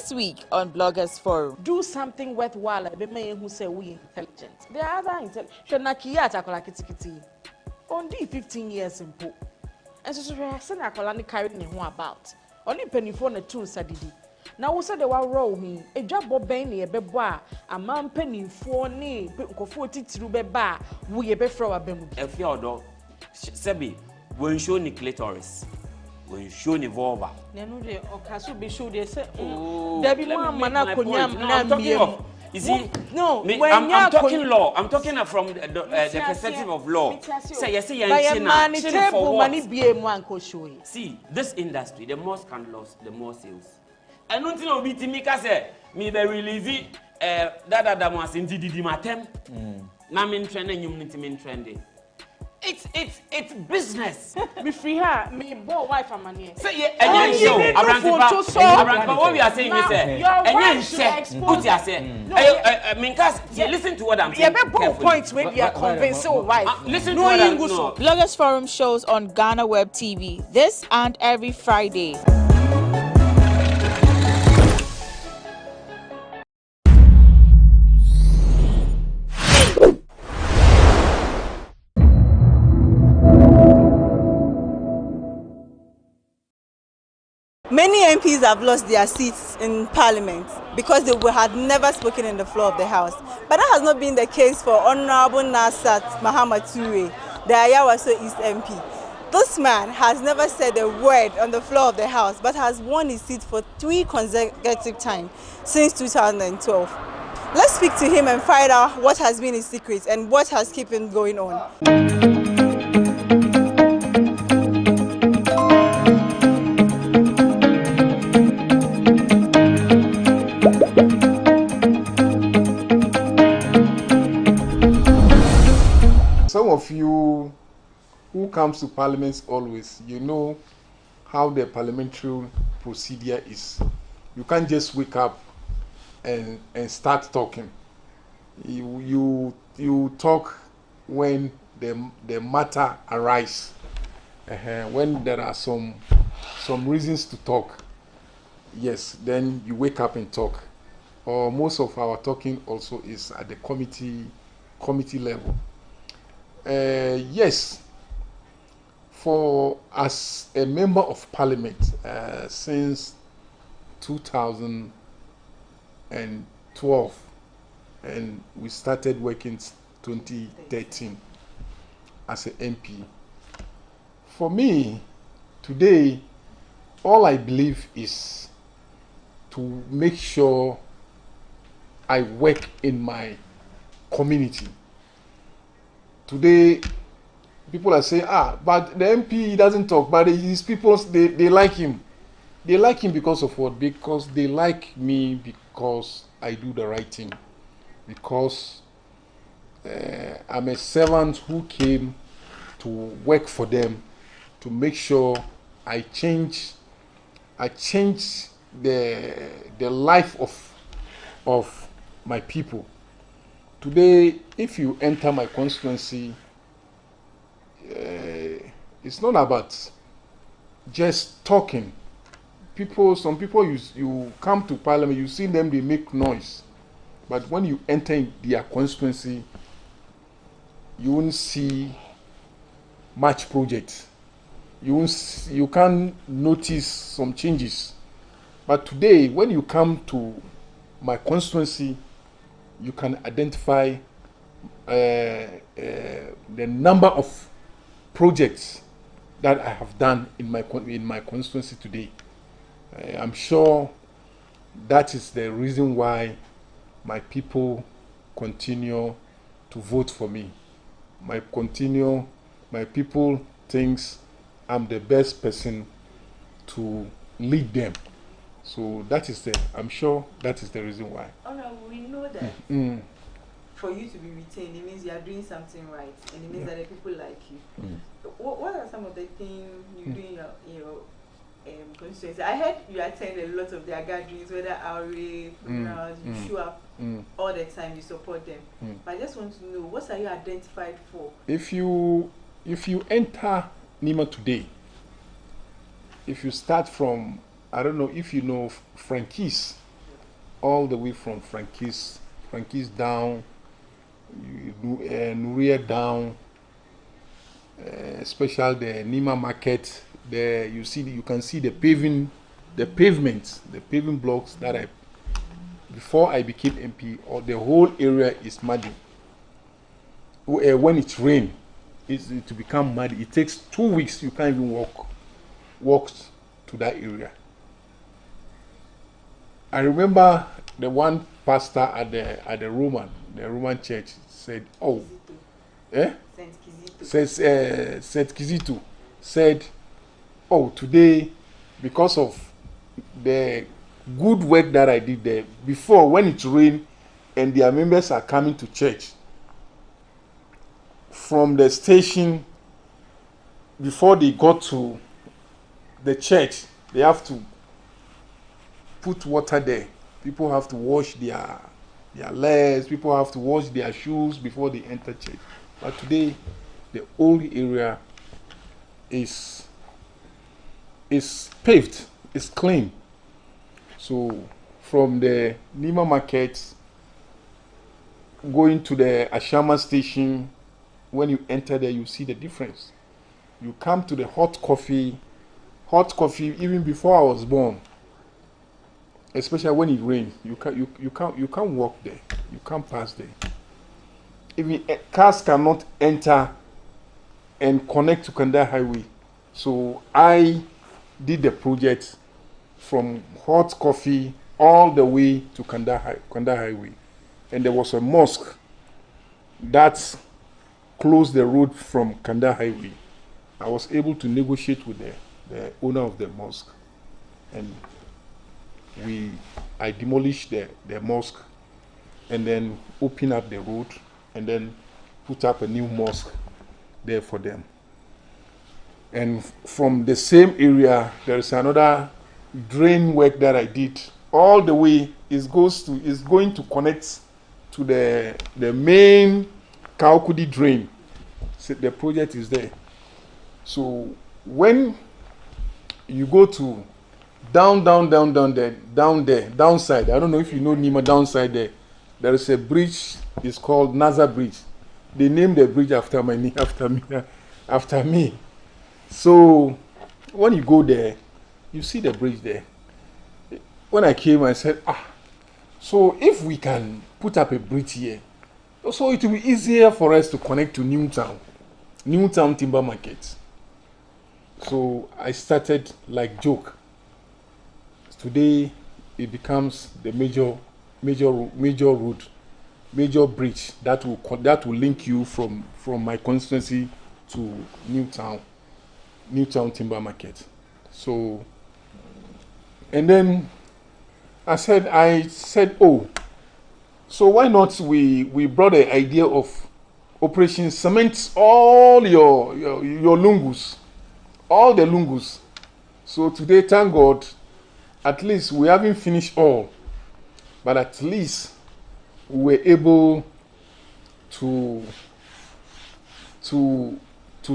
This week on Bloggers Forum. Do something worthwhile. Be me who say we intelligent. There are other intelligent. Should na kiya takola kitikiti. Only 15 years in po. And so I said akola ni carry ne ho about. Only penny for na tune sadidi. Now we say the wa row me. E job boben ne be bo a man penny for ne nkofo titiru be ba wo ye be fra wa be mu. Efi odo sebi when show ni clitoris. When show ni vulva. Nenu de okaso be show de say Debbie mana konyam na talking. You see, no, I'm talking law. I'm talking from the perspective of law. Say, yes, see, this industry, the more scandalous, the more sales. And until we meet me, say, me be release that was in the matem. Na min trending, you min trending. It's business. Me free her, me boy wife and money. Say yeah, show. But what we are saying is put your say. Listen to what I'm saying. Yeah, points where you are convinced so wife. Listen to what I'm saying. Bloggers Forum shows on GhanaWeb TV this and every Friday. Many MPs have lost their seats in Parliament because they had never spoken in the floor of the House. But that has not been the case for Honorable Nasat Muhammad Ture, the Ayawaso East MP. This man has never said a word on the floor of the House, but has won his seat for 3 consecutive times since 2012. Let's speak to him and find out what has been his secret and what has kept him going on. Some of you who comes to parliaments always, you know how the parliamentary procedure is. You can't just wake up and start talking. You talk when the matter arises, when there are some reasons to talk. Yes, then you wake up and talk. Or most of our talking also is at the committee level. Yes, for as a member of parliament since 2012, and we started working 2013 as an MP. For me, today, all I believe is to make sure I work in my community. Today, people are saying, but the MP doesn't talk, but these people, they like him. They like him because of what? Because they like me because I do the right thing. Because I'm a servant who came to work for them, to make sure I change the life of my people. Today, if you enter my constituency, it's not about just talking. Some people, you come to parliament, you see them, they make noise. But when you enter in their constituency, you won't see much projects. You can't notice some changes. But today, when you come to my constituency, you can identify the number of projects that I have done in my constituency today. I'm sure that is the reason why my people continue to vote for me. My people thinks I'm the best person to lead them. So I'm sure that is the reason why. Oh no, we know that for you to be retained, it means you are doing something right, and it means that the people like you. What are some of the things you do in your constituency? I heard you attend a lot of their gatherings, whether RA, funerals, you show up all the time, you support them. But I just want to know, what are you identified for? If you enter Nima today, if you start from, I don't know if you know Frankie's all the way from Frankie's down, Nuria down, especially the Nima market. There you can see the paving blocks that before I became MP, or the whole area is muddy. When it rains, to become muddy. It takes 2 weeks. You can't even walk to that area. I remember the one pastor at the Roman church said, "Oh, Saint Kizito said, oh, today, because of the good work that I did there, before when it rained and their members are coming to church from the station, before they got to the church, they have to put water there. People have to wash their legs, people have to wash their shoes before they enter church. But today, the whole area is paved, it's clean. So from the Nima market going to the Ashama station, when you enter there, you see the difference. You come to the hot coffee even before I was born, especially when it rains, you can't walk there, you can't pass there. Even cars cannot enter and connect to Kanda Highway. So I did the project from hot coffee all the way to Kanda Highway, and there was a mosque that closed the road from Kanda Highway. I was able to negotiate with the owner of the mosque, and I demolished the mosque and then opened up the road and then put up a new mosque there for them. And from the same area, there is another drain work that I did all the way. Is going to connect to the main Kaukudi drain. So the project is there. So when you go to downside, I don't know if you know Nima, downside there is a bridge. It's called Naza Bridge. They named the bridge after me. So when you go there, you see the bridge there. When I came, I said, so if we can put up a bridge here, so it will be easier for us to connect to Newtown Timber Market. So I started like joke. Today it becomes the major road, major bridge that will link you from my constituency to Newtown Timber Market. So, and then I said, oh, so why not we brought the idea of Operation Cement all your lungus, all the lungus. So today, thank God, at least we haven't finished all, but at least we were able to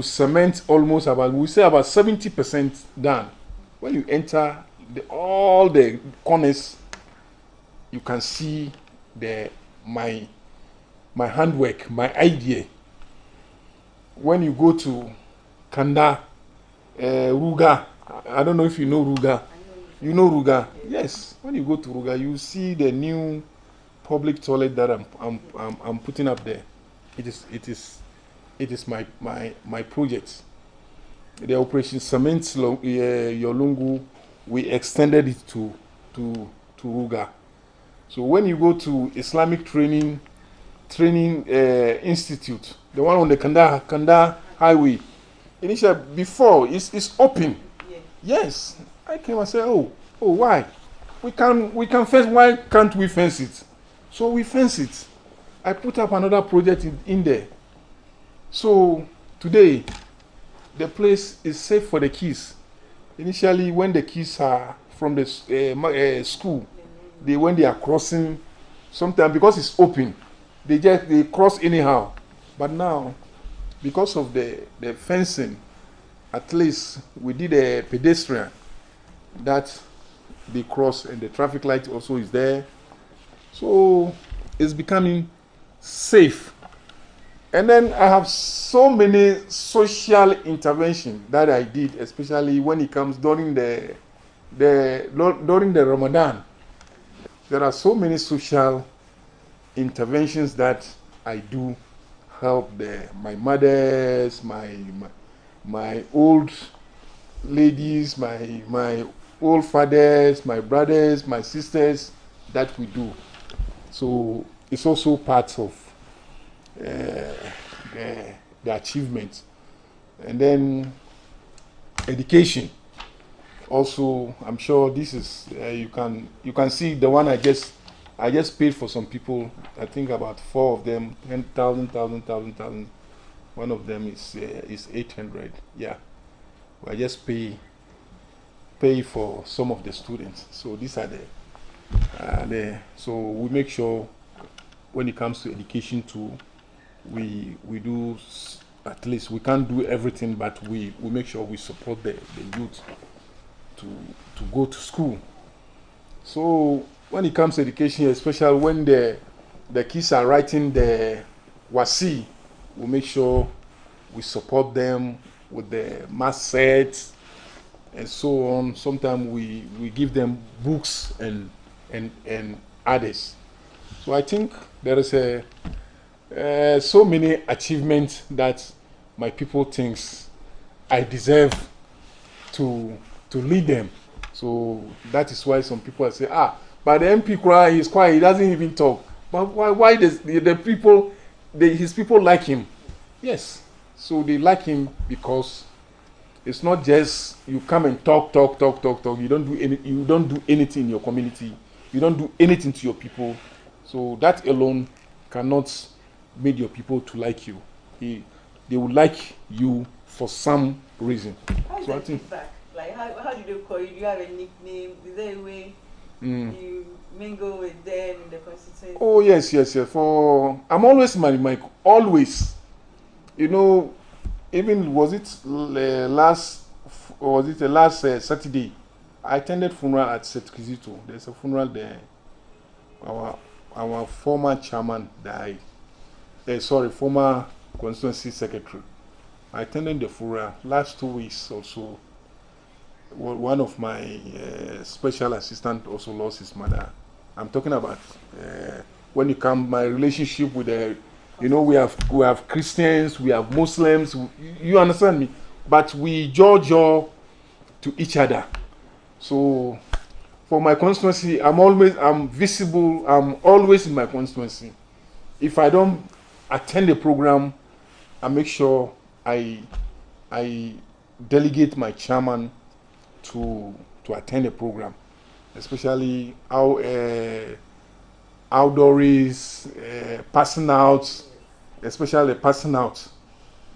cement almost about 70% done. When you enter all the corners, you can see my handwork, my idea. When you go to Kanda, Ruga, I don't know if you know Ruga. You know Ruga? Yes. When you go to Ruga, you see the new public toilet that I'm putting up there. It is my project. The Operation Cement Yolungu, we extended it to Ruga. So when you go to Islamic Training Institute, the one on the Kanda Highway, initially before it's open. Yes, I came and said, oh, why? We can fence. Why can't we fence it? So we fence it. I put up another project in there. So today, the place is safe for the kids. Initially, when the kids are from the school, when they are crossing, sometimes because it's open, they cross anyhow. But now, because of the fencing, at least we did a pedestrian that they cross, and the traffic light also is there. So it's becoming safe. And then I have so many social interventions that I did, especially when it comes during the Ramadan. There are so many social interventions that I do help my mothers, my old ladies, my old fathers, my brothers, my sisters, that we do. So it's also part of the achievement. And then education. Also, I'm sure this is you can see the one I just paid for some people. I think about 4 of them, 10,000. One of them is 800. Yeah, I just pay for some of the students. So these are so we make sure when it comes to education too, we do, at least we can't do everything, but we make sure we support the youth to go to school. So when it comes to education, especially when the kids are writing the wasi, we make sure we support them with the math sets and so on. Sometimes we give them books and others. So I think there is so many achievements that my people thinks I deserve to lead them. So that is why some people say, but the MP cry, he's quiet, he doesn't even talk. But why does the people, his people like him? Yes. So they like him because it's not just you come and talk. You don't do anything in your community. You don't do anything to your people. So that alone cannot make your people to like you. They will like you for some reason. So I think feedback? Like how do they call you? Do you have a nickname? Is there a way you mingle with them in the constituency? Oh yes. I'm always my always. You know, even was it last Saturday? I attended funeral at Setkizito. There's a funeral there. Our former chairman died. Former constituency secretary. I attended the funeral last 2 weeks also. One of my special assistant also lost his mother. I'm talking about when you come, my relationship with we have Christians, we have Muslims. You understand me? But we judge to each other. So for my constituency, I'm visible. I'm always in my constituency. If I don't attend the program, I make sure I delegate my chairman to attend the program, especially outdoors, passing out, especially passing out.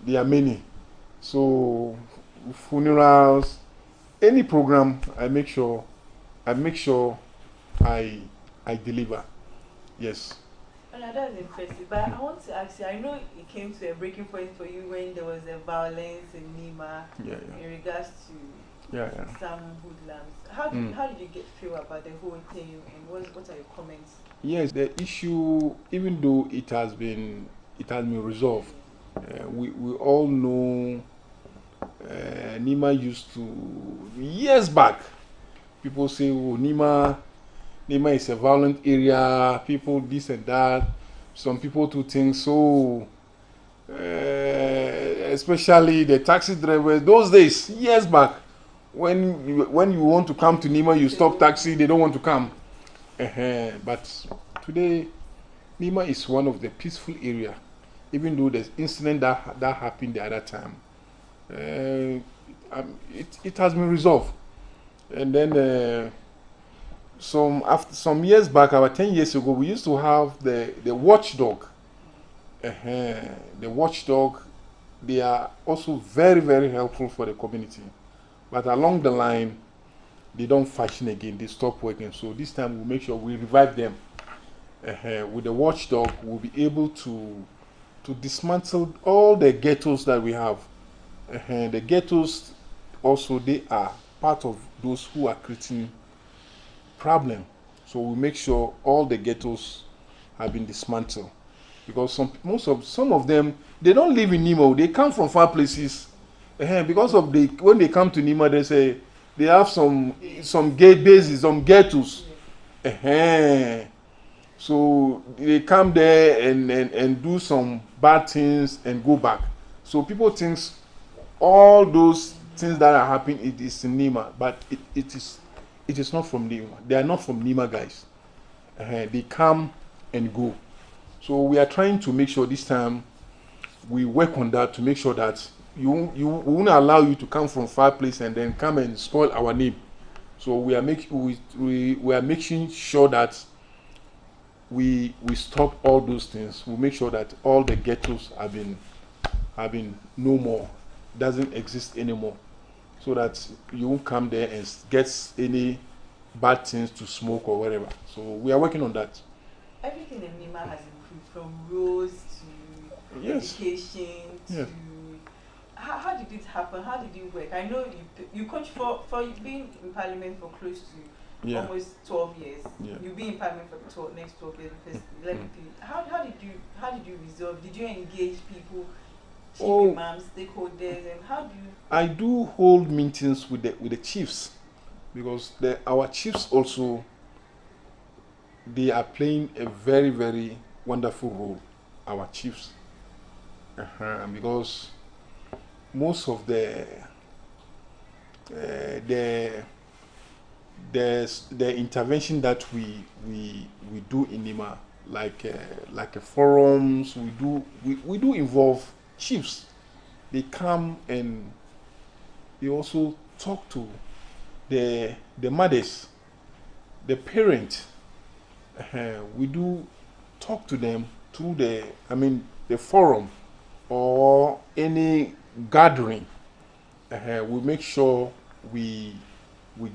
There are many. So funerals, any program, I make sure I deliver. Yes. That's impressive. But I want to ask you, I know it came to a breaking point for you when there was a violence in Nima in regards to some hoodlums. How did you feel about the whole thing, and what are your comments? Yes, the issue, even though it has been resolved, we all know Nima used to, years back, people say, oh, Nima is a violent area, people this and that. Some people to think so, especially the taxi drivers. Those days, years back, when you want to come to Nima, you stop taxi, they don't want to come. But today, Nima is one of the peaceful area, even though the incident that happened the other time. It has been resolved. And then after some years back, about 10 years ago, we used to have the watchdog. The watchdog, they are also very, very helpful for the community. But along the line, they don't function again. They stop working. So this time we'll make sure we revive them. With the watchdog, we'll be able to dismantle all the ghettos that we have. The ghettos also, they are part of those who are creating problem. So we make sure all the ghettos have been dismantled. Because some of them, they don't live in Nima. They come from far places. Because of when they come to Nima, they say they have some gate bases, some ghettos. So they come there and do some bad things and go back. So people think all those things that are happening, it is in Nima, but it is not from Nima. They are not from Nima, guys. They come and go. So we are trying to make sure this time we work on that to make sure that we won't allow you to come from far place and then come and spoil our name. So we are making sure that we stop all those things. We make sure that all the ghettos have been no more, doesn't exist anymore, so that you won't come there and get any bad things to smoke or whatever. So we are working on that. Everything in Nima has improved, from roads to education to how did it happen? How did it work? I know you coach for being in parliament for close to almost 12 years. You'll be in parliament for the next 12 years because 11 people. How did you resolve? Did you engage people, chief imams, stakeholders, and how do you? I do hold meetings with the chiefs, because our chiefs also, they are playing a very, very wonderful role. Our chiefs, because most of the intervention that we do in Nima, like a forums, we do involve chiefs. They come and they also talk to the mothers, the parents. We do talk to them through the forum or any gathering. We make sure we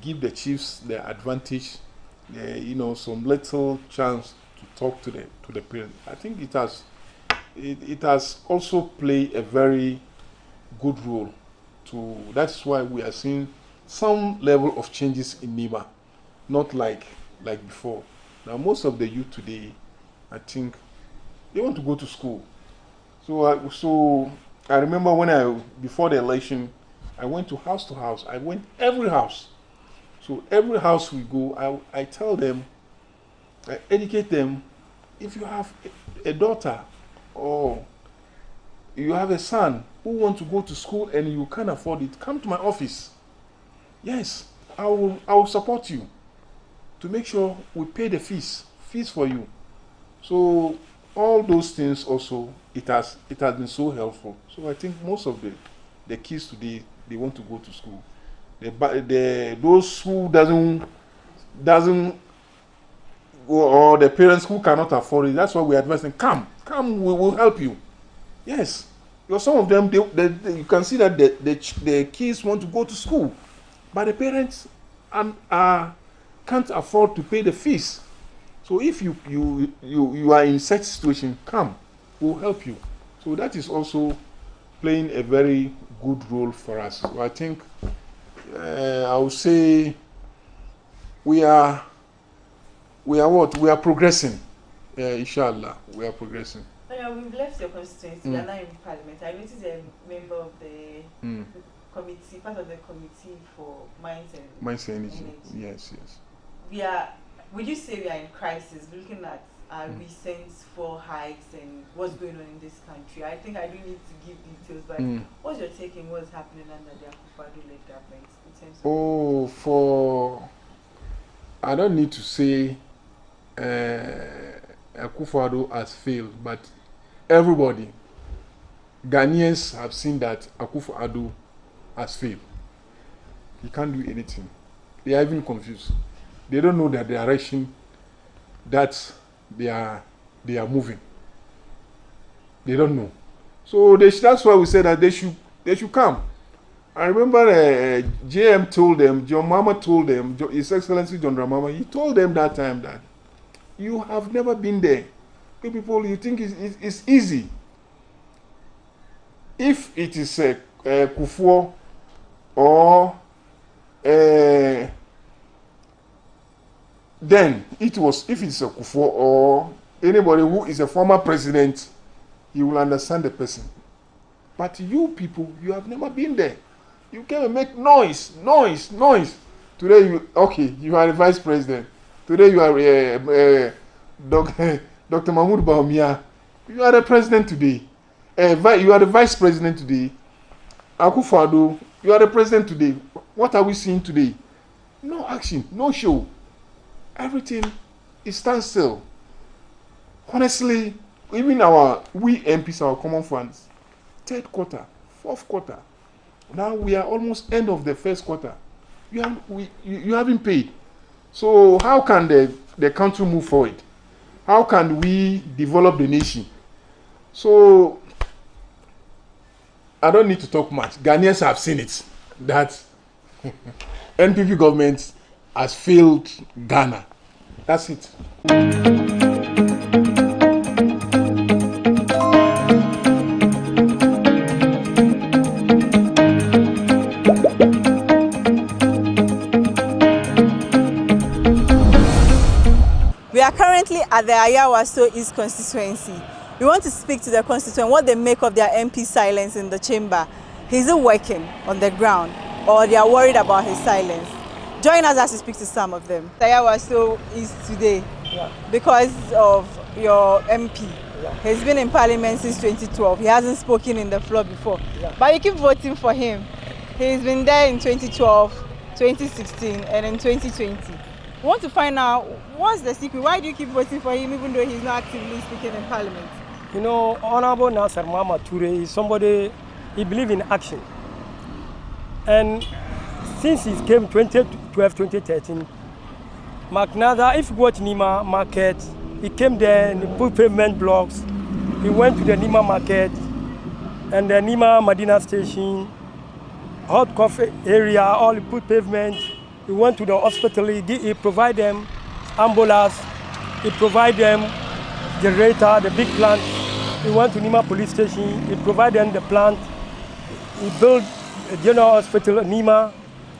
give the chiefs the advantage, some little chance to talk to the parents. I think it has also played a very good role. That's why we are seeing some level of changes in Nima, not like before. Now most of the youth today, I think, they want to go to school. So I remember before the election, I went to house. I went every house. So every house we go, I tell them, I educate them. If you have a daughter or you have a son who wants to go to school and you can't afford it, come to my office. Yes, I will support you to make sure we pay the fees for you. So all those things also, it has been so helpful. So I think most of the kids today, they want to go to school. Those who doesn't or the parents who cannot afford it, that's why we advise them, come, we will help you. Yes, because some of them, you can see that the kids want to go to school, but the parents can't afford to pay the fees. So if you are in such situation, come, we'll help you. So that is also playing a very good role for us. So I think I would say we are progressing. Inshallah, we are progressing. We've left your constituency. We are now in parliament. I noticed a member of the committee, part of the committee for mines and energy. Yes. Would you say we are in crisis, looking at our recent 4 hikes and what's going on in this country? I think I do need to give details, but what's your take on what's happening under the Akufo-Addo-led government in terms of? I don't need to say Akufo-Addo has failed, but everybody, Ghanaians, have seen that Akufo-Addo has failed. He can't do anything. They are even confused. They don't know the direction that they are moving. They don't know. So that's why we said that they should come. I remember JM told them, John Mahama told them, His Excellency John Dramama, he told them that time that you have never been there. People, you think it's easy. If it is Kufuor or then it was, if it's a Kufuor or anybody who is a former president, you will understand the person. But you people, you have never been there. You came and make noise. Today you are the vice president. Today you are Dr. Mahmoud Bawumia. You are the president today. You are the vice president today. Akufo-Addo, you are the president today. What are we seeing today? No action, no show. Everything is standstill. Honestly, even we MPs, our common funds, third quarter, fourth quarter. Now we are almost end of the first quarter. You haven't paid. So how can the country move forward? How can we develop the nation? So I don't need to talk much. Ghanaians have seen it that NPP government has failed Ghana. That's it. We are currently at the Ayawaso East constituency. We want to speak to the constituent what they make of their MP silence in the chamber. Is it working on the ground or they are worried about his silence? Join us as we speak to some of them. Ayawaso East today because of your MP. He's been in parliament since 2012. He hasn't spoken in the floor before. But you keep voting for him. He's been there in 2012, 2016 and in 2020. We want to find out what's the secret. Why do you keep voting for him even though he's not actively speaking in parliament? You know, Honorable Nasser Mama Toure is somebody, he believes in action. And since he came 2012, 2013, McNather, if you go to Nima Market, he came there and he put pavement blocks. He went to the Nima Market and the Nima Madina Station, hot coffee area, all he put pavement. He went to the hospital, he provide them ambulance, he provide them generator, the big plant. He went to Nima police station, he provide them the plant. He built a general hospital in Nima.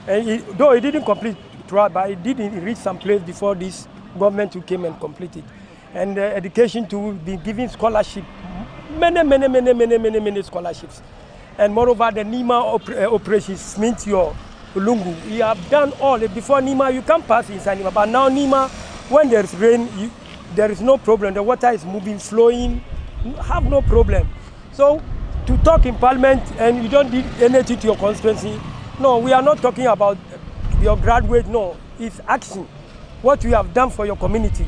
And though he didn't complete throughout, but he did reach some place before this government who came and completed. And education to be giving scholarship, many scholarships. And moreover, the Nima operations means your Lungu. We have done all. Before Nima, you can't pass inside Nima. But now Nima, when there's rain, there is no problem. The water is moving, flowing, have no problem. So to talk in parliament and you don't need anything to your constituency, no, we are not talking about your graduate, no. It's action. What you have done for your community.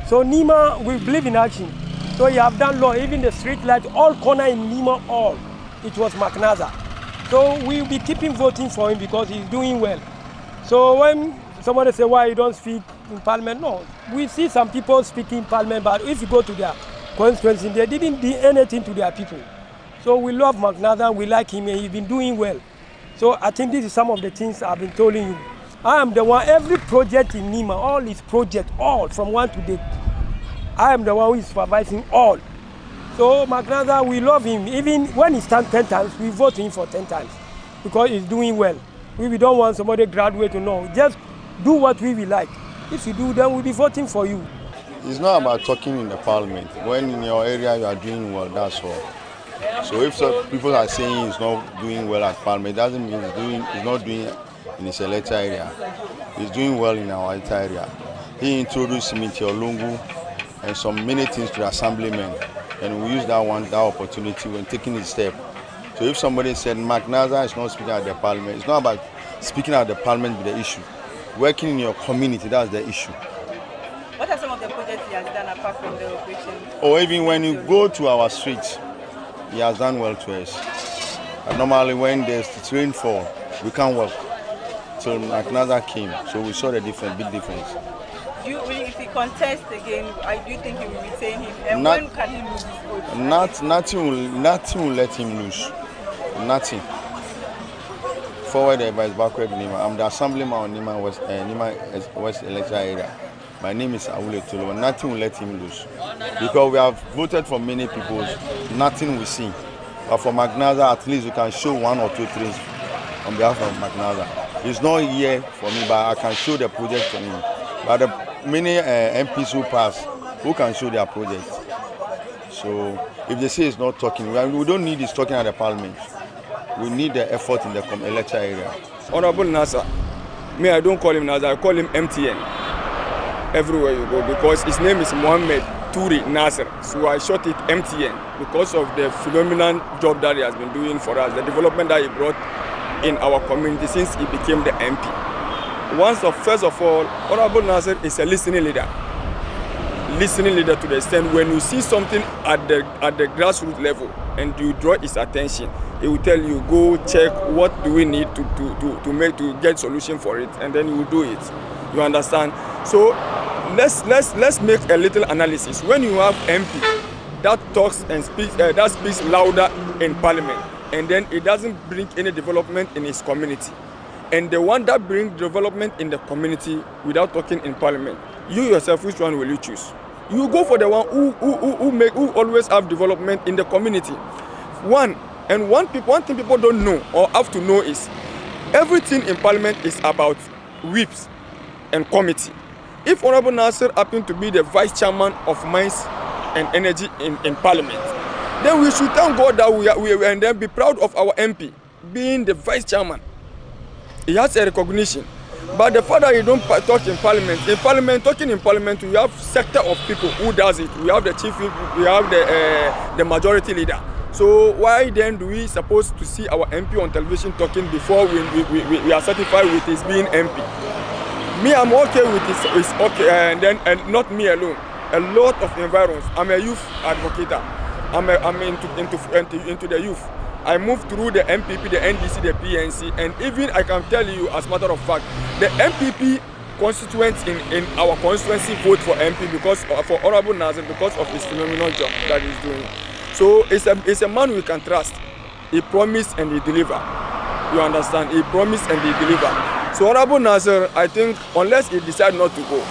So Nima, we believe in action. So you have done law, even the street light, all corner in Nima, all. It was McNather. So we'll be keeping voting for him because he's doing well. So when somebody say why you don't speak in parliament, no. We see some people speaking in parliament, but if you go to their constituency, they didn't do anything to their people. So we love McNather, we like him, and he's been doing well. So I think this is some of the things I've been telling you. I am the one, every project in Nima, all his projects, all from 1 to 8. I am the one who is supervising all. So McNather, we love him. Even when he stands 10 times, we vote him for 10 times because he's doing well. We don't want somebody graduate to know. Just do what we will like. If you do, then we'll be voting for you. It's not about talking in the parliament. When in your area you are doing well, that's all. So if people are saying he's not doing well at parliament, it doesn't mean he's not doing in his electoral area. He's doing well in our electoral area. He introduced him into Olungu and some many things to the assemblymen. And we use that opportunity when taking his step. So if somebody said McNather is not speaking at the parliament, it's not about speaking at the parliament with the issue. Working in your community, that's the issue. What are some of the projects he has done apart from the operation? Or even when you go to our streets, he has done well to us. And normally when there's rainfall, we can't work. So McNather came, so we saw the big difference. If he contests again, do you think he will retain him? And when can he lose his vote? Nothing will let him lose. Nothing. Forward advice, backward Nima. I'm the assemblyman on Nima West electoral area. My name is Awule Tolo. Nothing will let him lose. Because we have voted for many people, nothing we see. But for McNather, at least we can show 1 or 2 things on behalf of McNather. He's not here for me, but I can show the project for him. But many MPs who pass who can show their project. So if they say it's not talking, we don't need this talking at the parliament. We need the effort in the electoral area. Honorable Nasser, me, I don't call him Nasser, I call him MTN. Everywhere you go, because his name is Mohammed Turi Nasser. So I short it MTN because of the phenomenal job that he has been doing for us, the development that he brought in our community since he became the MP. First of all, Honorable Nasser is a listening leader to the extent when you see something at the grassroots level and you draw his attention, he will tell you, go check what do we need to get solution for it, and then you will do it. You understand? So let's make a little analysis. When you have MP that talks and speaks louder in parliament, and then it doesn't bring any development in his community, and the one that brings development in the community without talking in parliament, you yourself, which one will you choose? You go for the one who always have development in the community. One thing people don't know or have to know is everything in parliament is about whips and committee. If Honorable Nasser happened to be the vice chairman of Mines and Energy in parliament, then we should thank God that we and then be proud of our MP being the vice chairman. He has a recognition. But the fact that you don't talk in parliament, talking in parliament, we have sector of people who does it. We have the chief whip, we have the majority leader. So why then do we supposed to see our MP on television talking before we are certified with his being MP? Me, I'm okay with it's okay, and not me alone. A lot of environs. I'm a youth advocate. I'm into the youth. I moved through the MPP, the NDC, the PNC, and even I can tell you, as a matter of fact, the MPP constituents in our constituency vote for MP because for Honorable Nasser because of his phenomenal job that he's doing. So it's a man we can trust. He promised and he deliver. You understand? He promised and he deliver. So Honorable Nasser, I think, unless he decides not to go,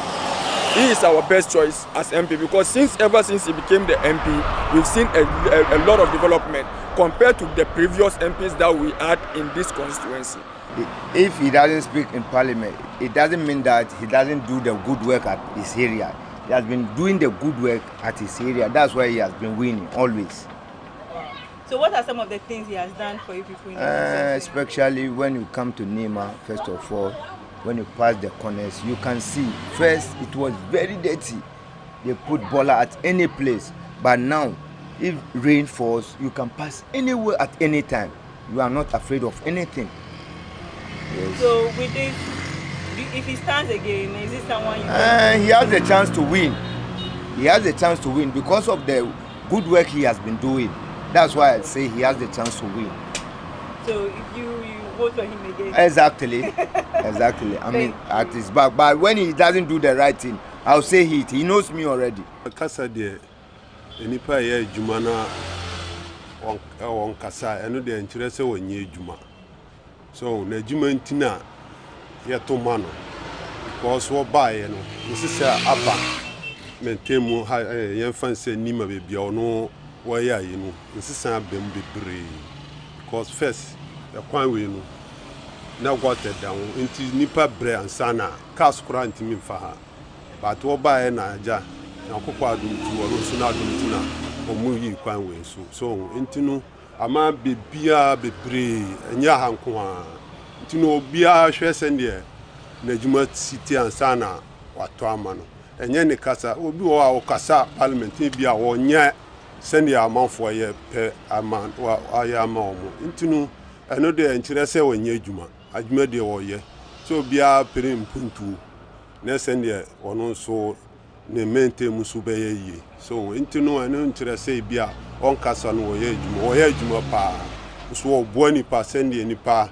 he is our best choice as MP because ever since he became the MP, we've seen a lot of development compared to the previous MPs that we had in this constituency. If he doesn't speak in parliament, it doesn't mean that he doesn't do the good work at his area. He has been doing the good work at his area. That's why he has been winning always. So what are some of the things he has done for you people in the especially when you come to Nima, first of all, when you pass the corners, you can see, first it was very dirty. They put baller at any place. But now, if rain falls, you can pass anywhere at any time. You are not afraid of anything. Yes. So with this, if he stands again, is this someone you he has a chance to win. He has a chance to win because of the good work he has been doing. That's why I say he has the chance to win. So if you vote for him again? Exactly. Exactly. I mean, at his back. But when he doesn't do the right thing, I'll say he knows me already. Kasa de enipa ye adwuma na on kasa eno de nkyere se wonye adwuma. So na adwuma ntina ye to ma no because wo bae no nsisa aba mentemu ha ye fanse nima be bia ono wo ya yi no nsisa abem bebre because first the kwan we no na water down into nipa bre ansana cars kura ntimi mfa ha but wo bae na aja na kokwa adum tu wo so na adum tu na omu yi kwan we so ntinu ama bebia bebre enya ha nko ha ntinu obia hwe sende na juma city ansana wato ama no enye ne kasa obi wo a kasa parliament bia wo nya sende amanfo ye pe ama wa aya ama omo ntinu eno de nkyere se wo nya adwuma de wo ye so bia pere mpuntu na sende wono so ne mente musu be ye so ntinu eno nkyere se bia on kasa no wo ye adwuma pa so wo bo ni pa sende ni pa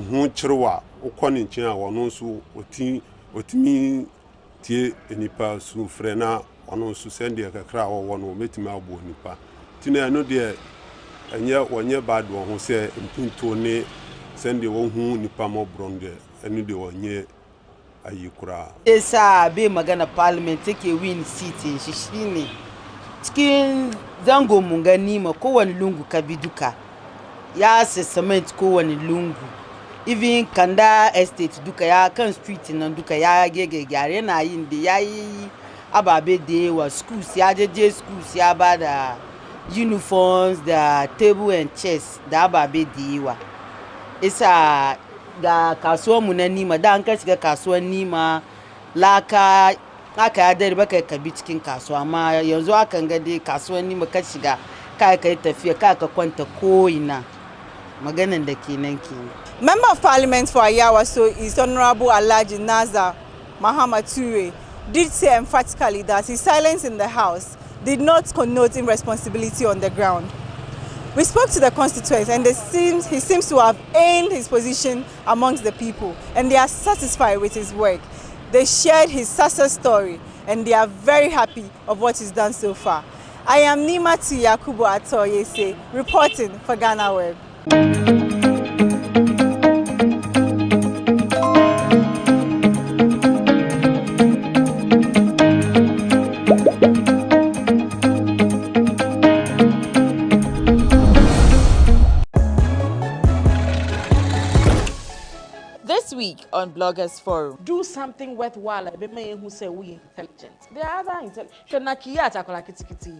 hu kyerwa ukoni nkyɛn a wono so otimi tie enipa su frena wono so sende kakra wo wono metimi abo nipa tina no de enye wonye bad wo ho se mpunto ne sende wo hu nipa mo bronde enu de wonye ayikura esa be magana parliament take win seat in shishini cikin zango mungani ma kowani lungu kabiduka ya se cement kowani lungu even Kanda Estate duka ya kan street nan duka ya gyare na yin da yayi ababe da yawa, schools ya je schools ya ba da uniforms da table and chairs da ababe da yawa. Isa ga kasuwar mu na Nima da an ka shiga kasuwar Nima laka aka ya dare baka ka bi cikin kasuwa, amma yanzu akan ga dai kasuwar Nima ka shiga ka kai tafiya ka kwanta ko ina maganan da kenan kenan. Member of Parliament for Ayawaso is Honorable Alhaji Nazar Muhammad Ture did say emphatically that his silence in the House did not connote irresponsibility on the ground. We spoke to the constituents and he seems to have earned his position amongst the people, and they are satisfied with his work. They shared his success story and they are very happy of what he's done so far. I am Nimatu Yakubu Atoyese, reporting for GhanaWeb. This week on Bloggers Forum. Do something worthwhile. Be man who say we intelligent. There are other intelligent. Shona kiya atakola kitikiti.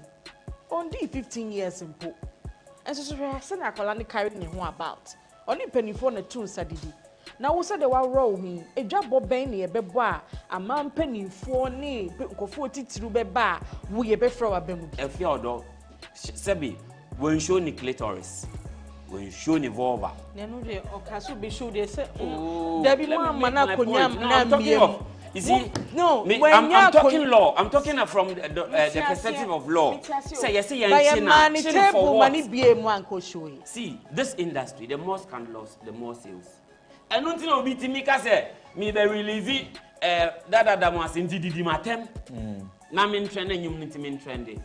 Only 15 years in po. And so I say na akola ni carry ne ho about. Only penifo na tun sadidi. Na wo say de wa row me. Edwabo ben ne ebebo a amam penifo ne nkofo titiru beba wo ye be fra wa bemu. Efi odo. Sebi, when show ni clitoris. When show ni vulva. Nenu de okaso be show they say oh, Debbie mana konyam na miem. You see, no, I'm talking law. I'm talking from the perspective of law. Say yes, see, this industry, the more scandalous, the more sales. And until no meeting me, say me be release that was in the matem. Na me trending, you me trending.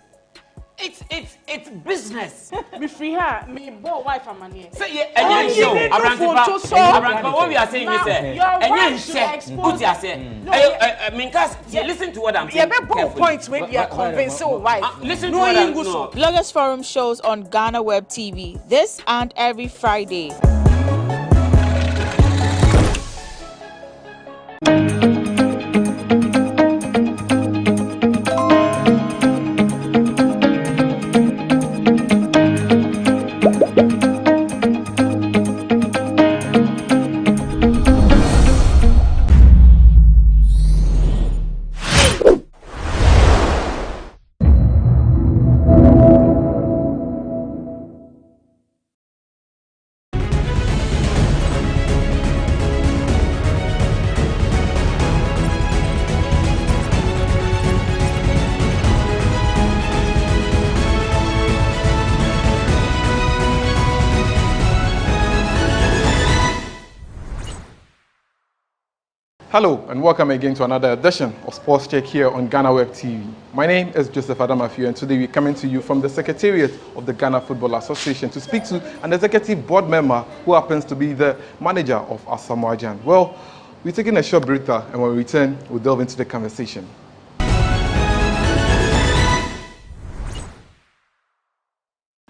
It's business. Me free her, me boy wife and money. Say yeah, and you show. What we are saying is and you say, put your say. I mean, cause listen to what I'm saying. Yeah, points when you are convinced your wife. Listen to what I'm saying. Bloggers Forum shows on GhanaWeb TV this and every Friday. Hello and welcome again to another edition of Sports Check here on GhanaWeb TV. My name is Joseph Adamafiu and today we're coming to you from the Secretariat of the Ghana Football Association to speak to an executive board member who happens to be the manager of Asamoah Gyan. Well, we're taking a short breather and when we return, we'll delve into the conversation.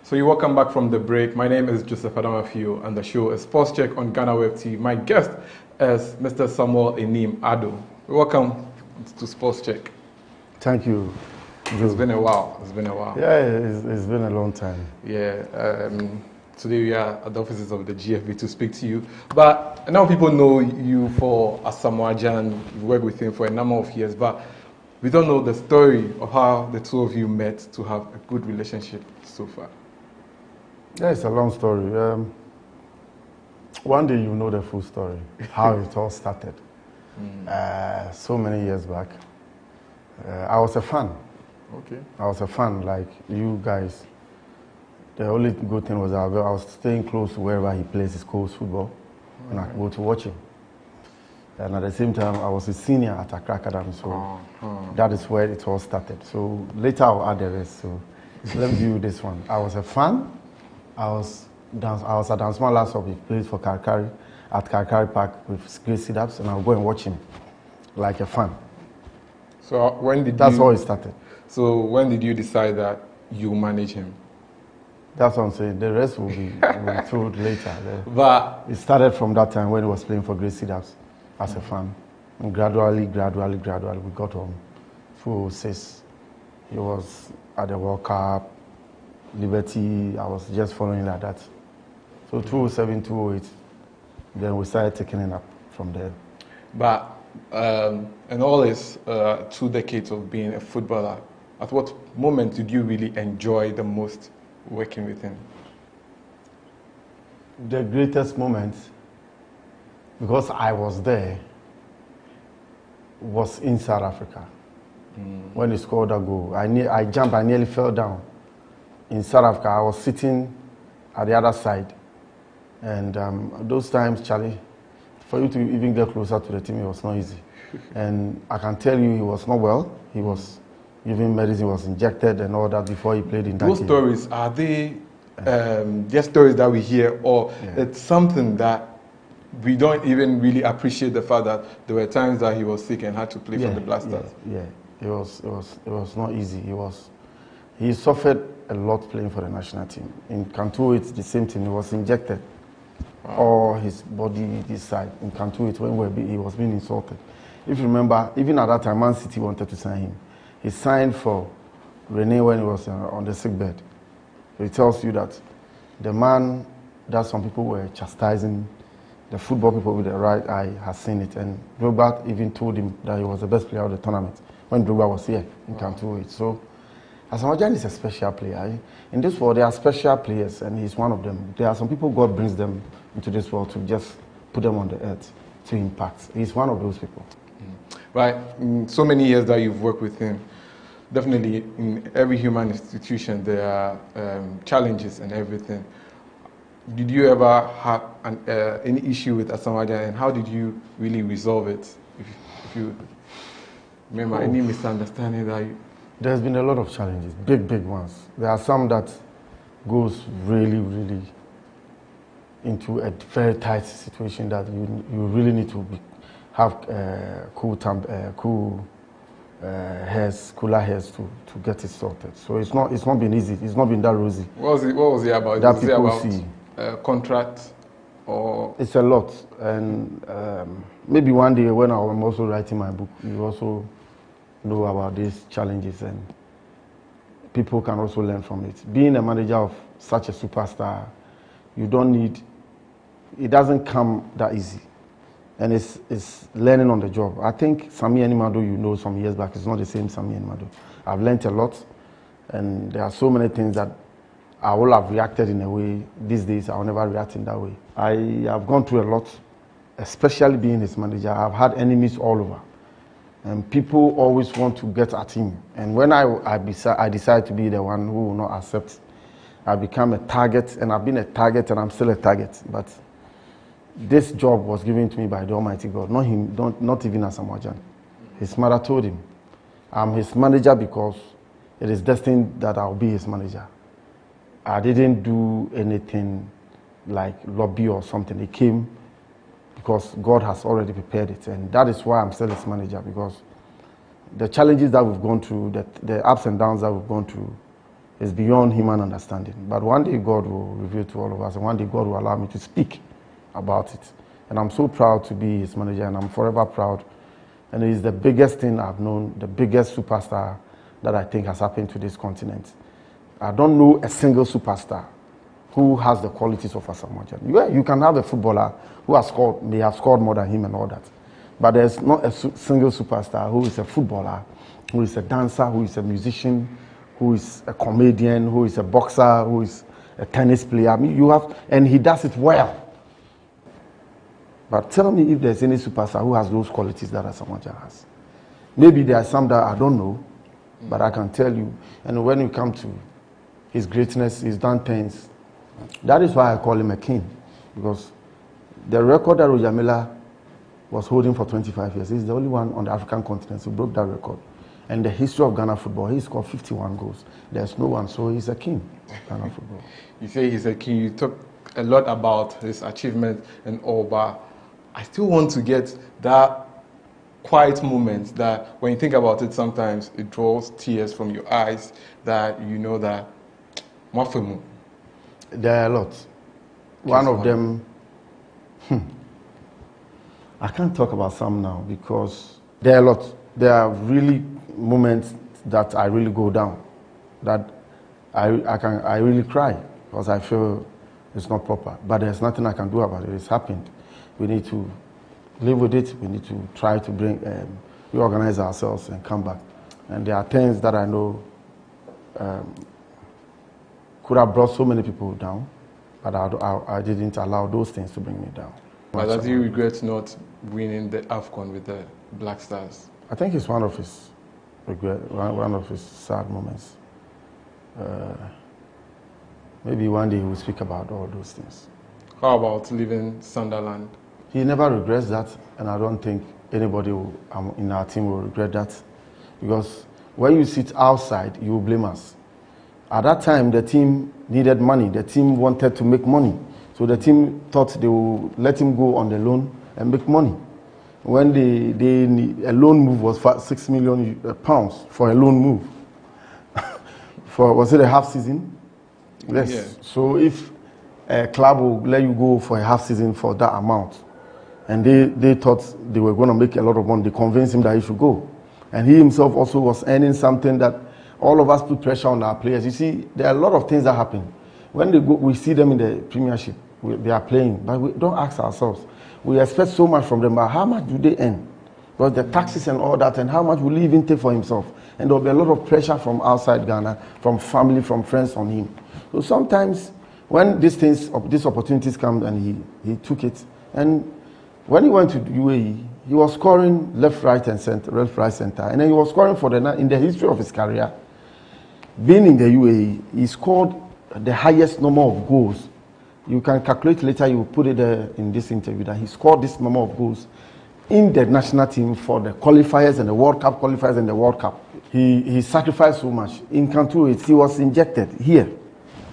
So you're welcome back from the break. My name is Joseph Adamafiu and the show is Sports Check on GhanaWeb TV. My guest is Mr. Samuel Enim Ado. Welcome to Sports Check. Thank you. It's been a while. It's been a while. Yeah, it's been a long time. Yeah. Today we are at the offices of the GFB to speak to you. But now people know you for Asamoah Gyan. You worked with him for a number of years, but we don't know the story of how the two of you met to have a good relationship so far. Yeah, it's a long story. One day you know the full story, how it all started. So many years back. I was a fan. Okay. I was a fan, like you guys. The only good thing was that I was staying close to wherever he plays his coach football, and I could go to watch him. And at the same time, I was a senior at Accra Academy, so that is where it all started. So later I'll add the rest. So let's do this one. I was a fan. I was at Dansman last week. He played for Karkari at Karkari Park with great sit-ups, and I'll go and watch him like a fan. So when did That's how it started. So when did you decide that you manage him? That's what I'm saying. The rest will be told later. But it started from that time when he was playing for Great Cedars as a fan. And gradually, we got on 2006. He was at the World Cup, Liberty. I was just following like that. So 2007, 2008, then we started taking it up from there. But in all his 2 decades of being a footballer, at what moment did you really enjoy the most working with him? The greatest moment, because I was there, was in South Africa. When he scored that goal. I jumped, I nearly fell down. In South Africa, I was sitting at the other side. And those times, Charlie, for you to even get closer to the team, it was not easy. And I can tell you, he was not well. He was given medicine, was injected and all that before he played in that game. Those stories, are they just stories that we hear, or it's something that we don't even really appreciate the fact that there were times that he was sick and had to play for the Blasters? Yeah. It was not easy. He suffered a lot playing for the national team. In Cantu, it's the same thing. He was injected. Wow. Or his body, this side. In Cantu, when he was being insulted. If you remember, even at that time, Man City wanted to sign him. He signed for Rene when he was on the sick bed. So it tells you that the man that some people were chastising, the football people with the right eye has seen it. And Drogba even told him that he was the best player of the tournament when Drogba was here in Cantu. So Asamoah is a special player. In this world, there are special players, and he's one of them. There are some people God brings them into this world to just put them on the earth to impact. He's one of those people. Right. In so many years that you've worked with him, definitely in every human institution there are challenges and everything. Did you ever have any issue with Asamoah, and how did you really resolve it? If you remember any misunderstanding that you... There's been a lot of challenges, big ones. There are some that goes really into a very tight situation that you really need to have cooler heads to get it sorted. So it's not been easy. It's not been that rosy. What was it about? That was it about contract or? It's a lot, and maybe one day when I'm also writing my book, you also know about these challenges, and people can also learn from it. Being a manager of such a superstar, you don't need. It doesn't come that easy. And it's learning on the job. I think Sami Animado, some years back, it's not the same Sami Animado. I've learned a lot, and there are so many things that I will have reacted in a way. These days, I will never react in that way. I have gone through a lot, especially being his manager. I've had enemies all over, and people always want to get at him. And when I decide to be the one who will not accept, I become a target, and I've been a target, and I'm still a target. But this job was given to me by the Almighty God, not him, not even Asamoah. His mother told him, I'm his manager because it is destined that I'll be his manager. I didn't do anything like lobby or something. It came because God has already prepared it, and that is why I'm still his manager, because the challenges that we've gone through, the ups and downs that we've gone through, is beyond human understanding. But one day God will reveal to all of us, and one day God will allow me to speak about it. And I'm so proud to be his manager, and I'm forever proud. And it is the biggest thing I've known, the biggest superstar that I think has happened to this continent. I don't know a single superstar who has the qualities of Asamoah. You can have a footballer who may have scored more than him and all that. But there's not a single superstar who is a footballer, who is a dancer, who is a musician, who is a comedian, who is a boxer, who is a tennis player. I mean, and he does it well. But tell me if there's any superstar who has those qualities that Asamoah has. Maybe there are some that I don't know, but I can tell you. And when you come to his greatness, he's done things. That is why I call him a king, because the record that Roger Miller was holding for 25 years, he's the only one on the African continent who broke that record. And the history of Ghana football, he scored 51 goals. There's no one, so he's a king of Ghana football. You say he's a king. You talk a lot about his achievements and all, but I still want to get that quiet moment that when you think about it, sometimes it draws tears from your eyes, that you know that Mafemu, There are a lot. One of them, I can't talk about some now because there are a lot. There are really moments that I really go down, that I really cry because I feel it's not proper. But there's nothing I can do about it. It's happened. We need to live with it. We need to try to reorganize ourselves and come back. And there are things that I know could have brought so many people down, but I didn't allow those things to bring me down. But does he regret not winning the AFCON with the Black Stars? I think it's one of his one of his sad moments. Maybe one day he will speak about all those things. How about leaving Sunderland? He never regrets that, and I don't think anybody in our team will regret that, because when you sit outside, you will blame us. At that time, the team needed money. The team wanted to make money. So the team thought they would let him go on the loan and make money. When a loan move was £6 million for a loan move. Was it a half season? Yes. Yeah. So if a club will let you go for a half season for that amount, and they thought they were going to make a lot of money, they convinced him that he should go. And he himself also was earning something that all of us put pressure on our players. You see, there are a lot of things that happen. When they go, we see them in the Premiership, they are playing, but we don't ask ourselves. We expect so much from them, but how much do they earn? Because the taxes and all that, and how much will he even take for himself? And there will be a lot of pressure from outside Ghana, from family, from friends on him. So sometimes when these opportunities come, and he took it, and when he went to UAE, he was scoring left, right, and center, and then he was scoring in the history of his career. Being in the UAE, he scored the highest number of goals. You can calculate later, you will put it in this interview, that he scored this number of goals in the national team for the qualifiers and the World Cup qualifiers and the World Cup. He sacrificed so much. In Cantu, he was injected here.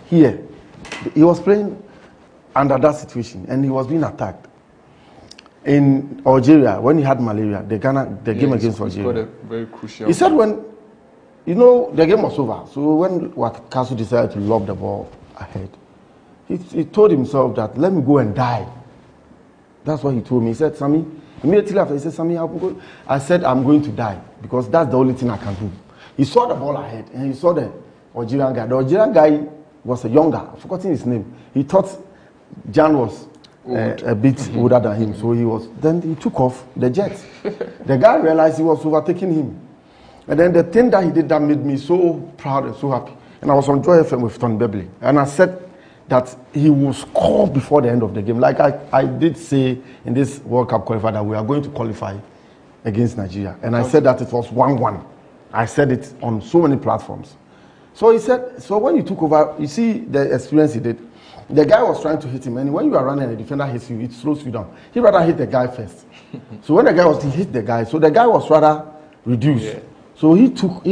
He was playing under that situation, and he was being attacked. In Algeria, when he had malaria, the game against Algeria, very crucial. He said when, the game was over, so when Wakasu decided to lob the ball ahead, he told himself that, let me go and die. That's what he told me. He said, Sammy, immediately after, he said, Sammy, I said, I'm going to die, because that's the only thing I can do. He saw the ball ahead, and he saw the Algerian guy. The Algerian guy was a younger, I've forgotten his name. He thought Jan was a bit older than him, so then he took off the jet. The guy realized he was overtaking him. And then the thing that he did that made me so proud and so happy. And I was on Joy FM with Tony Bebley, and I said that he will score before the end of the game. Like I did say in this World Cup qualifier that we are going to qualify against Nigeria. And I said that it was 1-1. I said it on so many platforms. So he said, so when he took over, you see the experience he did. The guy was trying to hit him, and when you are running and the defender hits you, it slows you down. He rather hit the guy first. So when he hit the guy, so the guy was rather reduced. Yeah. So he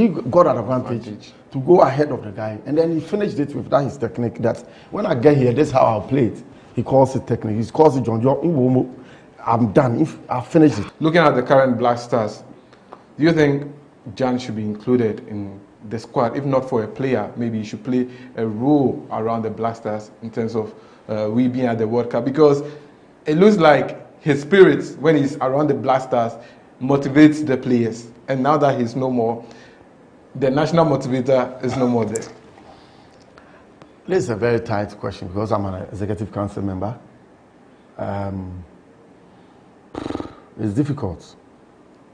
got an advantage to go ahead of the guy, and then he finished it with his technique. That when I get here, this is how I'll play it. He calls it technique. He calls it John John. I'm done. If I finish it. Looking at the current Black Stars, do you think Jan should be included in the squad? If not for a player, maybe he should play a role around the Black Stars in terms of we being at the World Cup, because it looks like his spirit when he's around the Black Stars motivates the players, and now that he's no more, the national motivator is no more there. This is a very tight question because I'm an executive council member. It's difficult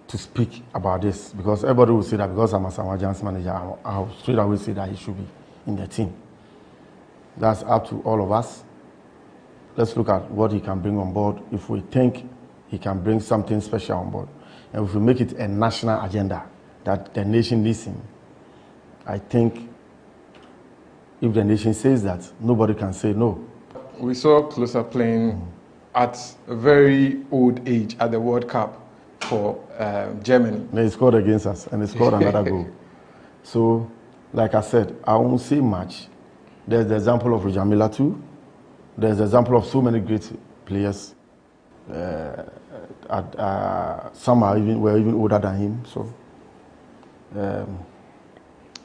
to speak about this because everybody will say that because I'm a Samoa Giants manager, I'll straight away say that he should be in the team. That's up to all of us. Let's look at what he can bring on board. If we think he can bring something special on board, and if we make it a national agenda that the nation needs him, I think if the nation says that, nobody can say no. We saw Klose playing at a very old age at the World Cup for Germany. And he scored against us, and he scored another goal. So, like I said, I won't say much. There's the example of Rajamila too. There's the example of so many great players. Some were even older than him. So,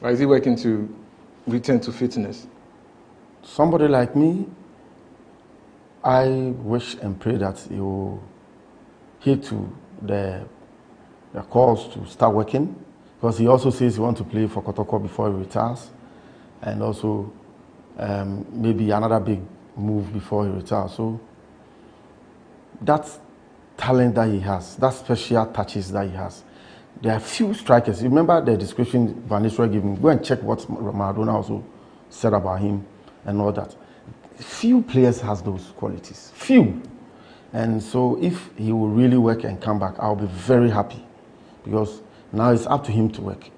is he working to return to fitness? somebody like me, I wish and pray that he will heed to the calls to start working, because he also says he wants to play for Kotoko before he retires, and also maybe another big move before he retires. So that talent that he has, that special touches that he has, there are few strikers. You remember the description Van Nistelrooy gave me? Go and check what Maradona also said about him and all that. Few players has those qualities. Few. And so if he will really work and come back, I'll be very happy, because now it's up to him to work.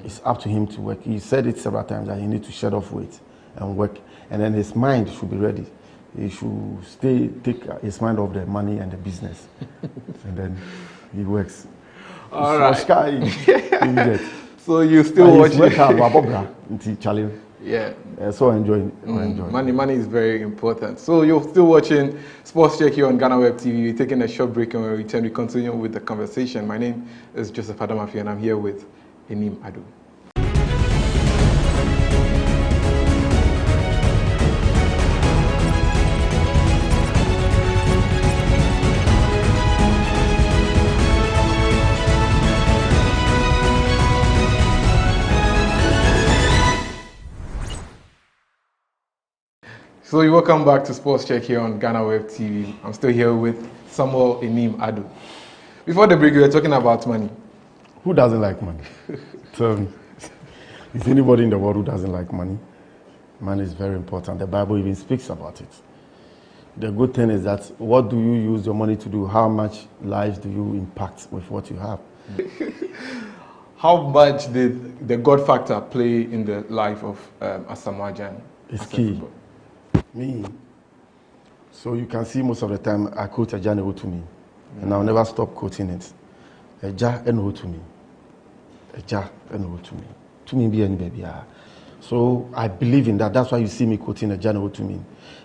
It's up to him to work. He said it several times that he needs to shed off weight and work, and then his mind should be ready. He should take his mind off the money and the business, and then he works. All right. So you still watching? Yeah. So enjoy. Money is very important. So you're still watching Sports Check here on GhanaWeb TV. We're taking a short break, and when we return, we continue with the conversation. My name is Joseph Adamafi, and I'm here with Enim Adu. So you welcome back to Sports Check here on GhanaWeb TV. I'm still here with Samuel Enim Adu. Before the break, we were talking about money. Who doesn't like money? Tell me. Is anybody in the world who doesn't like money? Money is very important. The Bible even speaks about it. The good thing is that what do you use your money to do? How much lives do you impact with what you have? How much did the God factor play in the life of Asamoah Gyan? It's key. Me. So you can see most of the time I quote Ajani to me, and I'll never stop quoting it. Eja eno to me. Eja eno to me. To me be any baby. So I believe in that. That's why you see me quoting Ajani to me.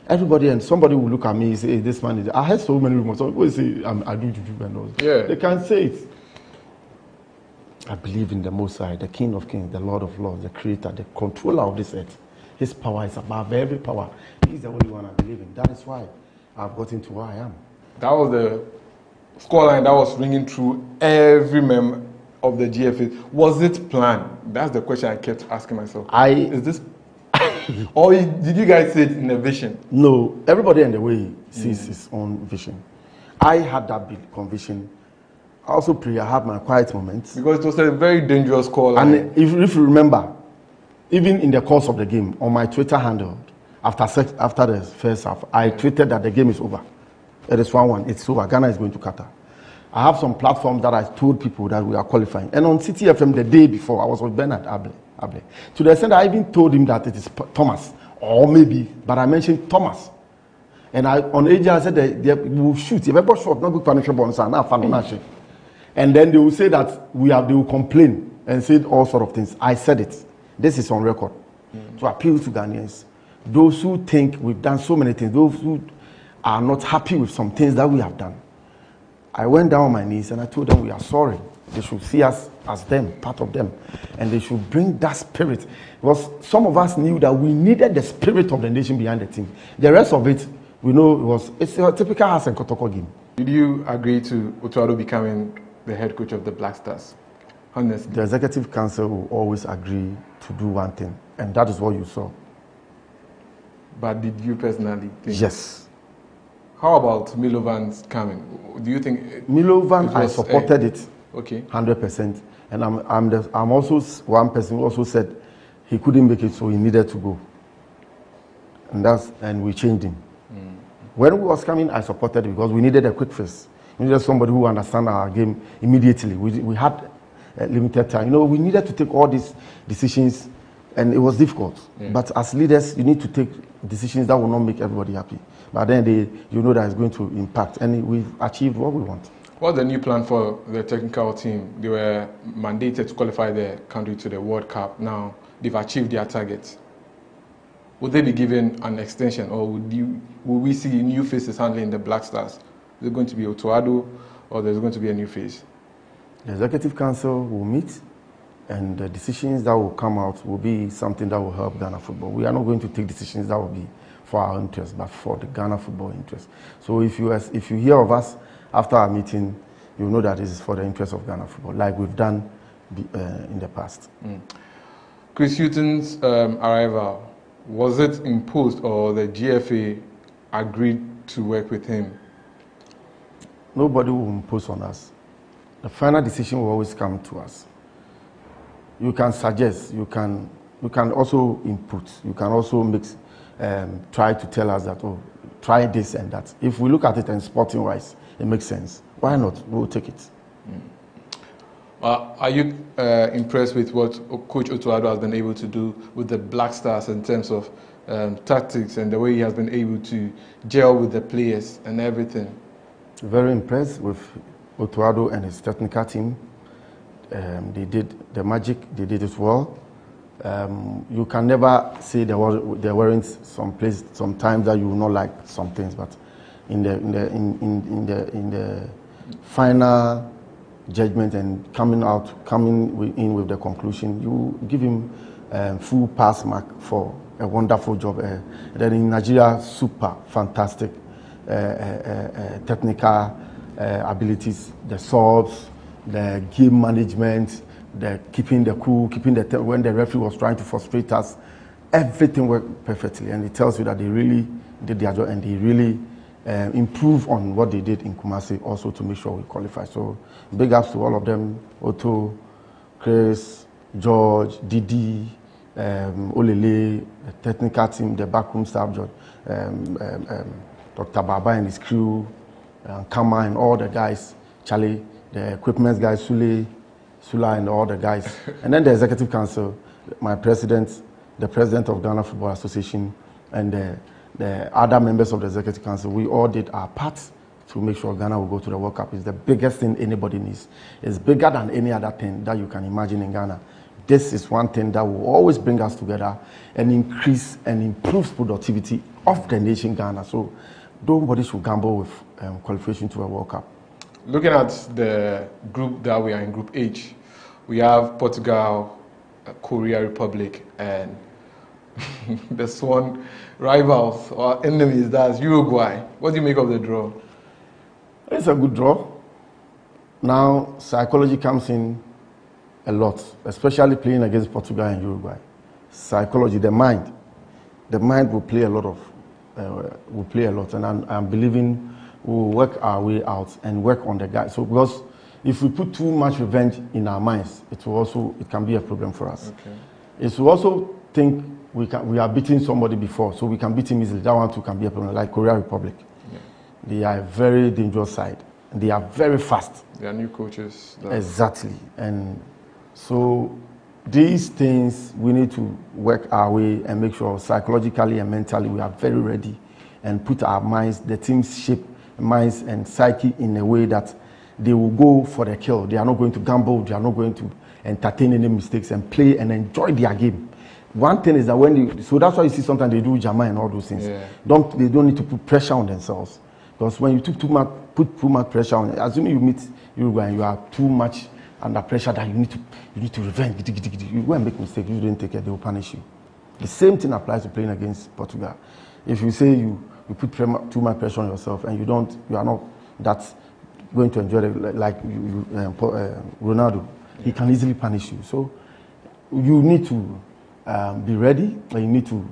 Everybody and somebody will look at me and say, hey, this man is. I heard so many rumors. Some people say I do juju and all. Yeah. They can't say it. I believe in the Most High, the King of Kings, the Lord of Lords, the Creator, the controller of this earth. His power is above every power. He's the only one I believe in. That is why I've gotten to where I am. That was the scoreline that was ringing through every member of the GFA. Was it planned? That's the question I kept asking myself. Is this, or did you guys see it in a vision? No, everybody in the way sees his own vision. I had that big conviction. I also pray. I had my quiet moments. Because it was a very dangerous scoreline. And if you remember, even in the course of the game, on my Twitter handle, after the first half, I tweeted that the game is over. It is 1-1. It's over. Ghana is going to Qatar. I have some platforms that I told people that we are qualifying. And on City FM the day before, I was with Bernard Able. To the extent I even told him that it is Thomas, or maybe, but I mentioned Thomas. And on AJ, I said they will shoot. If ever shot, not good financial. And then they will say that they will complain and say all sort of things. I said it. This is on record. To appeal to Ghanaians. Those who think we've done so many things, those who are not happy with some things that we have done. I went down on my knees and I told them we are sorry. They should see us as them, part of them. And they should bring that spirit. Because some of us knew that we needed the spirit of the nation behind the team. The rest of it, we know it's a typical Hassan Kotoko game. Did you agree to Otuado becoming the head coach of the Black Stars? Honestly. The executive council will always agree to do one thing, and that is what you saw. But did you personally think? Yes. How about Milovan's coming? Do you think Milovan? I supported it. Okay. 100%. And I'm also one person who also said he couldn't make it, so he needed to go. And we changed him. When he was coming, I supported it because we needed a quick fix. We needed somebody who understands our game immediately. We had limited time. We needed to take all these decisions, and it was difficult. Yeah. But as leaders, you need to take decisions that will not make everybody happy. But then you know that it's going to impact, and we've achieved what we want. What's the new plan for the technical team? They were mandated to qualify the country to the World Cup. Now they've achieved their targets. Would they be given an extension, or will we see new faces handling the Black Stars? Is it going to be Otuado, or there's going to be a new face? The Executive Council will meet And the decisions that will come out will be something that will help Ghana football. We are not going to take decisions that will be for our interest, but for the Ghana football interest. So if you hear of us after our meeting, you know that this is for the interest of Ghana football, like we've done in the past. Chris Hughton's arrival, was it imposed or the GFA agreed to work with him? Nobody will impose on us. The final decision will always come to us. You can suggest, you can also input, you can also mix, try to tell us that, oh, try this and that. If we look at it and sporting wise, it makes sense. Why not? We'll take it. Are you impressed with what Coach Otuado has been able to do with the Black Stars in terms of tactics and the way he has been able to gel with the players and everything? Very impressed with Otuado and his technical team. They did the magic, they did it well. You can never say there weren't some times that you will not like some things, but in the final judgment and coming in with the conclusion, you give him full pass mark for a wonderful job. Then in Nigeria, super fantastic technical abilities, the subs, the game management, the keeping the cool, when the referee was trying to frustrate us, everything worked perfectly, and it tells you that they really did their job and they really improve on what they did in Kumasi also to make sure we qualify. So big ups to all of them, Otto, Chris, George, Didi, Olele, the technical team, the backroom staff, George, Dr. Baba and his crew, Kama and all the guys, Charlie, the equipment guys, Sula and all the guys. And then the executive council, my president, the president of Ghana Football Association, and the other members of the executive council, we all did our part to make sure Ghana will go to the World Cup. It's the biggest thing anybody needs. It's bigger than any other thing that you can imagine in Ghana. This is one thing that will always bring us together and increase and improve productivity of the nation Ghana. So nobody should gamble with qualification to a World Cup. Looking at the group that we are in, Group H, we have Portugal, Korea Republic, and the sworn rivals or enemies, that's Uruguay. What do you make of the draw? It's a good draw. Now, psychology comes in a lot, especially playing against Portugal and Uruguay. Psychology, the mind will play a lot, and I'm believing we'll work our way out and work on the guys. So because if we put too much revenge in our minds, it can be a problem for us. Okay. It's to also think we are beating somebody before, so we can beat him easily. That one too can be a problem, like Korea Republic. Yeah. They are a very dangerous side. And they are very fast. They are new coaches. Exactly. And so these things, we need to work our way and make sure psychologically and mentally we are very ready and put our minds, the team's shape, minds and psyche in a way that they will go for the kill. They are not going to gamble. They are not going to entertain any mistakes and play and enjoy their game. One thing is that so that's why you see sometimes they do Jama and all those things. Yeah. They don't need to put pressure on themselves. Because when you put too much pressure on, assuming you meet Uruguay and you are too much under pressure that you need to revenge. You go and make mistakes, you didn't take it, they will punish you. The same thing applies to playing against Portugal. If you say you put too much pressure on yourself and you are not that going to enjoy it like Ronaldo, he can easily punish you. So you need to be ready, and you need to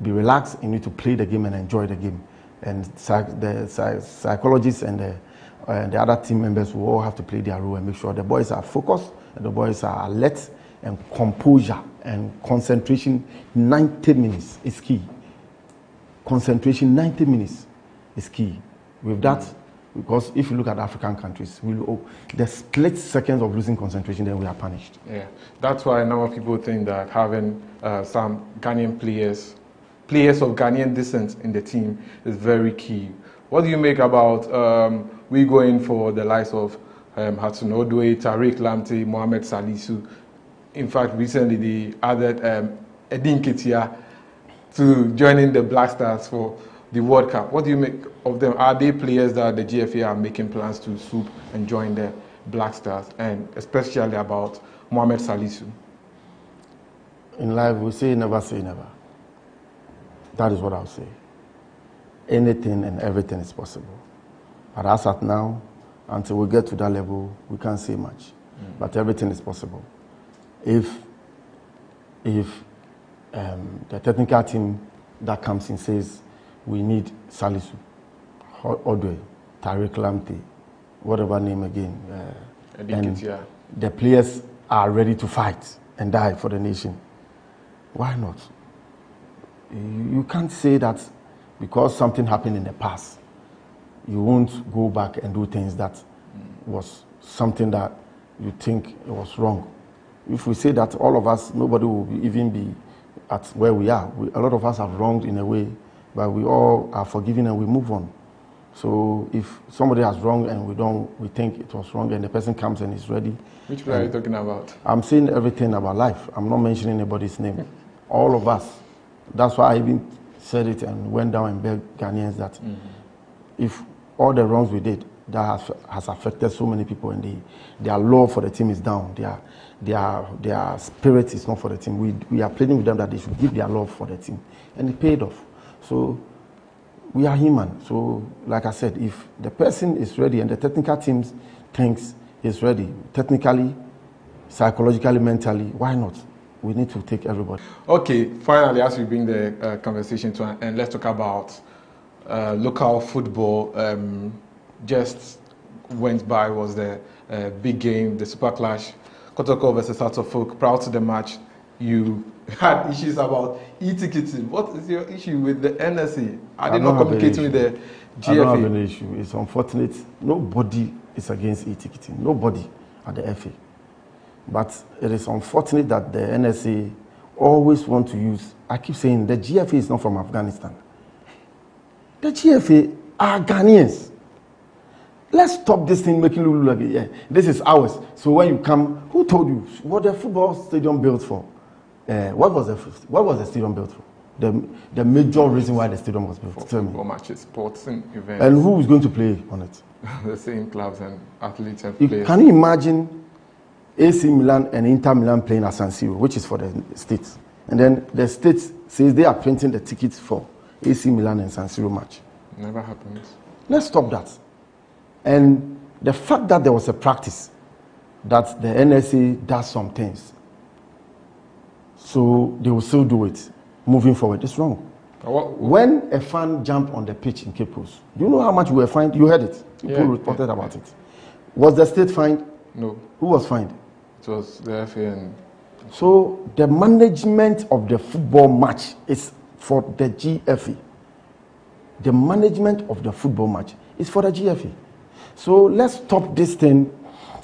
be relaxed, and you need to play the game and enjoy the game. And the psychologists and the other team members will all have to play their role and make sure the boys are focused and the boys are alert, and composure and concentration. 90 minutes is key. Concentration 90 minutes is key. With that, because if you look at African countries, the split seconds of losing concentration, then we are punished. Yeah, that's why a number of people think that having some Ghanaian players of Ghanaian descent in the team is very key. What do you make about we going for the likes of Hatsun Odoi, Tariq Lamptey, Mohamed Salisu? In fact, recently they added Edin Ketia to joining the Black Stars for the World Cup. What do you make of them? Are they players that the GFA are making plans to swoop and join the Black Stars? And especially about Mohamed Salisu? In life, we say never say never. That is what I'll say. Anything and everything is possible. But as at now, until we get to that level, we can't say much. But everything is possible. If the technical team that comes in says we need Salisu, Odwe, Tariq Lamptey, whatever name again, and the players are ready to fight and die for the nation, why not? You can't say that because something happened in the past, you won't go back and do things that was something that you think it was wrong. If we say that all of us, nobody will even be at where we are. A lot of us have wronged in a way, but we all are forgiven and we move on. So if somebody has wronged and we think it was wrong and the person comes and is ready. Which player are you talking about? I'm saying everything about life. I'm not mentioning anybody's name. All of us. That's why I even said it and went down and begged Ghanaians that if all the wrongs we did, that has affected so many people and their love for the team is down. Their spirit is not for the team. We are pleading with them that they should give their love for the team. And it paid off. So we are human. So like I said, if the person is ready and the technical team thinks he's ready, technically, psychologically, mentally, why not? We need to take everybody. Okay, finally, as we bring the conversation to an end, let's talk about local football. Just went by was the big game, the Super Clash, Kotoko versus Suffolk. Proud to the match. You had issues about e-ticketing. What is your issue with the NSA? Are they not communicating with the GFA? I don't have an issue. It's unfortunate. Nobody is against e-ticketing. Nobody at the FA. But it is unfortunate that the NSA always want to use, I keep saying the GFA is not from Afghanistan. The GFA are Ghanaians. Let's stop this thing making it look like this is ours. So when you come, who told you what the football stadium built for? What was the stadium built for? The major reason why the stadium was built. For football matches, sporting events. And who is going to play on it? The same clubs and athletes and players. Can you imagine AC Milan and Inter Milan playing at San Siro, which is for the states, and then the states says they are printing the tickets for AC Milan and San Siro match? Never happened. Let's stop that. And the fact that there was a practice that the NSA does some things, so they will still do it moving forward, it's wrong. When a fan jumped on the pitch in Cape Coast, do you know how much we were fined? You heard it. People reported about it. Was the state fined? No. Who was fined? It was the FA. And so the management of the football match is for the GFA. The management of the football match is for the GFA. So let's stop this thing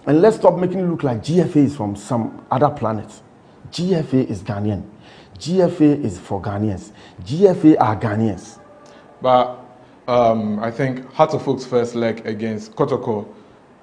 and let's stop making it look like GFA is from some other planet. GFA is Ghanaian. GFA is for Ghanaians. GFA are Ghanaians. But I think Heart of Oak's first leg against Kotoko,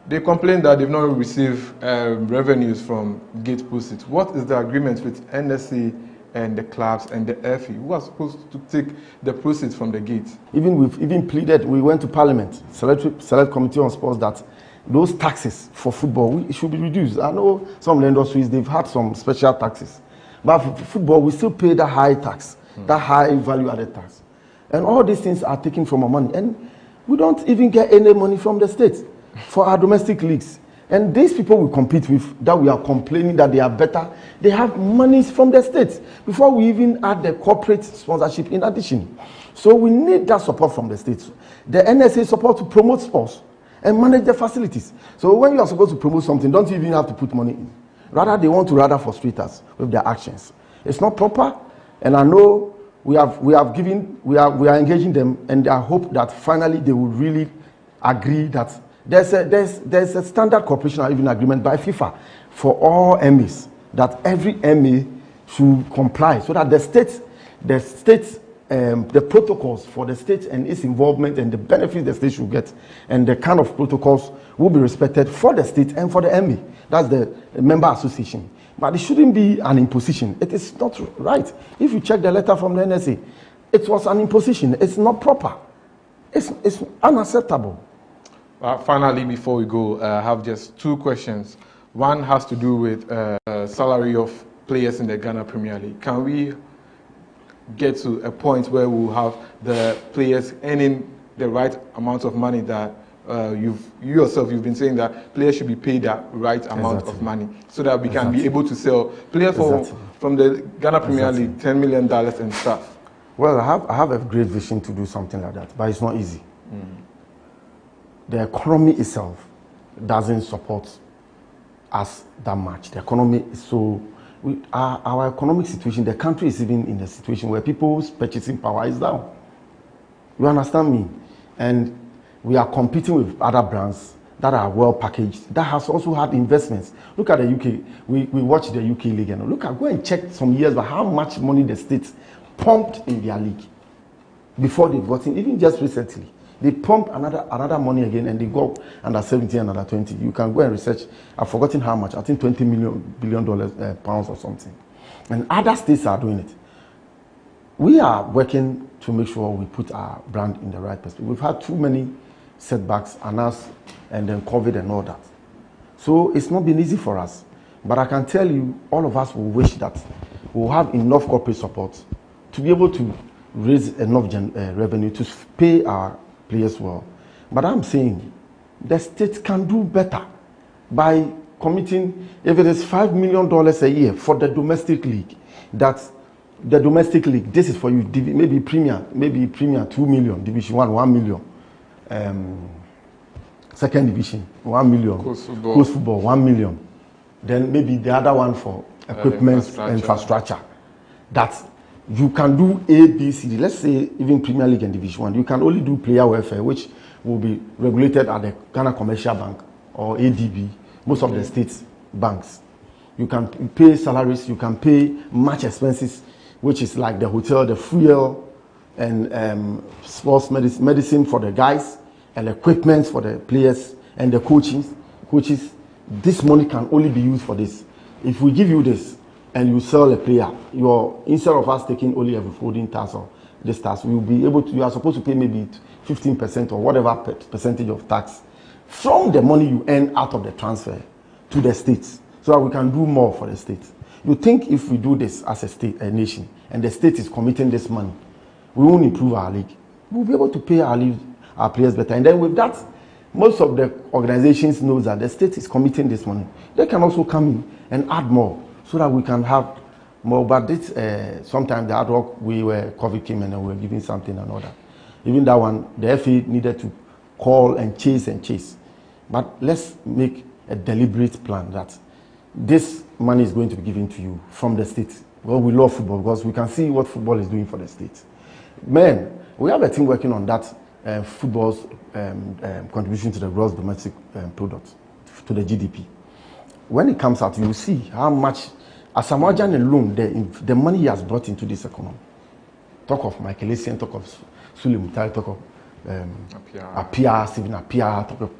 they complained that they've not received revenues from gate proceeds. What is the agreement with NSC and the clubs and the FE? Who are supposed to take the proceeds from the gate? We've pleaded, we went to Parliament, Select Committee on Sports, that those taxes for football should be reduced. I know some of the industries, they've had some special taxes. But for football, we still pay that high tax, that high value-added tax. And all these things are taken from our money. And we don't even get any money from the state for our domestic leagues. And these people we compete with, that we are complaining that they are better, they have monies from the state before we even add the corporate sponsorship in addition. So we need that support from the states. The NSA support to promote sports and manage the facilities. So when you are supposed to promote something, don't you even have to put money in. Rather, they want to frustrate us with their actions. It's not proper, and I know we are engaging them, and I hope that finally they will really agree that there's a standard cooperation or even agreement by FIFA for all MEs that every ME should comply, so that the protocols for the state and its involvement and the benefits the state should get, and the kind of protocols will be respected for the state and for the ME. That's the member association. But it shouldn't be an imposition. It is not right. If you check the letter from the NSA, it was an imposition. It's not proper. It's unacceptable. Finally, before we go, I have just two questions. One has to do with salary of players in the Ghana Premier League. Can we get to a point where we'll have the players earning the right amount of money that you yourself you've been saying that players should be paid that right amount of money so that we can be able to sell players from the Ghana Premier League $10 million and stuff? Well, I have a great vision to do something like that, but it's not easy. The economy itself doesn't support us that much. The economy is so. Our economic situation, the country is even in a situation where people's purchasing power is down. You understand me? And we are competing with other brands that are well packaged, that has also had investments. Look at the UK. We watch the UK league and go and check some years back how much money the states pumped in their league before they got in, even just recently. They pump another money again and they go under 70 and under 20. You can go and research. I've forgotten how much. I think $20 billion pounds or something. And other states are doing it. We are working to make sure we put our brand in the right perspective. We've had too many setbacks and then COVID and all that. So it's not been easy for us. But I can tell you, all of us will wish that we'll have enough corporate support to be able to raise enough revenue to pay our players well. But I'm saying the state can do better by committing, if it is $5 million a year for the domestic league, that's the domestic league, this is for you, maybe Premier 2 million, Division 1, 1 million, second division, 1 million, Coast football, 1 million. Then maybe the other one for equipment, infrastructure. That you can do A, B, C, D. Let's say even Premier League and Division 1. You can only do player welfare, which will be regulated at the Ghana Commercial Bank or ADB, most of the states banks. You can pay salaries, you can pay match expenses, which is like the hotel, the fuel, and sports medicine for the guys, and equipment for the players, and the coaches. This money can only be used for this. If we give you this, and you sell a player, instead of us taking only a withholding tax or this tax, we will be able to, you are supposed to pay maybe 15% or whatever percentage of tax from the money you earn out of the transfer to the states, so that we can do more for the states. You think if we do this as a nation, and the state is committing this money, we won't improve our league. We'll be able to pay our players better. And then with that, most of the organizations know that the state is committing this money. They can also come in and add more, so that we can have more. But this, sometimes the hard work, COVID came and we were giving something and all that. Even that one, the FA needed to call and chase. But let's make a deliberate plan that this money is going to be given to you from the state. Well, we love football because we can see what football is doing for the state. Man, we have a team working on that, football's contribution to the gross domestic product, to the GDP. When it comes out, you will see how much Asamoah Gyan alone, the money he has brought into this economy. Talk of Michael Essien, talk of Sule Mutai, talk of Apia, Stephen Apia, talk of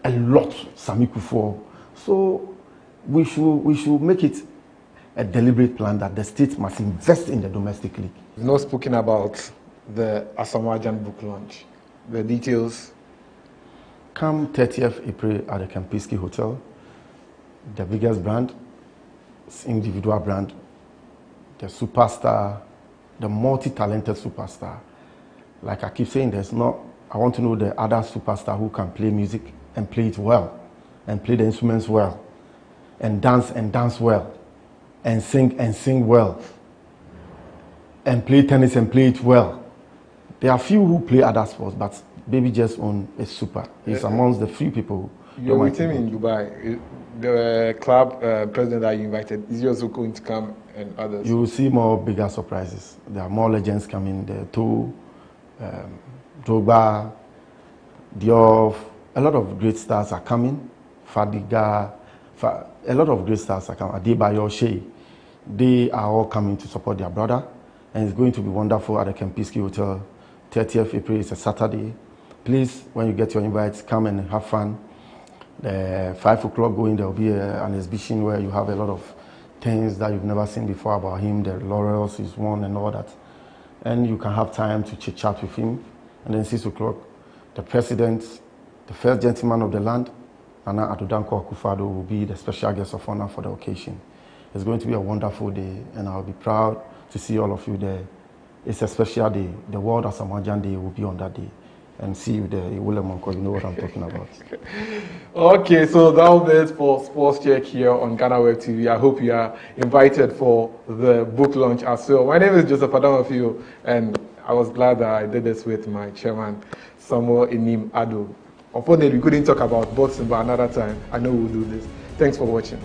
a lot, Sami Kufuor. So we should make it a deliberate plan that the state must invest in the domestic league. We've not spoken about the Asamoah Gyan book launch. The details? Come 30th April at the Kempinski Hotel. The biggest brand, individual brand, the superstar, the multi-talented superstar. Like I keep saying, I want to know the other superstar who can play music and play it well, and play the instruments well, and dance well, and sing well, and play tennis and play it well. There are few who play other sports, but Baby Jess on is super. He's amongst the few people. You're with him in Dubai. The club president that you invited, is he also going to come, and others? You will see more bigger surprises. There are more legends coming. The Drogba, Diop, a lot of great stars are coming. Fadiga, a lot of great stars are coming. Adebayo, Shea. They are all coming to support their brother, and it's going to be wonderful at the Kempinski Hotel. 30th April is a Saturday. Please, when you get your invites, come and have fun. 5 o'clock going, there will be an exhibition where you have a lot of things that you've never seen before about him, the laurels he's won and all that. And you can have time to chit chat with him. And then 6 o'clock, the president, the first gentleman of the land, Nana Adodanko Akufo-Addo will be the special guest of honor for the occasion. It's going to be a wonderful day, and I'll be proud to see all of you there. It's a special day. The World Asamajan Day will be on that day. And see you there, Monko, you know what I'm talking about. Okay, so that was it for Sports Check here on GhanaWeb TV. I hope you are invited for the book launch as well. My name is Joseph Adamofio, and I was glad that I did this with my chairman, Samuel Enim Ado. Unfortunately, we couldn't talk about boxing, but another time, I know we'll do this. Thanks for watching.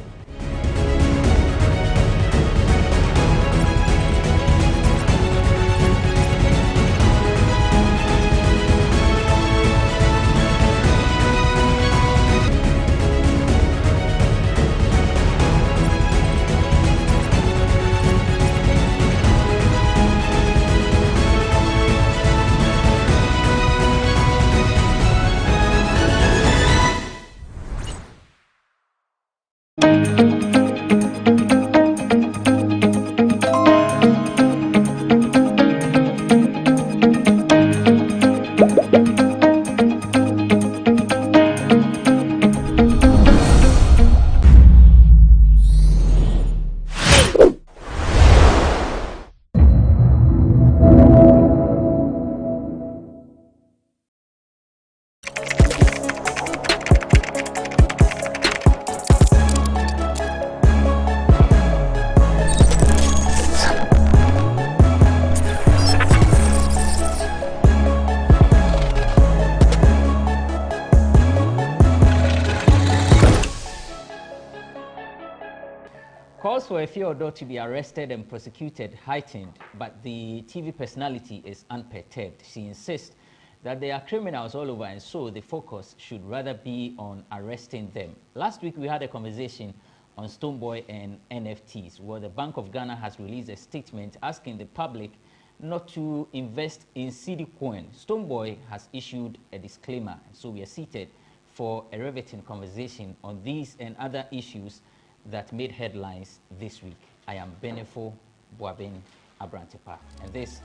Calls for Efeodo to be arrested and prosecuted heightened, but the TV personality is unperturbed. She insists that there are criminals all over, and so the focus should rather be on arresting them. Last week we had a conversation on Stonebwoy and NFTs, where the Bank of Ghana has released a statement asking the public not to invest in CD coin. Stonebwoy has issued a disclaimer, so we are seated for a riveting conversation on these and other issues that made headlines this week. I am Benefo Boabin Abrantepa, and this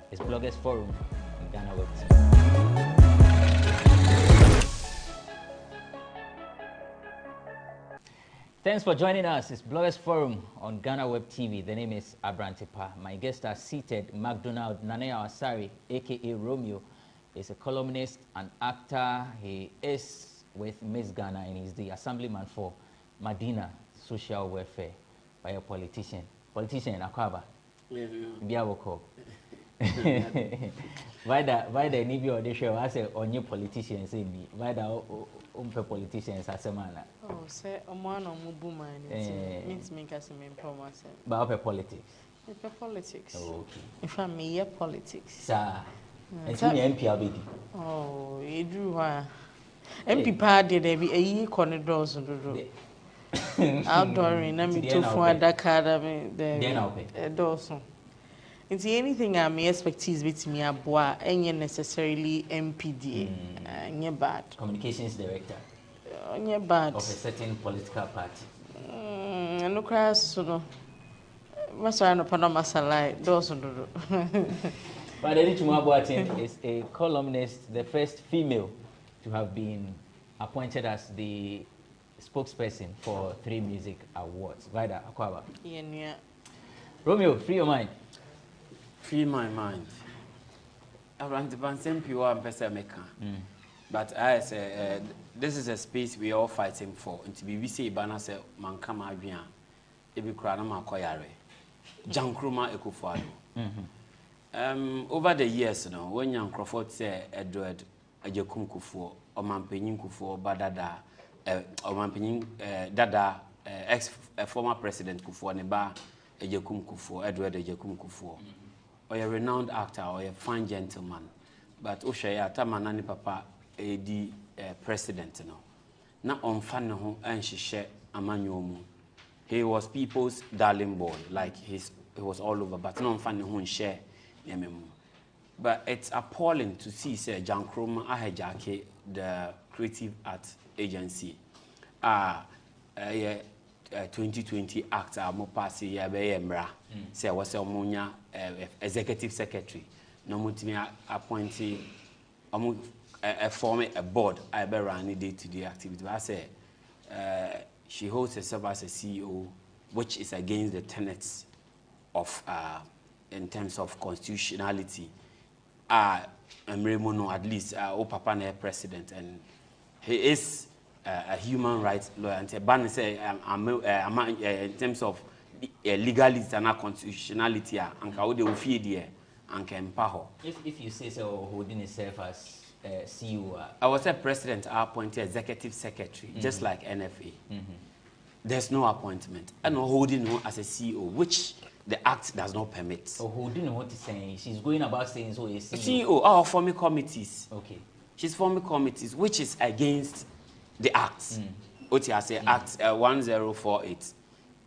is Bloggers Forum on GhanaWeb TV. Thanks for joining us. It's Bloggers Forum on GhanaWeb TV. The name is Abrantepa. My guests are seated. McDonald Nanea Asari, aka Romeo, is a columnist and actor. He is with Miss Ghana and he's the assemblyman for Medina Social Welfare by a politician. Politician, Akwaba. Biawoko. Why the Nibi or the show? I say on your politicians say me. Why the politicians as a man? Oh, say a man on Mubuma means make us a promise. But politics. Politics. Okay. If I may hear politics. Sir. And so MP Abedi. Oh, you do MP party there be a year corner doors and outdooring, I mean, 2 for Academy, the Dawson. It's anything I may expertise with me, Abois, and necessarily MPD, and you're bad. Communications director. And you're bad. Of a certain political party. And no crash, so no. Sorry, no Panama Salai, Dawson. But Eddie Chumabuatin is a columnist, the first female to have been appointed as the spokesperson for 3 music awards. Vida Akwaba. Yeah. Romeo, free your mind. Free my mind. Around the Bansen Pure and Pessameka. But I say, this is a space we are all fighting for. And to be we say, Banase Mankama Avian, Ebi Kranama Koyare, Jankruma Ekufado. Over the years, when young Crawford said Edward Ajakum Kufu, or Mampenin Kufu, Badada. Dada, former president Kufuor Neba Ejekum Kufuor, Edward Ejekum Kufuor, or a renowned actor or a fine gentleman. But Oshaya Tamanani Papa AD president no. Na on fan and she share Amanyomu. He was people's darling boy, like he was all over, but no fan who share Yememu. But it's appalling to see say Jan Kroma Ahejake, the creative art agency 2020 act mo pass ya be yemra say was omunya executive secretary no mutimi appointee form a board I be run day to day activity I say she holds herself as a CEO, which is against the tenets of, in terms of constitutionality. Mremono, at least, Papa na president, and he is a human rights lawyer. And Ban say, in terms of legality and constitutionality, and how they will feed there, and can empower. If you say so, holding himself as CEO, I was a president, I appointed executive secretary, just like NFA. There's no appointment, and holding her as a CEO, which the act does not permit. So holding what is saying, she's going about saying so is CEO, forming committees. Okay. She's forming committees, which is against the act. What you say, Act 1048,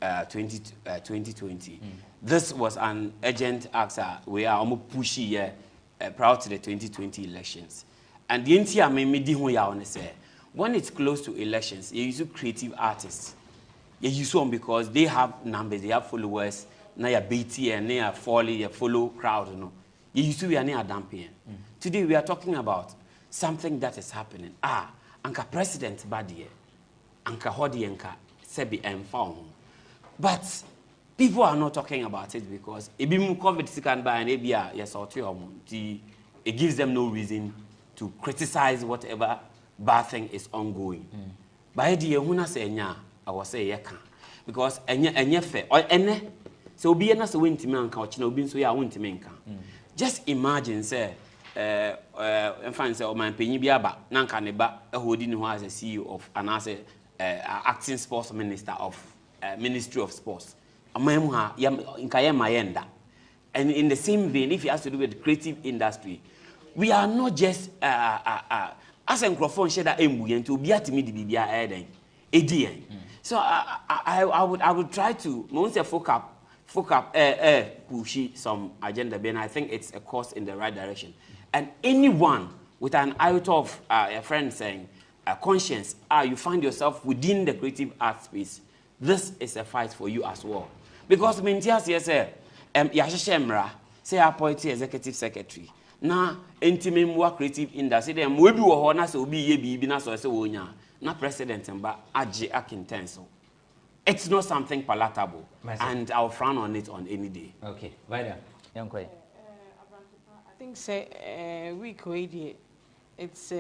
2020. This was an urgent act we are almost pushy prior to the 2020 elections. And the entire me say, when it's close to elections, you use creative artists. You use them because they have numbers, they have followers. Now you're BT and now you follow crowd. You used to be a damping. Today we are talking about something that is happening. Anka president badie, anka hodi anka sebi emfound. But people are not talking about it because it be COVID second by an ABR, yes, or it gives them no reason to criticize whatever bad thing is ongoing. By the huna say nya, I was say yeka. Because enya fe or ene so be na so wenti man ka ochina obi so ya wenti men ka. Just imagine say enfan say o man panyi bi aba na nka ne ba ehodi ni ho as a CEO of and as a acting sports minister of Ministry of Sports. Amam ha nka ye mayenda. And in the same vein, if it has to do with creative industry, we are not just as a microphone share that embu to be at me the bibia eden edien. So I would try to once focus push some agenda, and I think it's a course in the right direction. And anyone with an iota of a friend saying conscience, you find yourself within the creative art space, this is a fight for you as well. Because Mintias yes Yashemra say appoint executive secretary. Na intimate more creative industry them we be wo na so be ye bi na so say wonya na president mba age akintenso. It's not something palatable, and I'll frown on it on any day. Okay, Vaida, young I think say week already. It's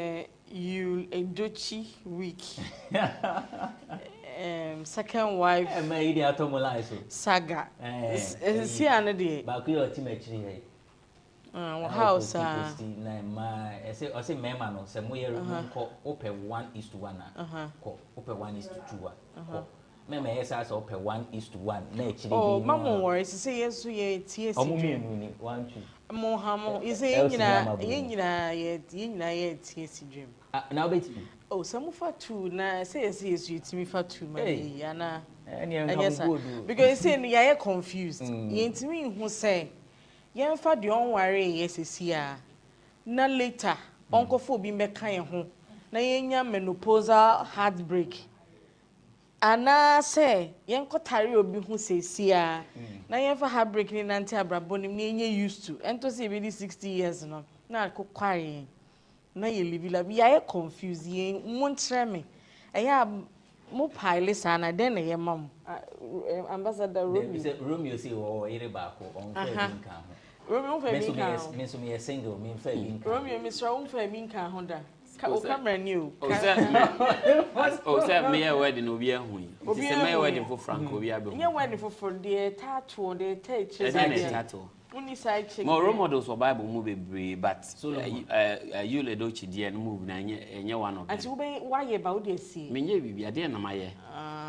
you Endochi week. Second wife. Saga. See another day. House. I say memano. Some way open 1:1. Open 1:2. Mama yes as open 1:1. Oh, Mama worries. Say yes to ye TS. 1 2. Mohamo is saying ye TS dream. Now bet me. Oh, some for two na say yes you to me for two money yana. Yes, because say you are confused. You to me who say yen fa the on worry yes here. Na later uncle for be meka ye ho. Na yenya menopausal heartbreak. Ana say yen ko tare obi hu sesia na yen fa heartbreak ni nanti abrabo ni yenye used to ento say be 60 years no na ko kware na ye live la bi ya confuse yen montre me eya mo pile sana den na ye mam ambassador Romeo say o ire ba ko on fa bin kan ho Romeo fa bin kan me so me single me fa bin kan Romeo me so fa bin kan ho da o camera new o say me wedding obi ehun yi say me wedding for Frank obi abe ye wedding for the tattoo the touch tattoo uni side check more role models for Bible move be but you le do chidie no move na enye one of them ati we why ba wo dey see me nye bibia de na maye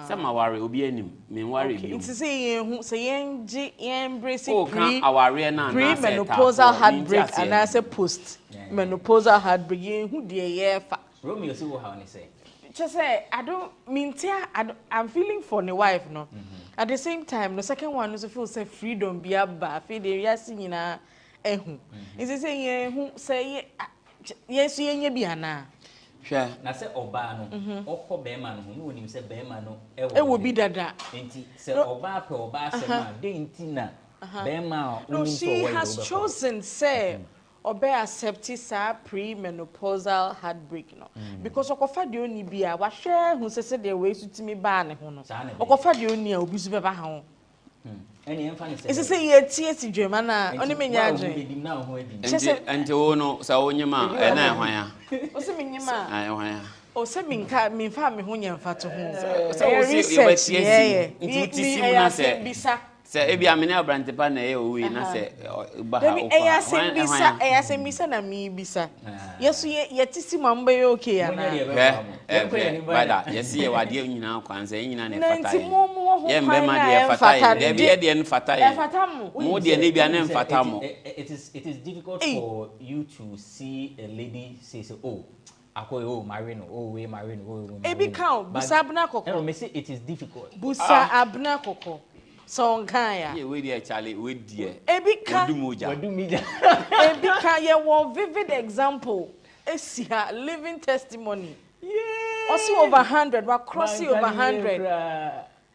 say ma ware obi anim me ware bi it say yen hu say yen gi yen embrace pre-menopausal heartbreak and I say post menopausal heartbreak yen hu de ye fa Romeo see what how ni say just say I don't mean I'm feeling for the wife no at the same time the second one also feel say freedom be aba fe dey yasi nyina ehu is say yen hu say yes yen bi ana hwe na say oba no okọ be ma no no onim say be ma no e wo bi dada enti say oba pe oba asem a de enti na be ma no she has chosen say obe accept sa pre-menopausal heartbreak no because okofa de oni bia wa hwe hu sese de we sutimi ba ne ho no okofa de oni a obi su beba ha ho any emphasis ese se ye tie si dwema na oni menya adwen ente wo no sa wonyema na hwan ya o se menyima hwan ya o se minka me fa me ho nyemfa to ho so o se ye tie si ntisi mu na se bisa se ebi amene abrante pa na ye owi na se ba ha o fa eya se bisa na mi bisa yeso ye tisi mamba ye okay ya na bada yesi ye wade nyina kwanza nyina na fata ye mbe ma de fata ye de de ne fata ye mo de ne bia ne fata mo it is difficult for you to see a lady say oh oh marino oh we marino oh ebi count busa abna kokko me say it is difficult busa abna kokko so nkaya ye we dey chale we die ebika wadumija ebika ye one vivid example esia living testimony osi over 100 wa cross over 100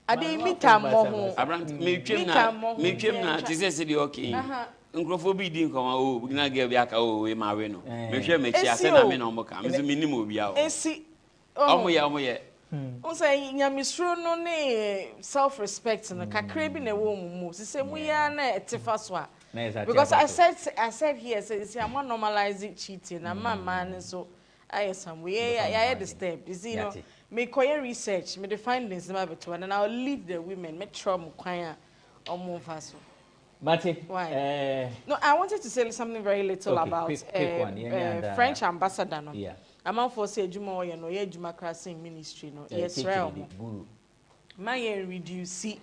ade mita mo ho abrant me twem na tise de okay nkrofo bi di nkoma o bugina ge bi aka o we mawe no me hwe me chi ase na me no mo ka me minim obi a o esi omo ye Unsa nyamisro no ne self respect no kakra bi na wo mu sese mu ya na etifa so a because I said here say am normalizing cheating na man so I some we ya disturbed you know me koye research me the findings ma beto and I'll leave the women me try mu kwan a omo fa so Mate, no, I wanted to say something very little about quick one. French ambassador no. Yeah. Among for say Juma oye no ye Juma crossing ministry no. Yes, realm. My reduce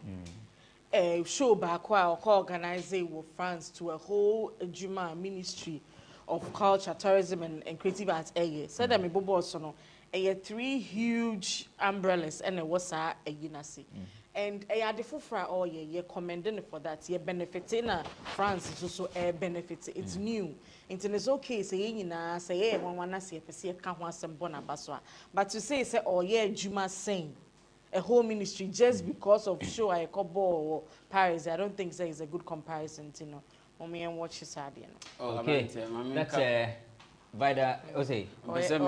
show back or organize with France to a whole Juma ministry of culture, tourism and creative arts. Said that me bobo so no. 3 huge umbrellas and it was a unasi. And I the fufra all ye commending for that ye benefiting France is also a benefit it's new it's okay say na say one say pese ka ho asem bona baswa but to say oh yeah Juma saying a whole ministry just because of show I or Paris I don't think is a good comparison you know mommy and watch his idea okay that's Vida, Ose. 30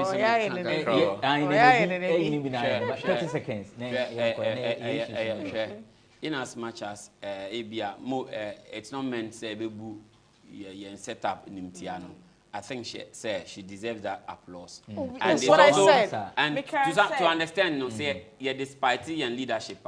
seconds. In as much as it's not meant say bebu set up in Mtiano. I think she deserves that applause. And that's what I said. And to understand, no, say despite and leadership.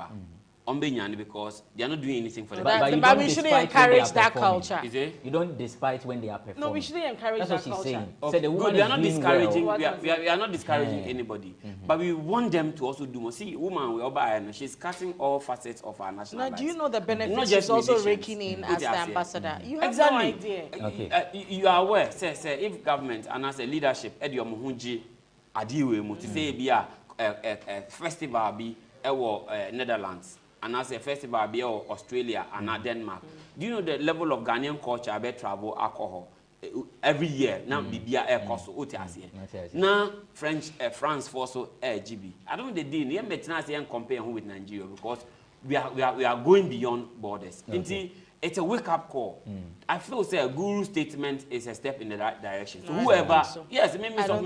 Because they are not doing anything for the people. But we shouldn't encourage that culture. Is it? You don't despite when they are performing. No, we shouldn't encourage that culture. So the woman we are not discouraging. We are not discouraging anybody. But we want them to also do more. See, woman, we are she's cutting all facets of our national life. Now, do you know the benefits she's also raking in as the ambassador? You have no idea. Okay. You are aware. Say, if government and as a leadership, Eddie Omuhunji, Adiwe, to say be a festival be Netherlands. And as a festival be Australia and Denmark. Do you know the level of Ghanaian culture about travel alcohol every year? Now Bibia air cost now France for so GB. I don't know the deal. You may compare with Nigeria because we are going beyond borders. It's a wake-up call. I feel say a guru statement is a step in the right direction. So whoever, yes, maybe some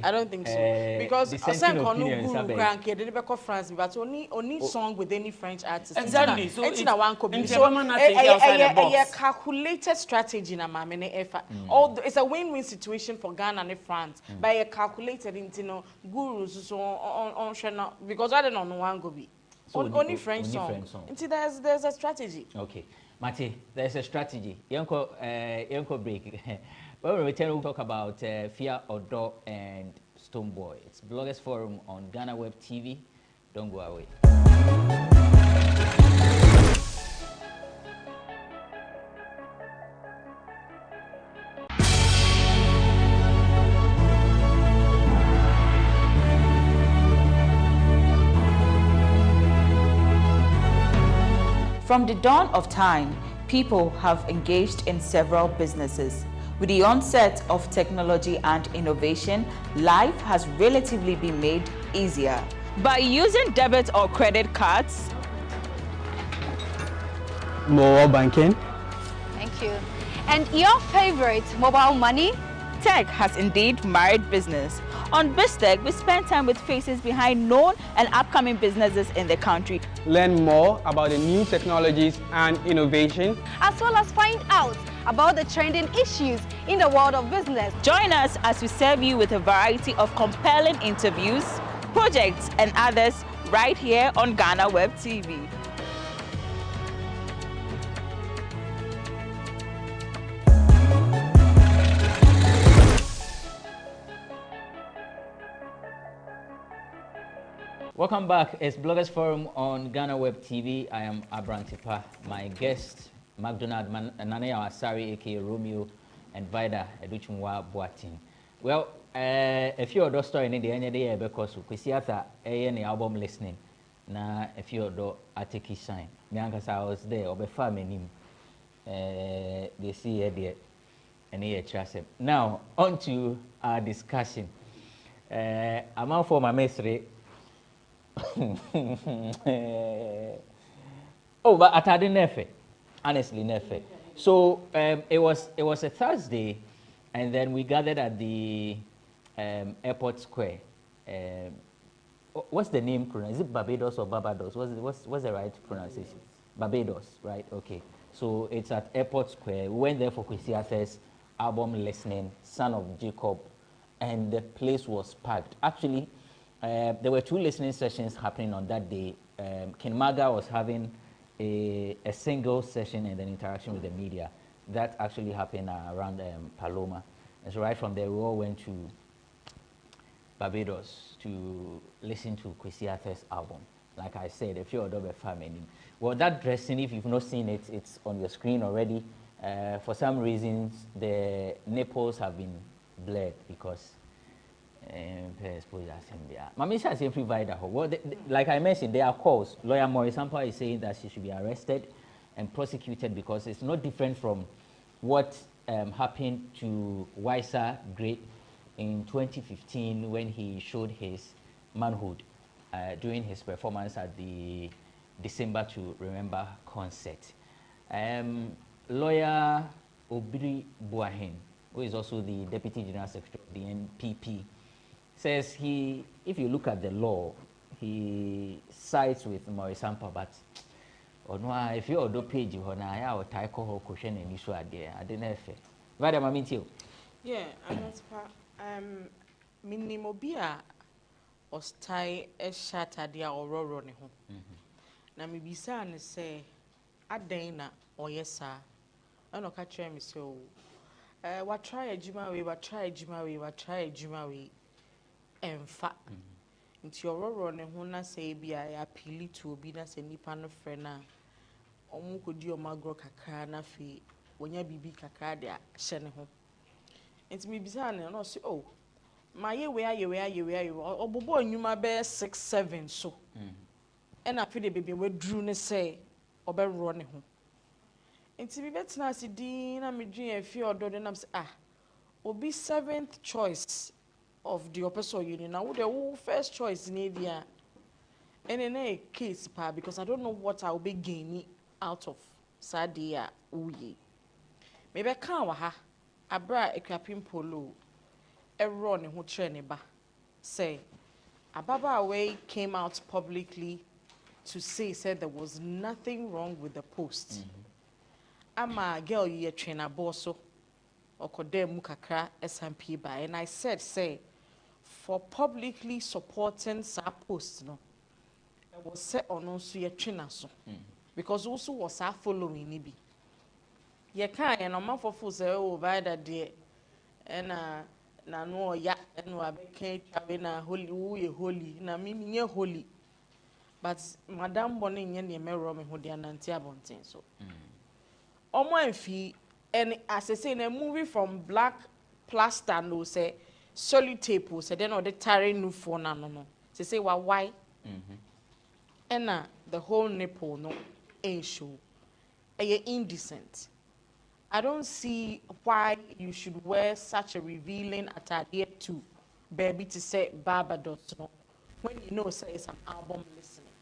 I don't think so. Because I said guru grandkid didn't be France, but only song with any French artist. Exactly. So it's in one community. So a calculated strategy na mamene effort. It's a win-win situation for Ghana and France. By a calculated gurus so on because I don't know one go be. So only French song. There's a strategy. Okay. Mate, there's a strategy. Yanko break. When we return, we'll talk about Fear Odo and Stoneboy. It's Bloggers Forum on GhanaWeb TV. Don't go away. From the dawn of time, people have engaged in several businesses. With the onset of technology and innovation, life has relatively been made easier. By using debit or credit cards, mobile banking, thank you, And your favorite mobile money? Tech has indeed married business. On BizTech, we spend time with faces behind known and upcoming businesses in the country. Learn more about the new technologies and innovation, as well as find out about the trending issues in the world of business. Join us as we serve you with a variety of compelling interviews, projects, and others right here on GhanaWeb TV. Welcome back. It's Bloggers Forum on GhanaWeb TV. I am Abrantipa. My guest, McDonald Nanea Asari, aka Romeo, and Vida Educhumwa Boatin. Well, a few of those stories in the end of the year because we see after any album listening. Na a few of those article sign. Miankas I was there, or before me, they see here there and here trust him. Now, on to our discussion. I'm out for my mystery. Oh, but I didn't nefe, honestly nefe. So it was a Thursday, and then we gathered at the airport square. What's the name pronounced? Is it Barbados or Barbados? What's the right pronunciation? Barbados, right? Okay. So it's at Airport Square. We went there for Kwesi Arthur's album listening, Son of Jacob, and the place was packed. Actually, there were 2 listening sessions happening on that day. King Maga was having a single session and an interaction with the media. That actually happened around Paloma. And so right from there, we all went to Barbados to listen to Kwesi Arthur's album. Like I said, a few other family. Well, that dressing, if you've not seen it, it's on your screen already. For some reasons, the nipples have been blurred because well, like I mentioned, there are calls. Lawyer Morris Sampa is saying that she should be arrested and prosecuted because it's not different from what happened to Wisa Great in 2015 when he showed his manhood during his performance at the December to Remember concert. Lawyer Obiri Buahin, who is also the Deputy General Secretary of the NPP, says if you look at the law, he sides with Morris Sampa, but if you do page, I will tackle her question and issue idea. I didn't have it. Vada Mamintio. Yeah, I'm not Minimobia or style a shatter the aurora. Na me bisa and say, Adena or yes, sir. I don't catch me so. What try a Jimawe, what try a Jimawe, what try a Jimawe. In fact, into your run and when I say be I appeal to be as a nipan of friend. Omu could do magro kakana fee when you be kakadia shen home. It's me bizarre and also, oh, my way, or boy, you my bear 6, 7 so. And I feel the baby would drew say or be running home. It's me better now, see, Dean, I'm a dream a few or then I'm will be 7th choice of the oppressor union. Now, the first choice in India, and in a case, because I don't know what I'll be gaining out of Sadia Uye. Maybe I can't I brought a capim polo, a run who train ba. Say, Ababa Away came out publicly to said there was nothing wrong with the post. I'm a girl, you trainer bosso, or Kodem Mukakra SMP by, and I said, say, for publicly supporting sa post, no, it was set on also your trainer so. Because also was our following nibi. Ye can't and a month of say, oh, by that day, and na no ya and no can't have na holy, na me holy. But Madame Bonning and the mirror me who the Nantia Bontin so. Omo fee and as I say in a movie from Black Plaster no say solitape say then or the tarry no phone no. Say why? And the whole nipple no ain't show. Indecent. I don't see why you should wear such a revealing attire to baby to say Barbados no when you know say it's an album listening.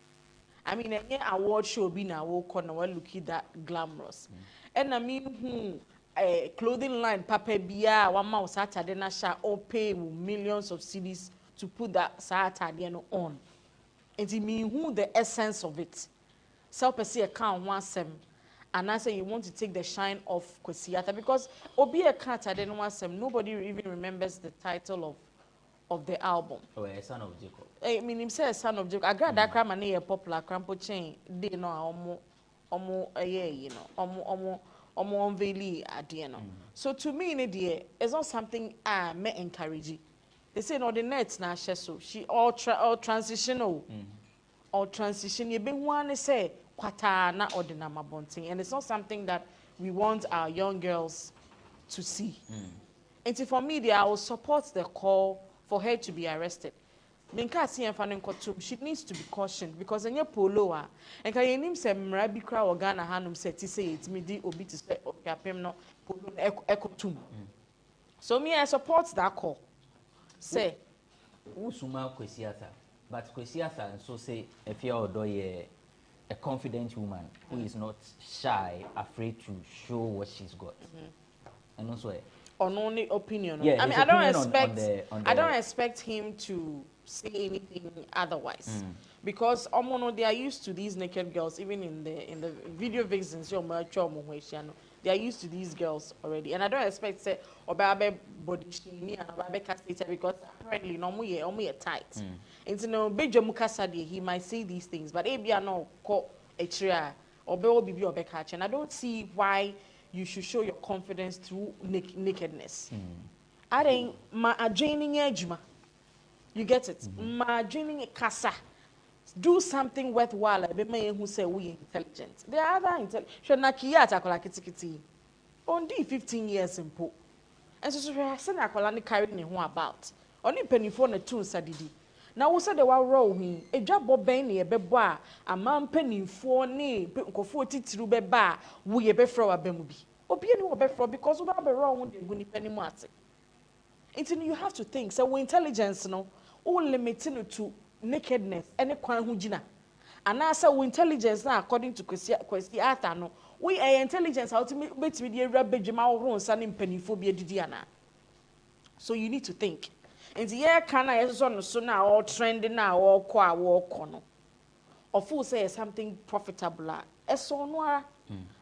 I mean any award show be na wo corner well look that glamorous. And I mean clothing line papa bia one mouse Saturday na sha or pay millions of cedis to put that Saturday on. And it mean who the essence of it. So per se account one sem. And I say you want to take the shine off Kwesiata because Obi a cat I didn't want sem. Nobody even remembers the title of the album. Oh, a son of Jacob. I mean him say son of Jacob. I got that crime and a popular crampo chain. They know omo you know omo unveil at the end. So to me it's not something I may encourage. They say no the net na so she all transitional. Or transition you been one say kwata na ordinama bonting, and it's not something that we want our young girls to see. And for me, I will support the call for her to be arrested. She needs to be cautioned because in your polo and can you name some rabikra or Ghana hanum set to say it's me the obi to spec of no polo echo tomb. So me I support that call. Say Usuma Kwesiata, but Kwesiata and so say if you're a confident woman who is not shy, afraid to show what she's got. And also on only opinion. Yeah, I mean, I don't expect him to say anything otherwise, because they are used to these naked girls. Even in the video vixens, they are used to these girls already, and I don't expect say obabe body shaming and obabe castrated because apparently no more tight. And so no he might say these things, but ebia no ko etria obe bibi obe catch, and I don't see why you should show your confidence through nakedness. I think ma adjoining ejuma. You get it? Ma adjoining kasa. Do something worthwhile. Be me who say we intelligent. There are other intelligent. Should na kiya atakola kitikiti. Ondi 15 years in po. And so I say na akola ni carry ne ho about. Oni penifo na tun sadidi. Na wo say de wa row hin. Edwabo ben ne ebebo a amam penifo ne nkofo titiru beba wo ye be fro abemu bi. Obi ani wo be fro because wo ba be row ho de guni penimu ate. Until you have to think so we intelligence no all limited to nakedness any kwan ho gina. And as we intelligence na according to Kwesiata no we intelligence ultimately the rabejima wo nsa ne mpanifo bi adidi ana. So you need to think. And the year can I so now all trending now all kwa no. Of course say something profitable. So no.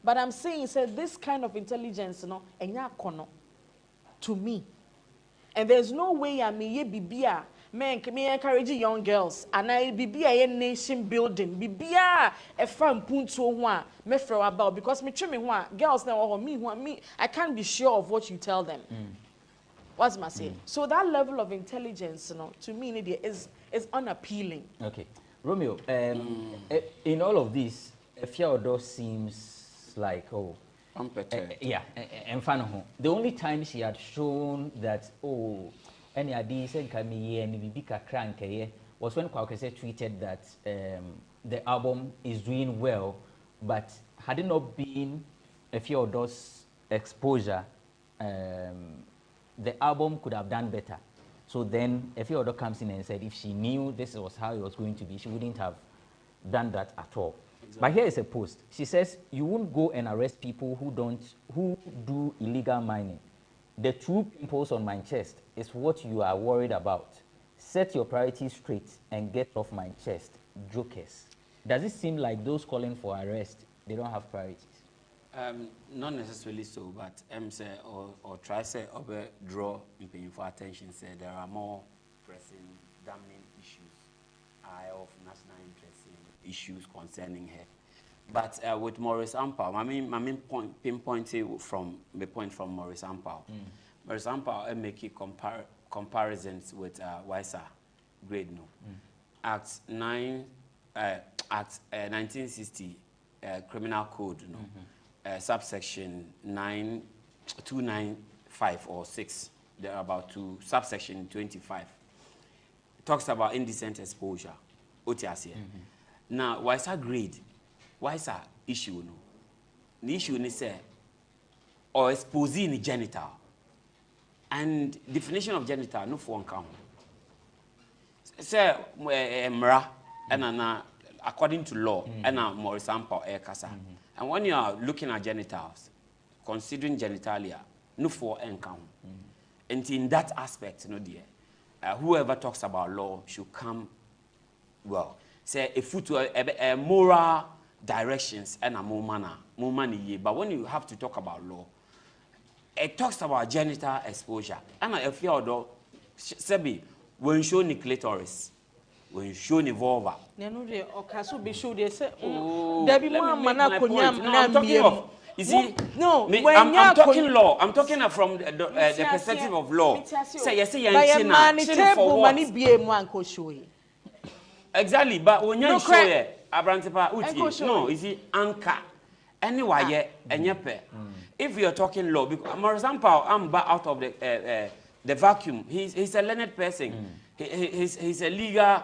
But I'm saying say this kind of intelligence no enya kono to me. And there's no way I mean ye bibia men me encourage young girls and I bibia a nation building bibia a fan punto ho me fro about because me trim me ho girls now me I can't be sure of what you tell them. What's my say? So that level of intelligence, to me, is unappealing. Okay, Romeo. In all of this, Fiodor seems like unperturbed. Yeah, and the only time she had shown that any idea was when Kwakese tweeted that the album is doing well, but had it not been Fiodor's exposure, the album could have done better. So then Fiodor comes in and said if she knew this was how it was going to be, she wouldn't have done that at all. Exactly. But here is a post. She says, you won't go and arrest people who do illegal mining. The 2 pimples on my chest is what you are worried about. Set your priorities straight and get off my chest. Jokers. Does it seem like those calling for arrest, they don't have priorities? Not necessarily so, but say or try say draw for attention. Say there are more pressing, damning issues of national interest issues concerning her. But with Maurice Ampao, my main pinpointed from the point from Maurice Ampao. Maurice Ampao making comparisons with Waisa grade no. Act 1960 criminal code no. Subsection 9295 or 6, there are about 2, subsection 25. It talks about indecent exposure. Now, why is that grade? Why is that issue? No? The issue is say, or exposing the genital. And definition of genital, no for one count. Say, mra, and according to law, and Maurice Ampao kasa. And when you are looking at genitals, considering genitalia, no for income. And in that aspect, no dear, whoever talks about law should come, well, say a foot a moral directions and a more money. But when you have to talk about law, it talks about genital exposure. And I feel though, Sebi, when show the clitoris, when show the vulva. No, they also be sure they say, oh, there be more man I'm talking of. You see, no, I'm talking law. I'm talking from the perspective of law. Say, yes, exactly, but when you show it, no, is it anchor? Anyway, if you are talking law, because for example, I'm out of the vacuum. He's a learned person. He's a legal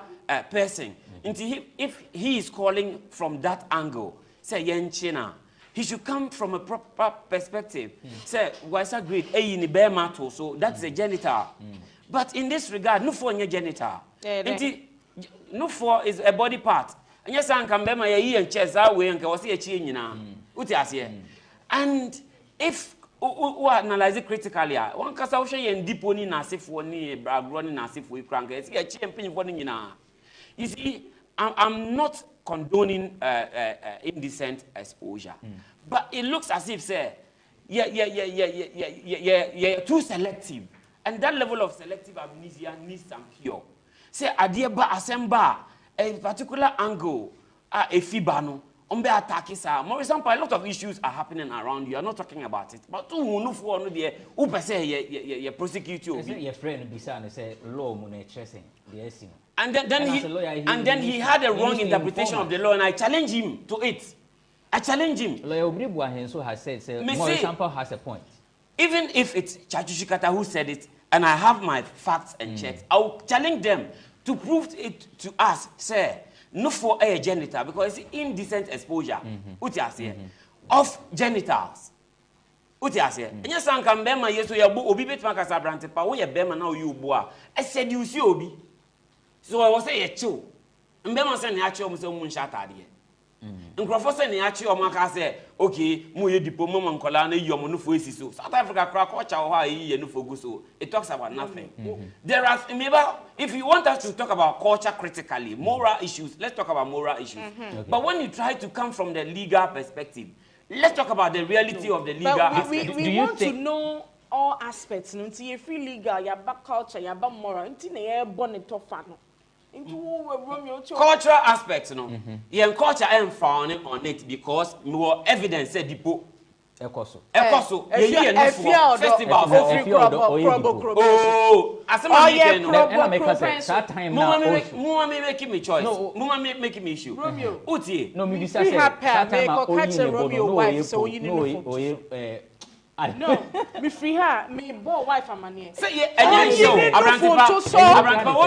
person. If he is calling from that angle, say yen China. He should come from a proper perspective. Say, what's a great in the bear matter, so that's a genital. But in this regard, no for your genital. No for is a body part. And yes, I can bear my ear and chest that way and can see a chain now. And if we analyze it critically, one can say and deep one in a safe one, running as if we crank it. See a champion one in you see, I'm not condoning indecent exposure. But it looks as if, say, yeah, too selective. And that level of selective amnesia needs some cure. Say, adieba asemba, a particular angle, a fibano, umbe attackisa. For example, a lot of issues are happening around you. I'm not talking about it. But two who know for no the who per se ye prosecute you. Your friend Bisano say law mune chasing the essence. And then he had a wrong interpretation of the law, and I challenge him to it. I challenge him. Lawyer Obribwa Henso has said, for example, has a point. Even if it's Chachushikata who said it, and I have my facts and checks, I will challenge them to prove it to us, say, no for a genital, because it's indecent exposure of genitals. And yes, I can bear my yes, we are Obi Betmakasa Brantepa, we are Bema now you boa. I said, you see Obi. So I was saying a two. And Bema said, actually, almost a moon shot at you. And Crawford said, actually, Omaka said, okay, Muye diploma and Colana, your monophys. So South Africa crack watch our high and for so it talks about nothing. There are, maybe, if you want us to talk about culture critically, moral issues, let's talk about moral issues. But when you try to come from the legal perspective, let's talk about the reality of the legal aspect. We want to know all aspects. You free legal, you have culture, you have moral. You born it tough. Cultural aspects, no. Yeah, culture I am found on it because more evidence said depot. Ekoso. Festival. Oh, as a man, Mama making me choice. Mama making me issue. Romeo. Uti. No, me say Romeo wife, so you know. No, me free her, me boy wife and money. Say what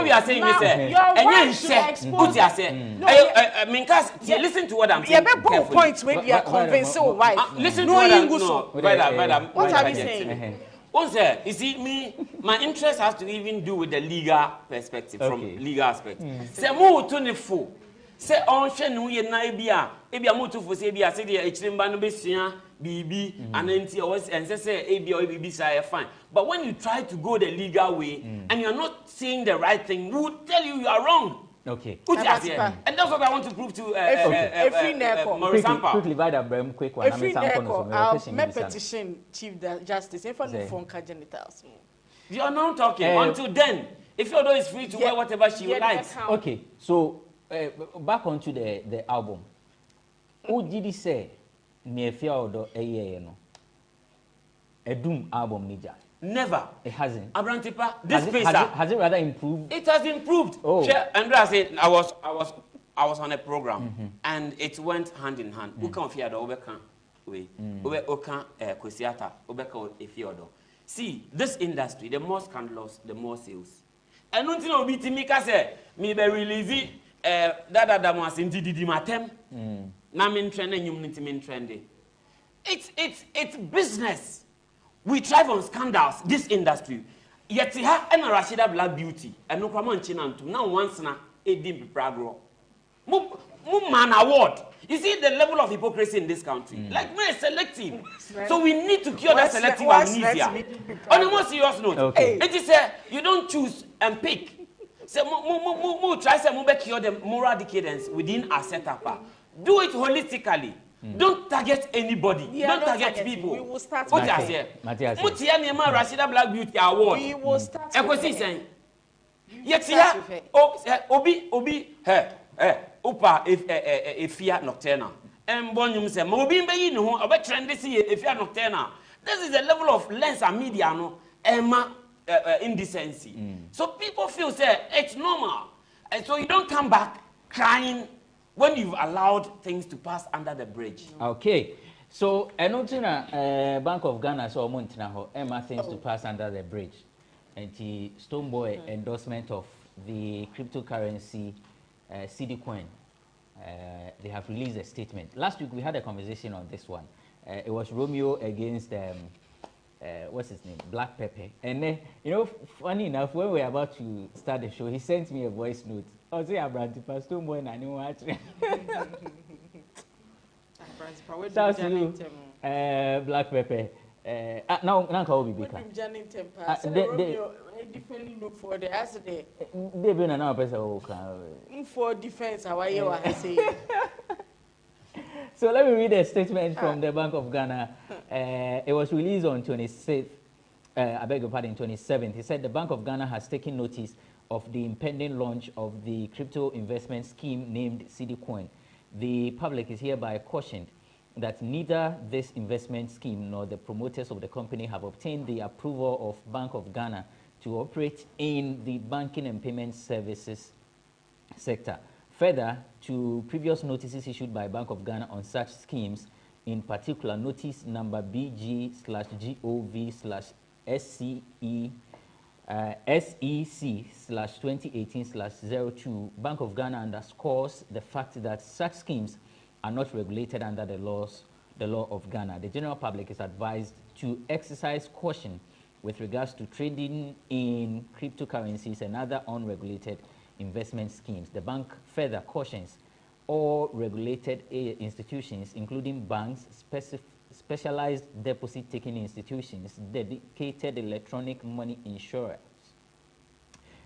we are saying is listen to what I'm saying. Yeah, points where you are convinced so wife. Listen to what I'm saying. What are you saying? Also, you see, my interest has to even do with the legal perspective, from legal aspect. Say more 24. Say on Shen, we are Naibia, Abia Motu for Sabia, say the Echimban Bessia, BB, and NT, and say AB or BB, say fine. But when you try to go the legal way and you're not saying the right thing, we will tell you are wrong. Okay. And that's what I want to prove to quickly, Vada, quick one. I'll petition Chief Justice in front of Fonka genitals. You are not talking until then. If your daughter is free to wear whatever she likes. Okay, so back onto the album. Who did he say near Fiado a doom album Nija? Never. It hasn't. Abrantipa, has it rather improved? It has improved. Oh. Andrea said I was on a program and it went hand in hand. Who can Fiado Obeka way? Oka Kosiata, Obeka Efiodo. See, this industry, the more scandalous, the more sales. And until no beat me say me be release that was in Didi Matem. Na min trending you min trending. It's business. We thrive on scandals, this industry. Yet ha and Rashida Black Beauty and no common chinantu. Now once na edim pragro. Mu man award. You see the level of hypocrisy in this country. Like, we're selective. So we need to cure that selective amnesia. On a more serious note, it is you don't choose and pick. So, try to cure the moral decadence within our setup. Do it holistically. Don't target anybody. Don't target people. We will start with Rashida Black Beauty Award. We will start with Obi, Opa, Efia Nocturna. And Bonum said, Mobin Bay, no, about trendy see Efia Nocturna. This is the level of lens and media, no, Emma indecency. So people feel say it's normal. And so you don't come back crying when you've allowed things to pass under the bridge. Okay. So, Enotina, Bank of Ghana saw Montana, Emma things to pass under the bridge. And the Stoneboy endorsement of the cryptocurrency CD coin. They have released a statement. Last week we had a conversation on this one. It was Romeo against what's his name, Black Pepper. And then, you know, funny enough, when we were about to start the show, he sent me a voice note. I was saying, "Abrantipa, Stoneboy, and I knew what." Sounds you, Black Pepper. Now call me Bika. For the yesterday. They been an person for defense. How are you? So let me read a statement from the Bank of Ghana. It was released on 26th. I beg your pardon, 27th. He said the Bank of Ghana has taken notice of the impending launch of the crypto investment scheme named CD Coin. The public is hereby cautioned that neither this investment scheme nor the promoters of the company have obtained the approval of Bank of Ghana to operate in the banking and payment services sector. Further, to previous notices issued by Bank of Ghana on such schemes, in particular notice number BG/GOV/SEC/2018/02, Bank of Ghana underscores the fact that such schemes are not regulated under the law of Ghana. The general public is advised to exercise caution with regards to trading in cryptocurrencies and other unregulated investment schemes. The bank further cautions all regulated institutions, including banks, specialized deposit-taking institutions, dedicated electronic money insurers,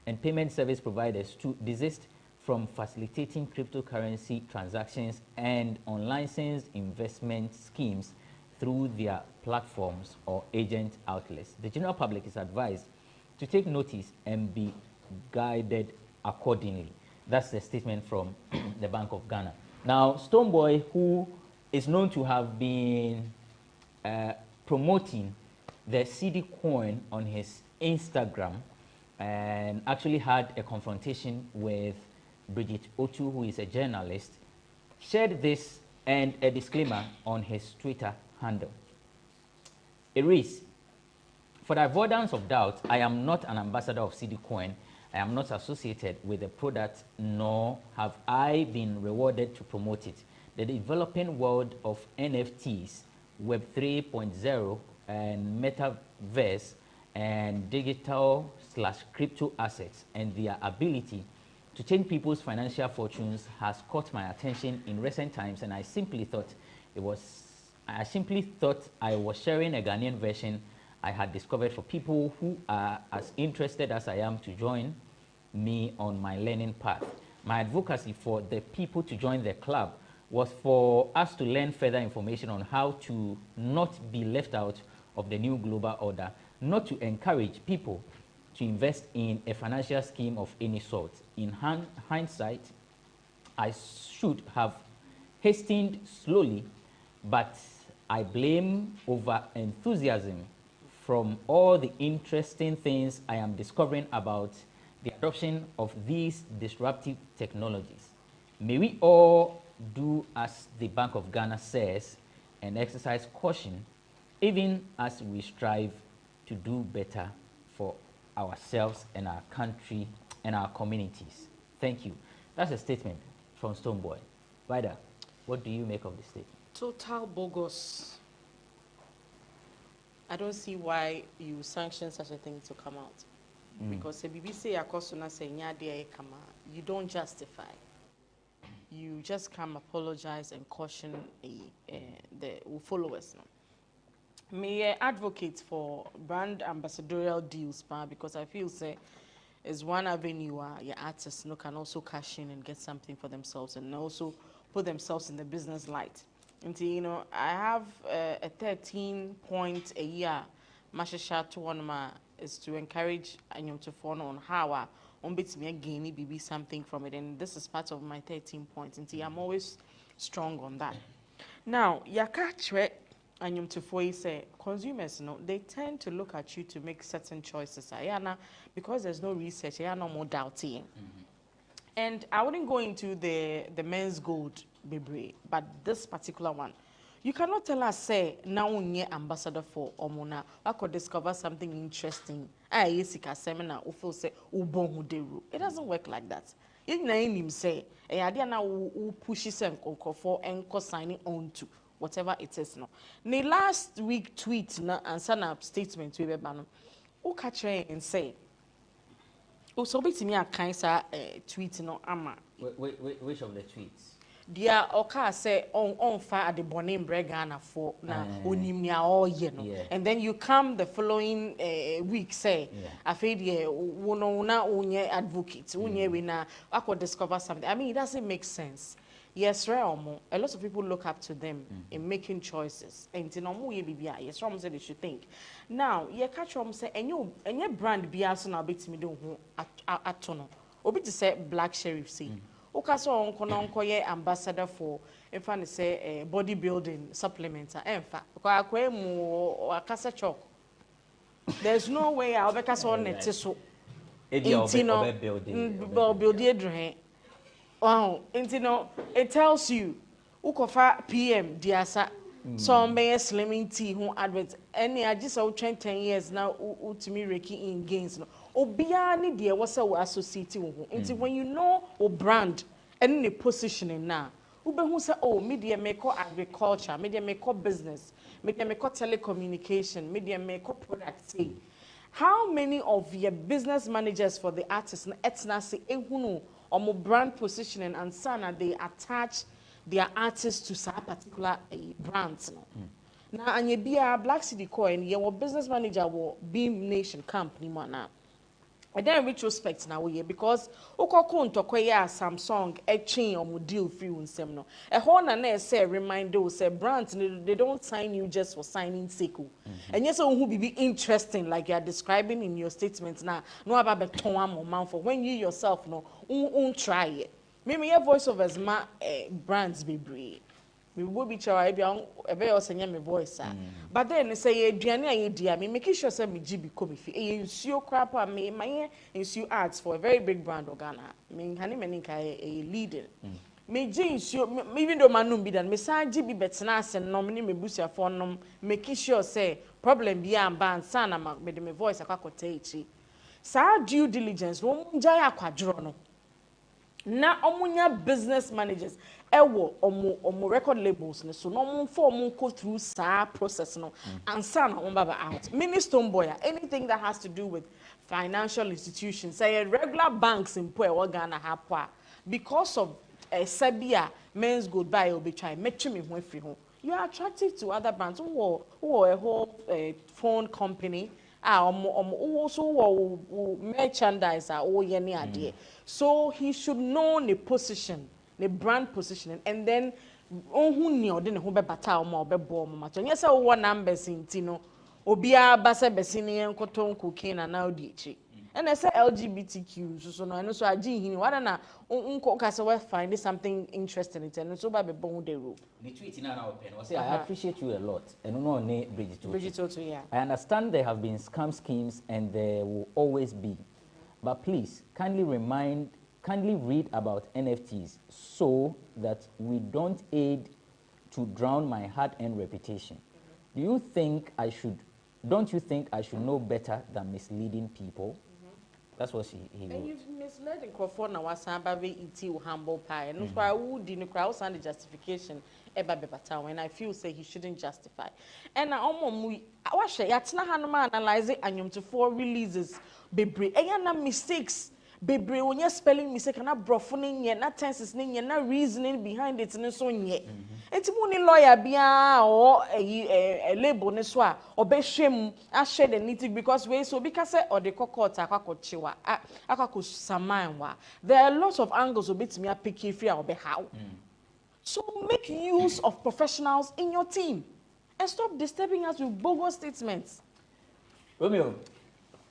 and payment service providers to desist from facilitating cryptocurrency transactions and unlicensed investment schemes through their platforms or agent outlets. The general public is advised to take notice and be guided accordingly. That's the statement from the Bank of Ghana. Now, Stoneboy, who is known to have been promoting the CD coin on his Instagram and actually had a confrontation with Bridget Otu, who is a journalist, shared this and a disclaimer on his Twitter handle. It reads, "For the avoidance of doubt, I am not an ambassador of CD Coin. I am not associated with the product, nor have I been rewarded to promote it. The developing world of NFTs, Web 3.0, and metaverse, and digital/crypto assets, and their ability to change people's financial fortunes has caught my attention in recent times, and I simply thought I was sharing a Ghanaian version I had discovered for people who are as interested as I am to join me on my learning path. My advocacy for the people to join the club was for us to learn further information on how to not be left out of the new global order, not to encourage people to invest in a financial scheme of any sort. In hindsight, I should have hastened slowly, but I blame over enthusiasm from all the interesting things I am discovering about the adoption of these disruptive technologies. May we all do as the Bank of Ghana says and exercise caution, even as we strive to do better for ourselves and our country and our communities." Thank you. That's a statement from Stoneboy. Vida, what do you make of the statement? Total bogus. I don't see why you sanction such a thing to come out. Because the BBC you don't justify. you just come apologize and caution the followers. No? Me advocate for brand ambassadorial deals, because I feel say is one avenue where your artists can also cash in and get something for themselves and also put themselves in the business light. And I have a 13-point a year Mashisha to one is to encourage anyone to follow on how on bits me again BB something from it, and this is part of my 13 points. And I'm always strong on that. Now, Yakachwe and to say consumers, they tend to look at you to make certain choices. Because there's no research, no more doubting. And I wouldn't go into the men's gold, baby, but this particular one. You cannot tell us, say, now we're ambassador for Omona. I could discover something interesting. Seminar, say, it doesn't work like that. In name say, I didn't know who pushes and for and signing on to whatever it is. No. The last week tweet and send up statement to Ebano. Who catch and say, oh, so bit me a kind tweet no ama. Which of the tweets? Dia oka say on fire at the bonim bregana for na onimia all and then you come the following week say afraid wono na unye advocate unye we na I could discover something. I mean, it doesn't make sense. Yes, a lot of people look up to them in making choices. And yes, say they should think. Now, you catch say any brand bias na bit me do atono. Obi to say Black Sheriff say. Okaso onko ye ambassador for if I say bodybuilding supplements emfa kwa mu akasa chalk. There's no way I'll be kasa on net so building. Wow, it tells you ukofa PM diasa some may slimming tea who adverts any I just out 10 years now to me raking in gains no obiani dear was associating with when you know or brand and the positioning now ube who say oh media make agriculture media make business media make telecommunication media make product say how many of your business managers for the artists etna say ehunu or brand positioning and sana they attach their artists to some particular brands. Now, and you be a Black City Coin, your business manager will Beam Nation company now. And then retrospect now because Okokun tokoya Samsung a chain or deal free in semino. A horn and say reminder say brands they don't sign you just for signing sake. And yes, who be interesting like you are describing in your statements now. No about beton or mouth for when you yourself try it. Maybe your voiceovers ma brands be brave. We will be try a very senior my voice. But then say Diana me making sure say me GB come if you crap me my ensure ads for a very big brand of Ghana. Me hani meninka a leader. Me jeans even though manum be done me say GB betna and nominee me busia for nom making sure say problem be am ban sana me de me voice akwakote echi. Sa due diligence wo njaya akwadro no. Na omunya business managers ewo omo record labels ne so no omo for omo go through sa process no and sana omo baba out mini stone boy anything that has to do with financial institutions say regular banks in poor Ghana hapwa because of sabia men's goodbye obi try metri me ho afri ho you are attractive to other brands who a whole phone company also merchandise so he should know the position, the brand positioning, and then who knew then who be battle more be bomb matter. Yes, one numbers in Tino, Obia Bassa Bessini and Cotton cocaine and now DH. And I say LGBTQ, so no, and so I didn't what na unko kasa find something interesting in it, and so by bon de rule. The tweet in our pen was I appreciate you a lot, and no name Bridget. Yeah. I understand there have been scam schemes, and there will always be, but please kindly read about NFTs so that we don't aid to drown my hard-earned reputation. Don't you think I should know better than misleading people? That's what he wrote. And you've misled in Crawford now was very humble pie. And that's why I would in the crowd and the justification when I feel say he shouldn't justify. And I watch it, it's not analyzing and to 4 releases. Be and mistakes bebre onye spelling mistake na brofo ne nye na tenses ne nye na reasoning behind it ne so nye enti mu ni lawyer bia o label ne so a obehwem a share the nitty because we so because say or the court akwakochiwa akwakosamanwa there are lots of angles obetimi a pick free a obehaw so make use of professionals in your team and stop disturbing us with bogus statements. Romeo,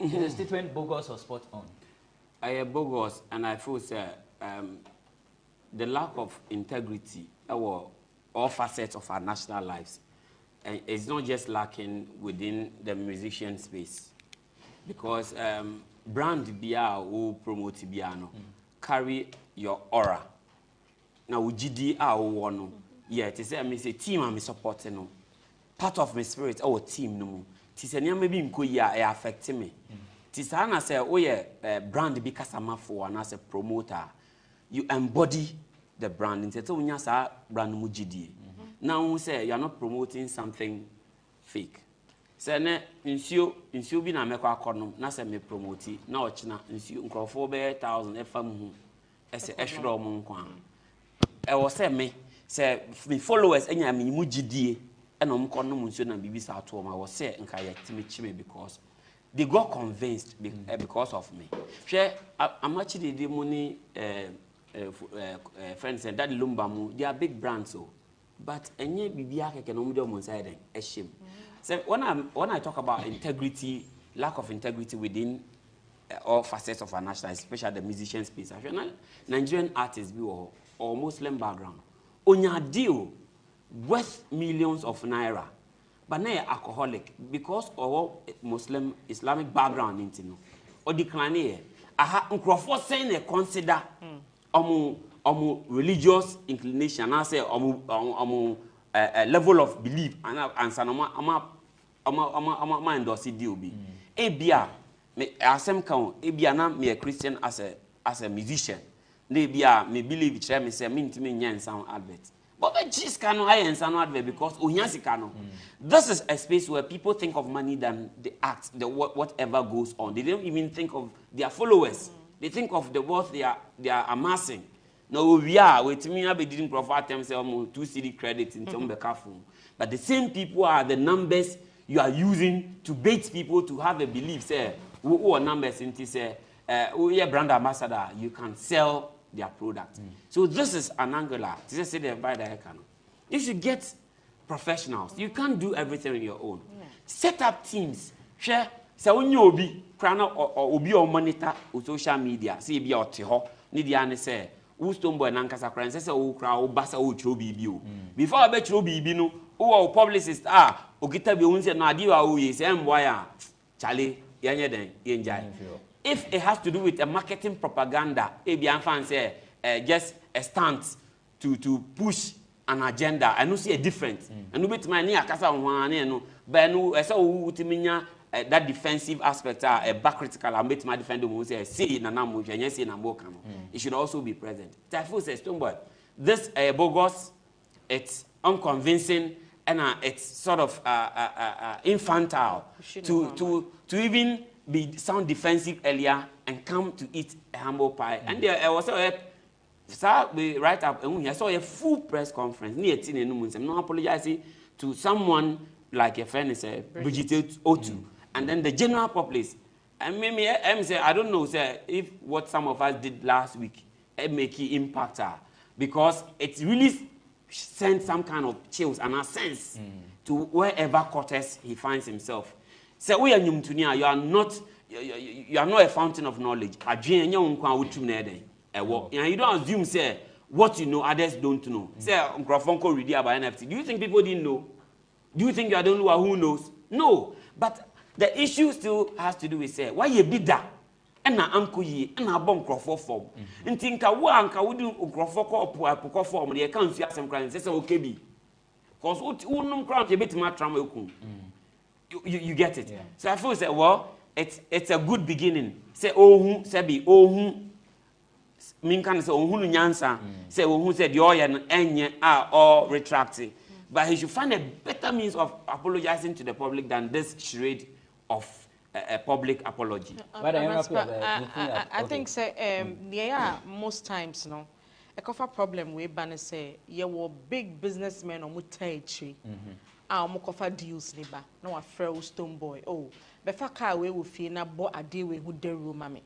is the statement bogus or spot on? I am bogus, and I feel the lack of integrity or all facets of our national lives is not just lacking within the musician space, because brand bia who promote biano carry your aura. Now GD one, yeah, it is I say team I'm supporting no. Part of my spirit our team no. Tis maybe mko affect me. Tisana say, oh yeah, brand because I'm for and as a promoter, you embody the brand. Instead of when say brand mujidi. Now we say you're not promoting something fake. Say ne insio bi na meko akonom na say me promote na ochina insio nkrofo be 1000 efam hu ese ehwere omo nkwa. E wo say me followers enya me mujidie e no mkonom insio na bibi sa to ma wo say nka yetime chime because they got convinced because of me. Share, I'm actually the money friends and that Lumbamu, they are big brands, so. But any BBA can only do side a shame. So when I talk about integrity, lack of integrity within all facets of our national, especially the musician space, Nigerian artists or Muslim background, on your deal worth millions of naira. But now alcoholic because of Muslim Islamic background into no or decline here. Aha uncrofor saying they consider religious inclination. I say level of belief and sanoma endorse deal be. Ebia me asem kan ebia na me a Christian as a musician. Nebia me believe it me say me ntimi nya sound advert. But the cheese cannot hire and because this is a space where people think of money than the act, whatever goes on. They don't even think of their followers. They think of the wealth they are amassing. No, we didn't provide themselves 2 CD credits in some phone. But the same people are the numbers you are using to bait people to have a belief. Say, who are numbers into say, who are brand ambassador, you can sell their product. So this is an angular. Just say they buy the heck. You should get professionals. You can't do everything on your own. Set up teams. Share. So when you obi, or obi or monitor or social media. See be out ho. Need the say. Who stumble and ankasa crane. Say who crowd basa who chobi bio. Before I bet chobi bino. Who publicist ogita be unse no adi wa uye. Say mboya. Charlie. Yanye den. Yenjai. If it has to do with a marketing propaganda, just a stunt to push an agenda, I don't see a difference. And we my near Casa one, but no, I saw that defensive aspect, a back critical, I made my defender who say, see, Nanamu, and yes, in Ambokano. It should also be present. Typhoon says, Stoneboy, this bogus, it's unconvincing, and it's sort of infantile to even sound defensive earlier and come to eat a humble pie. And there was we write up and I saw a full press conference near Tin and I'm not apologizing to someone like a friend is Brigitte Otu and then the general populace. And maybe I don't know if what some of us did last week make it impact her because it really sent some kind of chills and a sense to wherever quarters he finds himself. Say we are nyumtunia, you are not a fountain of knowledge. And you don't assume say what you know others don't know. Say Uncle read about NFT. Do you think people didn't know? Do you think you don't know who knows? No. But the issue still has to do with say why you be that and na uncle ye and na bon crofo form. And think wa anka would do crofo form they can't see some crime say okay be. Because who crown a bit more trauma. You get it. Yeah. So I feel say well, it's a good beginning. Say oh say be oh mean can say oh nyansa say oh say the oil enye or retracting. But he should find a better means of apologizing to the public than this charade of a public apology. I think say most times no a cover problem we ban say you were big businessmen or mutaichi mo cover deals niba no afraid stone boy oh befa car we will feel na bo ade we who dey room mami.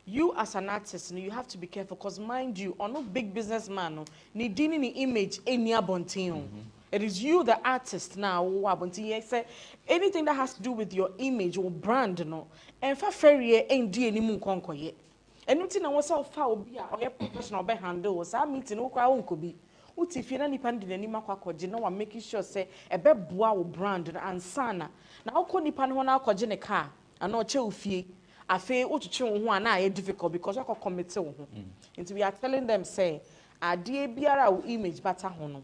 You as an artist you have to be careful because mind you or no big businessman no ni dini ni image any abontin. It is you, the artist, now. Say anything that has to do with your image or brand, no. And for ferry ain't do any moon conquer yet. Anything I was so far be a professional by handle was our meeting. No crowd could be. What if you're any pandit any makwa you know I'm making sure say a bed boa brand and sana. Now could nipan one out a car and not chill fee. I feel what to chill one eye difficult because I could commit to. And we are telling them say, a dear biara image better hono.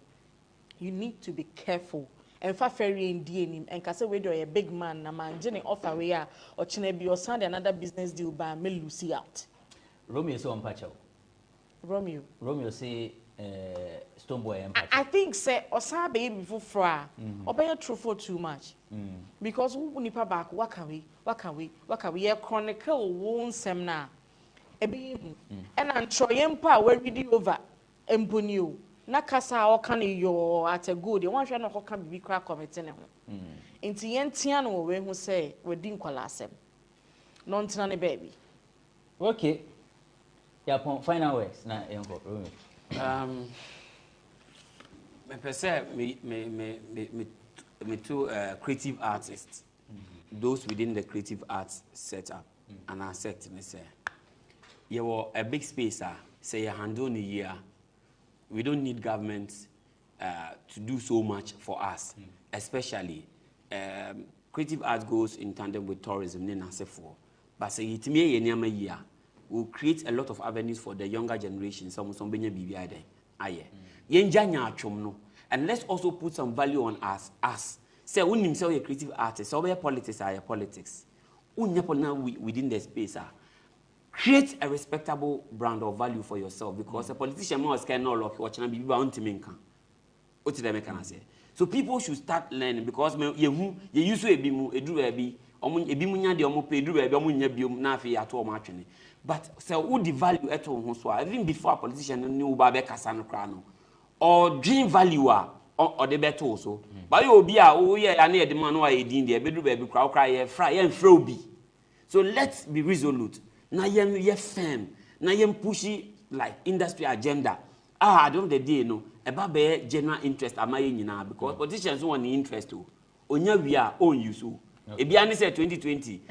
You need to be careful. And for ferry in DNA and can say whether you're a big man, na man, Jenny offer we are or Chinebi or Sunday another business deal by me Lucy out. Romeo so on Pacho. Romeo say Stoneboy and I think say Osa baby before fra or by a true for too much. Because who nipa back what can we a chronicle won't semna. And I'm trying power where we do over Empunyu. Na kasa o kan yo at a good you want no kan bibi kra committee ne ho enti yentia no we hu say we din kwala asem no ntina ne baby okay ya pon final words na enko me pese me two creative artists those within the creative arts setup and our sector me say you were a big space say you handle in a year. We don't need government to do so much for us, especially creative art goes in tandem with tourism. But say it may will create a lot of avenues for the younger generation. Some benya BBI there. And let's also put some value on us. Say when himself a creative artist, so politics are politics. Within the space create a respectable brand of value for yourself because a politician must cannot look watching people on to make. What did I say? So people should start learning because you use a bimu, a drew bimunya de omo pay drew bimunya bium na fe at all matching. But so who the value at all so even before a politician knew babe kasano krano or dream value or the better also. But you be a near the man who are in the bedroom baby crowd cry fry and froby. So let's be resolute. Na ye firm, na ye pushy like industry agenda. At the end of the day, no, about be general interest amaye nyina because politicians want the interest to. Onya we are own you so. Ebi ani say 2020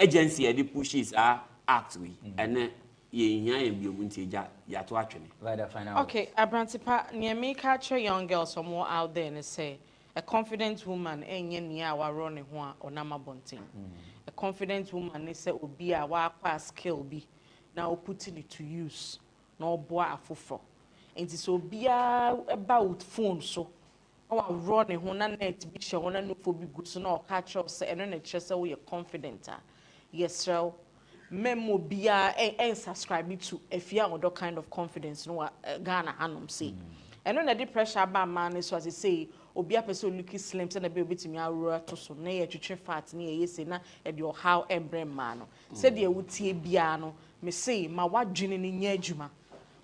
agency the pushes are act we and ye hia em bi omunti ya to atwene. Right final. Okay, Abrantipa near me catch young girls somewhere out there and say a confident woman enye ni a wa run ho a onama bonten. A confident woman is say obi a wa kwa skill bi na o putting it to use na obo afofo enti so bia about phone so o wa run ho na net bi hye ho na no fo bi good so na o catch up say eno na kire say we confident yes so memo bia and subscribe to afia odo kind of confidence no Ghana hanom say eno na the pressure ba man so as say obi apese oluki slim say na be obetimi awura to so na ye twetwe fat na ye say na e de how embrem man no say de wutie bia no me say ma wadwene ni nya adwuma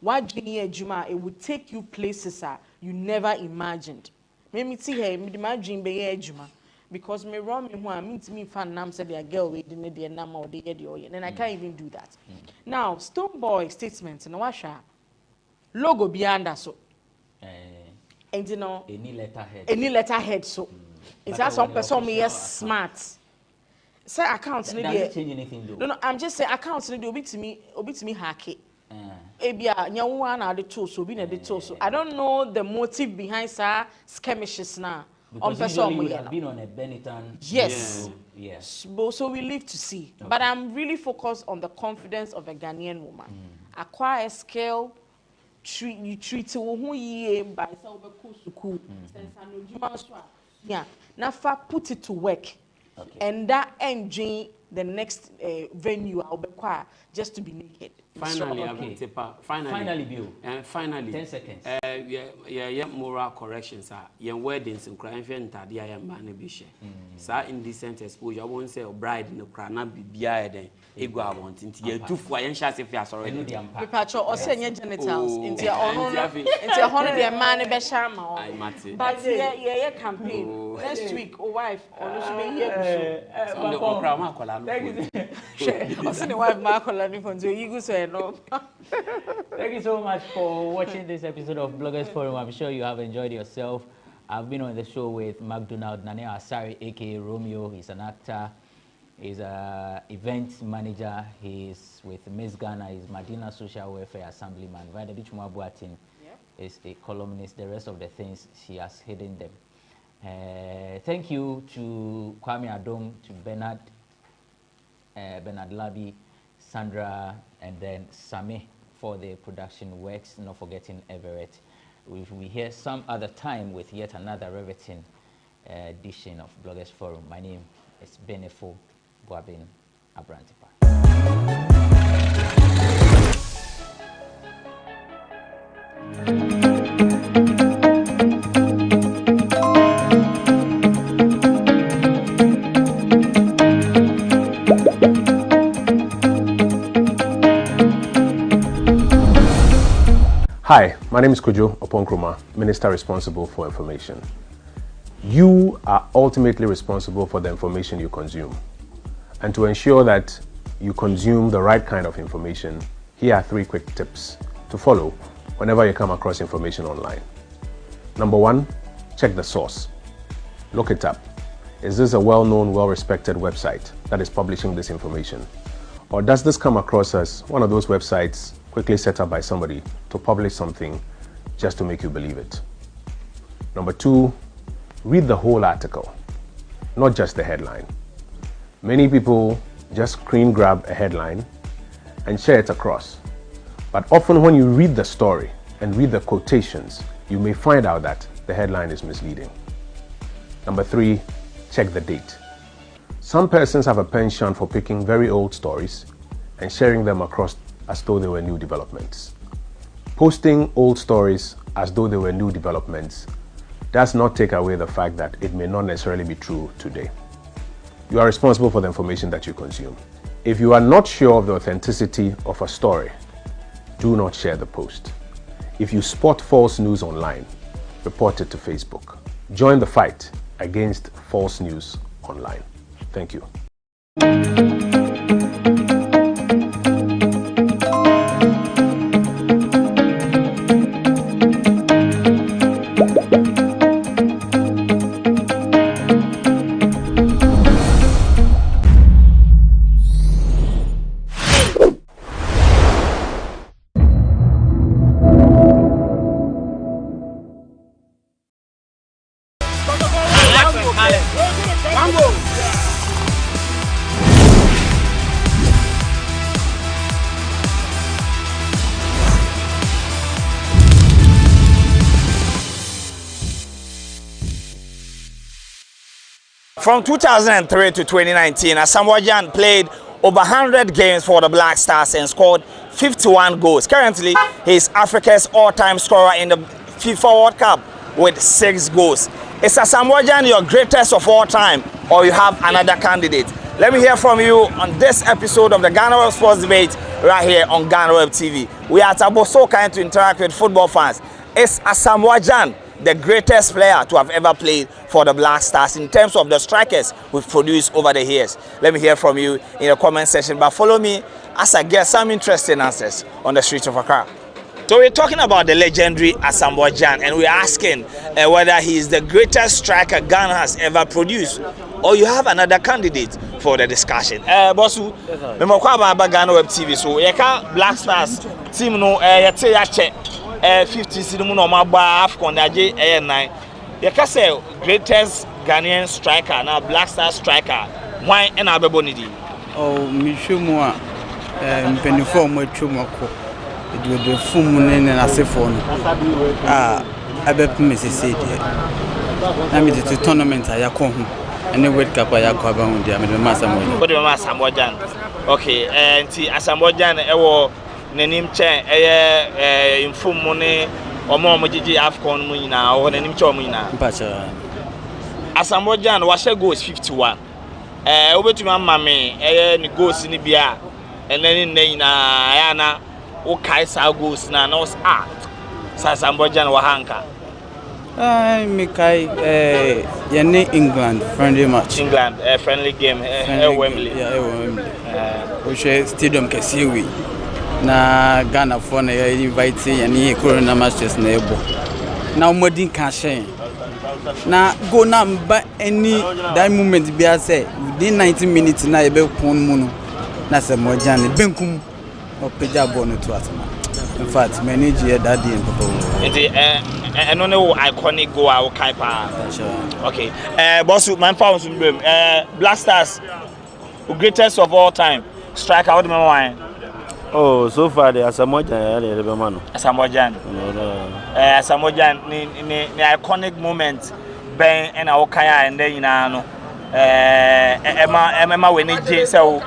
wadwene adwuma it will take you places you never imagined me ti here me de ma dwene be ye adwuma because me run me ho a me ntimi fan nam say the girl we de de nam or de ye de oye and I can't even do that now Stoneboy statement na wa hwa logo bianda so and you know any letterhead so it's that some person me smart say accounts need does it change anything though? No I'm just saying accounts need obi to me hack it ebia nyawo na de to so bi na de to so I don't know the motive behind sir skirmishes now on person we have been on a Benetton yes so we live to see but I'm really focused on the confidence of a Ghanaian woman acquire a skill you treat who ye by so school yeah now put it to work and that engine the next venue I'll be quiet just to be naked finally Bill. Finally 10 seconds moral corrections are young weddings and crime and tadia and banabisha. Sa indecent exposure, I won't say bride in the crana be beard. Ego wanting to get 2 foreign shots if you are sorry. Prepare or send your genitals into your own into a holiday and man beshama. But yeah, campaign next week or wife or be here. Thank you so much for watching this episode of Bloggers Forum. I'm sure you have enjoyed yourself. I've been on the show with McDonald Nane Asari, aka Romeo. He's an actor. He's an event manager. He's with Miss Ghana. He's Madina Social Welfare Assemblyman. Vada Bichuma Buatin is a columnist. The rest of the things, she has hidden them. Thank you to Kwame Adong, to Bernard Labi, Sandra, and then Sami for the production works. Not forgetting Everett. We hear some other time with yet another riveting edition of Bloggers Forum. My name is Benefo Boabin Abrantipa. Hi, my name is Kojo Oponkroma, Minister responsible for information. You are ultimately responsible for the information you consume. And to ensure that you consume the right kind of information, here are 3 quick tips to follow whenever you come across information online. Number 1, check the source. Look it up. Is this a well-known, well-respected website that is publishing this information? Or does this come across as one of those websites quickly set up by somebody to publish something just to make you believe it? Number 2, read the whole article, not just the headline. Many people just screen grab a headline and share it across. But often when you read the story and read the quotations, you may find out that the headline is misleading. Number 3, check the date. Some persons have a penchant for picking very old stories and sharing them across as though they were new developments. Posting old stories as though they were new developments does not take away the fact that it may not necessarily be true today. You are responsible for the information that you consume. If you are not sure of the authenticity of a story, do not share the post. If you spot false news online, report it to Facebook. Join the fight against false news online. Thank you. From 2003 to 2019, Asamoah Gyan played over 100 games for the Black Stars and scored 51 goals. Currently, he is Africa's all-time scorer in the FIFA World Cup with 6 goals. Is Asamoah Gyan your greatest of all time, or you have another candidate? Let me hear from you on this episode of the GhanaWeb Sports Debate right here on GhanaWeb TV. We are so kind to interact with football fans. Is Asamoah Gyan the greatest player to have ever played for the Black Stars in terms of the strikers we've produced over the years? Let me hear from you in the comment section, but follow me as I get some interesting answers on the streets of Accra. So we're talking about the legendary Asamoah Gyan, and we're asking whether he is the greatest striker Ghana has ever produced, or you have another candidate for the discussion. Bosu, remember about GhanaWeb TV, so yeka Black Stars team no yete ya che 50 sinumu no ma ba Afcon daje 9. Yeka say greatest Ghanaian striker na Black Stars striker, why and abebo ni di? Oh, mishumu a mpenifo mo twumo ko. The full and a sephone. I bet Mrs. I mean, the tournament I come and the World Cup I have on the Masamoah. What do you Asamoah Gyan? Okay, and Asamoah Gyan, Nenim Chen, in full money omo jiji Afcon mu nyina o nanim che omo nyina mpacha Asamoah wa share goals 51 obetumi amma me ni goals ni bia enani nyina ya na o kai sa goals na was Asamoah wa hanka me kai yene England friendly match England friendly game Wembley Wembley we share stadium kesiwi na Ghana for na invite yene corona matches na ebo na modin can share na go na mba any that moment bia say within 90 minutes na ebe pon mu no na Asamoah ne benkum opeja ball no to atama in fact manage here that day in papa and no iconic goal I will kind of okay boss man found some Black Stars the greatest of all time striker what do you want oh so far the Asamoah Asamoah ni iconic moment ben and our kaya and then you know Emma when it so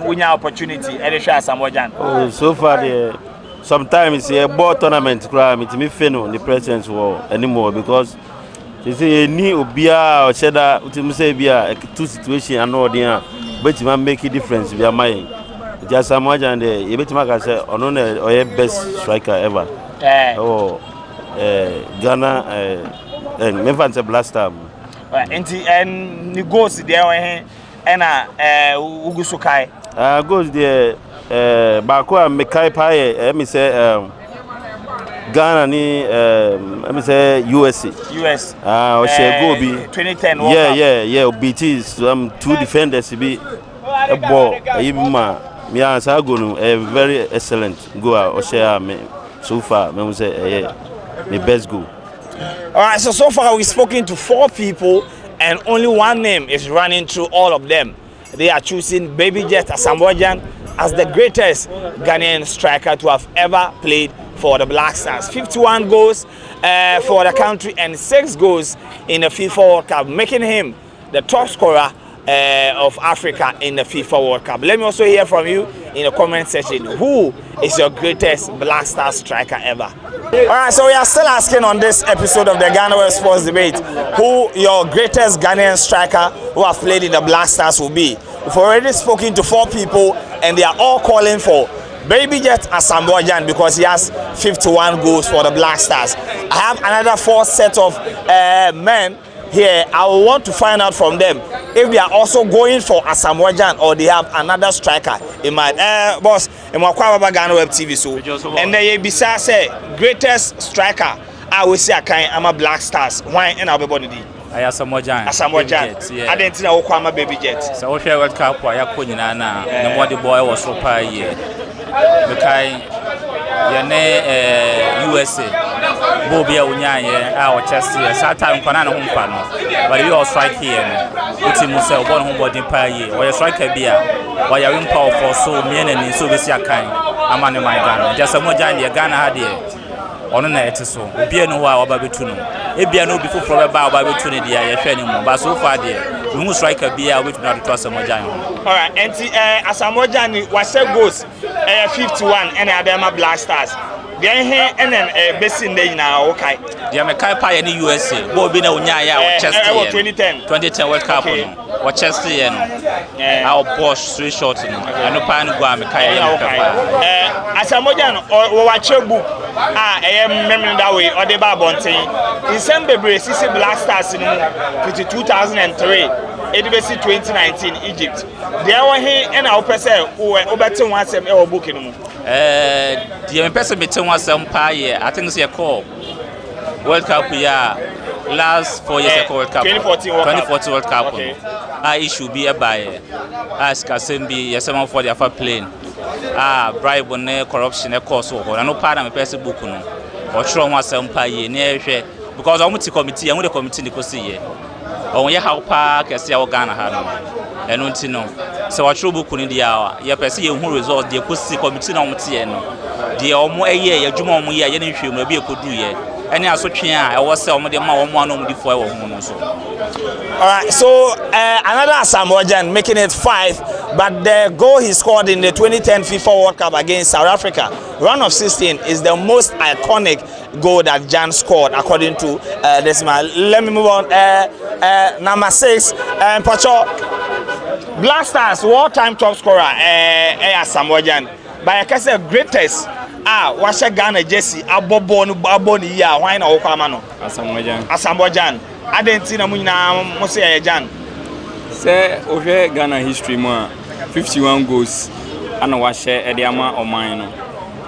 we have opportunity and share Asamoah oh so far the sometimes a ball tournament crime it me feno the presence war anymore because they say ni obia or cheddar utim say bia two situation and all there but man make a difference via my just Asamoah and the betima ka say ono na oye best striker ever oh Ghana and me fan say blaster and the goals there and ugusukai goals there Bakwa Mekai Paye, me say Ghana ni me say USA. US. Go 2010 yeah, BT two defenders be a ball. Me answer go no very excellent goal share me so far me say the best goal. All right, so far we've spoken to 4 people and only one name is running through all of them. They are choosing Baby Jet Asamoah as the greatest Ghanaian striker to have ever played for the Black Stars. 51 goals for the country and 6 goals in the FIFA World Cup, making him the top scorer of Africa in the FIFA World Cup. Let me also hear from you in the comment section. Who is your greatest Black Star striker ever? Alright, so we are still asking on this episode of the GhanaWeb Sports Debate who your greatest Ghanaian striker who have played in the Black Stars will be. We've already spoken to 4 people and they are all calling for Baby Jet Asamoah because he has 51 goals for the Black Stars. I have another 4 set of men here. I want to find out from them if they are also going for Asamoah or they have another striker in mind. Boss, I'm GhanaWeb TV so. And then besides say greatest striker, I will say I'm a Black Stars. Why and I'll be body. Asamoah. I didn't know who I'm Baby Jet. So we share World Cup where I couldn't na the boy was so far here. Because USA. Bobia Unyanye, our chest here, Satan Panana Humpano, but you all strike here. Uti Musa, one homebody per year, or a striker beer, or your impulse for so many and so this your kind. I'm on my Ghana. Just a more giant Ghana had here. On a net so, be no while Babituno. It be no before for a bow Babituni, dear, anymore, but so far, dear, we must strike a beer with not to Asamoah. Alright, and Asamoah was a goals 51 and Adama Black Stars. Then here and then basin day now, okay. The American in the USA, Bobby Unyaya, Chester 2010 World Cup, or Chester, our Bosch 3 shots, and no pan Guamicaya. Asamoah or watch your book. I am remembering that way, or the Babonte. In December, CC Black Stars in 2003. Edibesi 2019 Egypt. There were here and our person who were over once a booking. The person between once a year, I think it's a call. World Cup, yeah, last 4 years ago, World Cup. 2014 World Cup. I issue be a buyer. Ask Kasembi, yes, someone for the upper plane. Bribe on corruption, a course over. No part of a person book or show once a year near because I'm with the committee, I'm with the committee in the Cosia. On your how park as your Ghana had and don't know. So I trouble couldn't the hour. Your person who results the Cosi committee on Tiano. The almost a year, your Jumon, any film maybe could do yet. And I saw I was some of them one before I was. Alright, so another Asamoah making it 5 But the goal he scored in the 2010 FIFA World Cup against South Africa, round of 16, is the most iconic goal that Jan scored, according to this man. Let me move on. Number 6, Pacho, Black Stars all-time top scorer, Samoa Jan. By a case greatest, Washa Ghana Jesse, Aboboni ya, why na Okamano? Asamoah Jan. Adentina Muna Mose Jan. Say, over Ghana history, 51 goals, and Washa Ediama or mine.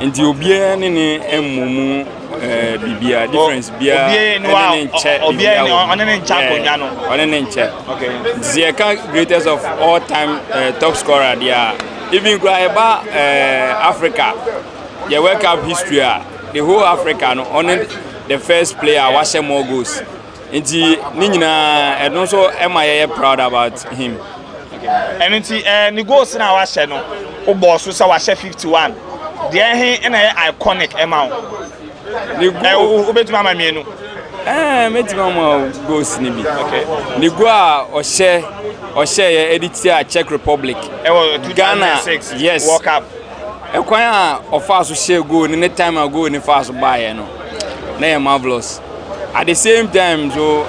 And the Obia Nene Mumu Bibia, difference Bia, okay. Zieka, greatest of all time top scorer, there. Even Guayaba, Africa, the World Cup history, the whole Africa, only the first player, Washa more goals. And and also MIA proud about him. And the goals in our channel, Obo so Washa 51. There he an iconic amount. Mama Mienu. Mama goes Nibi. Okay. Nigua or share editor Czech Republic. Ghana, yes. World Cup. A choir of fast share go in the time ago in the fast buy, no. They are marvelous. At the same time, so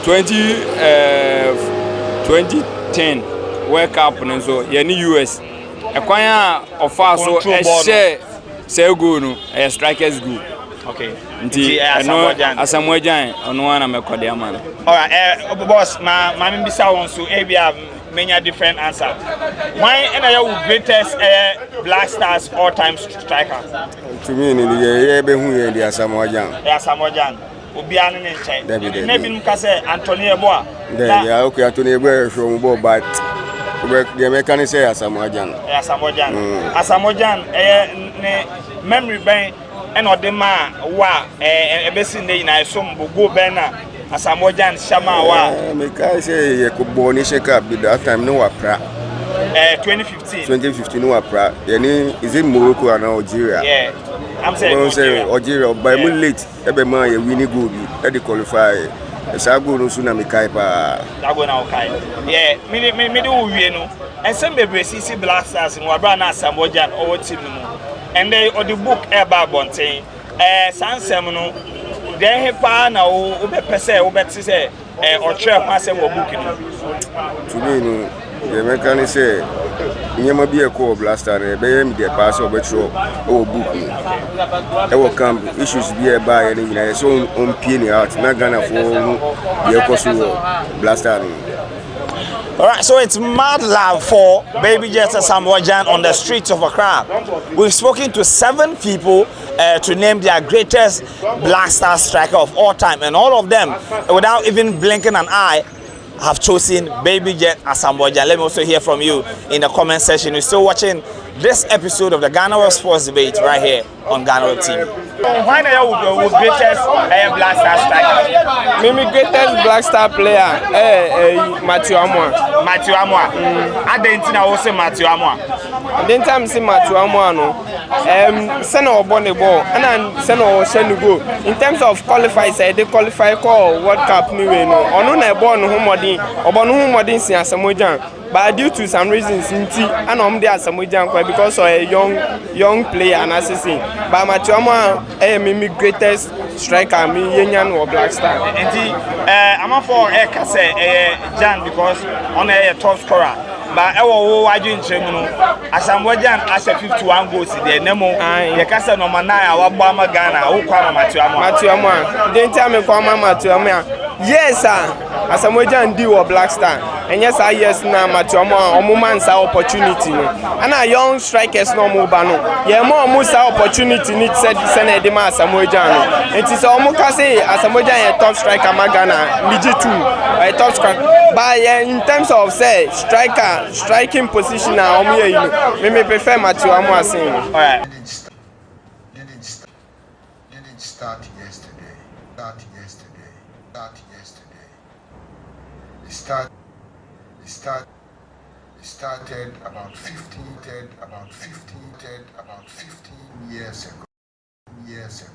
2010 World Cup and so in the US. A choir of fast so share say go no strikers go. Okay. Asamoah Jan on one am a man. All right, boss, my bisa wants to have many different answers. Why any of your greatest Black Stars all-time striker? To me, the Asamoah Jan. Asamoah Jan. Obiano in check. Maybe Mukase Anthony Eboa. Yeah, okay, Anthony Eboa from Bo, but the American say Asamoah Jan. Asamoah Jan. Asamoah Jan, memory bank. And or the man wa a basin day in I some go banner Asamoah Jan Shama wa make I say you could born shake up with that time no pra 2015 no pra any is it Morocco and Algeria? Yeah, I'm saying Algeria by late every man you winning goal at the qualify Sago no sooner me kai pa Sago na okay yeah me do we no and some baby see Black Stars in Wabra na Asamoah Jan or team no. And they or the book about Bontain, Sansemono, then he pan or Pese, or Betsy say, or Trap Massam or booking. To me, the American say, you may be a co blaster and a baby, the pass or betro or booking. I will come issues be a buy any so on penny out, not gonna for the Kosovo blaster. All right, so it's mad love for Baby Jet Asamoah Jan on the streets of Accra. We've spoken to 7 people to name their greatest Black Star striker of all time, and all of them, without even blinking an eye, have chosen Baby Jet Asamoah Jan. Let me also hear from you in the comment section. You're still watching this episode of the GhanaWeb Sports Debate right here on GhanaWeb TV. Why are you greatest Black Star striker? Maybe greatest Black Star player, Matthew Amoah. Matthew Amoah. I didn't know also Matthew Amoah. Then time see Matthew Amoah no. Seno obon the ball and then Seno shenu go. In terms of qualify, say they qualify call World Cup ni we no. Ono na ebon no modern, obon no modern si Asamoah Jan. But due to some reasons, and there Asamoah Jan because of a young player and assassin. But Matthew Amoah my greatest striker, me Yenyan or Black Star. I'm for Jan because on a top scorer. But I was watching Asamoah Jan as a 51 goals in the Nemo. The Casa no Manaya, Wabama Ghana, who come Matthew Amoah. Then tell me, come Matthew Amoah. Yes, sir. Asamoah Jan do or Black Star. And yes, I yes now Matthew Amoah, moments opportunity. And a young strikers no move. Yeah, more opportunity needs said Senate Dema Asamoah Jan. It is almost Asamoah Jan a top striker, Magana, Miji too, a top striker. But in terms of say striking position now, me prefer Matthew Amoah saying. All right. Didn't start yesterday. It started about 15 years ago. Years ago.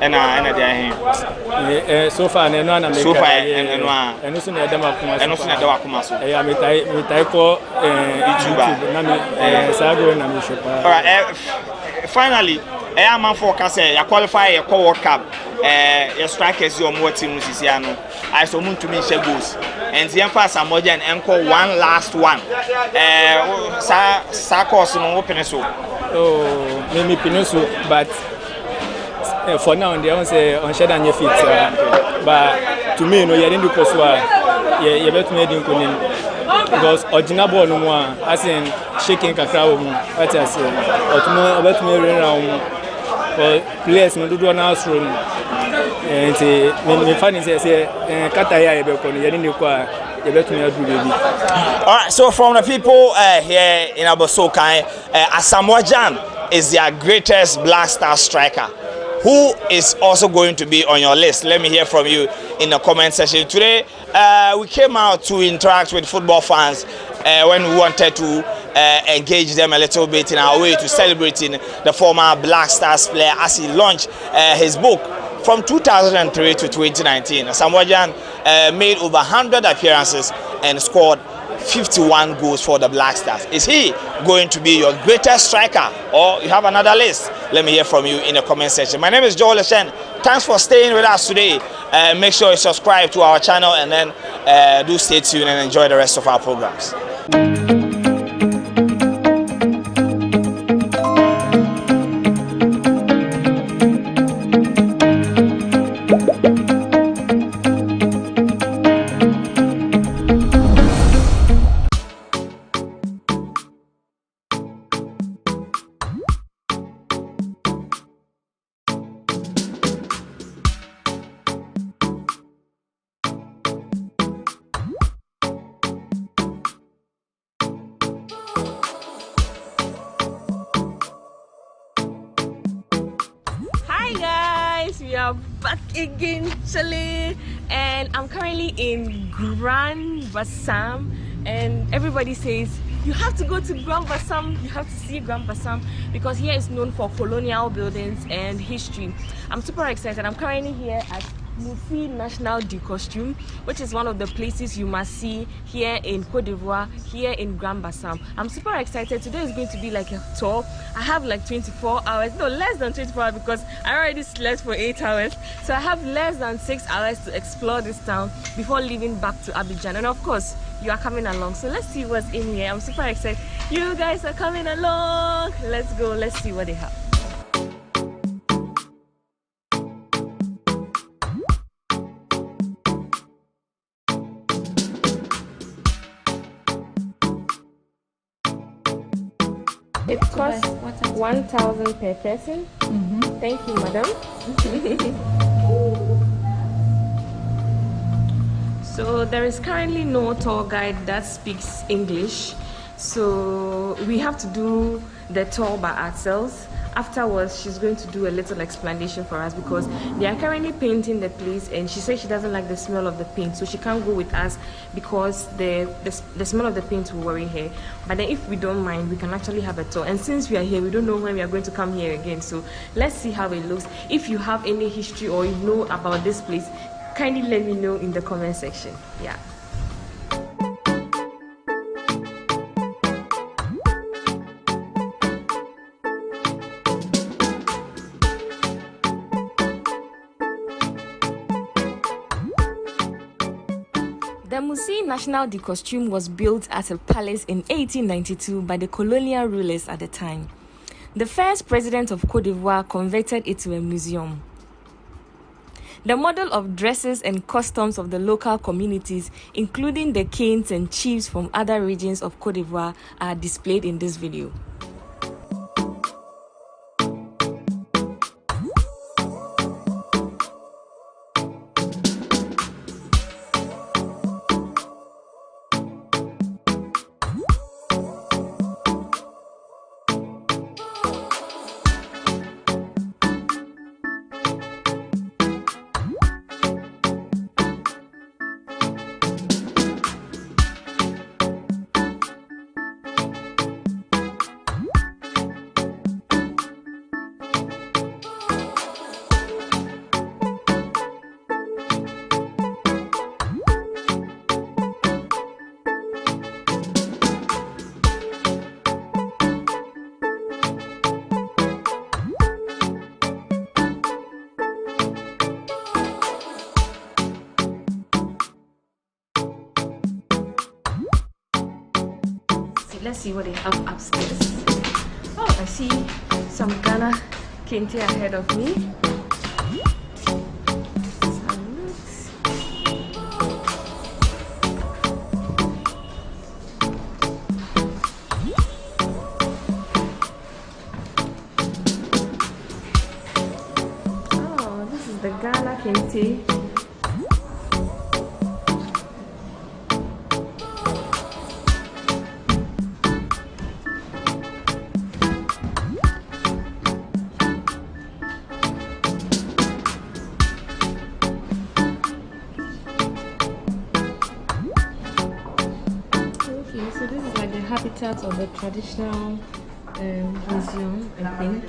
ɛna de ahe so far no ana make so far eno so na edema kuma so eno so na edema kuma so me tai ko YouTube na me sago na me shopa. All right, finally man for ka say ya qualify ya World Cup your strikers your more team sisi ano I so mun to me share goals and the empire Samoja and encore one last one sa course no open so me pinoso but for now they won't say on share than your feet but to me no you didn't do koswa you bet me din kunin because original ball no more as in shaking kakra wo mu what I say otumo bet me run around for players no do na asro no and me fan say kata ya be ko no you didn't kwa you bet me adu baby. All right, so from the people here in Abosokan, Asamoah Gyan is their greatest Black Star striker. Who is also going to be on your list? Let me hear from you in the comment section. Today, we came out to interact with football fans when we wanted to engage them a little bit in our way to celebrating the former Black Stars player as he launched his book from 2003 to 2019. Asamoah Gyan made over 100 appearances and scored 51 goals for the Black Stars. Is he going to be your greatest striker, or you have another list? Let me hear from you in the comment section. My name is Joel Leshen. Thanks for staying with us today. Make sure you subscribe to our channel and then do stay tuned and enjoy the rest of our programs. We are back again, Chile, and I'm currently in Grand Bassam, and everybody says you have to go to Grand Bassam, you have to see Grand Bassam because here is known for colonial buildings and history. I'm super excited. I'm currently here at Mufi National du Costume, which is one of the places you must see here in Côte d'Ivoire, here in Grand Bassam. I'm super excited. Today is going to be like a tour. I have like 24 hours, no, less than 24 hours because I already slept for 8 hours. So I have less than 6 hours to explore this town before leaving back to Abidjan. And of course, you are coming along. So let's see what's in here. I'm super excited. You guys are coming along. Let's go. Let's see what they have. It costs 1,000 per person. Thank you, madam. So there is currently no tour guide that speaks English. So we have to do the tour by ourselves. Afterwards, she's going to do a little explanation for us because they are currently painting the place and she says she doesn't like the smell of the paint, so she can't go with us because the smell of the paint will worry her. But then if we don't mind, we can actually have a tour. And since we are here, we don't know when we are going to come here again. So let's see how it looks. If you have any history or you know about this place, kindly let me know in the comment section. Yeah. The Musée National du Costume was built as a palace in 1892 by the colonial rulers at the time. The first president of Côte d'Ivoire converted it to a museum. The model of dresses and customs of the local communities, including the kings and chiefs from other regions of Côte d'Ivoire, are displayed in this video. let's see what they have upstairs. Oh, I see some Ghana kente ahead of me. Oh, this is the Ghana kente. Habitat of the traditional museum, I think.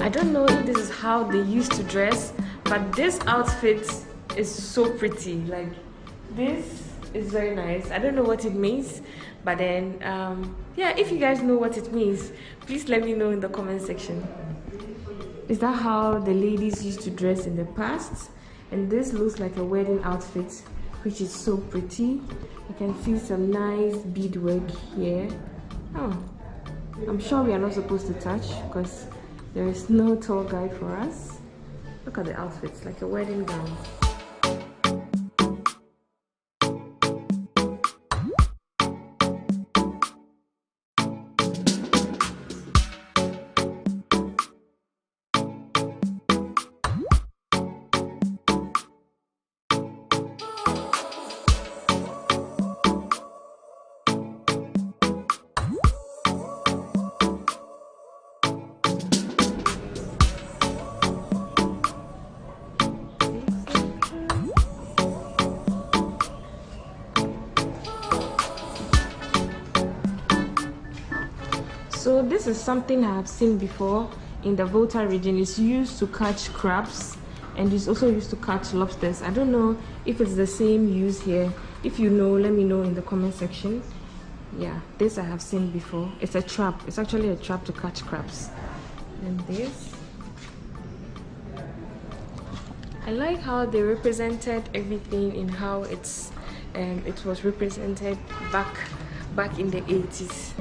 I don't know if this is how they used to dress, but this outfit is so pretty. Like, this is very nice. I don't know what it means, but then yeah, if you guys know what it means, please let me know in the comment section. Is that how the ladies used to dress in the past? And this looks like a wedding outfit, which is so pretty. You can see some nice beadwork here. Oh, I'm sure we are not supposed to touch because there is no tour guide for us. Look at the outfits, like a wedding gown. So this is something I have seen before in the Volta region. It's used to catch crabs and it's also used to catch lobsters. I don't know if it's the same use here. If you know, let me know in the comment section. Yeah, this I have seen before. It's a trap. It's actually a trap to catch crabs. And this, I like how they represented everything in how it was represented back in the 80s.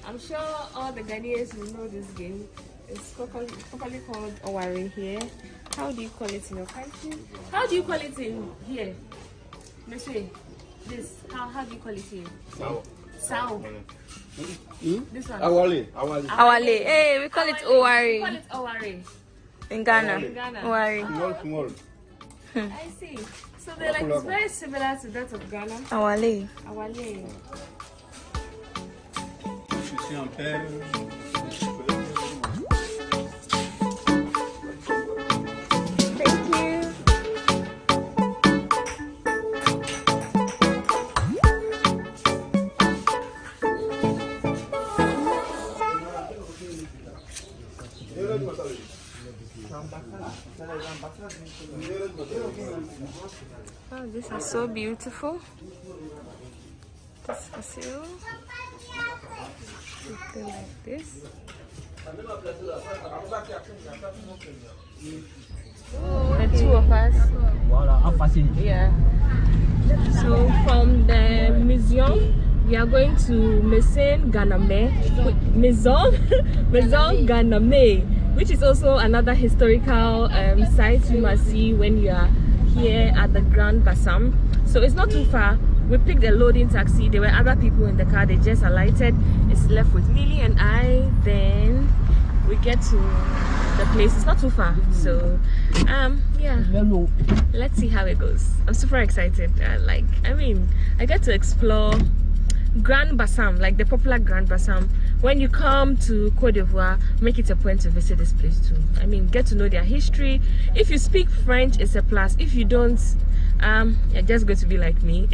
I'm sure all the Ghanaians will know this game. It's properly called Owari here. How do you call it in your country? How do you call it in here? Monsieur, this, how do you call it here? Sao. This one? Awale. Hey, we call it Owari. We call it Owari. In Ghana. Owari. Small. I see. So they're like, it's very similar to that of Ghana. Awale. Awale. Thank you. Oh, these are so beautiful. This facile. Something like this. The two of us. Yeah. So from the museum, we are going to Maison GhanaWeb, which is also another historical site you must see when you are here at the Grand Bassam. So it's not too far. We picked a loading taxi. There were other people in the car. They just alighted. It's left with Lily and I. Then we get to the place. It's not too far. So yeah, let's see how it goes. I'm super excited. I get to explore Grand Bassam, like the popular Grand Bassam. When you come to Côte d'Ivoire, make it a point to visit this place too. Get to know their history. If you speak French, it's a plus. If you don't, you're just going to be like me.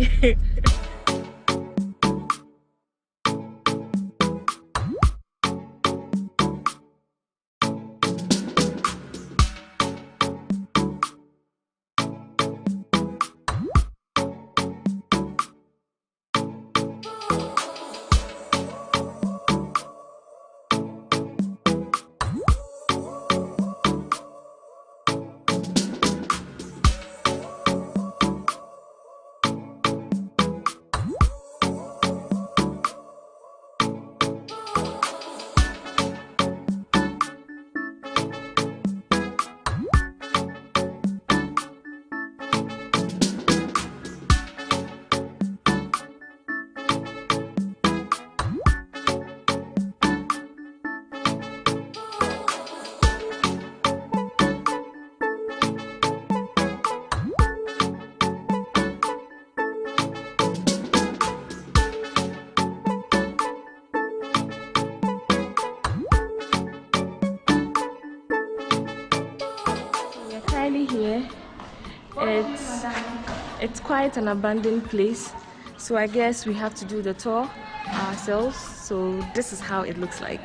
Here, it's quite an abandoned place, so I guess we have to do the tour ourselves. So this is how it looks like.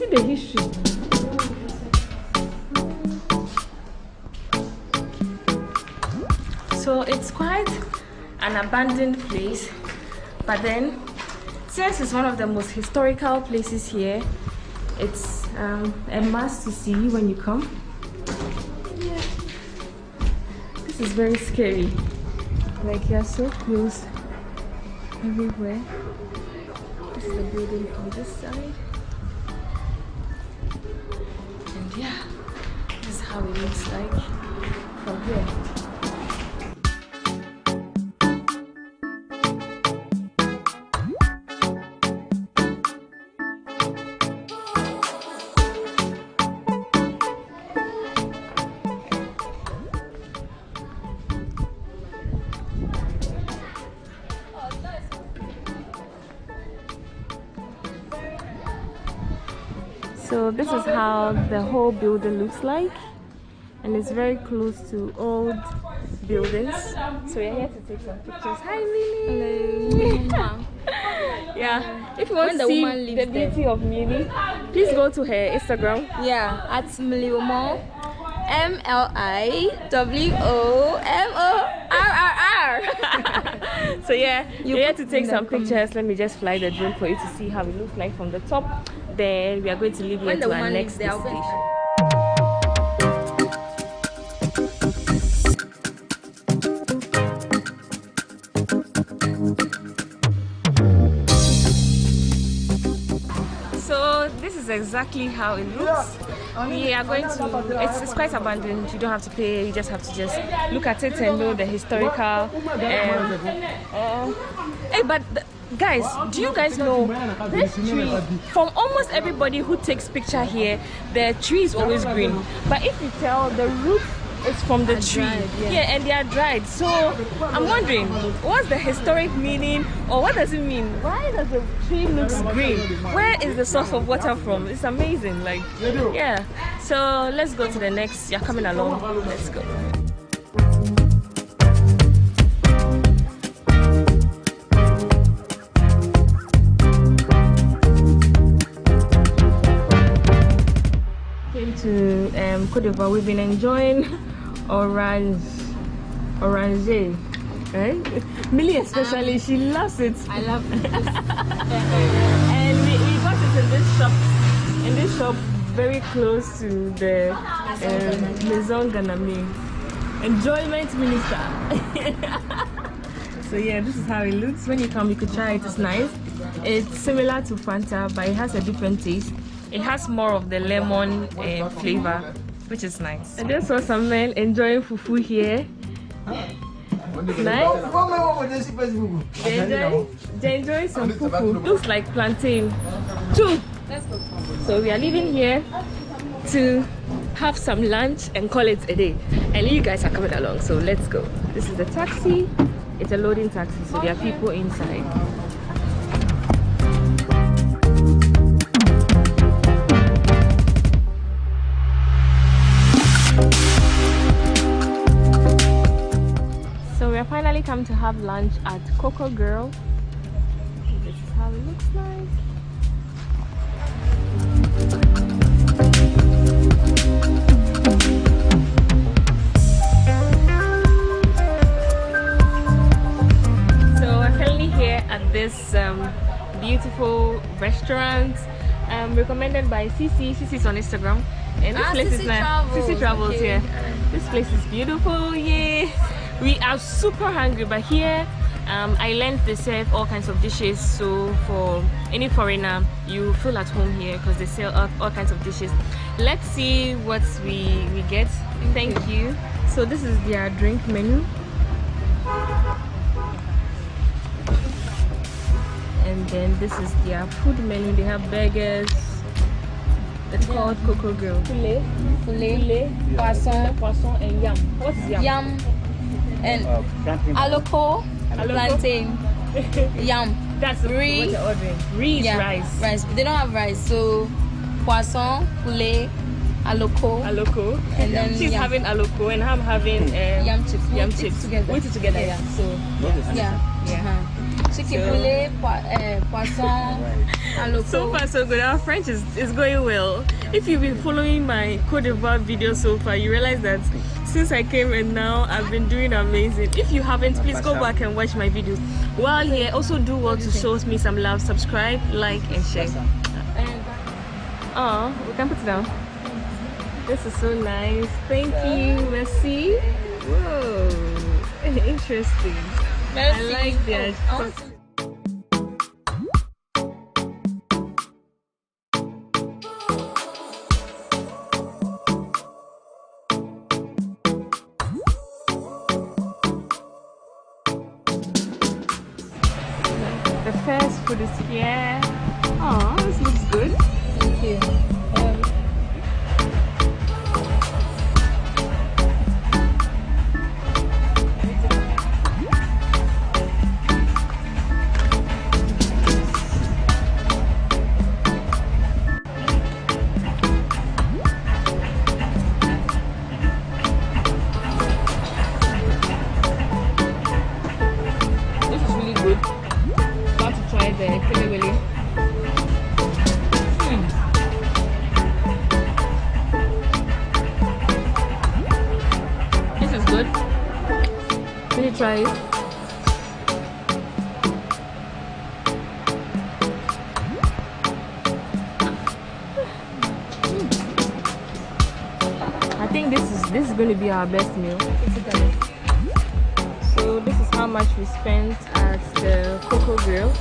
The history. So it's quite an abandoned place, but then since it's one of the most historical places here, it's a must to see when you come. Yeah. This is very scary. Like you're so close everywhere. This is the building from this side. Yeah, this is how it looks like from here. So this is how the whole building looks like, and it's very close to old buildings. So we're here to take some pictures. Hi Lily! Hello! Yeah, if you want to see the beauty of Lily, please go to her Instagram. Yeah, at Miliwomor, MLIWOMORRR. So yeah, you're here to take some pictures. Let me just fly the drone for you to see how it looks like from the top. Then we are going to leave you to our next destination. So this is exactly how it looks. We are going to, it's quite abandoned. You don't have to pay, you just have to just look at it and know the historical. Hey, but guys, do you guys know this tree? From almost everybody who takes picture here, the tree is always green. But if you tell, the root is from the tree. Yeah, and they are dried. So I'm wondering, what's the historic meaning, or what does it mean? Why does the tree look green? Where is the source of water from? It's amazing. Like, yeah. So let's go to the next. You're coming along. Let's go. To Côte d'Ivoire, we've been enjoying orange, right? Millie especially, she loves it. I love it. And we got it in this shop very close to the Maison Ganami, enjoyment minister. So yeah, this is how it looks. When you come, you could try it. It's nice. It's similar to Fanta, but it has a different taste. It has more of the lemon flavor, which is nice. I just saw some men enjoying fufu here. Nice. They enjoy some fufu. Looks like plantain. Two. Let's go. So we are leaving here to have some lunch and call it a day. And you guys are coming along, so let's go. This is the taxi. It's a loading taxi, so there are people inside. So we're finally come to have lunch at Coco Girl. This is how it looks like. So we're currently here at this beautiful restaurant recommended by Cici. Cici's on Instagram. And this place is nice. Cici Travels, okay. Yeah. This place is beautiful, yeah. We are super hungry, but here I learned they serve all kinds of dishes, so for any foreigner you feel at home here because they sell all kinds of dishes. Let's see what we get. Thank you. So this is their drink menu, and then this is their food menu. They have burgers. It's called Coco Girl. Poulet, poisson and yam. What's yam? Yam and aloko, plantain, yam. That's riz. What you're ordering. Riz, yeah, rice. They don't have rice, so poisson, poulet, aloko. And then she's having aloko and I'm having yam chips. Yam chips together. Put it together. Yeah. So yeah. Chicken poulet, poisson, aloko. So far so good. Our French is going well. If you've been following my Côte d'Ivoire video so far, you realize that since I came and now I've been doing amazing. If you haven't, please go back and watch my videos. While here, also do well to show me some love. Subscribe, like and share. Oh, we can put it down. This is so nice. Thank you. Merci. Whoa, interesting. I like that. The first food is here. Oh, this looks good. Thank you. Try it. I think this is going to be our best meal. So this is how much we spent at the Coco Grill.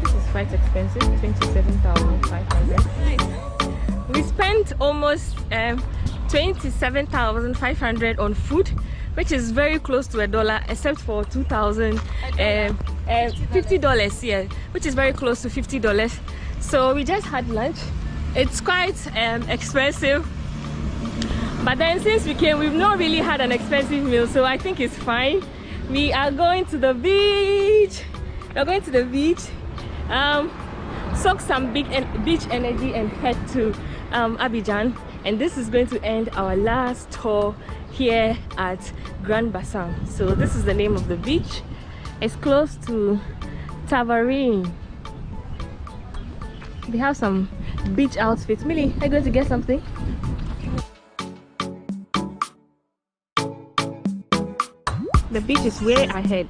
This is quite expensive, 27,500. We spent almost 27,500 on food, which is very close to $1, except for $50 here, which is very close to $50. So we just had lunch. It's quite expensive, but then since we came, we've not really had an expensive meal, so I think it's fine. We are going to the beach. We're going to the beach, soak some beach energy, and head to Abidjan. And this is going to end our last tour here at Grand Bassam. So this is the name of the beach. It's close to Tavarine. They have some beach outfits. Millie, are you going to get something? The beach is way ahead.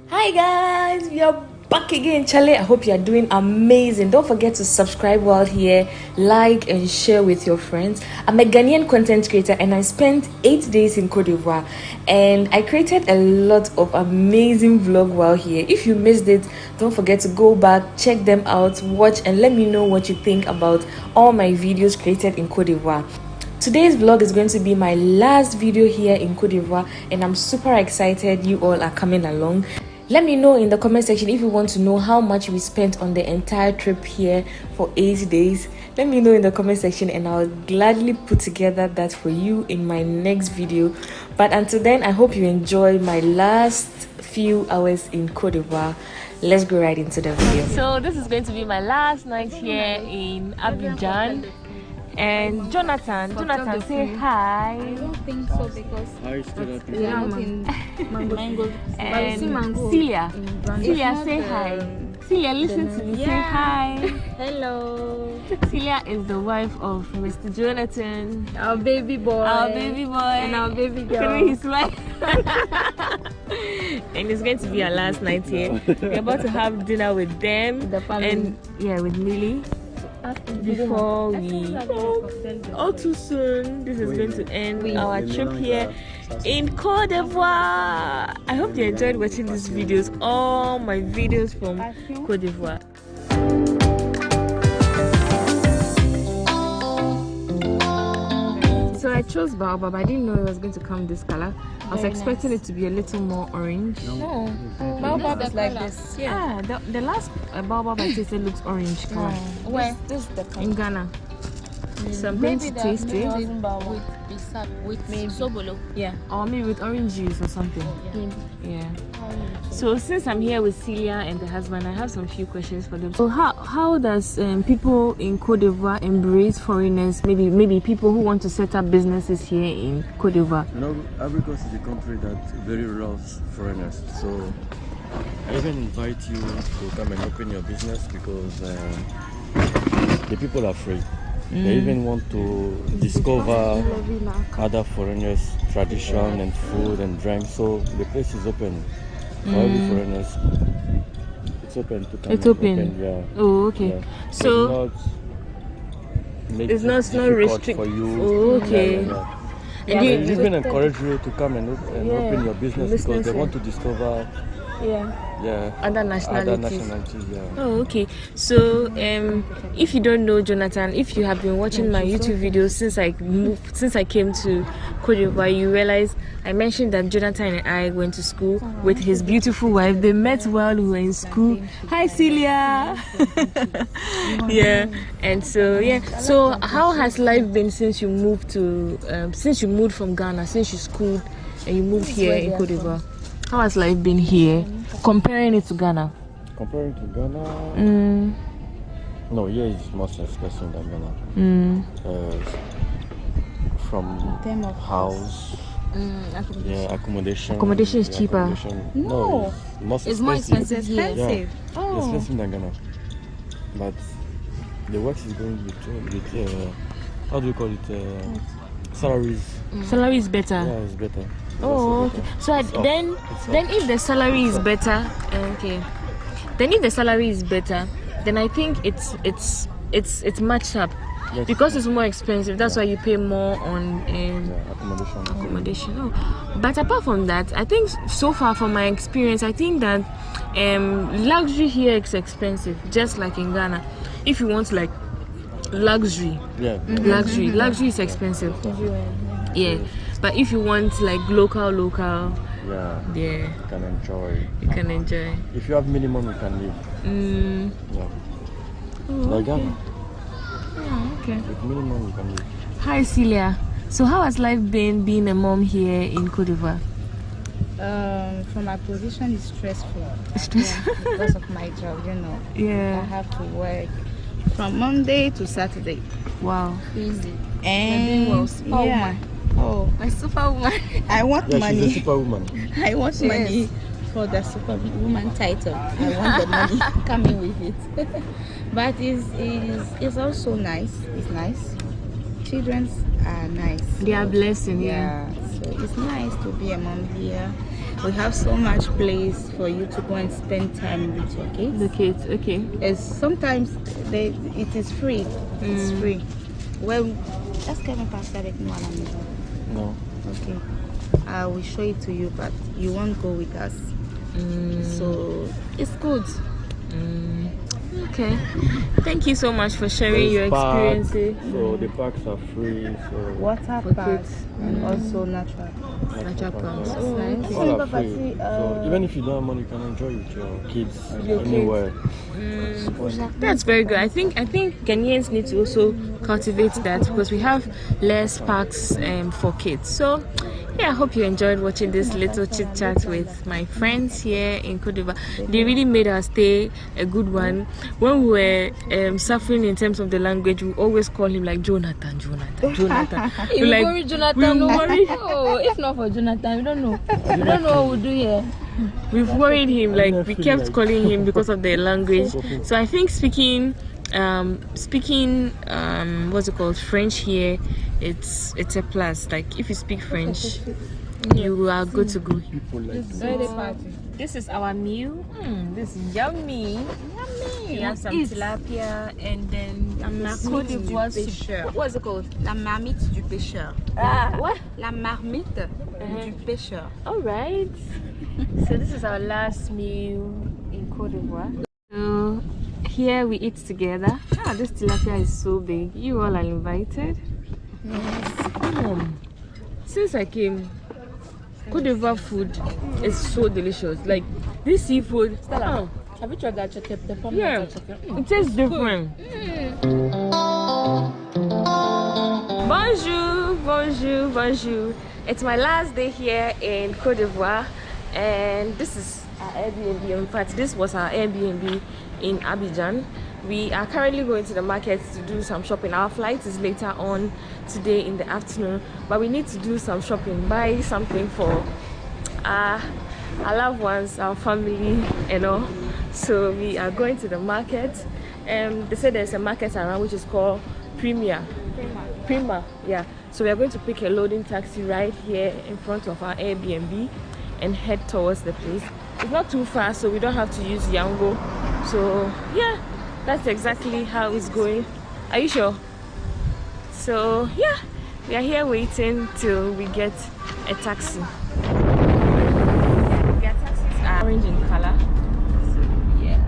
Hi guys, we are back again. Charlie, I hope you are doing amazing. Don't forget to subscribe while here, like and share with your friends. I'm a Ghanaian content creator and I spent 8 days in Cote d'Ivoire and I created a lot of amazing vlog while here. If you missed it, don't forget to go back, check them out, watch and let me know what you think about all my videos created in Cote d'Ivoire. Today's vlog is going to be my last video here in Cote d'Ivoire and I'm super excited you all are coming along. Let me know in the comment section if you want to know how much we spent on the entire trip here for 8 days. Let me know in the comment section and I'll gladly put together that for you in my next video. But until then, I hope you enjoy my last few hours in Cote d'Ivoire. Let's go right into the video. So this is going to be my last night here in Abidjan. And Jonathan, say hi. I don't think so because we are in mango. And Celia, say hi. Celia, listen to me. Say hi. Hello. Celia is the wife of Mr. Jonathan, our baby boy, and our baby girl. His wife. And it's going to be our last night here. We're about to have dinner with them, the family, and with Millie. Before we all too soon, this is going to end our trip here in Cote d'Ivoire. I hope you enjoyed watching these videos, all my videos from Cote d'Ivoire. So I chose baobab. I didn't know it was going to come this color. I was expecting it to be a little more orange. No, baobab is like this. Yeah. The last baobab I tasted looks orange color. Where? This is the color. In Ghana. So I'm going to taste it. With sobolo. Yeah. Or maybe with orange juice or something. Yeah. So since I'm here with Celia and the husband, I have some few questions for them. So how does people in Cote d'Ivoire embrace foreigners? Maybe people who want to set up businesses here in Cote d'Ivoire. You know, Ivory Coast is a country that very loves foreigners. So I even invite you to come and open your business because the people are free. They even want to discover other foreigners' tradition and food and drink. So the place is open for every foreigners. it's open to come. It's open. Yeah. Oh, okay. Yeah. So it's not restricted for you. Oh, okay. And they even encourage you to come and open your business because they want to discover other nationalities. Yeah. Oh, okay. So if you don't know Jonathan, if you have been watching my YouTube videos since I came to Cote d'Ivoire, you realize I mentioned that Jonathan and I went to school with his beautiful wife. They met while we were in school. Hi Celia. Yeah. And so so how has life been since you moved from Ghana, since you schooled and you moved here in Cote d'Ivoire? How has life been here, comparing it to Ghana? Comparing to Ghana? No, here is much expensive than Ghana. From house, accommodation. Accommodation is cheaper. No, it's more expensive. Yeah, it's expensive than Ghana. But the work is going with how do you call it? Salaries. Salary is better. Yeah, it's better. Oh, okay. So then if the salary is better, then if the salary is better, then I think it's matched up. Yes. Because it's more expensive. That's why you pay more on accommodation. Oh. But apart from that, I think so far from my experience, I think that luxury here is expensive, just like in Ghana. If you want like luxury luxury is expensive. Yeah. But if you want like local, you can enjoy. If you have minimum, you can live. Oh, like okay. Ghana. Oh, okay. With minimum, you can live. Hi Celia. So how has life been being a mom here in Cote d'Ivoire? From my position, it's stressful. Because of my job, Yeah. I have to work from Monday to Saturday. Wow. Easy. And Oh, my superwoman. I want money. She's a superwoman. I want money for the superwoman title. I want the money coming with it. But it's also nice. It's nice. Children are nice. They are blessing. Yeah. So it's nice to be a mom here. We have so much place for you to go and spend time with your kids. The kids, okay. Sometimes it is free. It's free. Well, let's get me past that. No. Okay. I will show it to you, but you won't go with us. So it's good. Okay. Thank you so much for sharing your experiences. So the parks are free. So water parks and also natural parks. Oh, nice. All are free. So even if you don't have money, you can enjoy with your kids anywhere. That's very good. I think Ghanaians need to also cultivate that because we have less parks for kids. So yeah, I hope you enjoyed watching this little chit chat with my friends here in Cote d'Ivoire. They really made our stay a good one. When we were suffering in terms of the language, we always call him like Jonathan. You like, worry Jonathan. We worry. Oh, if not for Jonathan, we don't know. We don't know what we'll do here. We've worried him, like we kept calling him because of the language. So I think speaking what's it called, French here, it's a plus. Like if you speak French, you are good to go. This is our meal. This is yummy. We have some tilapia and then Cote d'Ivoire soup. What's it called? La marmite du pêcheur. What? La marmite du pêcheur. All right. So this is our last meal in Cote d'Ivoire. So here we eat together. This tilapia is so big. You all are invited. Yes. Since I came, Cote d'Ivoire food is so delicious. Like this seafood. Stella, have you tried that chicken? Yeah, it tastes different. Bonjour. It's my last day here in Cote d'Ivoire, and this is our Airbnb. In fact, this was our Airbnb in Abidjan. We are currently going to the market to do some shopping. Our flight is later on today in the afternoon, but we need to do some shopping, buy something for our loved ones, our family and all. So we are going to the market. They said there's a market around which is called Prima, yeah. So we are going to pick a loading taxi right here in front of our Airbnb and head towards the place. it's not too far, so we don't have to use Yango. So yeah, that's exactly how it's going. Are you sure? So yeah, we are here waiting till we get a taxi. Their taxis are orange in color. So yeah.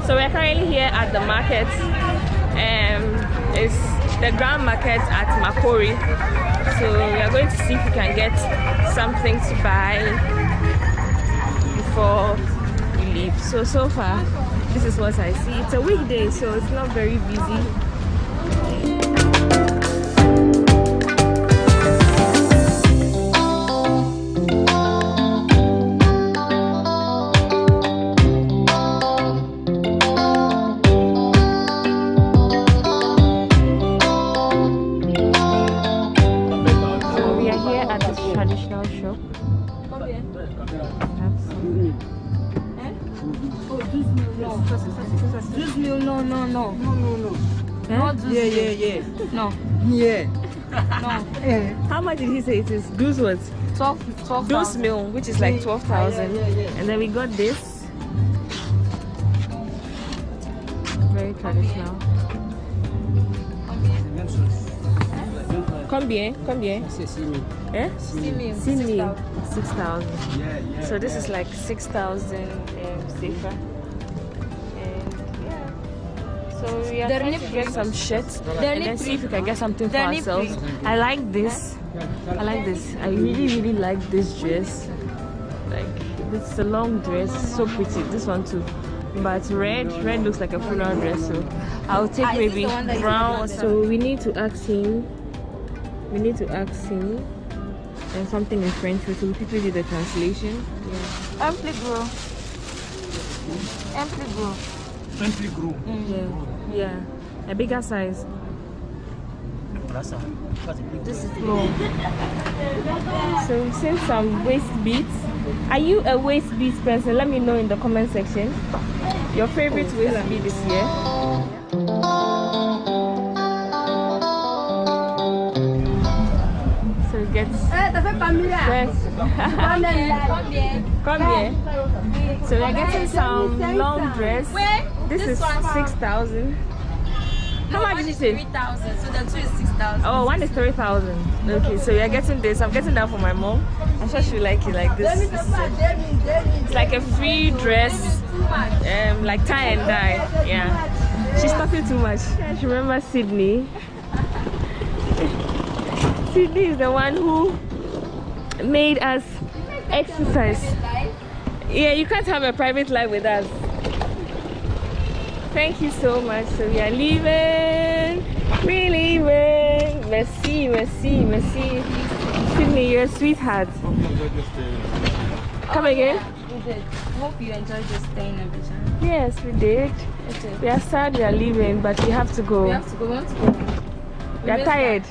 So we're currently here at the market. It's the grand market at Makori. So we are going to see if we can get something to buy before we leave. So far, this is what I see. It's a weekday, so it's not very busy. No. Yeah. No. How much did he say it is? Goose what? 12. Goose meal, which is like 12,000. And then we got this. Very traditional. Combien? Eh? 6,000. So this is like 6,000 safer. So we are trying to get some shit and then see if we can get something for ourselves. I like this. I really like this dress. Like, it's a long dress, so pretty. This one too. But red looks like a funeral dress. So I'll take maybe brown. So we need to ask him. And something in French. So we quickly do the translation. Yeah. Yeah, a bigger size. This is small. So we've seen some waist beads. Are you a waist beads person? Let me know in the comment section. Your favorite waist bead this year. So it gets Combien? So we're getting some long dress. This is 6,000. How much did you say? 3,000. So the two is 6,000. Oh, one is 3,000. Okay, so we are getting this. I'm getting that for my mom. I'm sure she'll like it like this. It's like a free dress, like tie and dye. Yeah. She's talking too much. I remember Sydney. Sydney is the one who made us exercise. Yeah, you can't have a private life with us. Thank you so much. So we are leaving. We're leaving. Merci. Sydney, you're a sweetheart. Come again? We did. Hope you enjoyed your stay in Abidjan. Yes, we did. We are sad we are leaving, but we have to go. We want to go. We are tired.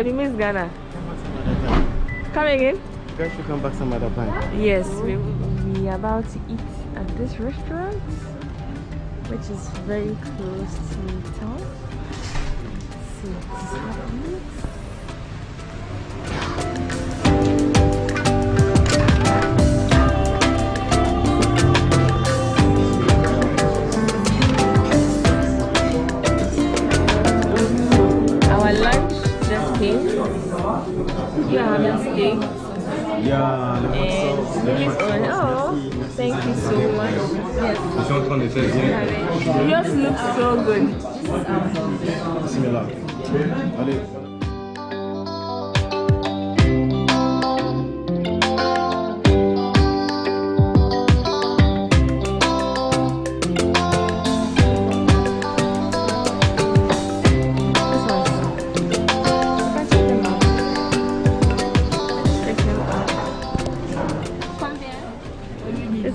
We miss Ghana. Come again? You guys should come back some other time. Yes, we are about to eat at this restaurant, which is very close to town. Let's see what is happening. Our lunch just came. You are having steak. Yeah, Oh, thank you so much. Yes. Yours looks so good. Similar.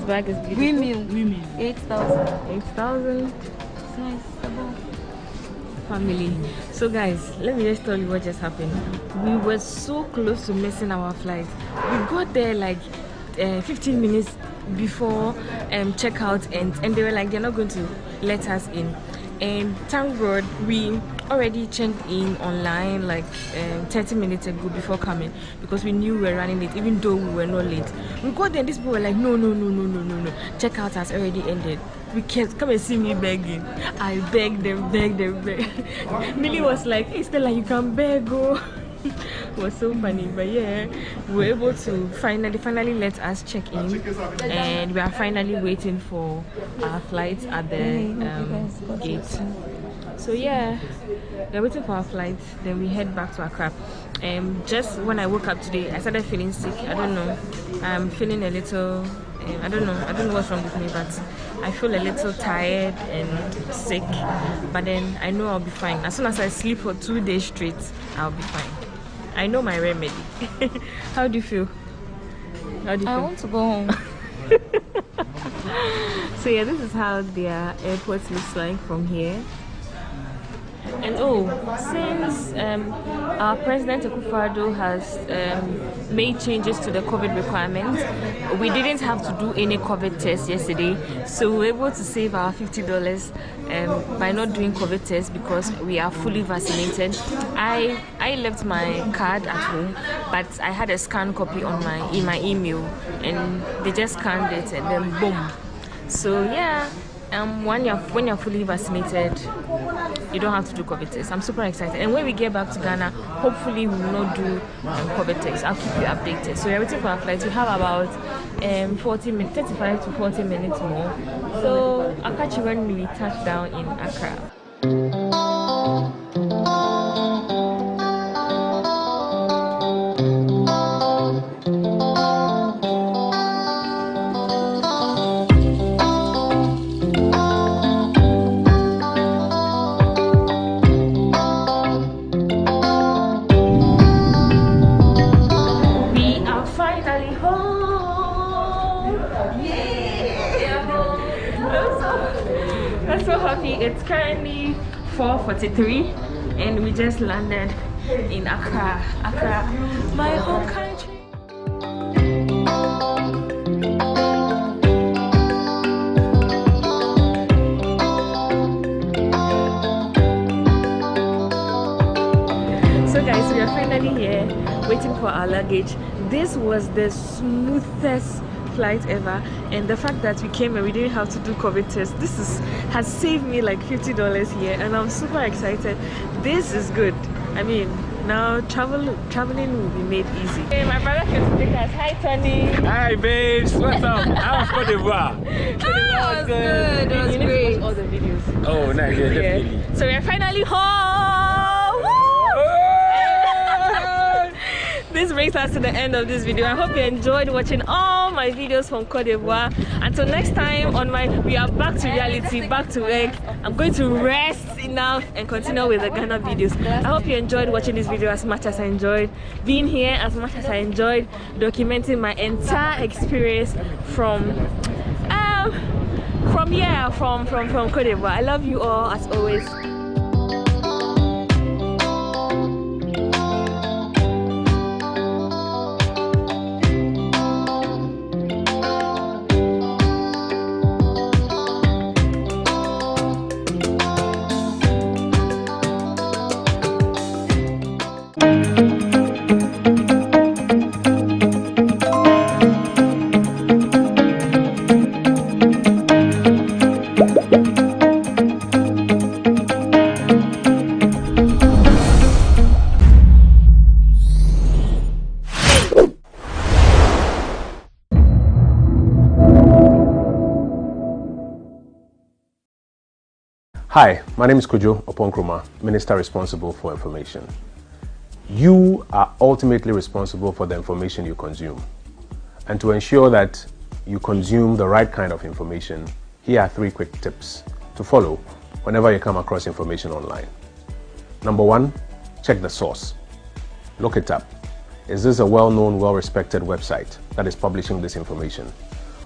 Bag is beautiful. Women. 8,000. 8,000. It's nice. Family. So guys, let me just tell you what just happened. We were so close to missing our flight. We got there like 15 minutes before checkout, and they were like, they're not going to let us in. And thank God we already checked in online like 30 minutes ago before coming, because we knew we were running late, even though we were not late. We got there and these people were like, no, checkout has already ended. We can't come and see me begging. I begged them. Millie was like, hey Stella, you can beg, go. It was so funny, but yeah, we were able to finally let us check in, and we are finally waiting for our flight at the gate. So yeah, we're waiting for our flight, then we head back to Accra. Just when I woke up today, I started feeling sick. I don't know, I'm feeling a little I don't know what's wrong with me, but I feel a little tired and sick, but then I know I'll be fine. As soon as I sleep for 2 days straight, I'll be fine. I know my remedy. How do you feel? I want to go home. So yeah, this is how their airport looks like from here. And since our President Akufo-Addo has made changes to the COVID requirements, we didn't have to do any COVID test yesterday, so we were able to save our $50 by not doing COVID test because we are fully vaccinated. I left my card at home, but I had a scanned copy in my email, and they just scanned it and then boom. So yeah. When you're fully vaccinated, you don't have to do COVID tests. I'm super excited. And when we get back to Ghana, hopefully we will not do COVID tests. I'll keep you updated. So we're waiting for our flight. We have about 35 to 40 minutes more. So I'll catch you when we touch down in Accra. I'm so happy. It's currently 4:43 and we just landed in Accra, my home country. So guys, we are finally here waiting for our luggage. This was the smoothest flight ever, and the fact that we came and we didn't have to do COVID test, has saved me like $50 here, and I'm super excited. This is good. I mean, now traveling will be made easy. Hey, my brother came to pick us. Hi Tony. Hi babes, what's up? How was Cote d'Ivoire? It was good. It was great. All the videos. Oh nice, yeah, definitely. So we're finally home. Woo! This brings us to the end of this video. I hope you enjoyed watching all my videos from Cote d'Ivoire. Until next time, we are back to reality, back to work. I'm going to rest enough and continue with the Ghana videos. I hope you enjoyed watching this video as much as I enjoyed being here, as much as I enjoyed documenting my entire experience from Cote d'Ivoire. I love you all as always. Hi, my name is Kojo Oponkroma, Minister responsible for information. You are ultimately responsible for the information you consume. And to ensure that you consume the right kind of information, here are 3 quick tips to follow whenever you come across information online. Number 1, check the source. Look it up. Is this a well-known, well-respected website that is publishing this information?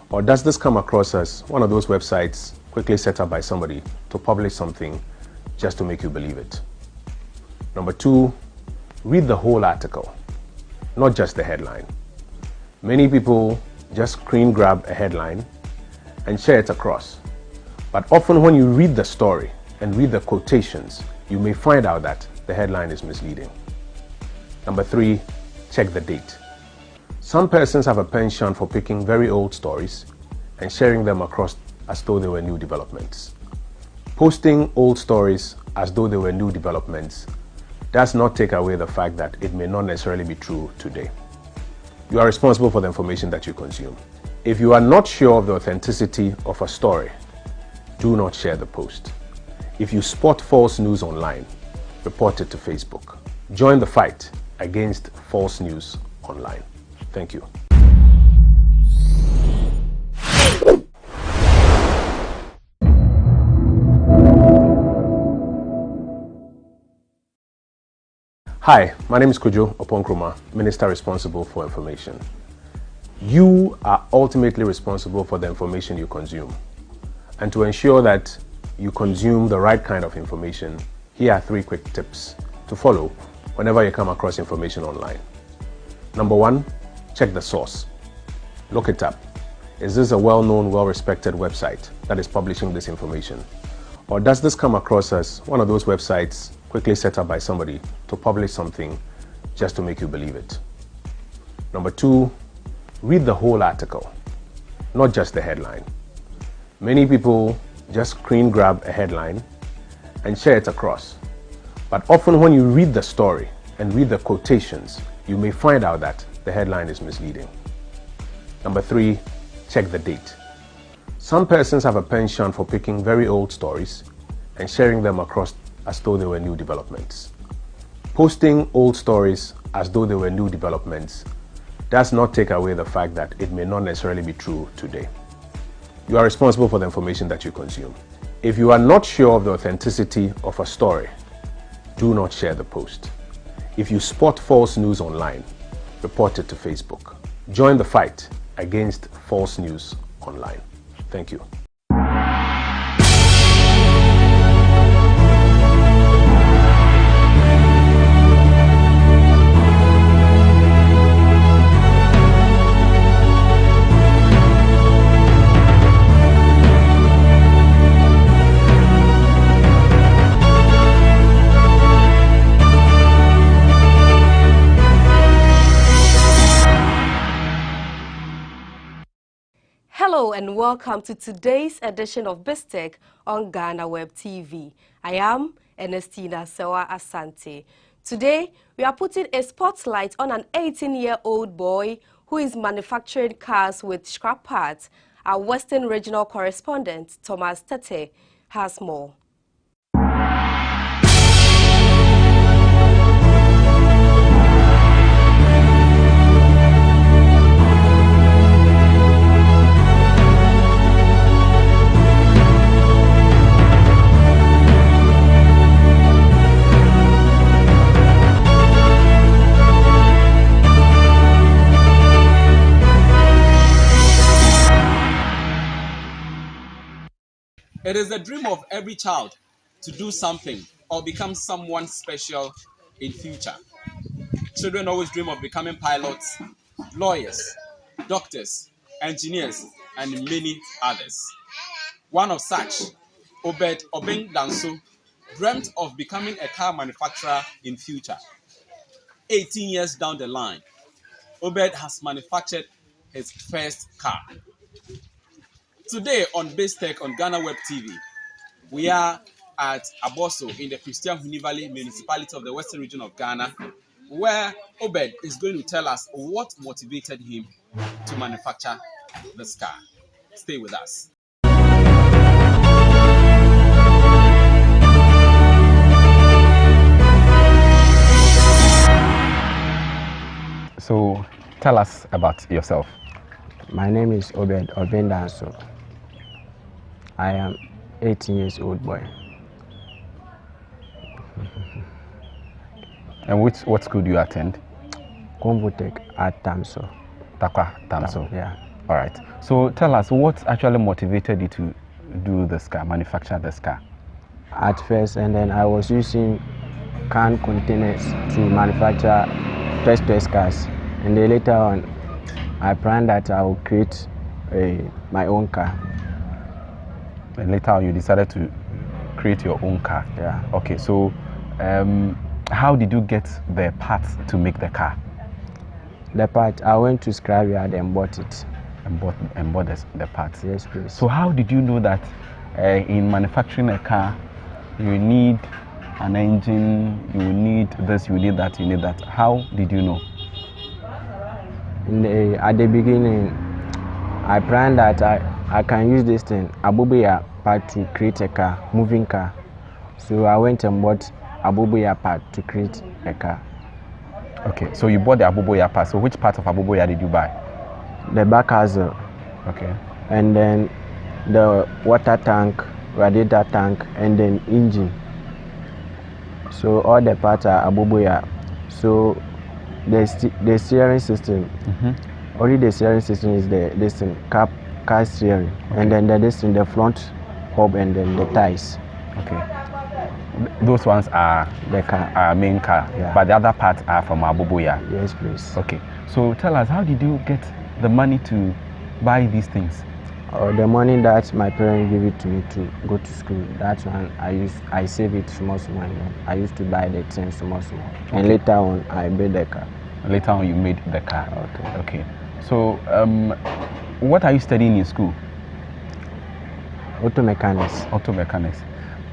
Or does this come across as one of those websites quickly set up by somebody to publish something just to make you believe it? Number 2, read the whole article, not just the headline. Many people just screen grab a headline and share it across. But often when you read the story and read the quotations, you may find out that the headline is misleading. Number 3, check the date. Some persons have a penchant for picking very old stories and sharing them across as though they were new developments. Posting old stories as though they were new developments does not take away the fact that it may not necessarily be true today. You are responsible for the information that you consume. If you are not sure of the authenticity of a story, do not share the post. If you spot false news online, report it to Facebook. Join the fight against false news online. Thank you. Hi, my name is Kojo Oponkroma, Minister responsible for information. You are ultimately responsible for the information you consume. And to ensure that you consume the right kind of information, here are 3 quick tips to follow whenever you come across information online. Number 1, check the source. Look it up. Is this a well-known, well-respected website that is publishing this information? Or does this come across as one of those websites quickly set up by somebody to publish something just to make you believe it? Number 2, read the whole article, not just the headline. Many people just screen grab a headline and share it across. But often when you read the story and read the quotations, you may find out that the headline is misleading. Number 3, check the date. Some persons have a penchant for picking very old stories and sharing them across as though they were new developments. Posting old stories as though they were new developments does not take away the fact that it may not necessarily be true today. You are responsible for the information that you consume. If you are not sure of the authenticity of a story, do not share the post. If you spot false news online, report it to Facebook. Join the fight against false news online. Thank you. Hello and welcome to today's edition of BizTech on GhanaWeb TV. I am Ernestina Sewa Asante. Today, we are putting a spotlight on an 18-year-old boy who is manufacturing cars with scrap parts. Our Western Regional Correspondent, Thomas Tete, has more. It is the dream of every child to do something or become someone special in future. Children always dream of becoming pilots, lawyers, doctors, engineers, and many others. One of such, Obed Obeng Danso, dreamt of becoming a car manufacturer in future. 18 years down the line, Obed has manufactured his first car. Today on BizTech on GhanaWeb TV, we are at Aboso in the Christian Huni Valley municipality of the Western region of Ghana, where Obed is going to tell us what motivated him to manufacture this car. Stay with us. So tell us about yourself. My name is Obed Obeng Danso. I am 18 years old boy. And what school do you attend? Kombutech at Tamso. Tamso. Yeah. All right. So tell us what actually motivated you to do this car, manufacture this car? At first, and then I was using can containers to manufacture press cars. And then later on, I planned that I will create my own car. And later you decided to create your own car. Yeah. Okay, so how did you get the parts to make the car? The part, I went to scrapyard and bought it. And bought the parts? Yes, please. So how did you know that in manufacturing a car, you need an engine, you need this, you need that, you need that? How did you know? At the beginning, I planned that I can use this thing, Abubuya part, to create a car, moving car. So I went and bought Abubuya part to create a car. Okay, so you bought the Abubuya part. So which part of Abubuya did you buy? The back hazard. Okay. And then the water tank, radiator tank, and then engine. So all the parts are Abubuya. So the steering system, only the steering system is the car steering, okay. And then the front hub and then the tires. Okay. Those ones are the car, main car, yeah. But the other parts are from Abubuya. Yes, please. Okay. So tell us, how did you get the money to buy these things? The money that my parents give it to me to go to school, that's one I save it small. I used to buy the things small. Okay. And later on I made the car. Later on you made the car. Okay. Okay. So what are you studying in school? Auto mechanics. Auto mechanics.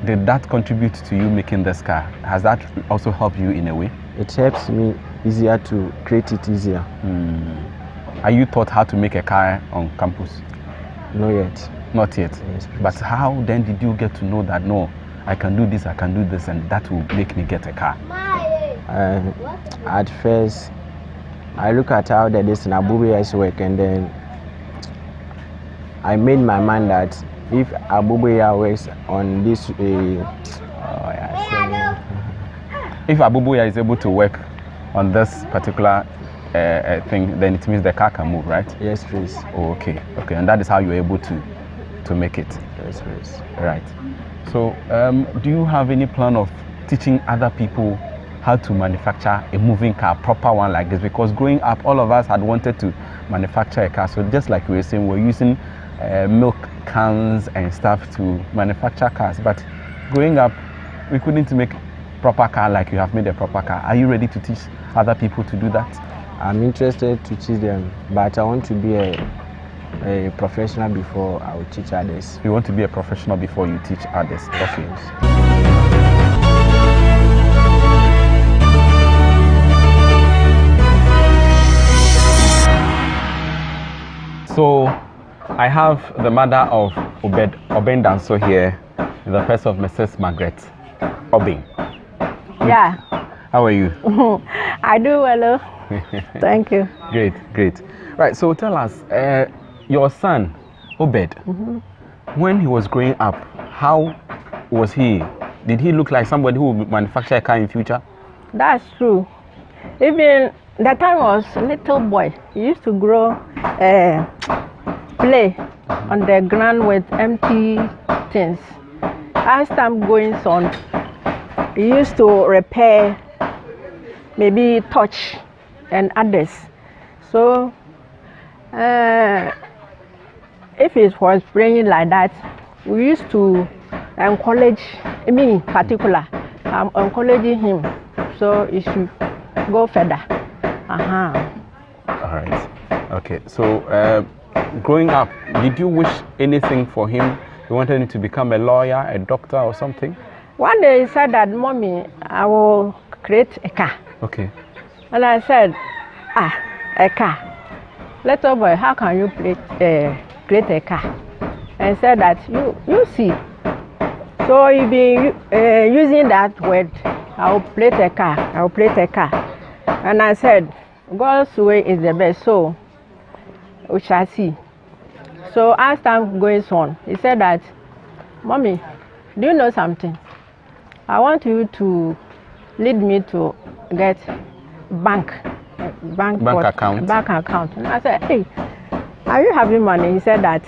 Did that contribute to you making this car? Has that also helped you in a way? It helps me easier to create it easier. Are you taught how to make a car on campus? Not yet. Not yet. Yes, but how then did you get to know that no, I can do this, and that will make me get a car? At first, I look at how this Abubuya's work, and then I made my mind that if Abubuya works on this, if Abubuya is able to work on this particular thing, then it means the car can move, right? Yes, please. Oh, okay. Okay, and that is how you're able to make it. Yes, please. Right. So, do you have any plan of teaching other people how to manufacture a moving car, a proper one like this? Because growing up, all of us had wanted to manufacture a car. So just like we were saying, we're using milk cans and stuff to manufacture cars. But growing up, we couldn't make proper car like you have made a proper car. Are you ready to teach other people to do that? I'm interested to teach them, but I want to be a professional before I will teach others. You want to be a professional before you teach others? Okay. So I have the mother of Obeng Danso here, the person of Mrs. Margaret Obeng. Yeah. How are you? I do well. Thank you. Great, great. Right, so tell us, your son, Obed, when he was growing up, how was he? Did he look like somebody who would manufacture a car in future? That's true. Even that time was a little boy. He used to play on the ground with empty things. As time going on, he used to repair, maybe touch and others. So if it was playing like that, we used to encourage me in particular. I'm encouraging him, so he should go further. All right. Okay. So growing up, did you wish anything for him? You wanted him to become a lawyer, a doctor, or something? One day he said that, Mommy, I will create a car. Okay. And I said, a car. Little boy, how can you create a car? And he said that, you see. So he been using that word, I will create a car, I will create a car. And I said, God's way is the best, so we shall see. So as time goes on, he said that, Mommy, do you know something? I want you to lead me to get bank account. And I said, hey, are you having money? He said that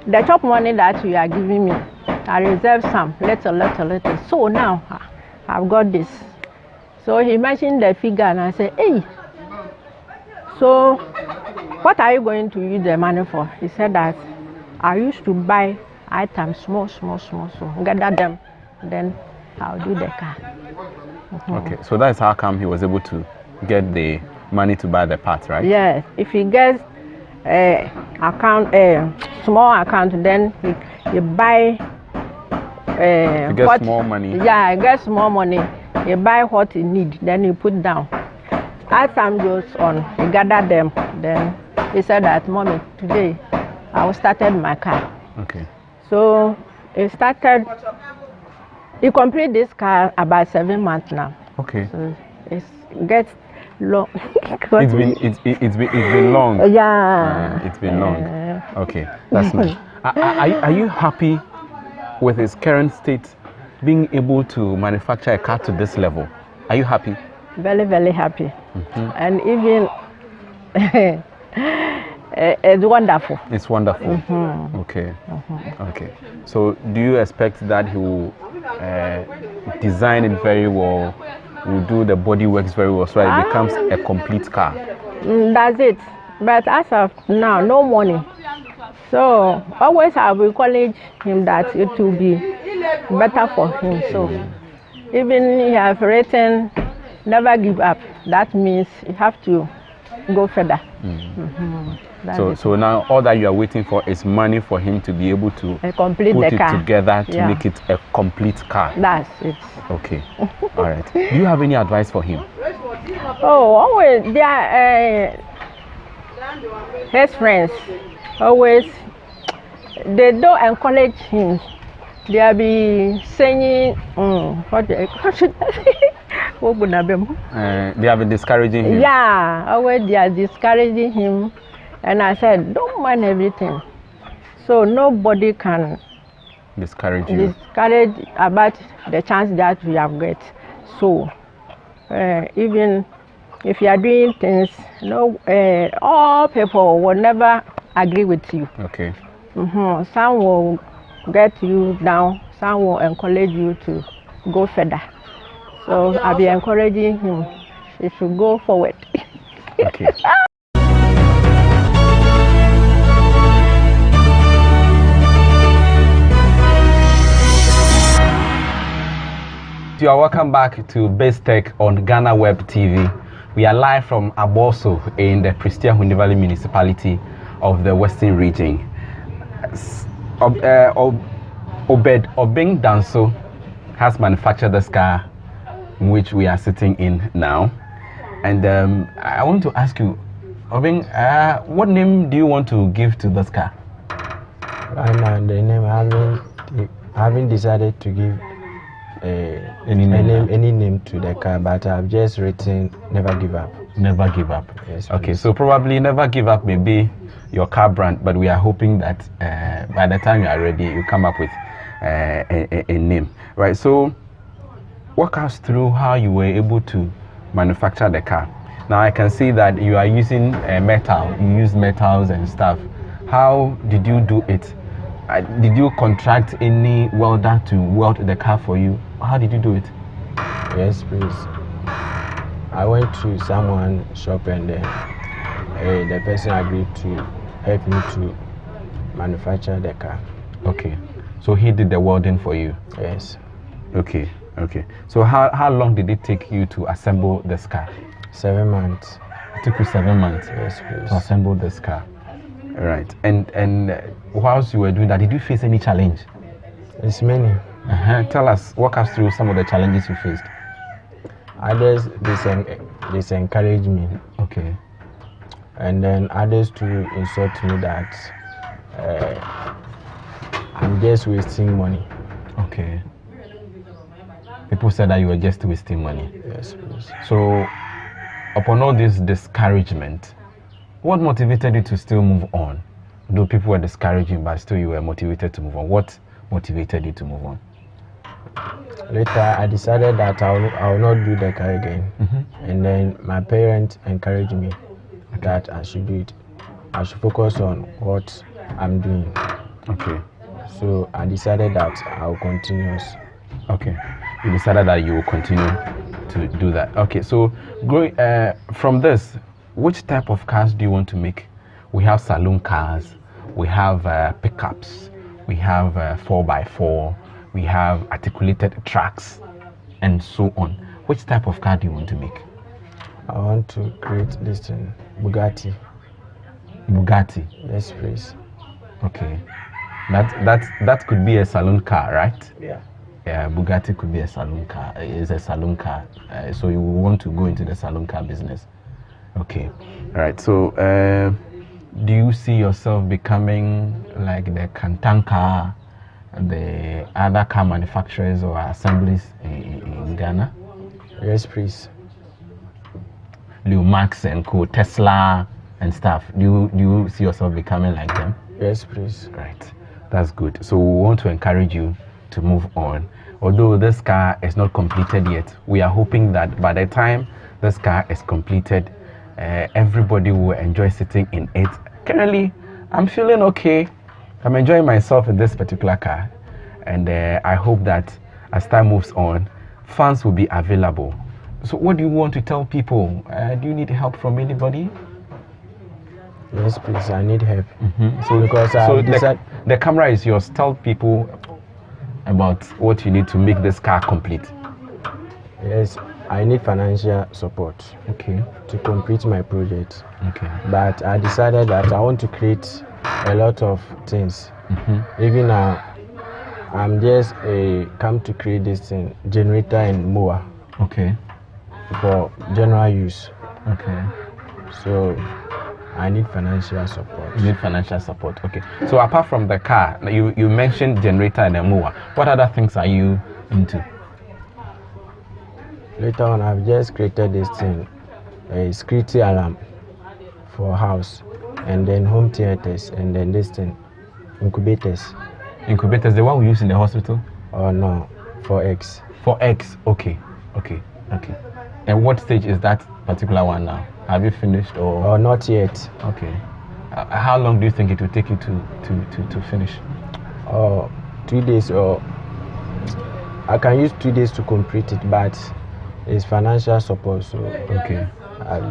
the top money that you are giving me, I reserve some, little. So now I've got this. So he mentioned the figure and I said, hey. So what are you going to use the money for? He said that I used to buy items small, so gather them, then I'll do the car. Okay, so that's how come he was able to get the money to buy the parts, right? Yes, if he gets a small account, then he buy. He gets more money. Yeah, he gets more money. He buy what he need, then he put down. As time goes on, he gather them. Then he said that, Mommy, today I started my car. Okay. So he completed this car about 7 months now. Okay. So it gets long. it's been long. Yeah. It's been long. Okay, that's nice. Are you happy with his current state, being able to manufacture a car to this level? Are you happy? Very, very happy. And even it's wonderful. It's wonderful. Okay. Okay. So do you expect that he will design it very well, will do the body works very well, so that it becomes a complete car? That's it. But as of now, no money. So always I will encourage him that it will be better for him. So even he has written, never give up. That means you have to go further. So now all that you are waiting for is money for him to be able to complete put the it car together to make it a complete car. That's it. Okay. All right. Do you have any advice for him? Oh, always they are his friends. Always they don't encourage him. They'll be saying, what they have been discouraging him. Yeah, always they are discouraging him. And I said, don't mind everything. So nobody can discourage you. Discourage about the chance that we have got. So even if you are doing things, all people will never agree with you. Okay. Some will get you down, some will encourage you to go further. So I'll be encouraging him. He should go forward. Okay. You are welcome back to Base Tech on GhanaWeb TV. We are live from Aboso in the Prestia Hunde Valley municipality of the Western region. Obed Obeng Danso has manufactured this car which we are sitting in now. And I want to ask you, Obeng, what name do you want to give to this car? Right now, the name I haven't decided to give any name to the car, but I've just written Never Give Up. Never Give Up. Yes. Okay, so probably Never Give Up may be your car brand, but we are hoping that by the time you are ready, you come up with a name, right? So walk us through how you were able to manufacture the car. Now I can see that you are using metal. You use metals and stuff. How did you do it? Did you contract any welder to weld the car for you? How did you do it? Yes, please. I went to someone's shop and then the person agreed to help me to manufacture the car. Okay. So he did the welding for you? Yes. Okay. Okay. So how long did it take you to assemble this car? 7 months. It took you 7 months? Yes, please. To assemble this car. Right. And whilst you were doing that, did you face any challenge? It's many. Tell us, walk us through some of the challenges you faced. Others disencourage me. Okay. And then others to insult me that I'm just wasting money. Okay. People said that you were just wasting money. Yes, please. So, upon all this discouragement, what motivated you to still move on? Though people were discouraging, but still you were motivated to move on. What motivated you to move on? Later, I decided that I will not do the car again. And then my parents encouraged me that I should do it. I should focus on what I'm doing. Okay. So I decided that I will continue. Okay. You decided that you will continue to do that. Okay. So, going from this, which type of cars do you want to make? We have saloon cars, we have pickups, we have 4x4, we have articulated trucks, and so on. Which type of car do you want to make? I want to create this thing, Bugatti. Bugatti? Yes, please. Okay. That could be a saloon car, right? Yeah. Yeah, Bugatti could be a saloon car. It's a saloon car. So you want to go into the saloon car business. Okay. All right. So do you see yourself becoming like the Kantanka and the other car manufacturers or assemblies in Ghana? Yes, please. Leo Max and Co, Tesla and stuff. Do you see yourself becoming like them? Yes, please. Right. That's good. So we want to encourage you to move on. Although this car is not completed yet, we are hoping that by the time this car is completed, everybody will enjoy sitting in it. Currently, I'm feeling okay. I'm enjoying myself in this particular car. And I hope that as time moves on, funds will be available. So what do you want to tell people? Do you need help from anybody? Yes, please. I need help. So because the camera is yours. Tell people about what you need to make this car complete. Yes, I need financial support. Okay. To complete my project. Okay. But I decided that I want to create a lot of things. Even now, I'm just come to create this thing, generator and mower. Okay. For general use. Okay. So I need financial support. You need financial support. Okay. So apart from the car, you mentioned generator and a mower. What other things are you into? Later on, I've just created this thing, a security alarm for house, and then home theaters, and then this thing, incubators. Incubators, the one we use in the hospital? Oh no, for eggs. For eggs. Okay. Okay. Okay. And what stage is that particular one now? Have you finished or? Oh, not yet. Okay. How long do you think it will take you to finish? Oh, 2 days, or I can use 2 days to complete it, but it's financial support. So okay.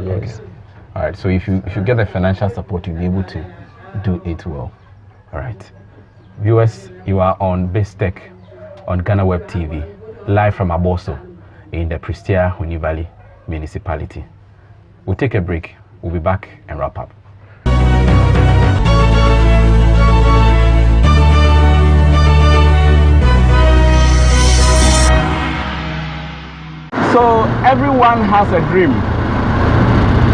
Yes. Okay. All right. So if you get the financial support, you'll be able to do it well. All right. Viewers, you are on BizTech on GhanaWeb TV, live from Aboso in the Prestia Huni Valley Municipality. We'll take a break. We'll be back and wrap up. So everyone has a dream,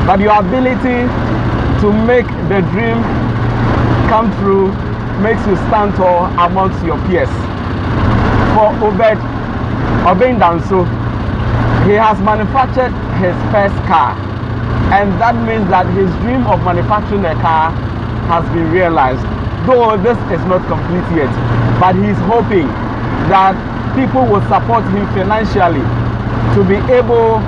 but your ability to make the dream come true makes you stand tall amongst your peers. For Obeng Danso, he has manufactured his first car, and that means that his dream of manufacturing a car has been realized. Though this is not complete yet, but he's hoping that people will support him financially to be able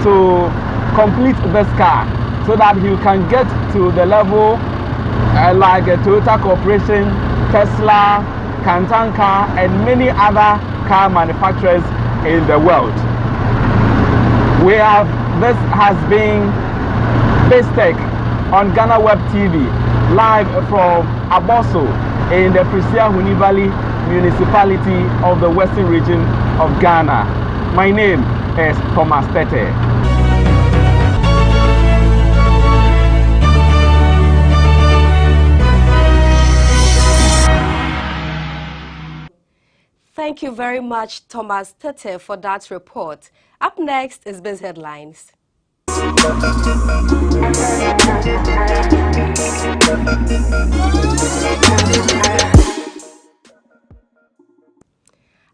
to complete this car so that he can get to the level like a Toyota Corporation, Tesla, Kantanka, and many other car manufacturers in the world. This has been BizTech on GhanaWeb TV, live from Aboso in the Prestia Huni Valley Municipality of the Western Region of Ghana. My name is Thomas Tete. Thank you very much, Thomas Tete, for that report. Up next is Biz Headlines.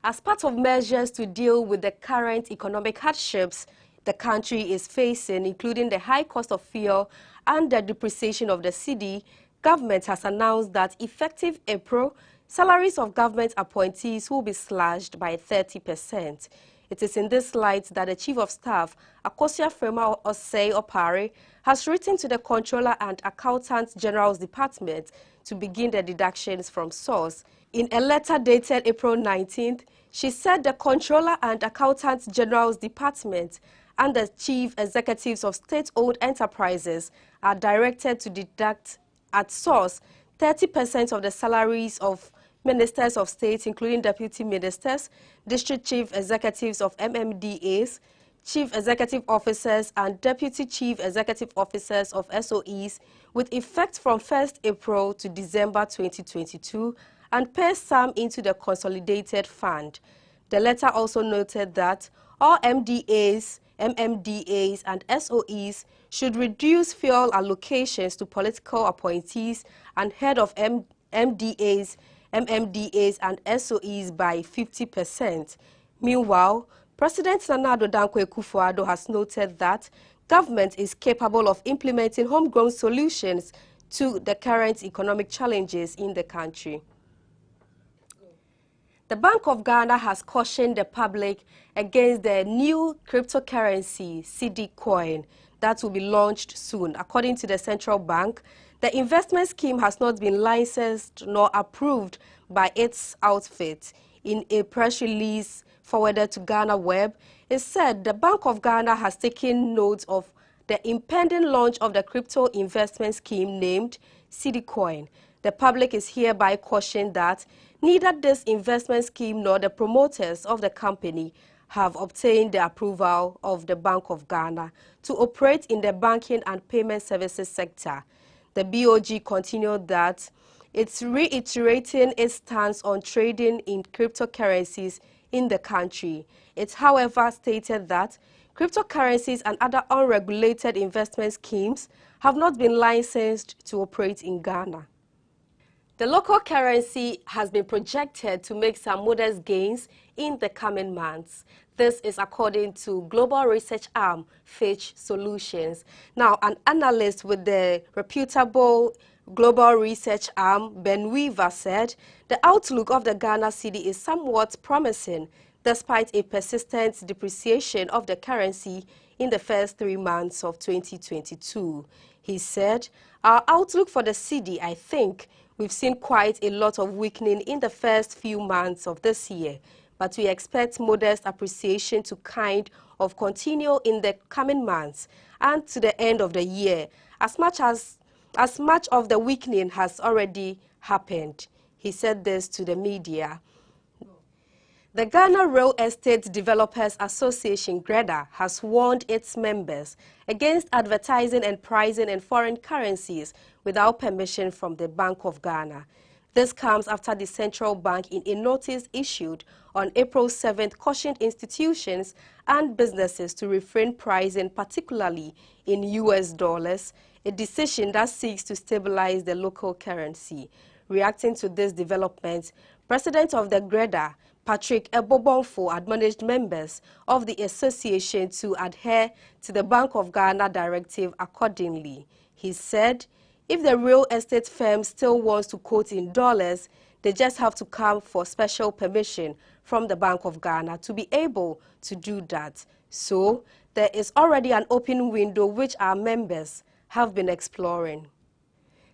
As part of measures to deal with the current economic hardships the country is facing, including the high cost of fuel and the depreciation of the cedi, government has announced that effective April, salaries of government appointees will be slashed by 30%. It is in this light that the Chief of Staff, Akosia Frema Osei Opare, has written to the Controller and Accountant General's Department to begin the deductions from source. In a letter dated April 19th, she said the Controller and Accountant General's Department and the Chief Executives of State-owned enterprises are directed to deduct at source 30% of the salaries of ministers of state, including deputy ministers, district chief executives of MMDAs, chief executive officers and deputy chief executive officers of SOEs with effect from 1st April to December 2022 and pay some into the consolidated fund. The letter also noted that all MDAs, MMDAs and SOEs should reduce fuel allocations to political appointees and head of MDAs, MMDAs and SOEs by 50%. Meanwhile, President Nana Addo Dankwa Akufo-Addo has noted that government is capable of implementing homegrown solutions to the current economic challenges in the country. The Bank of Ghana has cautioned the public against the new cryptocurrency, CD coin, that will be launched soon. According to the central bank, the investment scheme has not been licensed nor approved by its outfit. In a press release forwarded to GhanaWeb, it said the Bank of Ghana has taken note of the impending launch of the crypto investment scheme named CD coin. The public is hereby cautioned that neither this investment scheme nor the promoters of the company have obtained the approval of the Bank of Ghana to operate in the banking and payment services sector. The BOG continued that it's reiterating its stance on trading in cryptocurrencies in the country. It, however, stated that cryptocurrencies and other unregulated investment schemes have not been licensed to operate in Ghana. The local currency has been projected to make some modest gains in the coming months. This is according to global research arm Fitch Solutions. Now, an analyst with the reputable global research arm, Ben Weaver, said the outlook of the Ghana cedi is somewhat promising despite a persistent depreciation of the currency in the first 3 months of 2022. He said, "Our outlook for the cedi, I think, we've seen quite a lot of weakening in the first few months of this year, but we expect modest appreciation to kind of continue in the coming months and to the end of the year, as much of the weakening has already happened." He said this to the media. The Ghana Real Estate Developers Association, GREDA, has warned its members against advertising and pricing in foreign currencies without permission from the Bank of Ghana. This comes after the central bank, in a notice issued on April 7th, cautioned institutions and businesses to refrain pricing, particularly in US dollars, a decision that seeks to stabilize the local currency. Reacting to this development, President of the GREDA, Patrick Ebobonfo, admonished members of the association to adhere to the Bank of Ghana directive accordingly. He said, if the real estate firm still wants to quote in dollars, they just have to come for special permission from the Bank of Ghana to be able to do that. So, there is already an open window which our members have been exploring.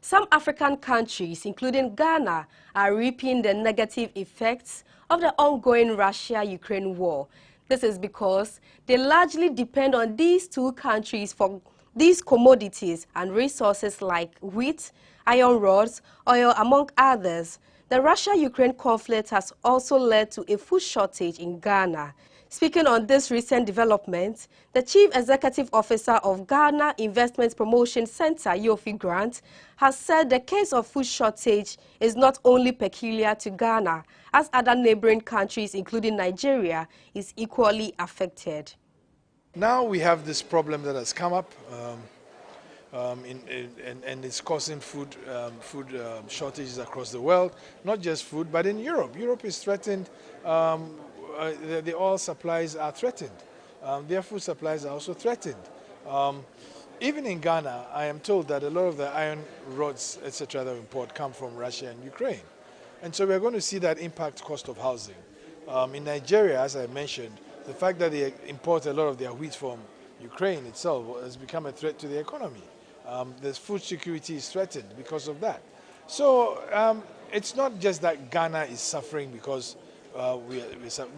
Some African countries, including Ghana, are reaping the negative effects of the ongoing Russia-Ukraine war. This is because they largely depend on these two countries for these commodities and resources like wheat, iron rods, oil, among others. The Russia-Ukraine conflict has also led to a food shortage in Ghana. Speaking on this recent development, the Chief Executive Officer of Ghana Investment Promotion Center, Yofi Grant, has said the case of food shortage is not only peculiar to Ghana, as other neighboring countries, including Nigeria, is equally affected. Now we have this problem that has come up, and it's causing food shortages across the world, not just food, but in Europe. Europe is threatened. The oil supplies are threatened. Their food supplies are also threatened. Even in Ghana, I am told that a lot of the iron rods, etc., that we import come from Russia and Ukraine. And so we're going to see that impact cost of housing. In Nigeria, as I mentioned, the fact that they import a lot of their wheat from Ukraine itself has become a threat to the economy. The food security is threatened because of that. So it's not just that Ghana is suffering because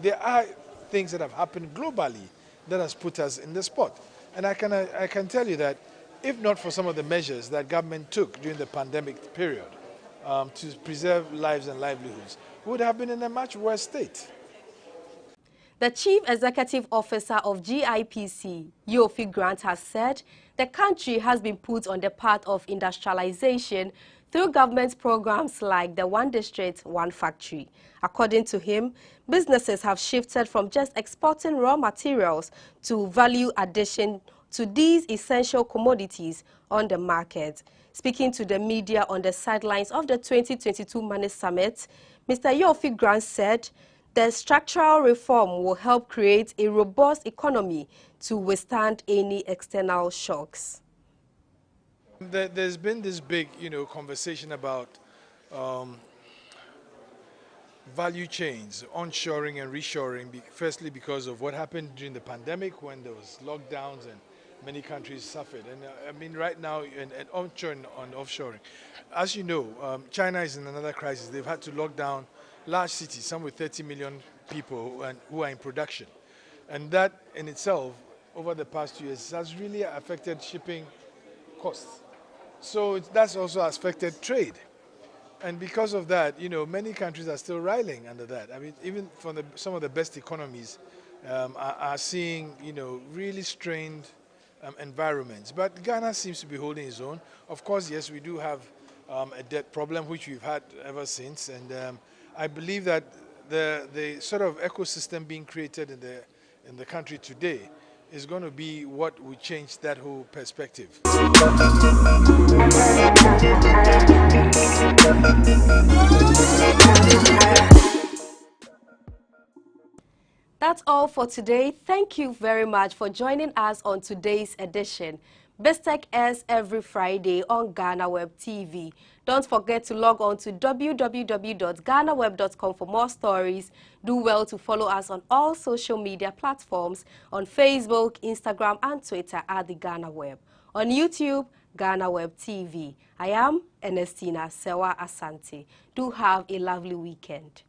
there are things that have happened globally that has put us in the spot. And I can tell you that if not for some of the measures that government took during the pandemic period to preserve lives and livelihoods, we would have been in a much worse state. The Chief Executive Officer of GIPC, Yofi Grant, has said the country has been put on the path of industrialization through government programs like the One District, One Factory. According to him, businesses have shifted from just exporting raw materials to value addition to these essential commodities on the market. Speaking to the media on the sidelines of the 2022 Money Summit, Mr. Yofi Grant said the structural reform will help create a robust economy to withstand any external shocks. There's been this big, conversation about value chains, onshoring and reshoring, firstly because of what happened during the pandemic when there was lockdowns and many countries suffered. And I mean, right now, and onshoring and offshoring. As you know, China is in another crisis. They've had to lock down large cities, some with 30 million people who are in production. And that in itself, over the past 2 years, has really affected shipping costs. So that's also affected trade. And because of that, many countries are still riling under that. I mean, even from some of the best economies are seeing, really strained environments. But Ghana seems to be holding its own. Of course, yes, we do have a debt problem, which we've had ever since. And I believe that the sort of ecosystem being created in the country today is going to be what will change that whole perspective. That's all for today. Thank you very much for joining us on today's edition. BizTech airs every Friday on GhanaWeb TV. Don't forget to log on to www.ghanaweb.com for more stories. Do well to follow us on all social media platforms on Facebook, Instagram, and Twitter at the GhanaWeb. On YouTube, GhanaWeb TV. I am Ernestina Sewa Asante. Do have a lovely weekend.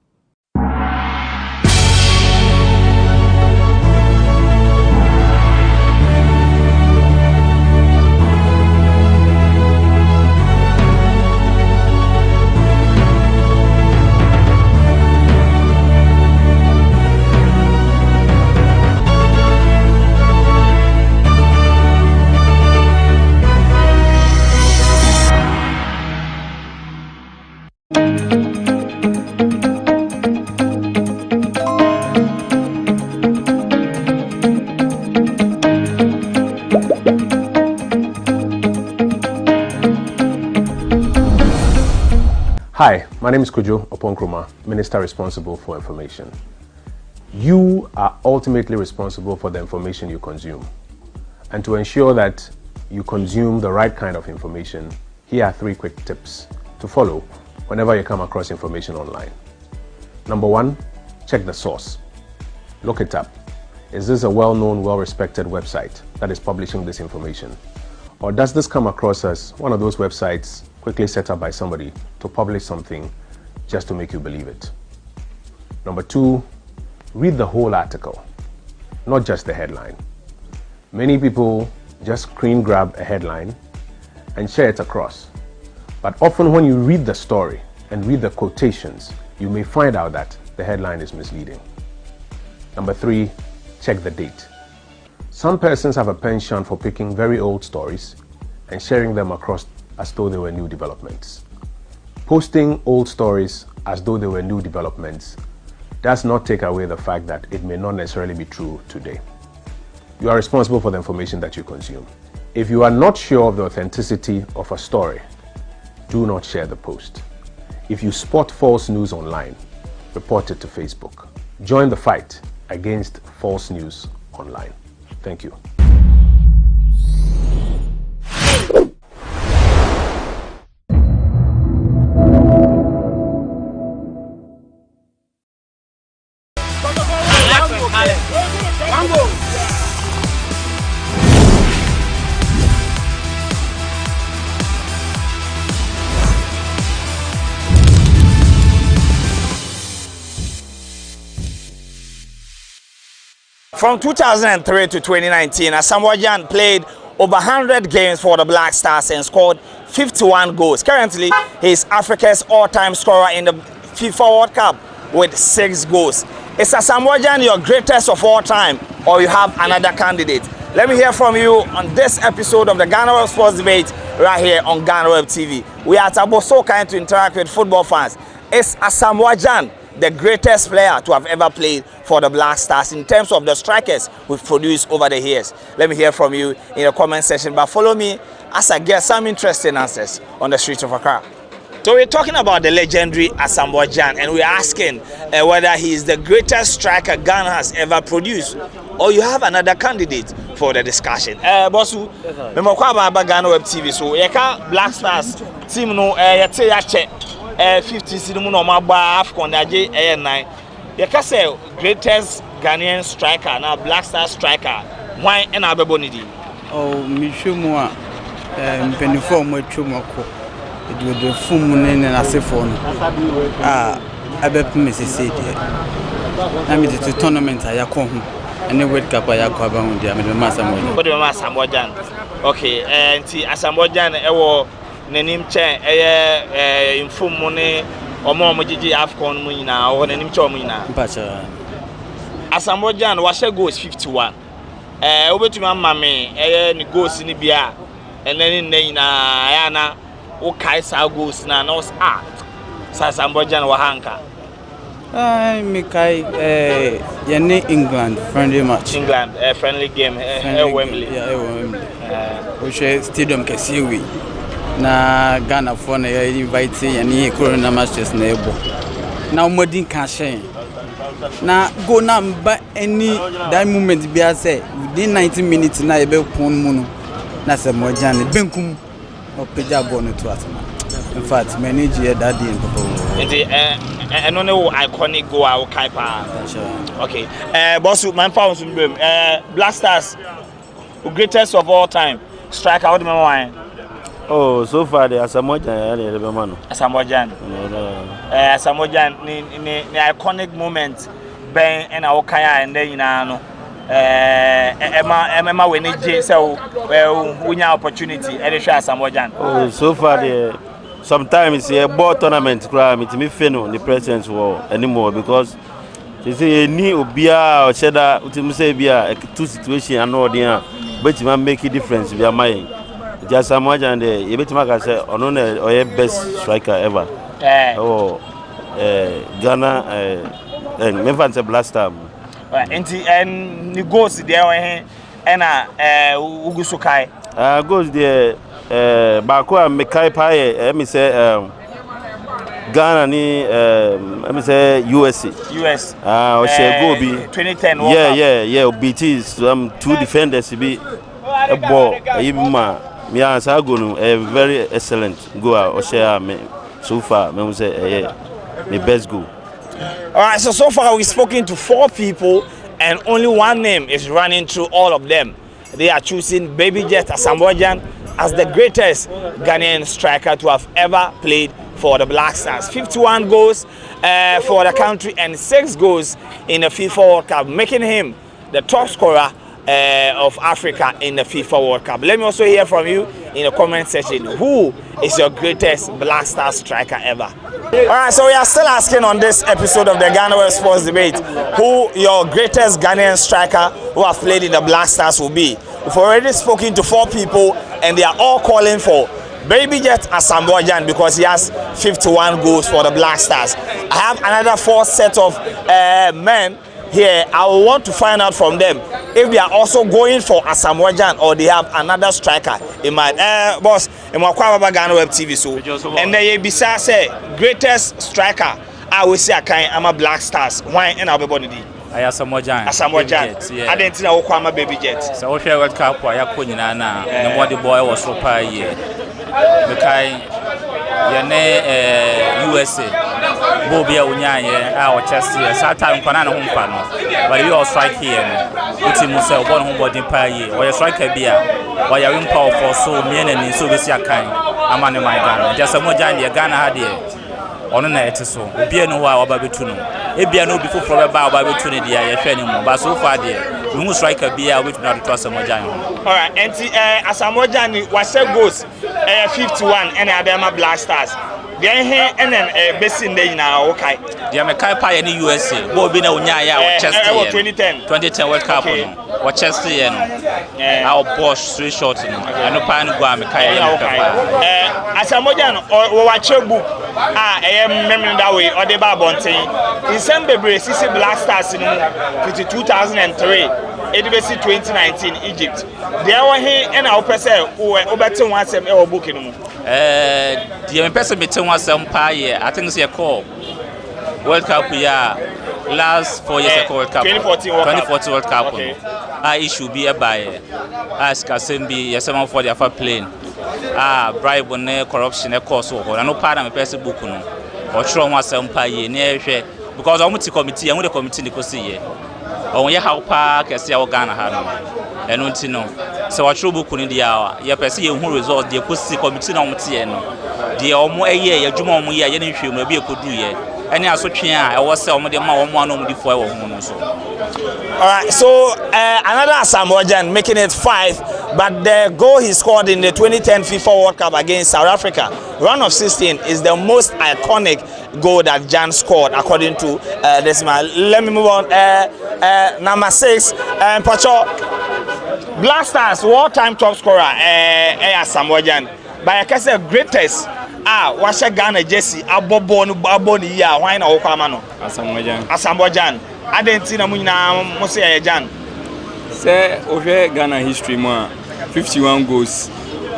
Hi, my name is Kojo Oponkroma, Minister responsible for information. You are ultimately responsible for the information you consume. And to ensure that you consume the right kind of information, here are 3 quick tips to follow whenever you come across information online. Number 1, check the source. Look it up. Is this a well-known, well-respected website that is publishing this information? Or does this come across as one of those websites quickly set up by somebody to publish something just to make you believe it? Number 2, read the whole article, not just the headline. Many people just screen grab a headline and share it across. But often when you read the story and read the quotations, you may find out that the headline is misleading. Number 3, check the date. Some persons have a penchant for picking very old stories and sharing them across as though they were new developments. Posting old stories as though they were new developments does not take away the fact that it may not necessarily be true today. You are responsible for the information that you consume. If you are not sure of the authenticity of a story, do not share the post. If you spot false news online, report it to Facebook. Join the fight against false news online. Thank you. From 2003 to 2019, Asamoah Gyan played over 100 games for the Black Stars and scored 51 goals. Currently, he is Africa's all-time scorer in the FIFA World Cup with 6 goals. Is Asamoah Gyan your greatest of all time, or you have another candidate? Let me hear from you on this episode of the GhanaWeb Sports Debate right here on GhanaWeb TV. We are so kind to interact with football fans. Is Asamoah Gyan the greatest player to have ever played for the Black Stars in terms of the strikers we've produced over the years? Let me hear from you in the comment section, but follow me as I get some interesting answers on the streets of Accra. So we're talking about the legendary Asamoah Gyan, and we're asking whether he is the greatest striker Ghana has ever produced, or you have another candidate for the discussion. Bossu, me kwa ba GhanaWeb TV, so yeka Black Stars team no yete ya che 50 sidimu no ma ba Afcon aje 9. Yeka say greatest Ghanaian striker na Black Stars striker, why and abebo nidi? Oh, mishumu a mpenifo mo twumo ko. The full and I say for I bet Mississippi. I mean, the tournament I come and the World Cup I come on the Asamoah. What do you Asamoah Gyan? Okay, and Asamoah Gyan, Nenim Chen, in full money or more Mojiji Afcon Munina or Nenim Chomina. Asamoah Gyan, was her goals 51. Over to my mammy, goes in the beer, and then in Ayana. Okay, so goes na nos art. Asamoah Gyan wahanka. Mikai England friendly match. England friendly game Wembley. Yeah, Wembley. We share stadium kesiwi. Na Ghana for na invite yani corona matches na ebo. Na modern cash. Na go na mba any that moment be say within 90 minutes na ebe pon mu no. Na Asamoah Gyan benkum. In fact, manage that day. And only iconic go out Kaipa. Okay. Boss, my found some Black Stars, greatest of all time. Striker out my wine. Oh, so far the Asamoah Gyan. Asamoah Gyan. Asamoah Gyan the iconic moment. Ben and Okaya and then you know. Emma when it so we have opportunity and share Asamoah Gyan. Oh, so far the sometimes a ball tournament crime it me feno the presence war anymore because they say ni obia or cheddar utim say bia two situation and all there but you make a difference be my just Asamoah Gyan there you bet make say on or best striker ever. Oh Ghana and me fan say Black Star. And the goals there and Ugusukai. Goals there Bakwa Mekai Paye, me say Ghana ni me say USA. US. Go be 2010. Yeah. BT two defenders be a ball. Even me answer go no very excellent goal. Oshare me so far me say the best goal. All right, so far we've spoken to 4 people and only one name is running through all of them. They are choosing Baby Jet Asamoah Gyan as the greatest Ghanaian striker to have ever played for the Black Stars. 51 goals for the country and 6 goals in the FIFA World Cup, making him the top scorer of Africa in the FIFA World Cup. Let me also hear from you in the comment section. Who is your greatest Black Star striker ever? Alright, so we are still asking on this episode of the GhanaWeb Sports Debate who your greatest Ghanaian striker who have played in the Black Stars will be. We've already spoken to 4 people and they are all calling for Baby Jet Asamoah Gyan because he has 51 goals for the Black Stars. I have another 4 set of men here. I will want to find out from them if they are also going for Asamoah Gyan or they have another striker in mind. Boss, in my GhanaWeb TV so and then you say greatest striker I will say I'm a Black Stars. Why and everybody? I Asamoah Gyan. Asamoah Gyan. I didn't know who I'm Baby Jet. So we World Cup I yakuni na the what the boy was so pa here. Because USA. Bobia Unyanye, our chest here, Satan Panana Humpano, but you all strike here. It's in Musa, one homebody pie, or you strike a beer, or you're in power for so many and so this your kind. I'm on my gun. Just a more Ghana had here. On a so, be no while Babituno. It be no before for a bow Babituni, I but so far, dear. who striker be a with not to Asamoah Gyan. All right, and Asamoah Gyan was a goals 51 and Alabama Black Stars. Then here and then Bessin Day now, okay. The American in the USA, Bobby Unya, Chester 2010 World Cup. What Chester and our Bosch 3 shots and no Pan Guam. Asamoah Gyan or watch your book. I am remembering that way or the Babonte. In some CC Black Stars in 2003. Edibesi 2019 Egypt. There were here and our person who were over 2 months or booking. The person between was some pie. I think it's a call. World Cup last 4 years ago World Cup. 2014 World Cup. I should be a buyer. Ask Kasembi, yes, someone for the affair plane. Bribe on corruption, a course or no part of a person book or trauma some pie near because I'm the committee and with the committee to see. Oh, yeah, how park as our Ghana had and don't know. So, I trouble couldn't the hour. You perceive who result the pussy committee on Tiano. The almost a year, Jumon, any film maybe you could do yet. And I saw I was some of the one on the 4 All right, so another Asamoah Gyan making it 5, but the goal he scored in the 2010 FIFA World Cup against South Africa, round of 16, is the most iconic goal that Gyan scored according to this man. Let me move on. Number 6, Pacho Black Stars all-time top scorer, Asamoah Gyan. By a case of greatest. What's a Ghana Jesse? Aboboni ya why na okwamano? Asamoah Gyan. I didn't see Namuna Mose Gyan. Say over Ghana history more 51 goals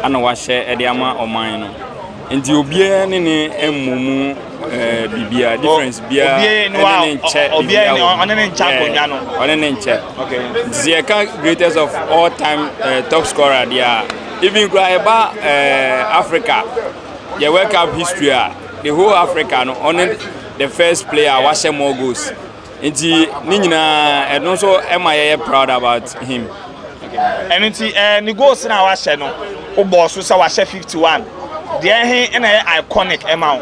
and wash Ediama or mine. And the Obia ni emumu bibia difference bia okay. The greatest of all time top scorer there. Even Graiba Africa. The World Cup history, the whole Africa, only the first player was more goals. And also, am I proud about him? And the goals in our channel, boss was 51. The iconic amount.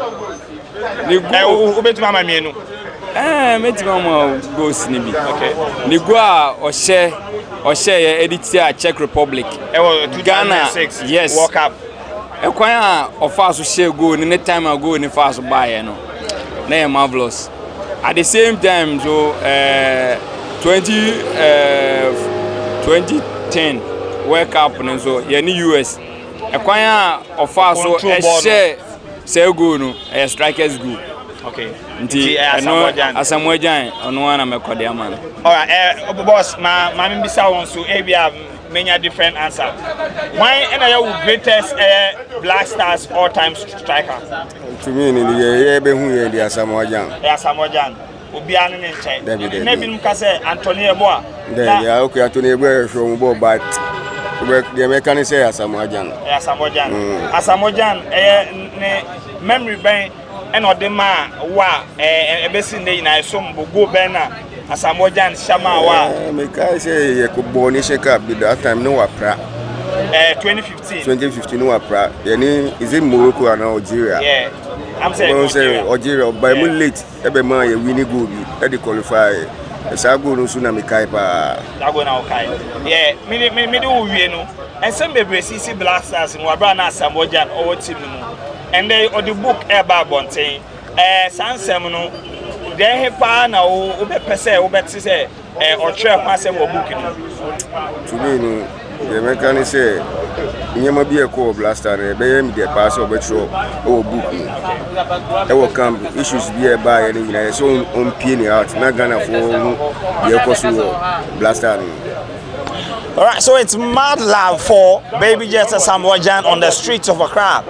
Goals nibi. Okay. Nigua or share editor Czech Republic. Ghana, yes. World Cup. A choir of fast share go in the time I go in the fast buy no. They are marvelous. At the same time, so 2010 World Cup and so in the US. A choir of fast so share say go no a strikers go. Okay. Asamoah Gyan on one I'm a man. All right, boss, my Bisa wants to many different answer. Why are greatest Black Stars all-time striker? To me, the Asamoah Gyan. Asamoah Gyan. Obiano in check. Maybe Mukase Anthony Eboa. Yeah, okay, Anthony Eboa from Bo, but the American say Asamoah Gyan. Asamoah Gyan. Asamoah Gyan, memory bank, and or the man, wa, a basin day in I some go banner. Asamoah Gyan Shama wa. Me kai say you could born in shake up that time no apra. 2015. 2015 no apra. Yani is it Morocco and Algeria? Yeah. I'm saying Algeria by mo late ebe man ye winning goal bi e dey qualify. Esa goal no so na me kai pa. That go na kai. Yeah, me do wie no. And some bebre see Black Stars in Wabra na Asamoah Gyan over team no. And they or the book eba bonten. Sansem no then he pa na o be pese o be say or trap asem o book no. To me no the mechanic say nyama bi e call blaster na be yam dey pass o be throw o book no. E wo camp issues bi e ba ye ni so on pie ni out na Ghana for the koso blaster no. All right, so it's mad love for Baby Jet Asamoah Gyan on the streets of Accra.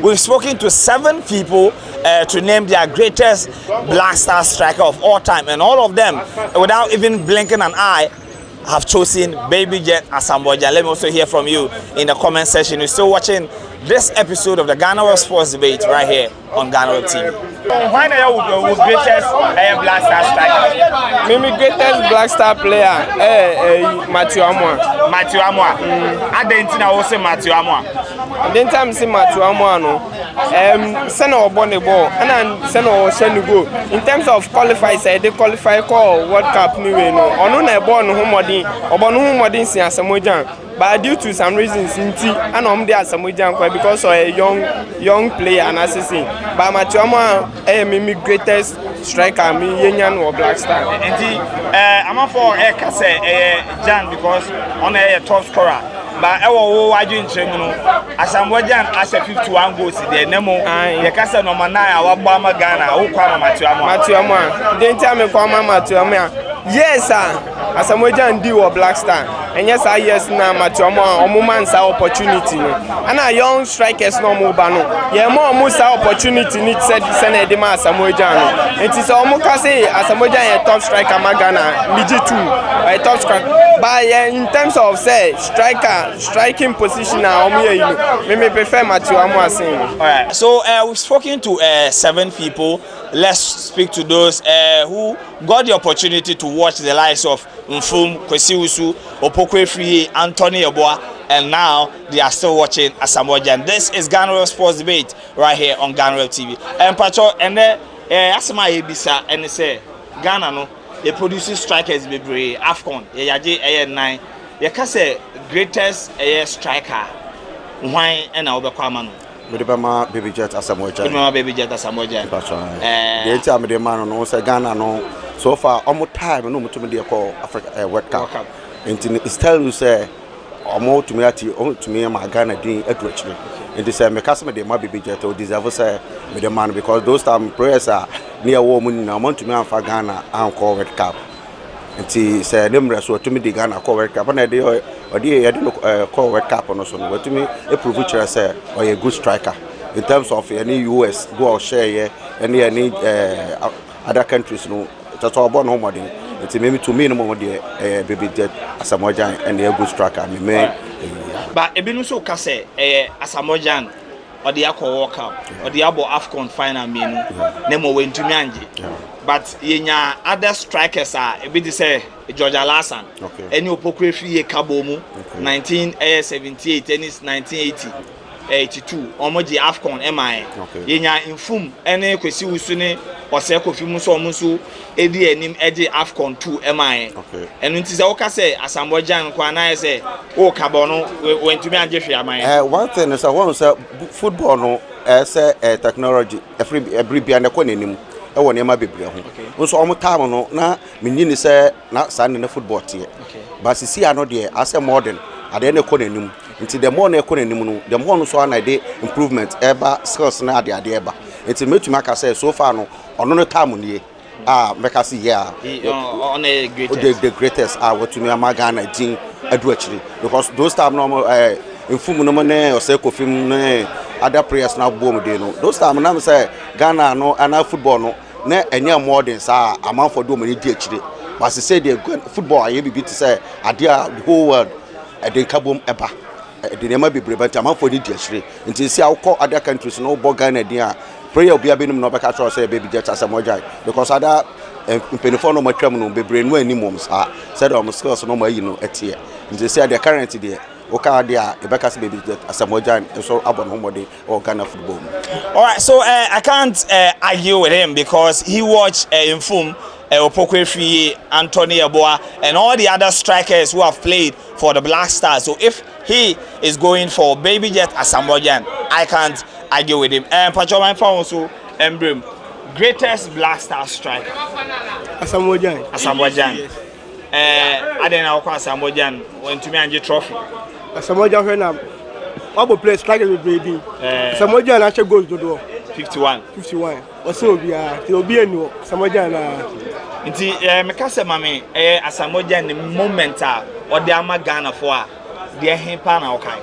We've spoken to 7 people to name their greatest Black Star striker of all time, and all of them, without even blinking an eye, have chosen Baby Jet Asamoah Gyan. Let me also hear from you in the comment section. You're still watching this episode of the GhanaWeb Sports Debate right here on GhanaWeb TV. Why are you greatest Black Star striker? Maybe greatest Black Star player, Matthew Amoah. Matthew Amoah. I didn't know also Matthew Amoah. I didn't say Matthew Amoah no. send or born the ball and send or send the goal. In terms of qualify, say they qualify call World Cup new no. Ono na born humodi, obonu humodi si Asamoah. But due to some reasons, and there Asamoah because of a young player and assassin. But Matuama my greatest striker, me Yenyan or Black Star. And I'm for Ekase Jan because on a top scorer. But I will watch in Chemuno. Asamoah as a 51 goals there. Nemo, the Casa no Mana, our Bama Ghana, who come Matuama. Didn't tell me come Matuama. Yes, sir. Asamoah do or Black Star. And yes, yes, now Matuama, or moments opportunity. And our young strikers no more bano. Yeah, more most opportunity needs said Senate Dema Asamoah. It is almost Asamoah a top striker Magana, Miji 2, a top striker. But in terms of say striking position now, me prefer Matuama saying. Alright, so we've spoken to 7 people. Let's speak to those who got the opportunity to watch the likes of Mfum, Kwesi Usu, Opokwe Free, Anthony Yeboah, and now they are still watching Asamoah. This is GhanaWeb Sports Debate right here on GhanaWeb TV. And Pacho, and then Asama Ebisa, and they say Ghana no, they produce strikers be AFCON, Yaje 9. You can say greatest striker. Why and now Bekwamano. Medibama Baby Jet Asamoah. Medibama Baby Jet Asamoah. The entire Medimano no say Ghana no. So far almost time no to me call Africa World Cup. And it's telling you say almost to me my Ghana doing actually. And they say me customer they might be Jet or deserve say Medimano because those time prayers are near woman now want to me for Ghana and call World Cup. And he said them so to me the Ghana call World Cup and they or they call World Cup on us on but to me a prove say or a good striker in terms of any US go or share any other countries no. That's all about no money. It's maybe to me no more Baby Jet Asamoah and the good striker. But Ebinu so kase Asamoah or the Aqua World Cup or the Abo AFCON final menu. Nemo went to Manji. But yenya other strikers are a bit say George Alasan. Any Opokwe Free Kabomu 1978 and it's 1980. 82 omoji AFCON MI yenya infum ene Kwesi Usune oseko fimu so omuso edi enim eje AFCON 2 MI enu nti se wo ka se Asamoah kwa na se o kabono wentumi agehwe aman one thing is I want to say football no say technology every bia na konenim e wo nema bebre ho nso omo time no na menyi say na sa ne football tie but sisi ano de as a modern ade na konenim nti the more na konenim no the more no so na dey improvement eba skills na ade eba nti metumi aka say so far no ono no time nie make us yeah on the greatest what to me Ghana din adu actually because those time no infum no ne o say kofim ne other players na bom dey no those time na say Ghana no ana football no na enya modern sa amount for do money dey actually but say the football aye be to say adia the whole world dey kabom eba the name be brave amount for dey actually until see how other countries no bo Ghana dia prayer obi abinum no beka tro say Baby Jet Asamoah because other penifo no matwam no bebre no animum sa said o skills no mayi no etie nti say the current there oka dia e beka say Baby Jet Asamoah so abon homode or Ghana football. All right, so I can't argue with him because he watched Mfum Opokwe Free, Anthony Yeboah, and all the other strikers who have played for the Black Stars. So if he is going for Baby Jet Asamoah, I can't argue with him. And Pachoman also emblem greatest Black Star striker. Asamoah. Yes. I don't know Asamoah went to me and get trophy. Asamoah when I'm play striker with baby. Asamoah actually goes to do 51. Also be a new Asamoah na. Nti meka se mame Asamoah the moment or the ama Ghana for the hempa na okai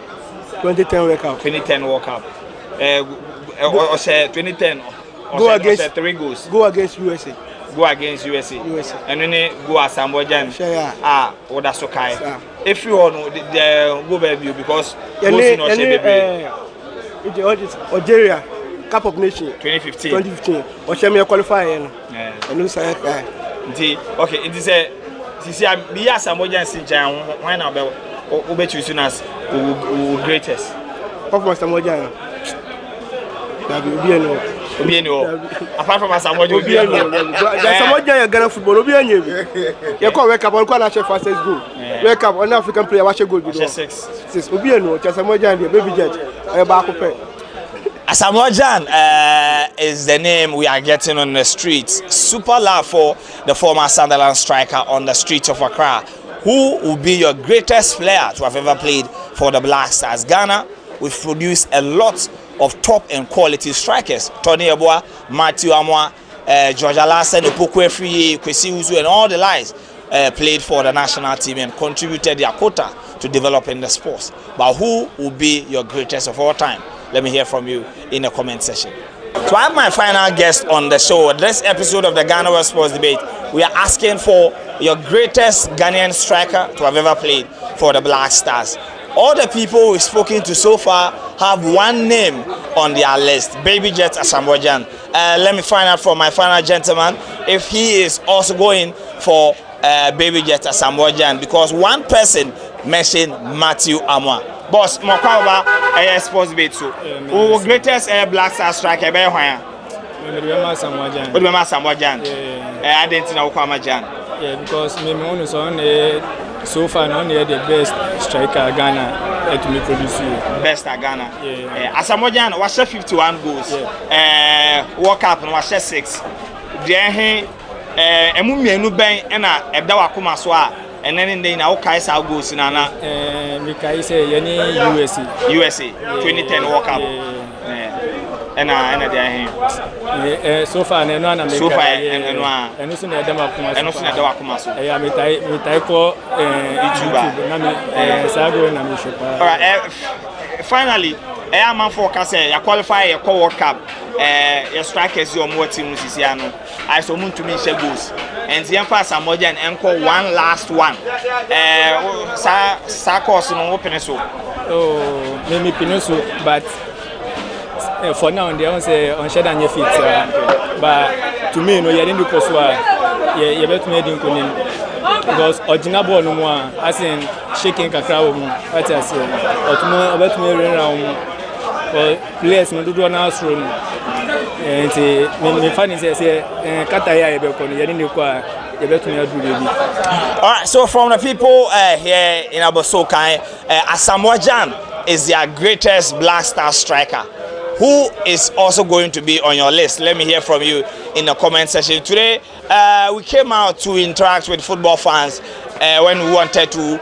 2010 World Cup or say 2010 go against 3 goals go against USA and then go Asamoah oda sokai if you all know the go baby because Algeria Cup of Nations 2015 or shall me qualify and say okay it is a be Asamoah Sinjan why now be choosing as greatest of Asamoah Apart from Asamoah Asamoah Ghana football, you call wake up on Kwala fastest goal. Wake up on African player, watch a goal. 6. Asamoah baby jet. Asamoah is the name we are getting on the streets. Super love for the former Sunderland striker on the streets of Accra. Who will be your greatest player to have ever played for the Black Stars? Ghana, we've produced a lot of top and quality strikers. Tony Eboa, Matthew Amwa, George Alassane, Opoku Efriye, Kwesi Uzu, and all the likes played for the national team and contributed their quota to developing the sports. But who will be your greatest of all time? Let me hear from you in the comment section. So I have my final guest on the show. This episode of the GhanaWeb Sports Debate, we are asking for your greatest Ghanaian striker to have ever played for the Black Stars. All the people we've spoken to so far have one name on their list, Baby Jet Asamoah. Let me find out from my final gentleman if he is also going for Baby Jet Asamoah, because one person mentioned Matthew Amwa. Boss, Mokawa, sports debate so. Who greatest Black Star striker be hwan? Asamoah. I didn't know Kwamajan. Yeah, because me only son so far now the best striker Ghana to me produce. Best at Ghana. Yeah. Asamoah was 51 goals. World Cup and was 6. Then emu mienu ben na ebda wakoma so a and then in our Kaisa goes in Anna. Mikaisa, USA 2010 World Cup. And so far, and so far, and also the Damakuma, and also the Damakuma. I am a typo YouTube. All right, finally, I am a forecast. I qualify a World Cup. Your strikers, your more team, I saw Moon to me goals. And the emphasis on Asamoah and encore one last one. Sarkos no Peninsula. Oh, maybe Peninsula, but for now, they don't say on shed and your feet. But to me, no, you didn't do Koswa. You better made in Kunin. Because Ojinabo no more, as in shaking Kakao, what I say, or tomorrow, about me around. Players no do na astro and me fan say kataya e be ko no ni kwa e betumi adu bebi. All right, so from the people here in Abosokan, Asamoah is their greatest Black Star striker. Who is also going to be on your list? Let me hear from you in the comment section. Today, we came out to interact with football fans when we wanted to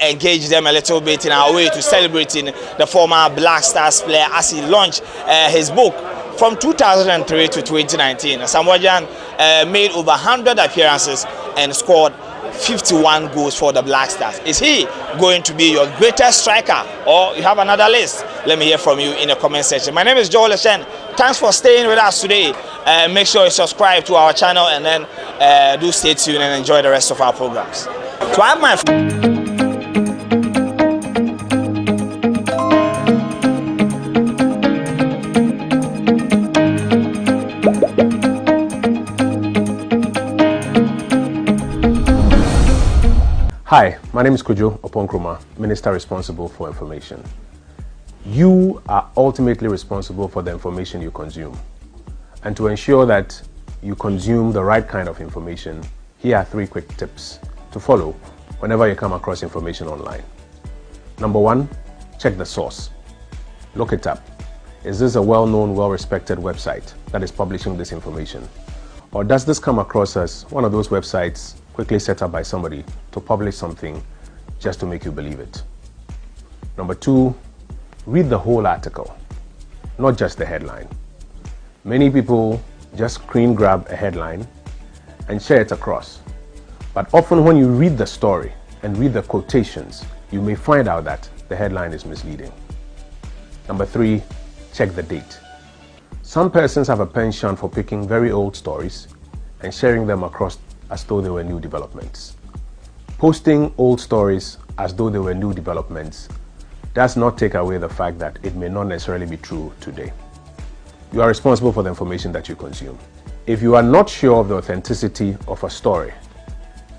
engage them a little bit in our way to celebrating the former Black Stars player as he launched his book from 2003 to 2019. Asamoah made over 100 appearances and scored 51 goals for the Black Stars. Is he going to be your greatest striker, or you have another list? Let me hear from you in the comment section. My name is Joel Leshen. Thanks for staying with us today. Make sure you subscribe to our channel and then do stay tuned and enjoy the rest of our programs. So I have my Hi, my name is Kojo Oponkroma, Minister responsible for information. You are ultimately responsible for the information you consume. And to ensure that you consume the right kind of information, here are 3 quick tips to follow whenever you come across information online. Number 1, check the source. Look it up. Is this a well-known, well-respected website that is publishing this information? Or does this come across as one of those websites quickly set up by somebody to publish something just to make you believe it? Number 2, read the whole article, not just the headline. Many people just screen grab a headline and share it across. But often when you read the story and read the quotations, you may find out that the headline is misleading. Number 3, check the date. Some persons have a penchant for picking very old stories and sharing them across as though they were new developments. Posting old stories as though they were new developments does not take away the fact that it may not necessarily be true today. You are responsible for the information that you consume. If you are not sure of the authenticity of a story,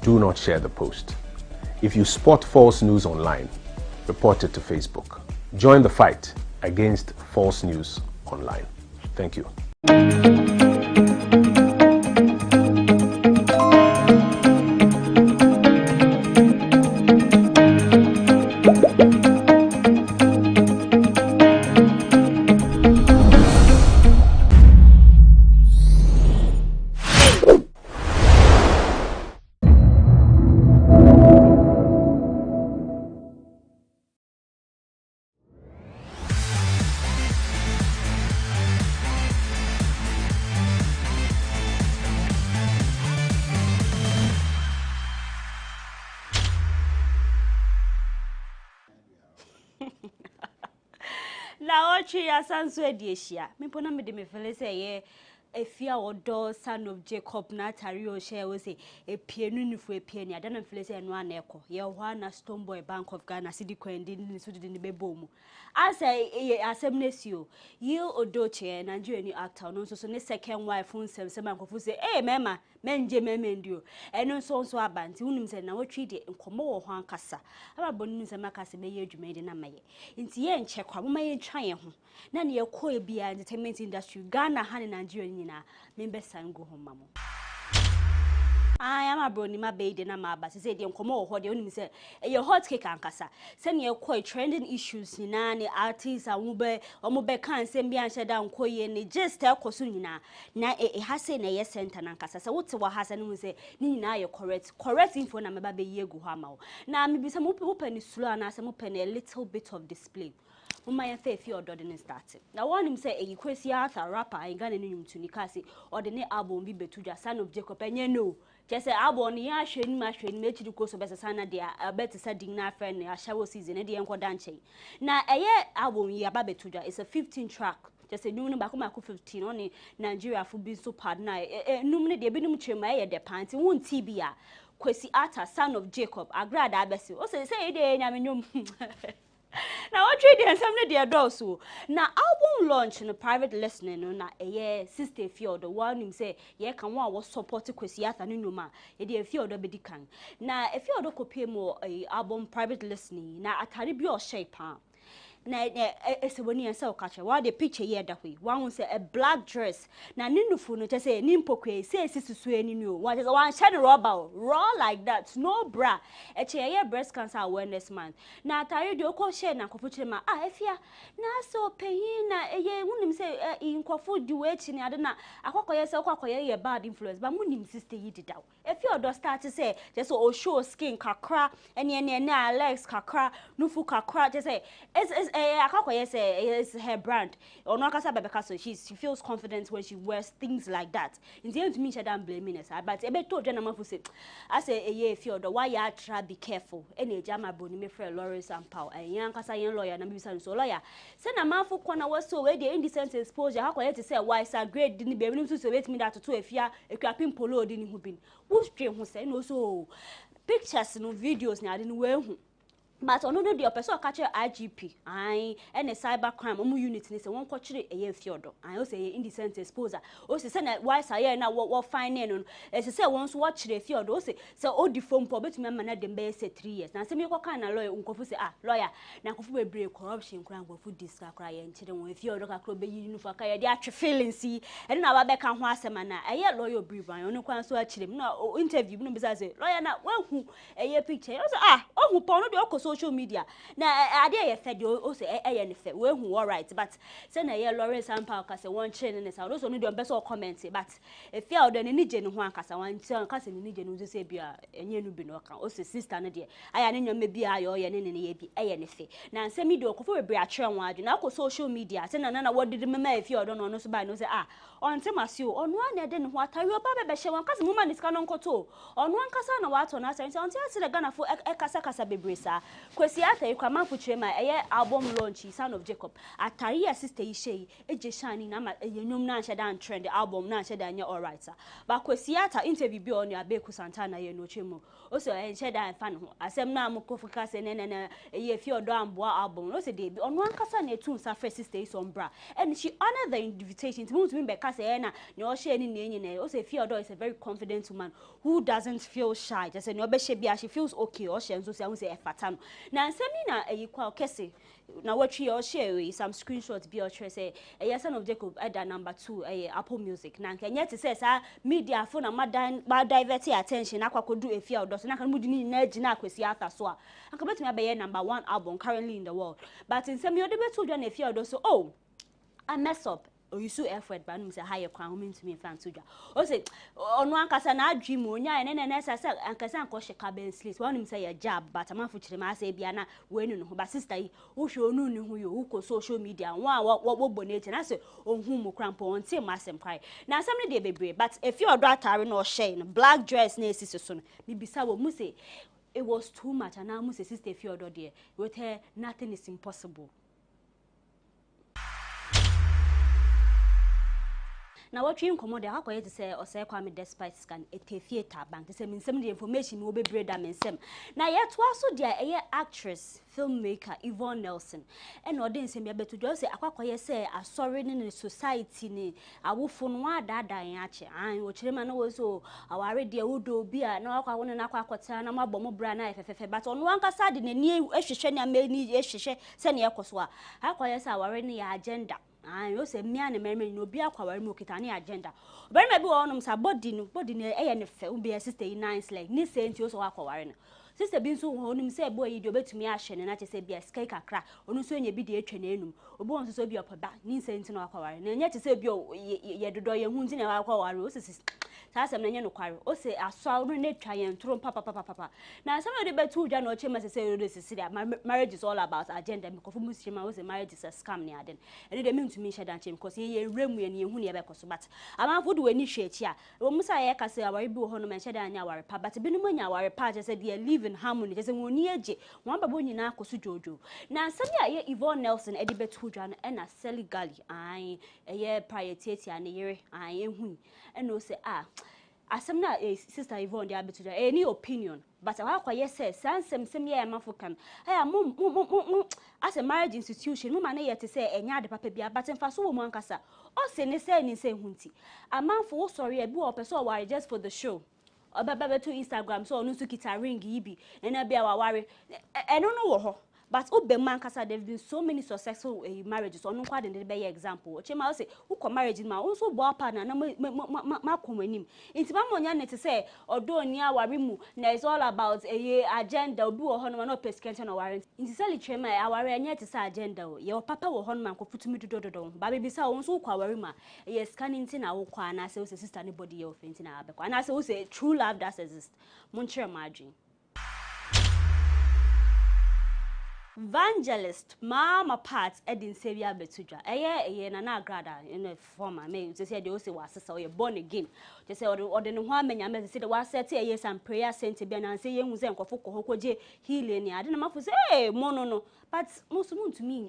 do not share the post. If you spot false news online, report it to Facebook. Join the fight against false news online. Thank you. Na ochi ya sanso edieshia. Me pona me de me fele say ye efia odo son of Jacob na tari o share we say epienu nufu epieni ada na fele say no aneko. Ye ho na Stone Boy Bank of Ghana city kwendi ni so de ni bebomu. Asa asemnesio ye odoche Nigeria ni actor no so ne second wife unsem se man kofu say eh mema menje memendio eno so abanti unim se na wotwi de nkomo wo ho ankasa ababo nim se makase meye adwuma de na maye nti ye nche kwa mama ye twan ye ho na ne ye ko ebia entertainment industry Ghana ha ne Nigeria nyina membe sango ho mamo I am a brony my baby na ma ba say de nkomo wo ho de unim se ye hot cake ankasa se ne ye ko trending issues ni na ne artists omo be kan se bia nche da nkoye ne just ekoso nyina na ha say na ye center na ankasa se wote wa ha se no se ni nyina ye correct info na me ba be ye gu ho ama wo na me bi se mo pe ni slow na se mo pe a little bit of display Mama ya fe odo de start. Na one him say e kwesi ata rapper in Ghana ni mtuni kasi ode ne album bi betuja son of Jacob enye no. Just say album ni ya hwani ma hwani me chiri koso be sana de bet sa din na friend na shawo season de enkoda nche. Na eye album yi aba betuja is a 15 track. Just say num ba ko 15 on Nigeria fu bi so pad na num ne de bi num chema ye de panty won tibia kwesi ata son of Jacob agrada abesi. O say e de nyamenyom Now what trade and some de also. Now album launch in a private listening no na sister Field the one him say ye can one was support Kwesi Arthur no ma ye de Field be kan. Na if you do copy more album private listening na atari bi o shape na eseboni ense okache wa the picture here that way one say a black dress na ninufu no say nimpokwe say sisusu eni o one say one shade rubber raw like that no bra ye breast cancer awareness month na atare de okọ share na kofochire ma efia na so peyin na eye unim say inkofo di we chi ni ade na akokoye say akokoye ye bad influence ba munim sister yi didaw efia odo start say just o show skin kakra ene Alex kakra nufu kakra just say Akakoye say it's her brand. Or no kasa bebeka so she feels confident when she wears things like that. In the end to me she don't blame me but ebe to jana mafu say I say if you why you try be careful. Any jama boni me friend Lawrence and Paul and yan kasa yan lawyer na bisa so lawyer. Say na mafu kwana was so we the indecent exposure Akakoye to say why is a grade didn't be able to wait me that to efia ekwapin polo didn't hu bin. Who stream who say no so pictures no videos na didn't wear but ono no the person catch IGP and a cyber crime unit ni say won ko kire eye fiodo o say indecent exposure o say na why say na what fine no e say won so what kire fiodo o say o di phone po betumi ma na dem be say 3 years na say me ko kan na lawyer unkofu say lawyer na kofu be break corruption kra unkofu disca kra ye nkire won fiodo ka kro be yi nu fa ka ye de atwe feelings yi e na ba be ka ho asema na eye lawyer brief an onu kwan so akire na interview no be say lawyer na wahu eye picture o say ohu po no de okoso social media na ade ye fed o say ne fe we hu all right but say na ye Lawrence Ampa ka say one chain ne say so no dey be so comment but if you dey ni je ne ho akasa wan ka say ni je no say bia enye no bi no ka o say sister no dey aya ne nyoma bi ayo ye ne ye bi ne fe na say media okofo bebre a kire wan adu na ko social media say na wodidi mema if you don no so by no say on temasi o onu an de ne ho atari oba be hye wan ka say mama ni ska no nkoto onu an kasa na wato na say on tia say the Ghana fo kasa bebre sa Kwesi Arthur ikwa fuchire ma album launch Son of Jacob atari ya sister yi shey eje shani na ma enwom na nhye dan trend album na nhye dan nye all right ba Kwesi Arthur interview bi on Abeku Santana ye no chemu o so nhye dan fa ne ho asem na amoko ka se ne ye fi odo ambo album no se dey bi onu ankasa na etu nsa fresh sister yi sombra and she honor the invitation to me be ka se na ne o share ni ne nyine o se fi odo is a very confident woman who doesn't feel shy just say no be she bia she feels okay o share so say e fata no na nsemi na kwa okese na watwi o share we some screenshots bi o share say Son of Jacob at number 2 Apple Music na nke nyeti say sa media fo na ma divert attention akwakodu efia odo so na kan mudi ni na gina akwesi ata so a anka betumi abaye number 1 album currently in the world but nsemi o de betu dwa na efia odo so oh I mess up or you so effort but no say higher crown mean to me fan to o say onu ankasa na dream onya na say ankasa anko sheka ben sleep one him say ya job but amanfo kire ma say bia na we nu ho ba sister yi wo hwe onu ni ho yo wo social media one wo bonate na say ohun mu crampo on team asem cry na asem ne de bebre but if you odo atare na o share no black dress na esisi so no bibisa wo mu say it was too much and now mu say sister if you odo there with her nothing is impossible. Na what you commode akwa yete say osay kwa me despite scan theater bank say me nsem the information me obebre da me nsem na ye to aso dia eye actress filmmaker Yvonne Nelson and ode nsem ya beto do say akwa ye say asori ne society ni awofo no adadan ya che an wo kirema na wo so aware dia wodo bi a na akwa wona na akwa akota na mabọ mo bra na efefefe but onu ankasa de nani ehwehwe ne amani ehwehwe se ne ekoso a akwa ye say aware ne ya agenda you say me and me no be akwaware mo kita na agenda very maybe onum sa body no ne fe be sister nice like ni say nti o so akwaware no sister bi nso honum say boy yi de obetumi ahye ne na che say bia sky kakra onu so nya bi de atwa na enum obo on so bi opoba ni say nti no akwaware na nya che say bi ye dodo ye hu nti na akwaware o sisi tasem na nya no kware o say aso no na twa ye ntoro papa na some of the betu dwa no che ma say o de sisi marriage is all about agenda because muslim o say marriage is a scam ni aden and they mean to me share dan chem because ye remu ye ne hu ne be koso but amanfo do wani hwe chi a wo musa ye ka say aware bi wo ho no ma share dan nya aware pa but bi no nya aware pa je say they live in harmony je say woni eje won babo nyina akoso jojo na sabi a ye Yvonne Nelson edi betu dwa no na Sally Gali ai ye priority a ne yere ai hu and no say asem na sister Yvonne dey abetu any opinion but akwa yes say sansem ye mafokan as a marriage institution mo man ye te say enya de papa bia but mfa so wo mu ankasa o se ne say ni say hunti amanfo wo sorry e bi o person o worry just for the show obaba to Instagram so onu su kita ring yibi na bia wa worry eno no wo ho but Obema Kasa, there have been so many successful marriages. On quite an example. Chema say, who come marriage in my also boa partner, ma kumenim. It's Mamonia to say, although near Warimu, there is all about a agenda, do a honor, no prescription or warrant. In Sally Chema, our yet to say agenda. Your papa will honor could put me to do. Baby Bisa also Kawarima, yes, scanning tin our kwana, so sister anybody of fainting our back. And I say, true love does exist. Montreal margin. Evangelist Mama Pat Edin Sevia Betuja. Eye na grada in a former me to say they say was so you born again. Just say or the one menya me say the was set years and prayer sent to be and say yen uze nkofo kohokoje healing ya. Adena mafu say no. But most to me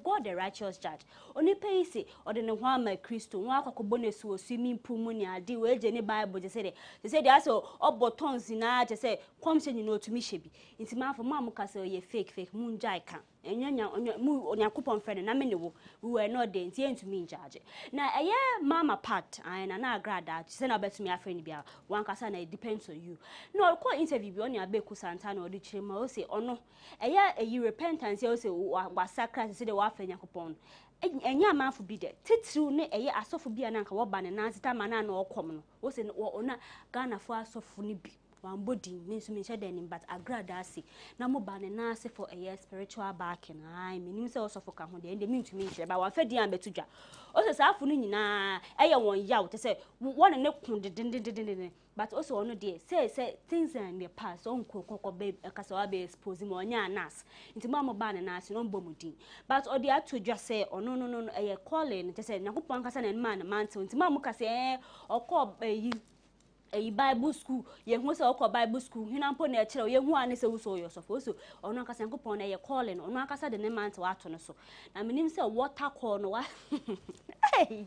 God the righteous judge. Oni pay say or the one my Christo no akokobone so swimming pool money adi we je ne Bible just say they also obotons na just say come say you know to me shebi. Inti man for mamu ka say ye fake Munjai kan enya mu Onyankopon friend na me ne wo we were not there nti entu me charge na eye Mama Pat na agrada say na betumi afriend bia wan kasa na it depends on you no call interview bi oni abeku santa na odi chire ma o say ono eye repentance o say wa sacrifice say de wa afriend Onyankopon enya manfo bi de titiru ne eye asofo bia na nka wo ba ne na sita ma na okom no o say ona Ghana fo asofo ni bi one body means me share them but agrada say na mo ba na say for a spiritual backing I mean say also for ka ho de mean to me share but one fedi am betudwa o say safu no nyina eye won yaw te say one ne kun de but also ono dey say things in the past on kokoko be kasa wa be expose mo nya nas nti mo ba na say no mbomudin but o dey to just say no eye calling te say nakopon kasa na man nti mo ka say okọ a Bible school, ye who say Bible school, hinampo na chero, ye who ane se uso yourself. So, ono kasa nkopon na ye calling, ono kasa de ne man to ato no so. Na menim say water call no wa. Hey,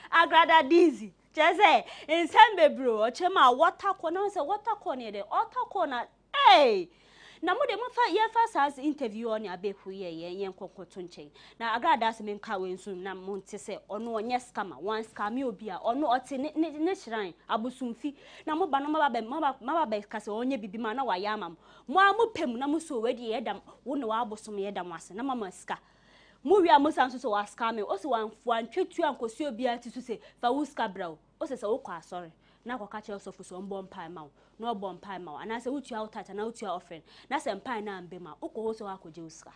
agrada dizi. Just say, in Sembe bro, chema water call, no say water call near the water call na. Hey, na mo de mo fa ye fa SAS interview on abeku ye nkonkoto nchen na agrada asem nka wensu na mo ntese ono onye scammer one scam obi a ono ote ne shrine abusumfi na mo ba no ma ba kase onye bibi ma na wa ya amam mo amopem na mo so wedi ye dam wo ne wa abosom ye dam ase na mama ska mo wi amosan so wa scam o se wan twetu ankosi obi a tisu se fa wo ska braw o se wo kwa sorry na kwaka che osofu so mbom pai ma no bom pai ma ana se wutu outat na wutu offering na se mpai na mbe ma uko so akoje uska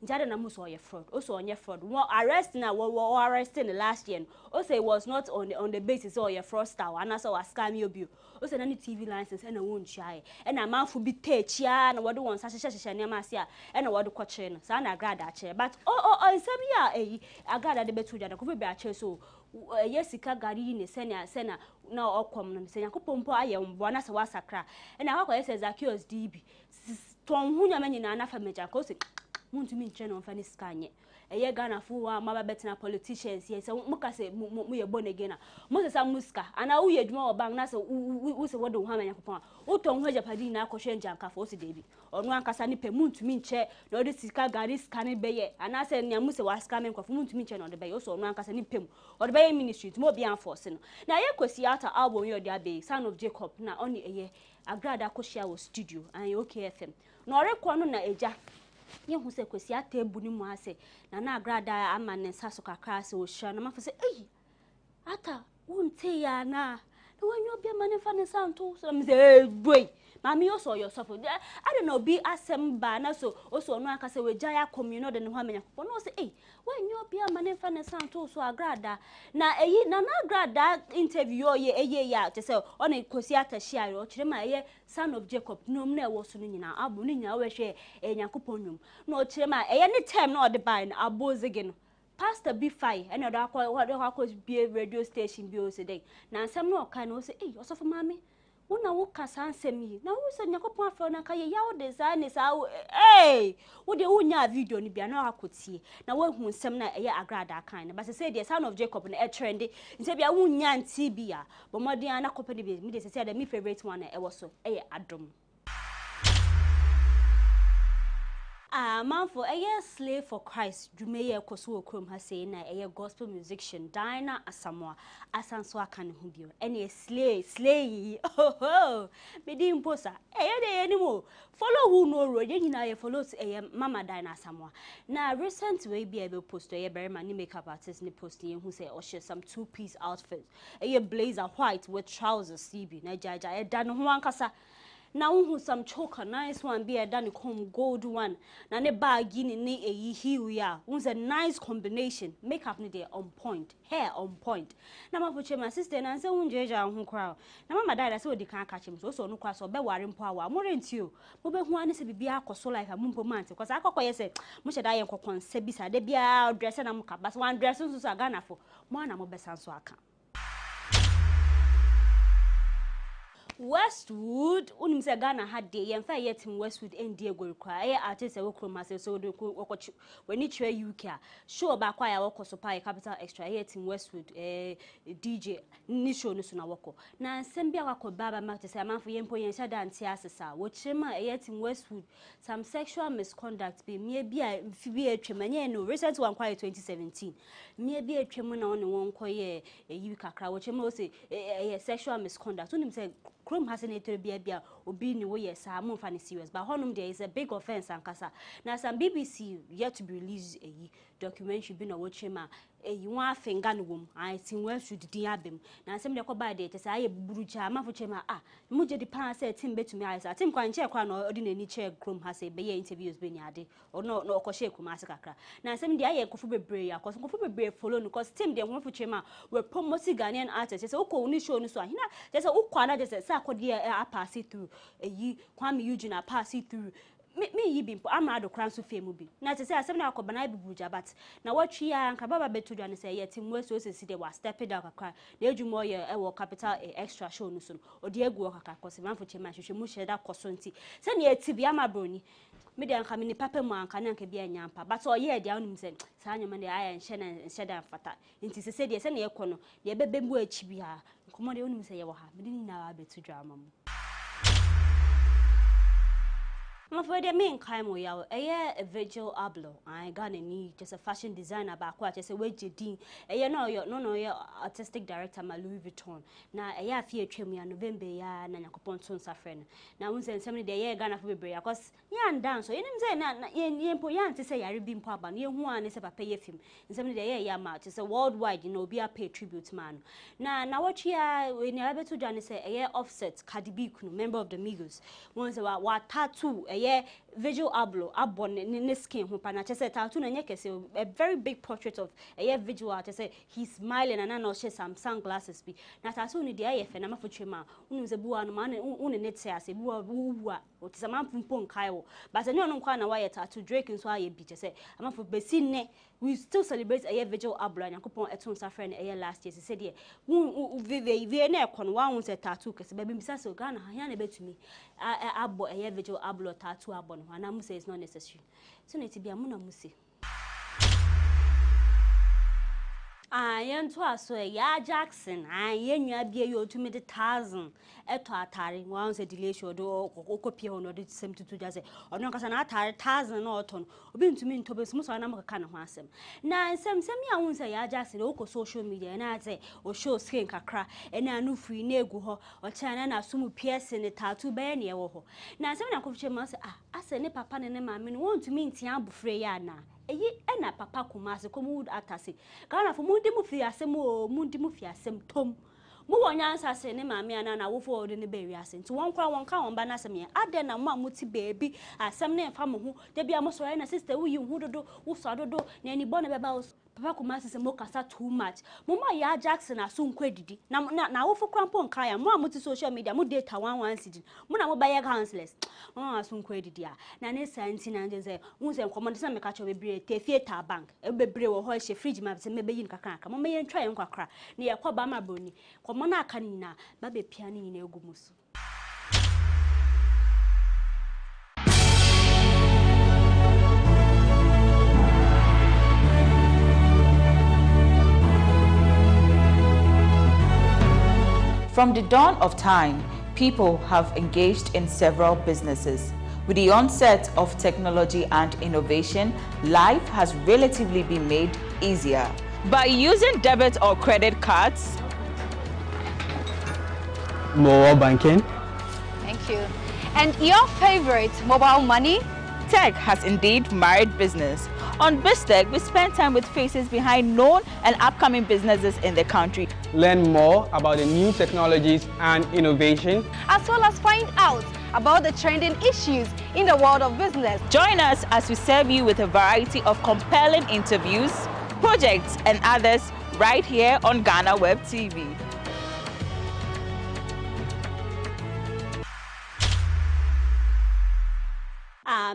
njade na muso ye fraud o so onye fraud wo arrest na wo arrest in the last year o say was not on the basis of your fraudster ana so was scam you bio o say na ni TV license na won chiae na manfo bi techia na wode won sa hyehyehye ne ma ase a na wode kwakye no sa na agrada ache but nsem ya agrada de betu jada ko be ache so yesika gari ne sena na okom no se yakopompo aye mbo na se wasakra na akwa yese Zacchaeus DB ton hunya manyina na fameja ko se muntu mi nche no mfa ni skanye eye Ghana fu wa maba betina politicians ye se mukase mu ye bonege na mo se sa muska ana wo ye dwuma obang na se wo se wodo hwa yakopon wo ton hwa japadi na akohwe njanka fo se debi onu ankasa ni pe muntu mi nche na odi sika gari skane beye ana se nya mu se wa skame nkofo muntu mi nche na odi beye so onu ankasa ni pem odi beye ministry mo bi anforce no na ye kwesi ata album yo dia be Son of Jacob na oni eye agrada akohia wo studio an OKFM na orekọ no na eja ye hu se kwesi ata ebu ni mu ase na agrada ama ne nsa so kakra se o hia na mafo se ata wonte ya na wanyo bia mane fa ne santo so me se boy mami yo so yourself I don't know be asemba na so oso no aka se we jaya communal de ne ho amenya ko no se wanyo bia mane fa ne santo so agrada na na agrada interview ye ya te se ona kosi atashi ayo o kire ma Son of Jacob nom na wo so no nyina abu no nyina we hwe Nyankopon nwum na o kire ma ne time na o de buy na abozege no Pastor B5 and other akwa be radio station bi o se dey na nsem na oka na o se osofo mami una wo kasa ansem yi na wo se Nyakopon afro na ka ye ya wo design is wo de wonya video ni bia na akotie na wo hu nsem na agrada kan na ba se say the Son of Jacob na trend nse bia wonya nti bia bo modern na kopani bi me de se say my favorite one na wo so adom man for slave for Christ Jumeye koso okrom ha say na gospel musician Dinah Asamoah asanso aka ne ho bio ene slay me di imposa de animo follow who no ro ye nyina ye follow Mama Dinah Asamoah na recent way be able post very many makeup artist ni post ye who say share some two-piece outfit blazer white with trousers CB na jaja dan ho ankasa na who some choker nice one be a done come gold one na ne bag ni heel ya a nice combination makeup ni there on point hair on point na ma poche my sister na say unjeja ho crowd na mama dada say odi kan catch him so no kwa so be ware mpo awa mo renti o mo be hu ani se bibia akoso life amumpo mante because akokọ yese mo sheda ye nkokon se bisa de bia dress na mo ka bas one dress so Ghana fo mo na mo be sanso aka Westwood unimse Ghana had day yemfa yetim Westwood ndie gorikwa artist e wokroma se so de wokochi weni chwe UK show ba kwa ya wokoso pa capital extra yetim Westwood DJ ni show no so na woko na nsembia wako baba mate se amanfo yempo yenhya dante asesa wo chirema yetim Westwood some sexual misconduct be me bia mfibi atwemanye no recent one kwa 2017 me bia atwem na one wonko ye yi kakra wo chirema wo se sexual misconduct unimse Chrome has an bia obi ni wo yes am fa serious but honum there is a big offense ankasa na some BBC yet to be released documentary bi na wo chema one finger no wom I tin well should din abem na sem de ko ba de te say buruja ma fo chema mu je di pan say tim betumi I tim kwan che kwa na odi na ni che Chrome has be interviews be ni ade or no ko she kuma ase kakra na sem de aye kofu bebre ya kofu bebre follow no cause tim de ho fo chema we promote Ghanaian artists say uko uni show no so ahina just ukwa na just say akodi a pass it through Kwame Eugene a pass it through me yi bi am ado kran so fame bi na te say asem na akobana bibuja but na watwi ya nka baba betu dwa ne say yetim weso sesi de wa step down kakra na edwumo ye e capital extra show no so odi agu kakra kosi manfo chema hwehwe mu hyeda koso nti se na eti bi amabroni me de anka me ni papa mu anka na anka bi anyampa but o ye dia onum se sa anyama de aya nhye da fata nti se de se na ye kono de bebembu achi bi ha nkomo de onum se ye wo ha me de ni na betu dwa amamu I'm afraid the main kind of yaw a Virgil Abloh. I got a need just a fashion designer about what just a way Jadine. No, your artistic director, my Louis Vuitton. Now a year fear trim me November ya and Yakupon son suffering. Now once and somebody the year Ghana for Bibria, cause yan dance so you didn't say yen poyan to say I been papa, you one is a pay him. And somebody the year match is a worldwide, be a pay tribute man. Now what here when you're able to Johnny say a year offset, Cardi B, member of the Migos. Once about what tattoo, a year Virgil Abloh, Abon in this skin, who panacha tattoo and yekes, a very big portrait of a year visual. To say he's smiling and I know she some sunglasses. Be now tattoo in the IF and I'm for Chima, who's a bua man, and it says a bua woo, what is a man from Pon Kyle. But I know no kind of wire tattoo, Drake and so I be just say, I'm for Bessine. We still celebrate a year Virgil Abloh and Coupon at home suffering a year last year. He said, yeah, Vienna con one was a tattoo, because baby Mrs. Ghana, I bet to me. I bought a year Virgil Abloh tattoo abon, and I must say it's not necessary. So, need to be a muna musi. I am to us, so ya Jackson. I am be you to me the 1,000 at Atari. Once a delay show do copy on the same to just or no, because an Atari 1,000 or ton. Been to me to be smooth, and I'm a kind of handsome. Now, some I won't say ya Jackson, local social media, and I say, or show skin crack, and I know free nego or China and assume piercing the tattoo by any or. Now, some I could must I say, ne papa and mamma want to mean Tiambu Freyana. Ena papa kumase komu atase Ghana for mundi mufi asem o mundi mufi asem tom mu wonyansa se ne maame ana na wo fo de ne be wiase nti won kwa won ka won ba na asem ye ade na mu amuti baby asem ne mfa mo ho de bia mo so na sister wo yi hu dodo wo so dodo na ani bo ne be ba wo papa kumase se mo kasa too much mama ya Jackson aso nkwadidi na wo fo krampo nka ya mo amuti social media mo data 11 cd mo na mo ba ye counselors aso nkwadidi a na ne santi na nje se wo se nkomo se me ka cho bebre theater bank e bebre wo ho hye fridge map se me be yin kakaka mo me ye ntwa ye nkakra ne ye kwa ba ma broni komo na aka ni na ba be pia ni na egu musu. From the dawn of time, people have engaged in several businesses. With the onset of technology and innovation, life has relatively been made easier. By using debit or credit cards, mobile banking. Thank you. And your favorite, mobile money? Tech has indeed married business. On BizTech, we spend time with faces behind known and upcoming businesses in the country. Learn more about the new technologies and innovation, as well as find out about the trending issues in the world of business. Join us as we serve you with a variety of compelling interviews, projects, and others right here on GhanaWeb TV.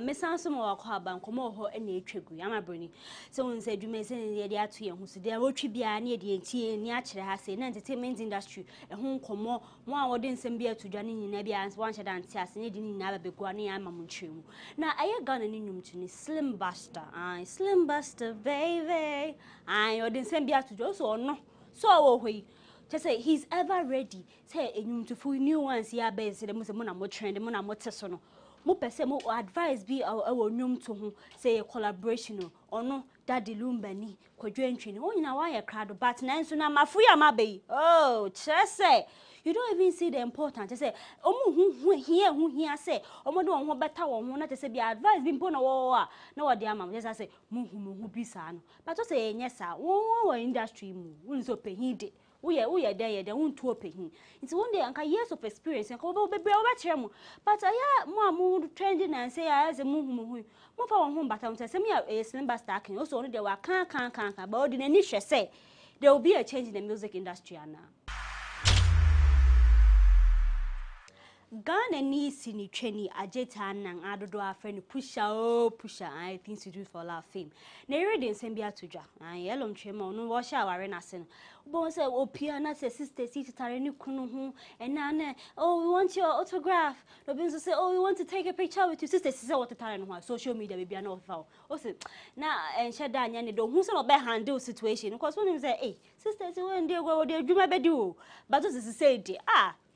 Miss Sansom or Quaban, come over and a trigger, Yamabruni. So when said you may send the idea to you, who said there will be a near the NT has an entertainment industry, a home come more, one audience and beer to Johnny Nebians, one shot and tears, and didn't never be guani, I'm a munchum. Now I have gone in to Slim Buster, Slim Buster, baby. I audience and beer to Joss or no. So we. Just say he's ever ready. Say a new to full new ones, yeah, base, the most amount of trend, the more tesono. Mo pese mo advice be our nyum to ho say a collaboration or no daddy lumbani kwadwentwe ni onyina wa ye krado but na nso na mafu ya mabe oh chese you don't even see the importance. Just say omo here say omo do ho beta wo ho na just say be advice be mpo na wo na wo de ama just say mu bi sa no but to say nyesa wo industry mu unso pehide we are there, they won't to pay him. It's one day, and years of experience, and go baby over but I am more trending and say, I as a move for home, but I'm telling me a slim stacking. Also, only there were can't about the initial say there will be a change in the music industry now. Ghana needs in training ajeta nang adodo afeni pusha I things to do for our fame. Na reading sembia tuja. Yellow chemo no wash our na sen. Bon say opia na say sister sit tare ni kunu ho and oh we want your autograph. No bin say oh we want to take a picture with you sister say what tare no social media baby na offer. O say na ensheda anya ne do hu say no be handle situation because when him say hey sister say when dey go dey dwuma be do but to say dey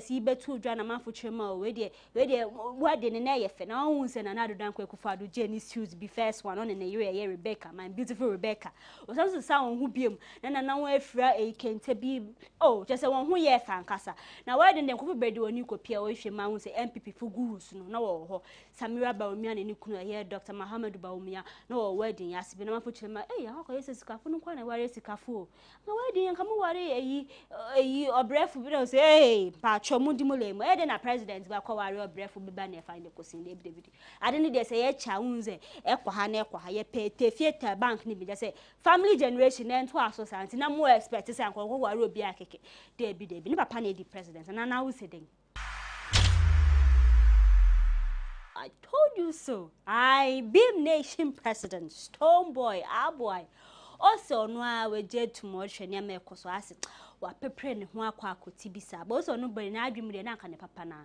process yi betu dwa na manfo chema we de wedding na ye fe na won se na do dan kwaku fado Jenny shoes be first one on in the year Rebecca, my beautiful Rebecca. O so sa won hu biem na won afira e kente bi oh just won hu ye fa nkasa na wedding dem kofu bedi oni kopia o hwe ma won se MPP fu gurus no na wo ho Samira Baumia na ni kunu ye Dr. Muhammad Baumia na wo wedding ya sibe na manfo chema akọ yesi sikafo no kwa na ware sikafo na wedding nka mo ware eyi obrefu bi na say pa chomu di molemo e de na president ba kwa ware obrefu bi ba na find the kosin David ade ne de say ye cha unze ekwa ha ye pay theater bank ni bi de say family generation and to associate na mo expect say anko ware obi akeke David ni papa na di president na wo say den I told you so. I Beam Nation President, Stone Boy, boy. Also, no, we jet tomorrow, and me koso ase. Wa pepre ne ho akwa akoti bisa. But also, no body na adwum de na aka ne papa na.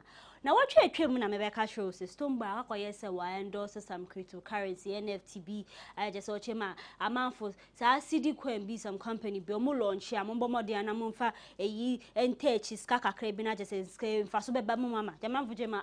Na what you twem na me be ka show say Stone Boy akoye say wa endorse some cryptocurrency NFTB. I just watch him a man for sa CD coin be some company be omo launch ya mo bomo de na mo mfa eyi entachi ska kakra bi na just say mfa so be ba mo mama. The man for jema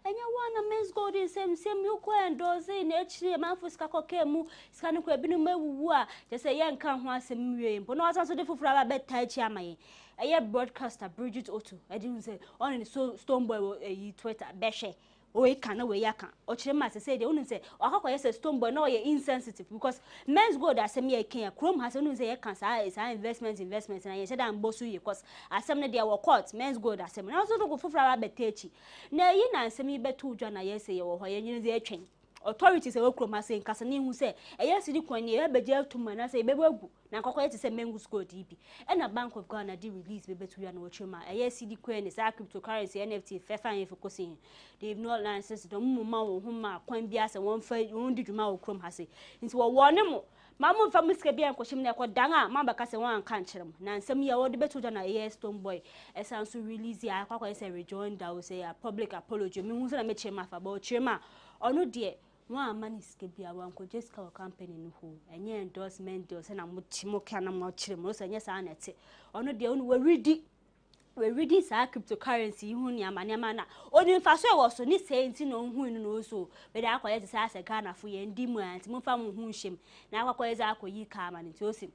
enya wana men's gold in same you ko endorse na echiri man for ska koke mu ska no ko bi no mawuwu a just say ye nka ho asem wie mpo no asanso de fufura ba beta chi amaye eye broadcaster Bridget Otto edi say on so Stone Boy eyi Twitter beshe o e kan na we yaka o kire ma say dey unu say akakọ yes Stone Boy no ye insensitive because men's gold asem ye kan chrome has unu say ye kan sa investment na ye say dan bosu ye because asem ne dey wo court men's gold asem na so do go fufura ba beta chi na yi na asem yi betu dwa na ye say ye wo ho ye nyine ze atwen authorities e wokroma say nkasa ne hu say eye sidi kwanye e beje atuma na say bebagu na nkokọ ye say mengu school DB and a Bank of Ghana di release bebetu ya na wochema eye sidi kwanye say cryptocurrency NFT fefa ye fokusin they have no license do mumma wo huma kwan bia say won fa won di dwuma wo krom ha say nti wo wone mo mamu fa muska bia nkohim na ekodan a mamba ka say wan kan kyerem na nsem ye wo de betu na eye Stone Boy esanso release ya akwa say rejoin that we say a public apology me hu say na me chema fa ba chema onu de one man is kebi awan ko just call company no ho enye endorsement deal say na mo chimo kana mo chire mo so enye sa na ete ono de onu we ready sa cryptocurrency hu ni amanyama na oni mfa so e wo so ni say nti no hu ni no so be da akoye say ase Ghana fo ye ndi mu anti mo fa mo hu hwem na akoye za akoyi ka ma nti o si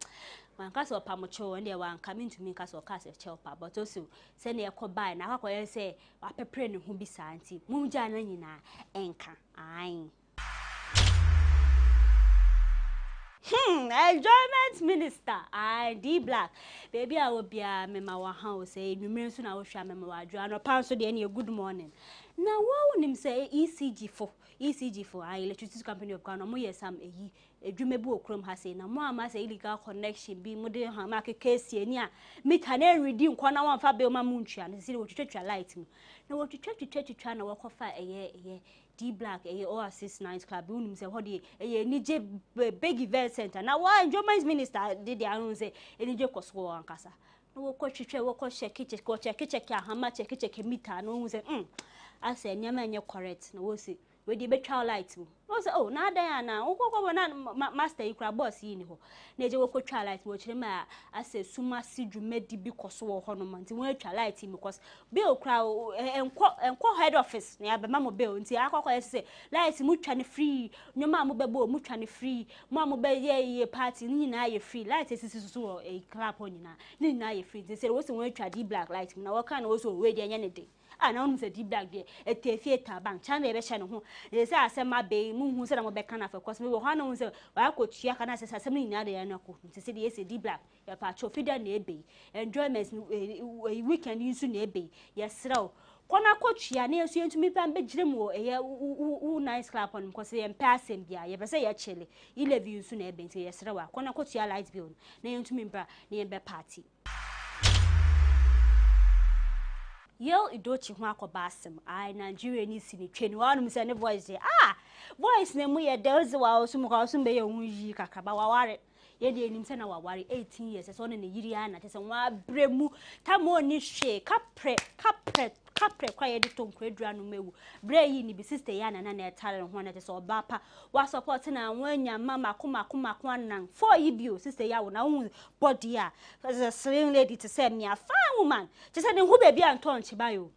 wanka so pa mo cho ndi wanka mi ntumi nka so ka se che pa but o si se na ekobai na akoye say apepre ne hu bi sa anti mu gya na nyina enka ai enjoyment minister D Black baby I will be a mema wa house say numere so na wo hwa mema wa adwa no pan so de na good morning na wo nim say ECG for electricity company of Ghana mo yesam eyi edwumebu okrom ha say na mo ama say illegal connection bi mo de ha ma ke case ani a meter na ready nkwa na wan fa be ma mu ntwa na say wo twetwa light mu na wo twetwa na wo kofa eye D Black Oasis Night Club unim say hodi nije big event center na wa enjoyment minister did the announce say enije koso ankasa no wo kwetwe wo ko check ahama check meter no say ase nyama enye correct na wo say we dey betwa light mu no say oh na dan na wo kokọ na master ikra boss yi ni ho na eje wo kwetwa light wo kire ma ase suma si dwumadi bi koso wo ho no man ti wo atwa light mi because be okra enko head office na abema mo be nti akọkọ say light mu twa ne free nyoma mo bebo mu twa ne free mo be ye party ni na ye free light esisi so e clap onyina ni na ye free say wo se wo atwa D Black light na wo kan wo so we dey nya ne dey na onu se D Black dey etefie bank chana ebe hye ne ho dey say asema be mu hu se na mo be kana for cause me wo ha na hu se wa akotua kana se asema ni na dey na ko nti se dey say D Black ya pa cho fida na ebe enjoyment weekend yin su na ebe yesraw kona kotua na yesu entumi pa be girem wo eye nice clap on because ye person bia ye be say ye chele 11 yin su na ebe nti yesraw kona kotua light bill na entumi mpa na ye be party Yo idochi ho akoba asem Nigeria ni sini twenu wanum se ne voice voice ne mu ye dezi wa osum ka osum be ye hu yi kakaba wa ware ye de nim se na waware 18 years so ne yiri ana te se wa bremu tamo ni hwe kapre kwa ye de tonkredura no mewu bre yi ni bi sister ya na na etare ho na te se oba pa wa support na wanya mama kuma nan for yi bio sister ya wo na hu body a a slim lady to say me a fine woman te se de hu be bia nton chibayo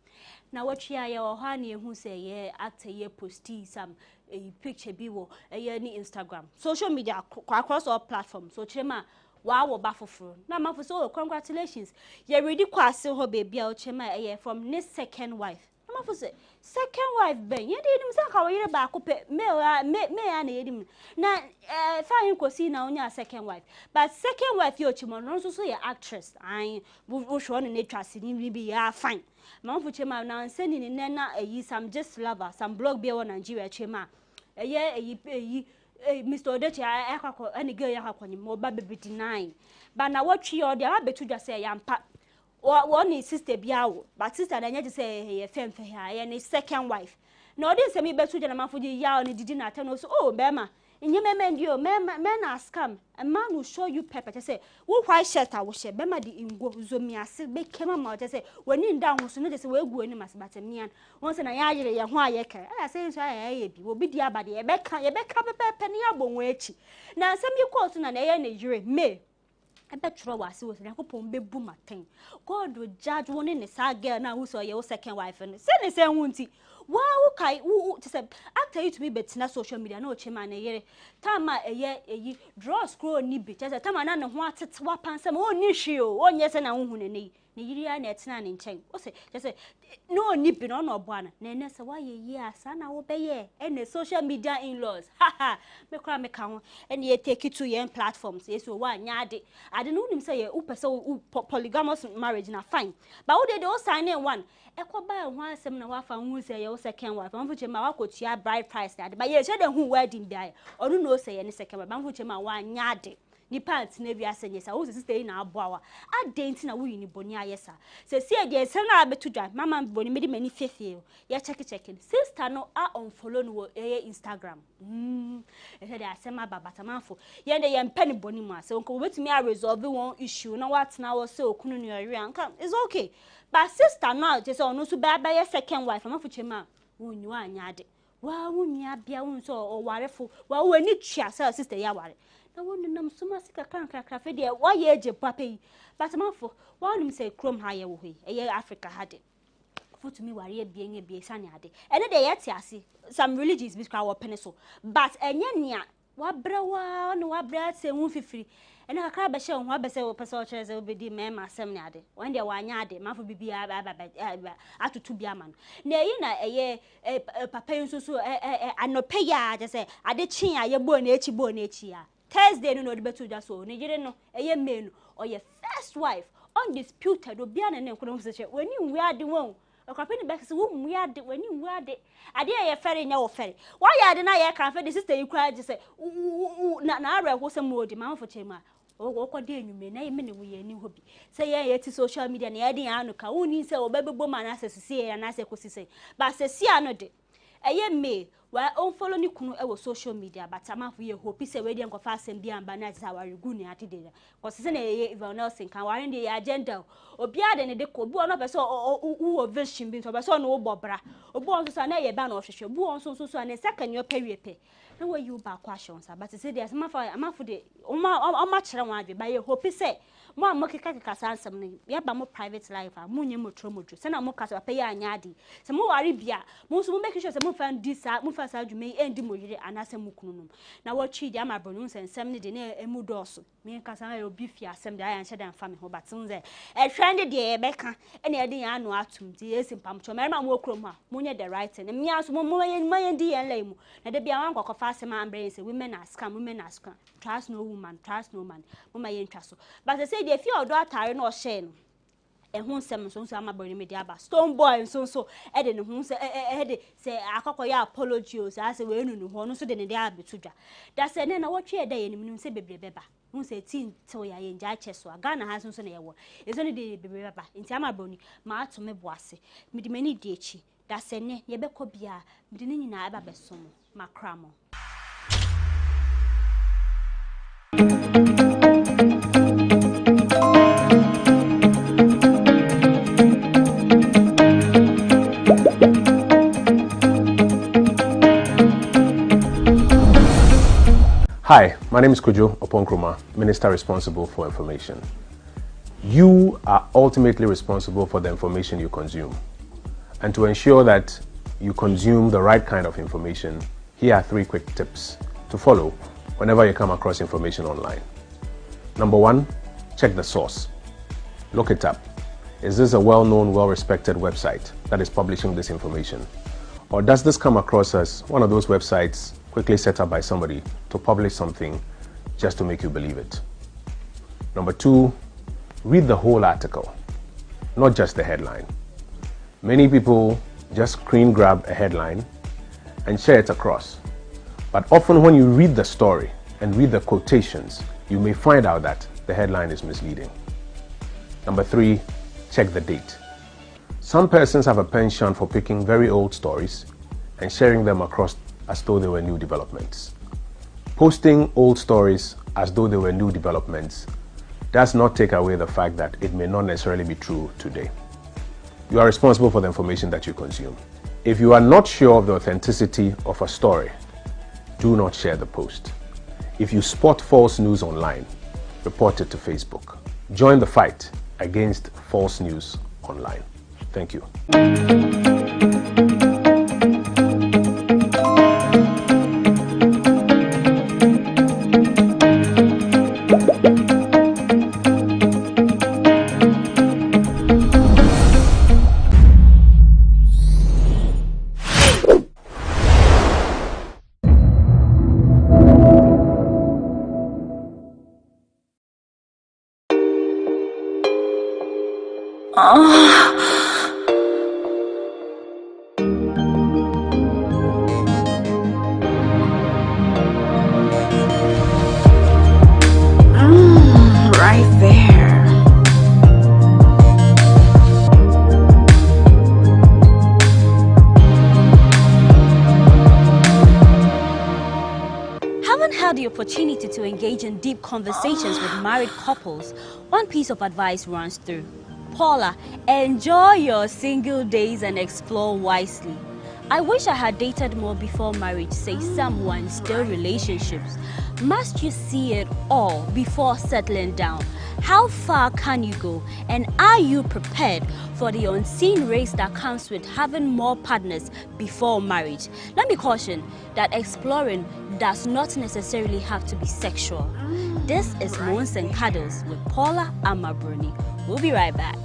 na watchia ye ho ha na ehu se ye actor ye posti some a picture bi wo ni Instagram social media across all platforms so chema wow bafoforo na mafo so congratulations ye ready kwase ho baby a chema from this second wife na mafo say second wife ben ye de nim sa ka wo yire ba ko pe me ya na yedim na fine kosi na onya second wife but second wife yo chimo no so ye actress an wo show ne twase ni bi ya fine mafo chema na send ni na some just lover some blog be won Nigeria chema Mr. Odechi akako ani girl yakakwanyi mo ba baby deny but na watchi o dia abetu dwa say yampa one sister biawo but sister na nya say ye femfe ha ye ni second wife na odi se mi betu dwa na mafuji ya ni didi na tano so oh bema inye memendio men na scam a man will show you pepper to say wo white shirt a wo she bema di ingo zomi ase be kema ma to say wani nda ho so no de say we gu ani masbata mian won say na ya yire ye ho ayeka I say so ya bi obi di abade ye beka pepe ne abonwo echi na asem yi court na ye na yire me ebetro wase wo se yakopon bebu maten God will judge one in the sad girl na who so your second wife and say ne say hunti wow kai to say after you to be betina social media no chema na yere tama eyi draw scroll ni bi say tama na ne ho atetewa pansem o ni hwe o onye se na hu ne yiri ya na etina ne nchen o say no ni bi no no boana na ene se wa ye asa na wo be ye ene social media in-laws me kra me ka ho ene ye take it to your platforms yes o wa nya ade no nim say ye upese polygamous marriage na fine but wo dey o sign in one ekoba ho asem na wa fa hu say ye second wife am fuche ma wa kotua bride price ade but ye she dey hu wedding day onu no say ye ne second wife am fuche ma wa nya ade ni pants na bia senyesa wo sister na aboawa adenti na wo yi ni boni ayesa se sie de se na abetu dwa mama boni me di mani fefie ya check sister no a unfollow no Instagram e se de asema babata manfo ye de ye mpani boni mu ase wonko betumi a resolve one issue na what na wo se okunu no yare anka it's okay but sister no je se onu so ba ye second wife manfo chema wonyu anyade wa wonua bia won so o warefo wa wani twa se sister ya ware na wonu nam soma sika kran fe de wa ye eje papa yi but manfo wa num say krom ha ye wo hoi ye Africa hade to me wari bie sane ade ene de yeti ase some religions be kwa wo pene so but enye nia wa brawa no wa bra se hu fifiri ene kakra be she hu abese wo pese o chere ze obedi mema asem ne ade when de wa anya ade mafo bibia atutu bia man na yi na eye papa yinso so anope ya je se ade chin aye bo na echi ya Thursday no de betu ja so ne jire no eye menu or your first wife undisputed obia na ne nkono se che wani nwi ade won okwape ni bekse wo nwi ade wani nwi ade ade ye fere nya wo fere wa ya ade na ye kan fe de sister yi kura je se na ara ho se modi ma mfo chema okode enyume na yeme ne wo ye ni hobi se ye ti social media na ye de anu ka woni se obebebo ma na asese ye na ase kosise ba asese anu de eye me wa unfollow ni kunu e wo social media but amafo ye hope se we de nkofa asem bia amba na za ware gu ni ate de ko se na ye Evan Nelson kan ware de agenda obi ade ne de ko bu ono pese wo vision bi so pese no wo bobra obu on so na ye ba na ohwehwe bu on so na second yo pewepe na we you ba kwa shonsa but se de amafo de o ma kire wan ade ba ye hope se mo amokeka sansam ne ya ba mo private life a mo nye motro se na mo kasa pa ya anya ade se mo ware bia mo so mo make sure se mo fan disa mo fa sa adwuma endi mo yire anase mo kununum na wo twi de amabronun sensem ne de na emu doso me kasa na obi fi asem de ayan hye dan fa me ho batin ze hwende de e beka ene ede ya anu atum ti esi mpamcho merma mo okrom ha mo nye the right ne me aso mo yen di yen laimu na de bia wan kokofa asem ambre se women are scam trust no woman trust no man mo ma yen twa so but say de fi odo atare no share no ehun sem so amaboni media ba stone boy so e de ne hu se de se akoko ya apology o se we enu ho no so de ne de abetudwa da se ne na wo twe da ye nim se bebrebe ba hu se tin to ya ye nja che so Ghana ha so ne ye wo eso ne de bebrebe ba nti amaboni ma ato me boase me de mani de echi da se ne ye be ko bia me de ne nyina aba beso mo makramo My name is Kojo Oponkroma, Minister responsible for information. You are ultimately responsible for the information you consume. And to ensure that you consume the right kind of information, here are 3 quick tips to follow whenever you come across information online. Number 1, check the source. Look it up. Is this a well-known, well-respected website that is publishing this information? Or does this come across as one of those websites quickly set up by somebody to publish something just to make you believe it? Number 2, read the whole article, not just the headline. Many people just screen grab a headline and share it across. But often when you read the story and read the quotations, you may find out that the headline is misleading. Number 3, check the date. Some persons have a penchant for picking very old stories and sharing them across as though they were new developments. Posting old stories as though they were new developments does not take away the fact that it may not necessarily be true today. You are responsible for the information that you consume. If you are not sure of the authenticity of a story, do not share the post. If you spot false news online, report it to Facebook. Join the fight against false news online. Thank you. Right there. Haven't had the opportunity to engage in deep conversations with married couples? One piece of advice runs through. Paula, enjoy your single days and explore wisely. I wish I had dated more before marriage, say someone, still relationships. Must you see it all before settling down? How far can you go? And are you prepared for the unseen race that comes with having more partners before marriage? Let me caution that exploring does not necessarily have to be sexual. This is Moons and Cuddles with Paula Amabruni. We'll be right back.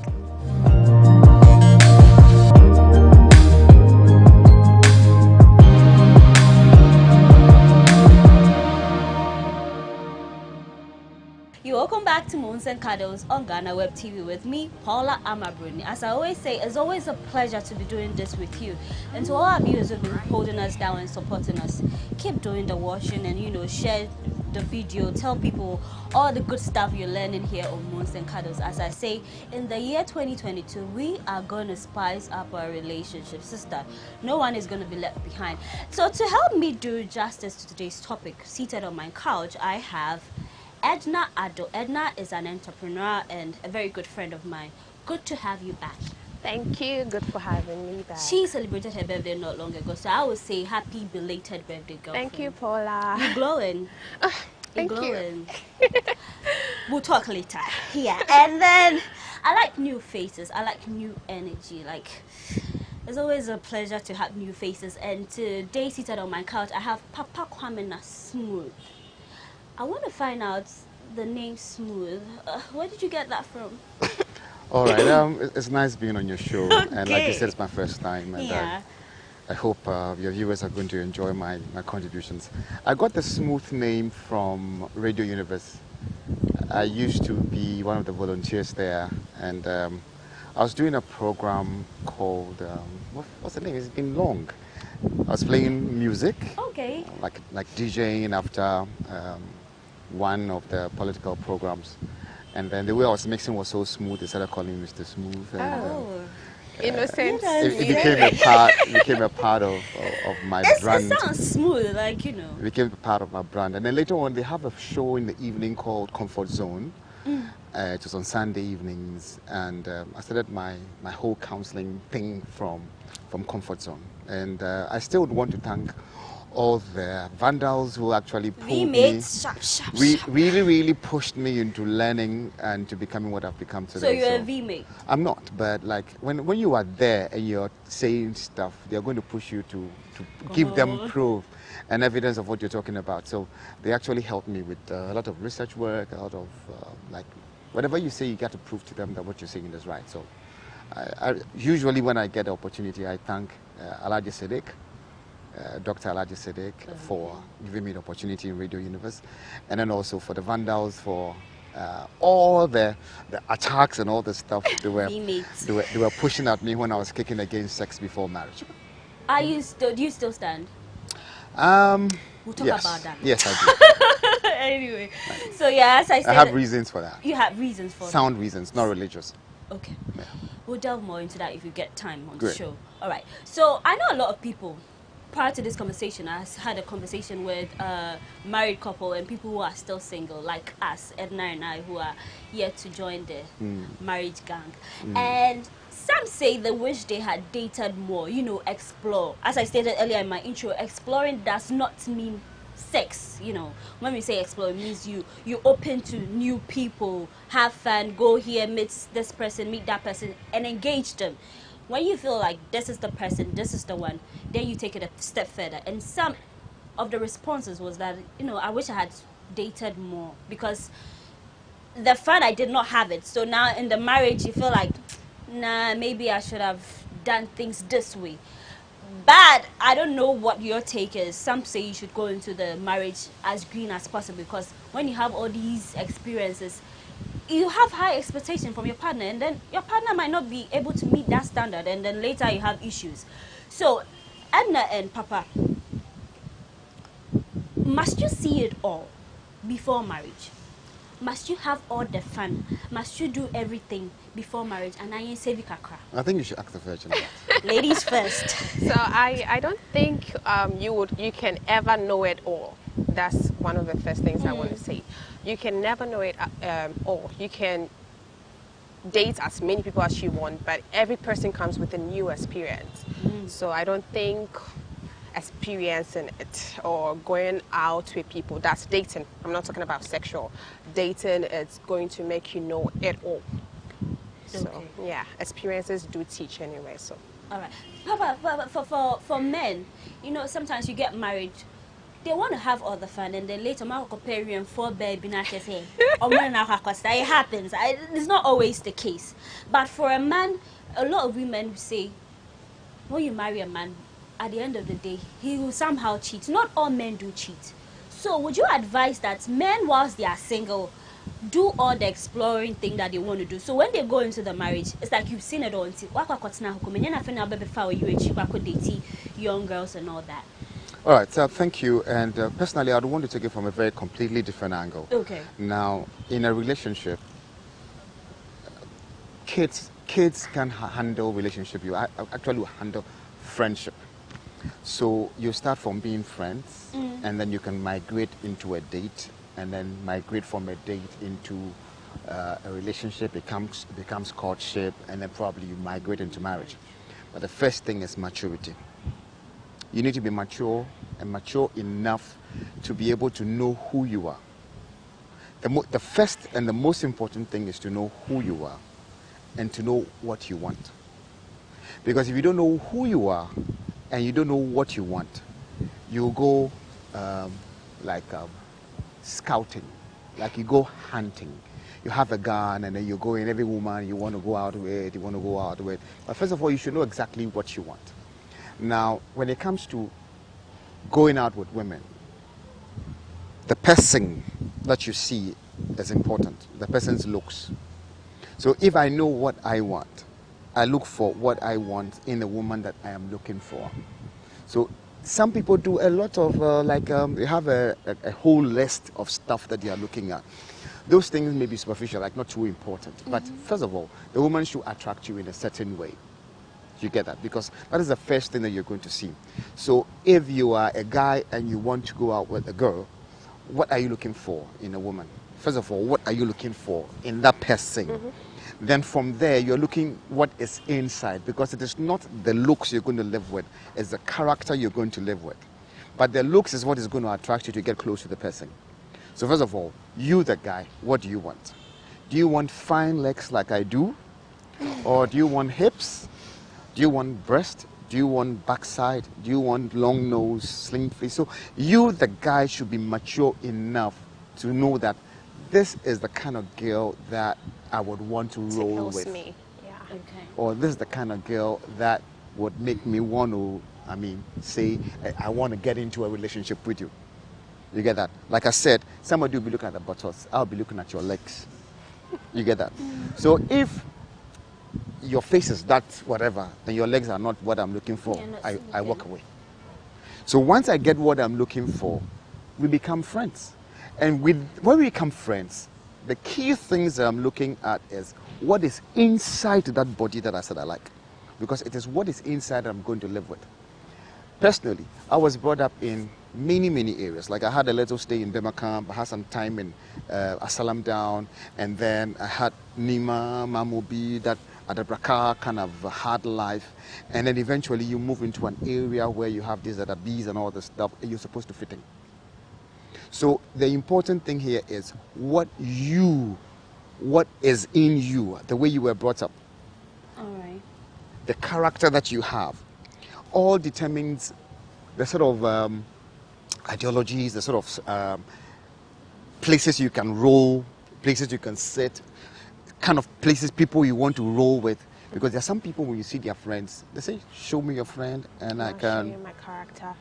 You're welcome back to Moons and Cuddles on GhanaWeb TV with me, Paula Amabruni. As I always say, it's always a pleasure to be doing this with you. And to all our viewers who've been holding us down and supporting us, keep doing the watching and, share the video. Tell people all the good stuff you're learning here on Moons and Cuddles. As I say, in the year 2022, we are going to spice up our relationship, sister. No one is going to be left behind. So to help me do justice to today's topic, seated on my couch, I have Edna Addo. Edna is an entrepreneur and a very good friend of mine. Good to have you back. Thank you. Good for having me back. She celebrated her birthday not long ago, so I would say happy belated birthday, girlfriend. Thank you, Paula. You're glowing. Thank You're glowing. We'll talk later. Yeah. And then I like new faces. I like new energy. Like, it's always a pleasure to have new faces. And today, seated on my couch, I have Papa Kwamena Smooth. I want to find out the name Smooth. Where did you get that from? All right. It's nice being on your show. Okay. And like you said, it's my first time. And yeah. I hope your viewers are going to enjoy my contributions. I got the Smooth name from Radio Universe. I used to be one of the volunteers there. And I was doing a program called, what's the name? It's been long. I was playing music. Okay. Like DJing after one of the political programs. And then the way I was mixing was so smooth, they started calling me Mr. Smooth. And, innocent. It became a part of my brand. It sounds smooth, like, It became a part of my brand. And then later on, they have a show in the evening called Comfort Zone. It was on Sunday evenings. And I started my whole counseling thing from Comfort Zone. And I still would want to thank all the vandals who actually pulled me. V-mates, Really pushed me into learning and to becoming what I've become today. So you're a V-mate? I'm not, but like when you are there and you're saying stuff, they're going to push you to give them proof and evidence of what you're talking about. So they actually helped me with a lot of research work, a lot of like whatever you say, you got to prove to them that what you're saying is right. So I usually when I get the opportunity, I thank Alhaji Siddiq, Dr. Alhaji Siddiq for giving me the opportunity in Radio Universe, and then also for the vandals for all the attacks and all the stuff they were pushing at me when I was kicking against sex before marriage. Do you still stand? We'll talk about that. Yes, I do. Anyway, so yeah, as I said, I have reasons for that. You have reasons for sound reasons, not religious. Okay. Yeah. We'll delve more into that if you get time on Great. the show. All right. So I know a lot of people. Prior to this conversation, I had a conversation with a married couple and people who are still single, like us, Edna and I, who are yet to join the marriage gang. And some say they wish they had dated more, you know, explore. As I stated earlier in my intro, exploring does not mean sex, you know. When we say explore, it means you open to new people, have fun, go here, meet this person, meet that person, and engage them. When you feel like this is the person, this is the one, then you take it a step further. And some of the responses was that, you know, I wish I had dated more because the fun, I did not have it. So now in the marriage, you feel like, nah, maybe I should have done things this way. But I don't know what your take is. Some say you should go into the marriage as green as possible because when you have all these experiences, you have high expectation from your partner, and then your partner might not be able to meet that standard, and then later you have issues. So, Edna and Papa, must you see it all before marriage? Must you have all the fun? Must you do everything before marriage? And I say Vikakra. I think you should ask the virgin. Ladies first. So I don't think you can ever know it all. That's one of the first things I want to say. You can never know it all. You can date as many people as you want, but every person comes with a new experience. So I don't think experiencing it or going out with people, that's dating. I'm not talking about sexual. Dating is going to make you know it all. So yeah, experiences do teach anyway. So all right, Papa, for men, you know, sometimes you get married, they want to have all the fun, and then later, my companion for baby not just say, it happens. It's not always the case, but for a man, a lot of women say, when you marry a man, at the end of the day, he will somehow cheat. Not all men do cheat. So, would you advise that men, whilst they are single, do all the exploring thing that they want to do? So when they go into the marriage, it's like you've seen it all. Young girls and all that. All right, so thank you. And personally, I would want to take it from a very completely different angle. Okay. Now, in a relationship, kids can handle relationship. You actually handle friendship. So you start from being friends, and then you can migrate into a date, and then migrate from a date into a relationship. Becomes courtship, and then probably you migrate into marriage. But the first thing is maturity. You need to be mature and mature enough to be able to know who you are. The first and the most important thing is to know who you are and to know what you want. Because if you don't know who you are and you don't know what you want, you go scouting, like you go hunting. You have a gun and then you go in, every woman you want to go out with, But first of all, you should know exactly what you want. Now, when it comes to going out with women, the person that you see is important, the person's looks. So if I know what I want, I look for what I want in the woman that I am looking for. So some people do a lot of, they have a whole list of stuff that they are looking at. Those things may be superficial, like not too important. But first of all, the woman should attract you in a certain way. You get that? Because that is the first thing that you're going to see. So if you are a guy and you want to go out with a girl, what are you looking for in a woman? First of all, what are you looking for in that person? Then from there, you're looking what is inside, because it is not the looks you're going to live with, it's the character you're going to live with. but the looks is what is going to attract you to get close to the person. So first of all, you the guy, what do you want? Do you want fine legs like I do? Or do you want hips? Do you want breast? Do you want backside? Do you want long nose, slim face? So you the guy should be mature enough to know that this is the kind of girl that I would want to roll with. Me. Yeah. Okay. Or this is the kind of girl that would make me want to, say, I want to get into a relationship with you. You get that? Like I said, somebody will be looking at the buttocks. I'll be looking at your legs. You get that? So if your face is that whatever, and your legs are not what I'm looking for, I walk away. So once I get what I'm looking for, we become friends. And when we become friends, the key things that I'm looking at is what is inside that body that I said I like. Because it is what is inside that I'm going to live with. Personally, I was brought up in many areas. Like I had a little stay in Bemakam, I had some time in Asalam Down, and then I had Nima, Mamobi, that Adabraka kind of hard life. And then eventually you move into an area where you have these other bees and all this stuff, and you're supposed to fit in. So the important thing here is what is in you, the way you were brought up. All right. The character that you have, all determines the sort of ideologies, the sort of places you can roll, places you can sit, kind of places people you want to roll with. Because there are some people when you see their friends, they say, show me your friend and I can show you my character.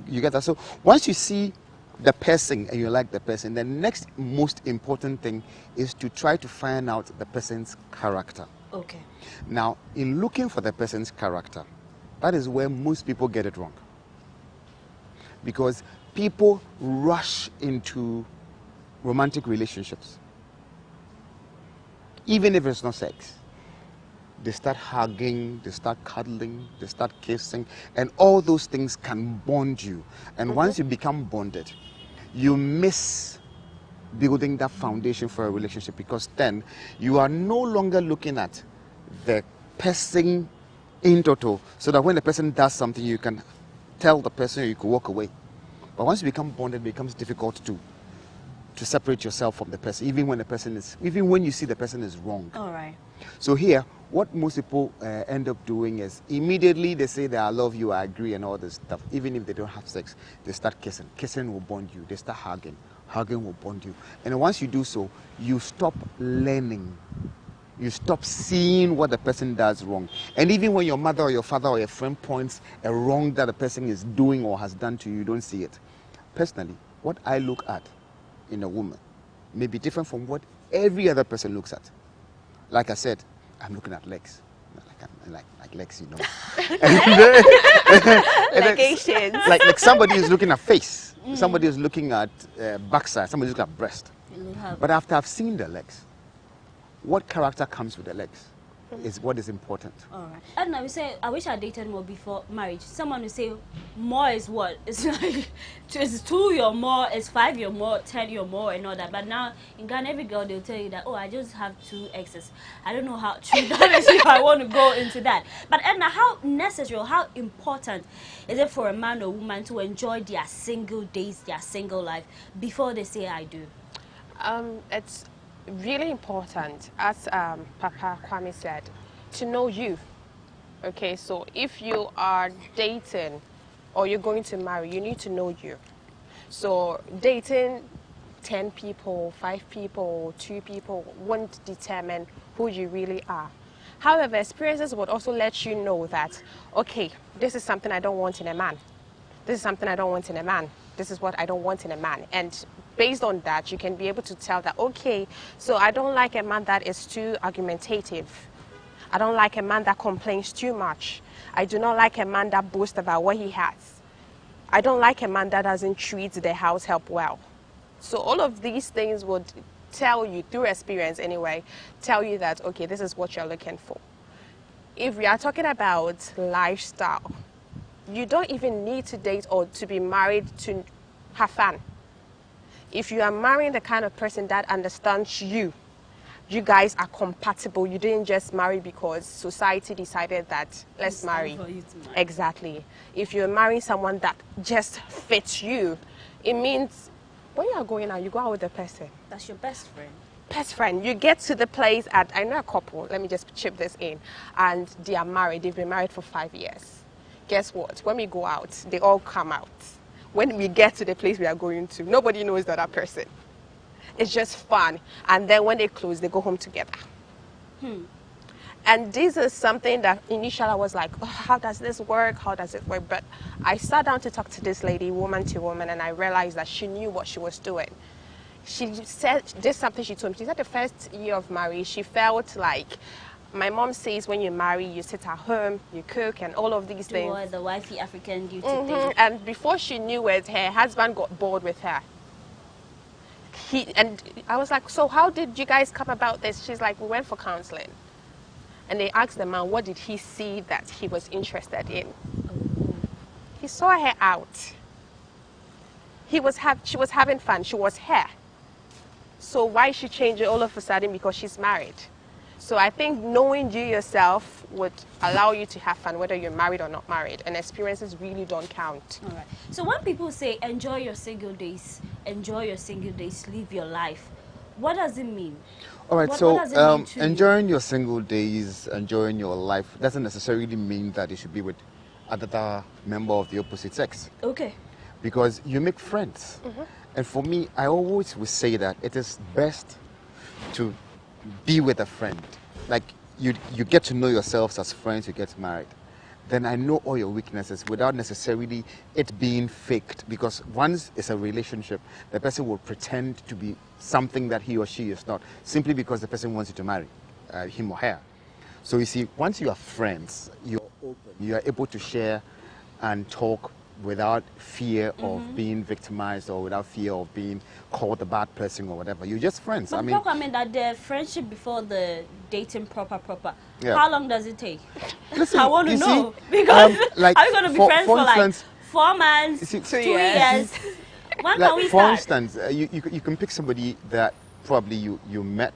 You get that? So once you see the person and you like the person, the next most important thing is to try to find out the person's character. Okay. Now, in looking for the person's character, that is where most people get it wrong. Because people rush into romantic relationships. Even if it's not sex. They start hugging, they start cuddling, they start kissing, and all those things can bond you. And once you become bonded, you miss building that foundation for a relationship, because then you are no longer looking at the person in total, so that when the person does something, you can tell the person, you can walk away. But once you become bonded, it becomes difficult to separate yourself from the person, even when you see the person is wrong. All right. So here, what most people end up doing is immediately they say that I love you, I agree, and all this stuff. Even if they don't have sex, they start kissing. Kissing will bond you. They start hugging. Hugging will bond you. And once you do so, you stop learning. You stop seeing what the person does wrong. And even when your mother or your father or your friend points a wrong that the person is doing or has done to you, you don't see it. Personally, what I look at in a woman may be different from what every other person looks at. Like I said, I'm looking at legs. Like legs, you know. Like Asians. Like somebody is looking at face. Somebody is looking at backside. Somebody is looking at breast. But after I've seen the legs, what character comes with the legs is what is important. All right. And I would say, I wish I dated more before marriage. Someone would say, more is what? It's like, it's 2 you're more, it's 5 you're more, 10 you're more, and all that. But now, in Ghana, every girl, they'll tell you that, oh, I just have 2 exes. I don't know how true that is if I want to go into that. But Edna, how necessary, how important is it for a man or woman to enjoy their single days, their single life, before they say I do? It's really important, as Papa Kwame said, to know you. Okay, so if you are dating or you're going to marry, you need to know you. So dating 10 people, 5 people, 2 people won't determine who you really are. However, experiences would also let you know that, okay, this is something I don't want in a man. This is something I don't want in a man. This is what I don't want in a man. And based on that, you can be able to tell that, okay, so I don't like a man that is too argumentative. I don't like a man that complains too much. I do not like a man that boasts about what he has. I don't like a man that doesn't treat the house help well. So all of these things would tell you, through experience anyway, tell you that, okay, this is what you're looking for. If we are talking about lifestyle, you don't even need to date or to be married to have fun. If you are marrying the kind of person that understands you, you guys are compatible. You didn't just marry because society decided that let's marry. Exactly. If you're marrying someone that just fits you, it means when you are going out, you go out with the person. That's your best friend. Best friend. You get to the place at, I know a couple, let me just chip this in, and they are married. They've been married for 5 years. Guess what? When we go out, they all come out. When we get to the place we are going to, nobody knows the other person. It's just fun. And then when they close, they go home together. And this is something that initially I was like, oh, how does this work? How does it work? But I sat down to talk to this lady, woman to woman, and I realized that she knew what she was doing. She said, this is something she told me. She said the first year of marriage, she felt like, my mom says when you marry, you sit at home, you cook, and all of these things. The wifey African duty thing. And before she knew it, her husband got bored with her. And I was like, so how did you guys come about this? She's like, we went for counseling. And they asked the man, what did he see that he was interested in? He saw her out. She was having fun. She was her. So why she change it all of a sudden because she's married? So I think knowing you yourself would allow you to have fun, whether you're married or not married, and experiences really don't count. All right. So when people say enjoy your single days, live your life, what does it mean? All right, what so does it mean enjoying your single days, enjoying your life doesn't necessarily mean that you should be with another member of the opposite sex. Okay. Because you make friends. And for me, I always would say that it is best to be with a friend. Like you get to know yourselves as friends, you get married. Then I know all your weaknesses without necessarily it being faked. Because once it's a relationship, the person will pretend to be something that he or she is not, simply because the person wants you to marry him or her. So you see, once you are friends, you're open, you are able to share and talk without fear of being victimized or without fear of being called a bad person or whatever. You're just friends. But I mean that the friendship before the dating proper. Yeah. How long does it take? Listen, I want to know. See, because like, are you going to be friends for instance, like 4 months, 2 years? When like, can we for start? instance, you can pick somebody that probably you met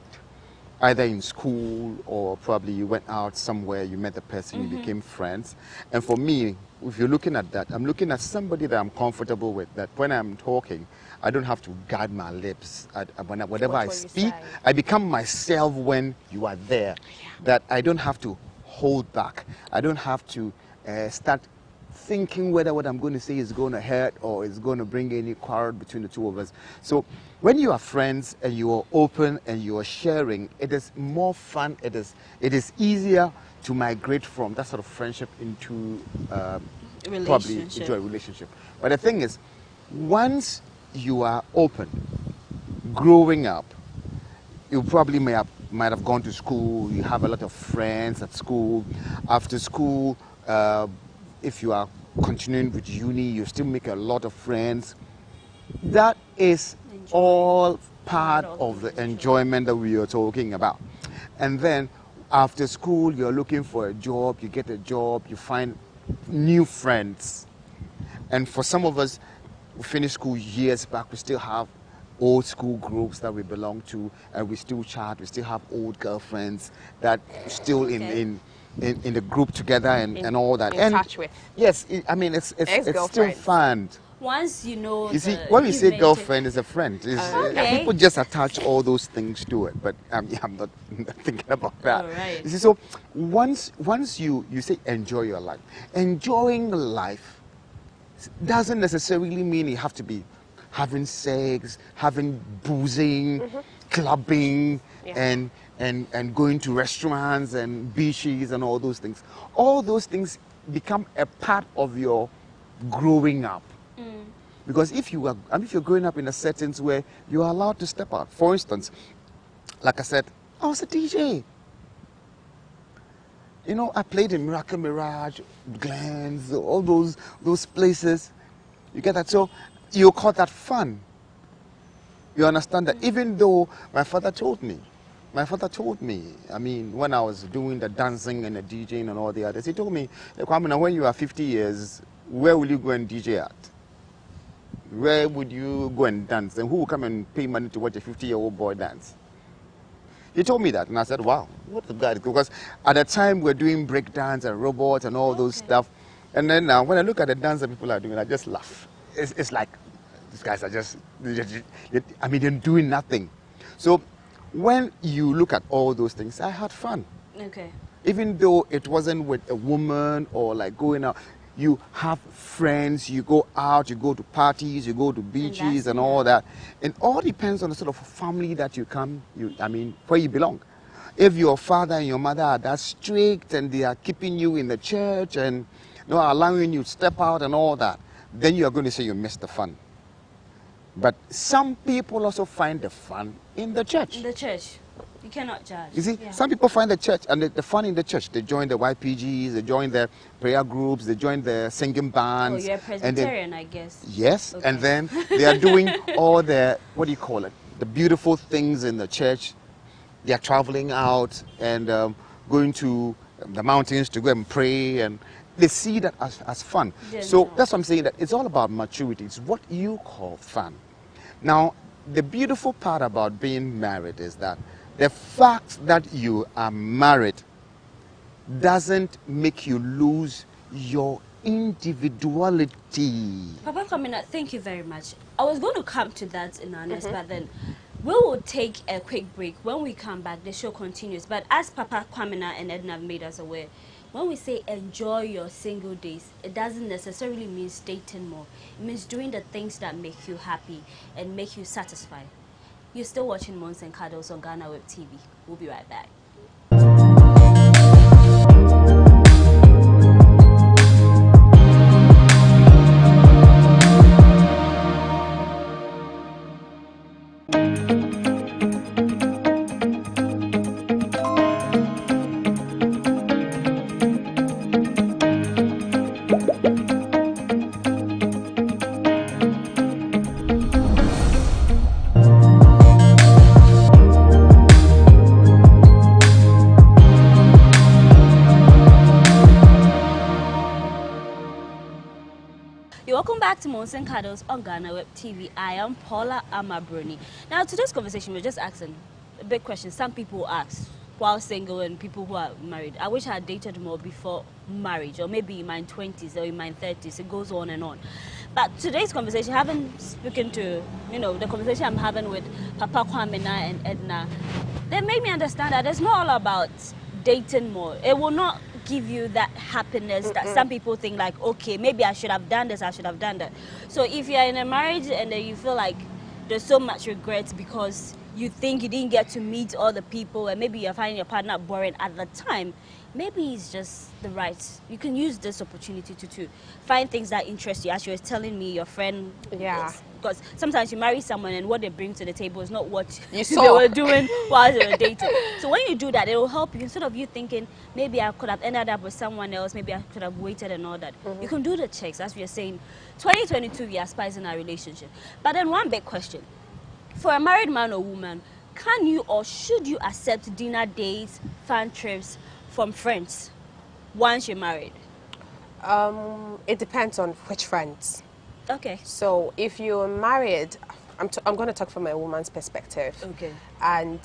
either in school or probably you went out somewhere, you met the person, you became friends. And for me, if you're looking at that, I'm looking at somebody that I'm comfortable with, that when I'm talking, I don't have to guard my lips. Whatever I speak, I become myself when you are there. That I don't have to hold back. I don't have to start thinking whether what I'm going to say is going to hurt or is going to bring any quarrel between the two of us. So when you are friends and you are open and you are sharing, it is more fun. It is easier to migrate from that sort of friendship into probably into a relationship. But the thing is, once you are open, growing up, you probably might have gone to school. You have a lot of friends at school. After school, if you are continuing with uni, you still make a lot of friends. That is all part of the enjoyment that we are talking about. And then after school, you're looking for a job, you get a job, you find new friends. And for some of us, we finished school years back, we still have old school groups that we belong to, and we still chat, we still have old girlfriends that still in the group together and all that. In touch with. Yes, I mean, it's still fun. Once you know. You see, when we say girlfriend, is a friend. People just attach all those things to it, but I'm not thinking about that. Right. You see, so once you say enjoy your life, enjoying life doesn't necessarily mean you have to be having sex, having boozing, clubbing, and going to restaurants and beaches and all those things. All those things become a part of your growing up. Because if you're growing up in a settings where you are allowed to step out. For instance, like I said, I was a DJ. You know, I played in Miracle Mirage, Glens, all those places. You get that? So you call that fun. You understand that? Even though my father told me, I mean, when I was doing the dancing and the DJing and all the others, he told me, Kwame, when you are 50 years, where will you go and DJ at? Where would you go and dance? And who will come and pay money to watch a 50-year-old boy dance? He told me that, and I said, wow, what a guy. Because at the time, we're doing breakdance and robots and all those stuff. And then now, when I look at the dance that people are doing, I just laugh. It's like, these guys are just, I mean, they're doing nothing. So when you look at all those things, I had fun. Okay. Even though it wasn't with a woman or like going out, you have friends, you go out, you go to parties, you go to beaches and all that. It all depends on the sort of family that you come, I mean, where you belong. If your father and your mother are that strict and they are keeping you in the church and not allowing you to step out and all that, then you are going to say you missed the fun. But some people also find the fun in the church. In the church. You cannot judge. You see, some people find the church and the fun in the church. They join the YPGs, they join the prayer groups, they join the singing bands. Oh, you're a Presbyterian, I guess. Yes, okay. And then they are doing all the, what do you call it, the beautiful things in the church. They are traveling out and going to the mountains to go and pray, and they see that as fun. So that's what I'm saying, that it's all about maturity. It's what you call fun. Now, the beautiful part about being married is that the fact that you are married doesn't make you lose your individuality. Papa Kwamina, thank you very much. I was going to come to that in earnest, but then we will take a quick break. When we come back, the show continues. But as Papa Kwamina and Edna have made us aware, when we say enjoy your single days, it doesn't necessarily mean dating more. It means doing the things that make you happy and make you satisfied. You're still watching Mons and Cuddles on GhanaWeb TV. We'll be right back. Welcome back to Mons and Cuddles on GhanaWeb TV. I am Paula Amabroni. Now, today's conversation, we're just asking a big question. Some people ask, while single and people who are married, I wish I had dated more before marriage, or maybe in my 20s or in my 30s. It goes on and on. But today's conversation, having spoken to, the conversation I'm having with Papa Kwamina and Edna, they made me understand that it's not all about dating more. It will not give you that happiness that some people think like, okay, maybe I should have done this, I should have done that. So if you're in a marriage and then you feel like there's so much regret because you think you didn't get to meet all the people and maybe you're finding your partner boring at the time, maybe it's just the right. You can use this opportunity to find things that interest you. As you were telling me, your friend, because sometimes you marry someone and what they bring to the table is not what they were doing while they were dating. So when you do that, it will help you. Instead of you thinking, maybe I could have ended up with someone else, maybe I could have waited and all that. You can do the checks. As we are saying, 2022, we are spicing our relationship. But then one big question. For a married man or woman, can you or should you accept dinner dates, fun trips from friends once you're married? It depends on which friends. Okay. So if you're married, I'm going to talk from a woman's perspective. Okay. And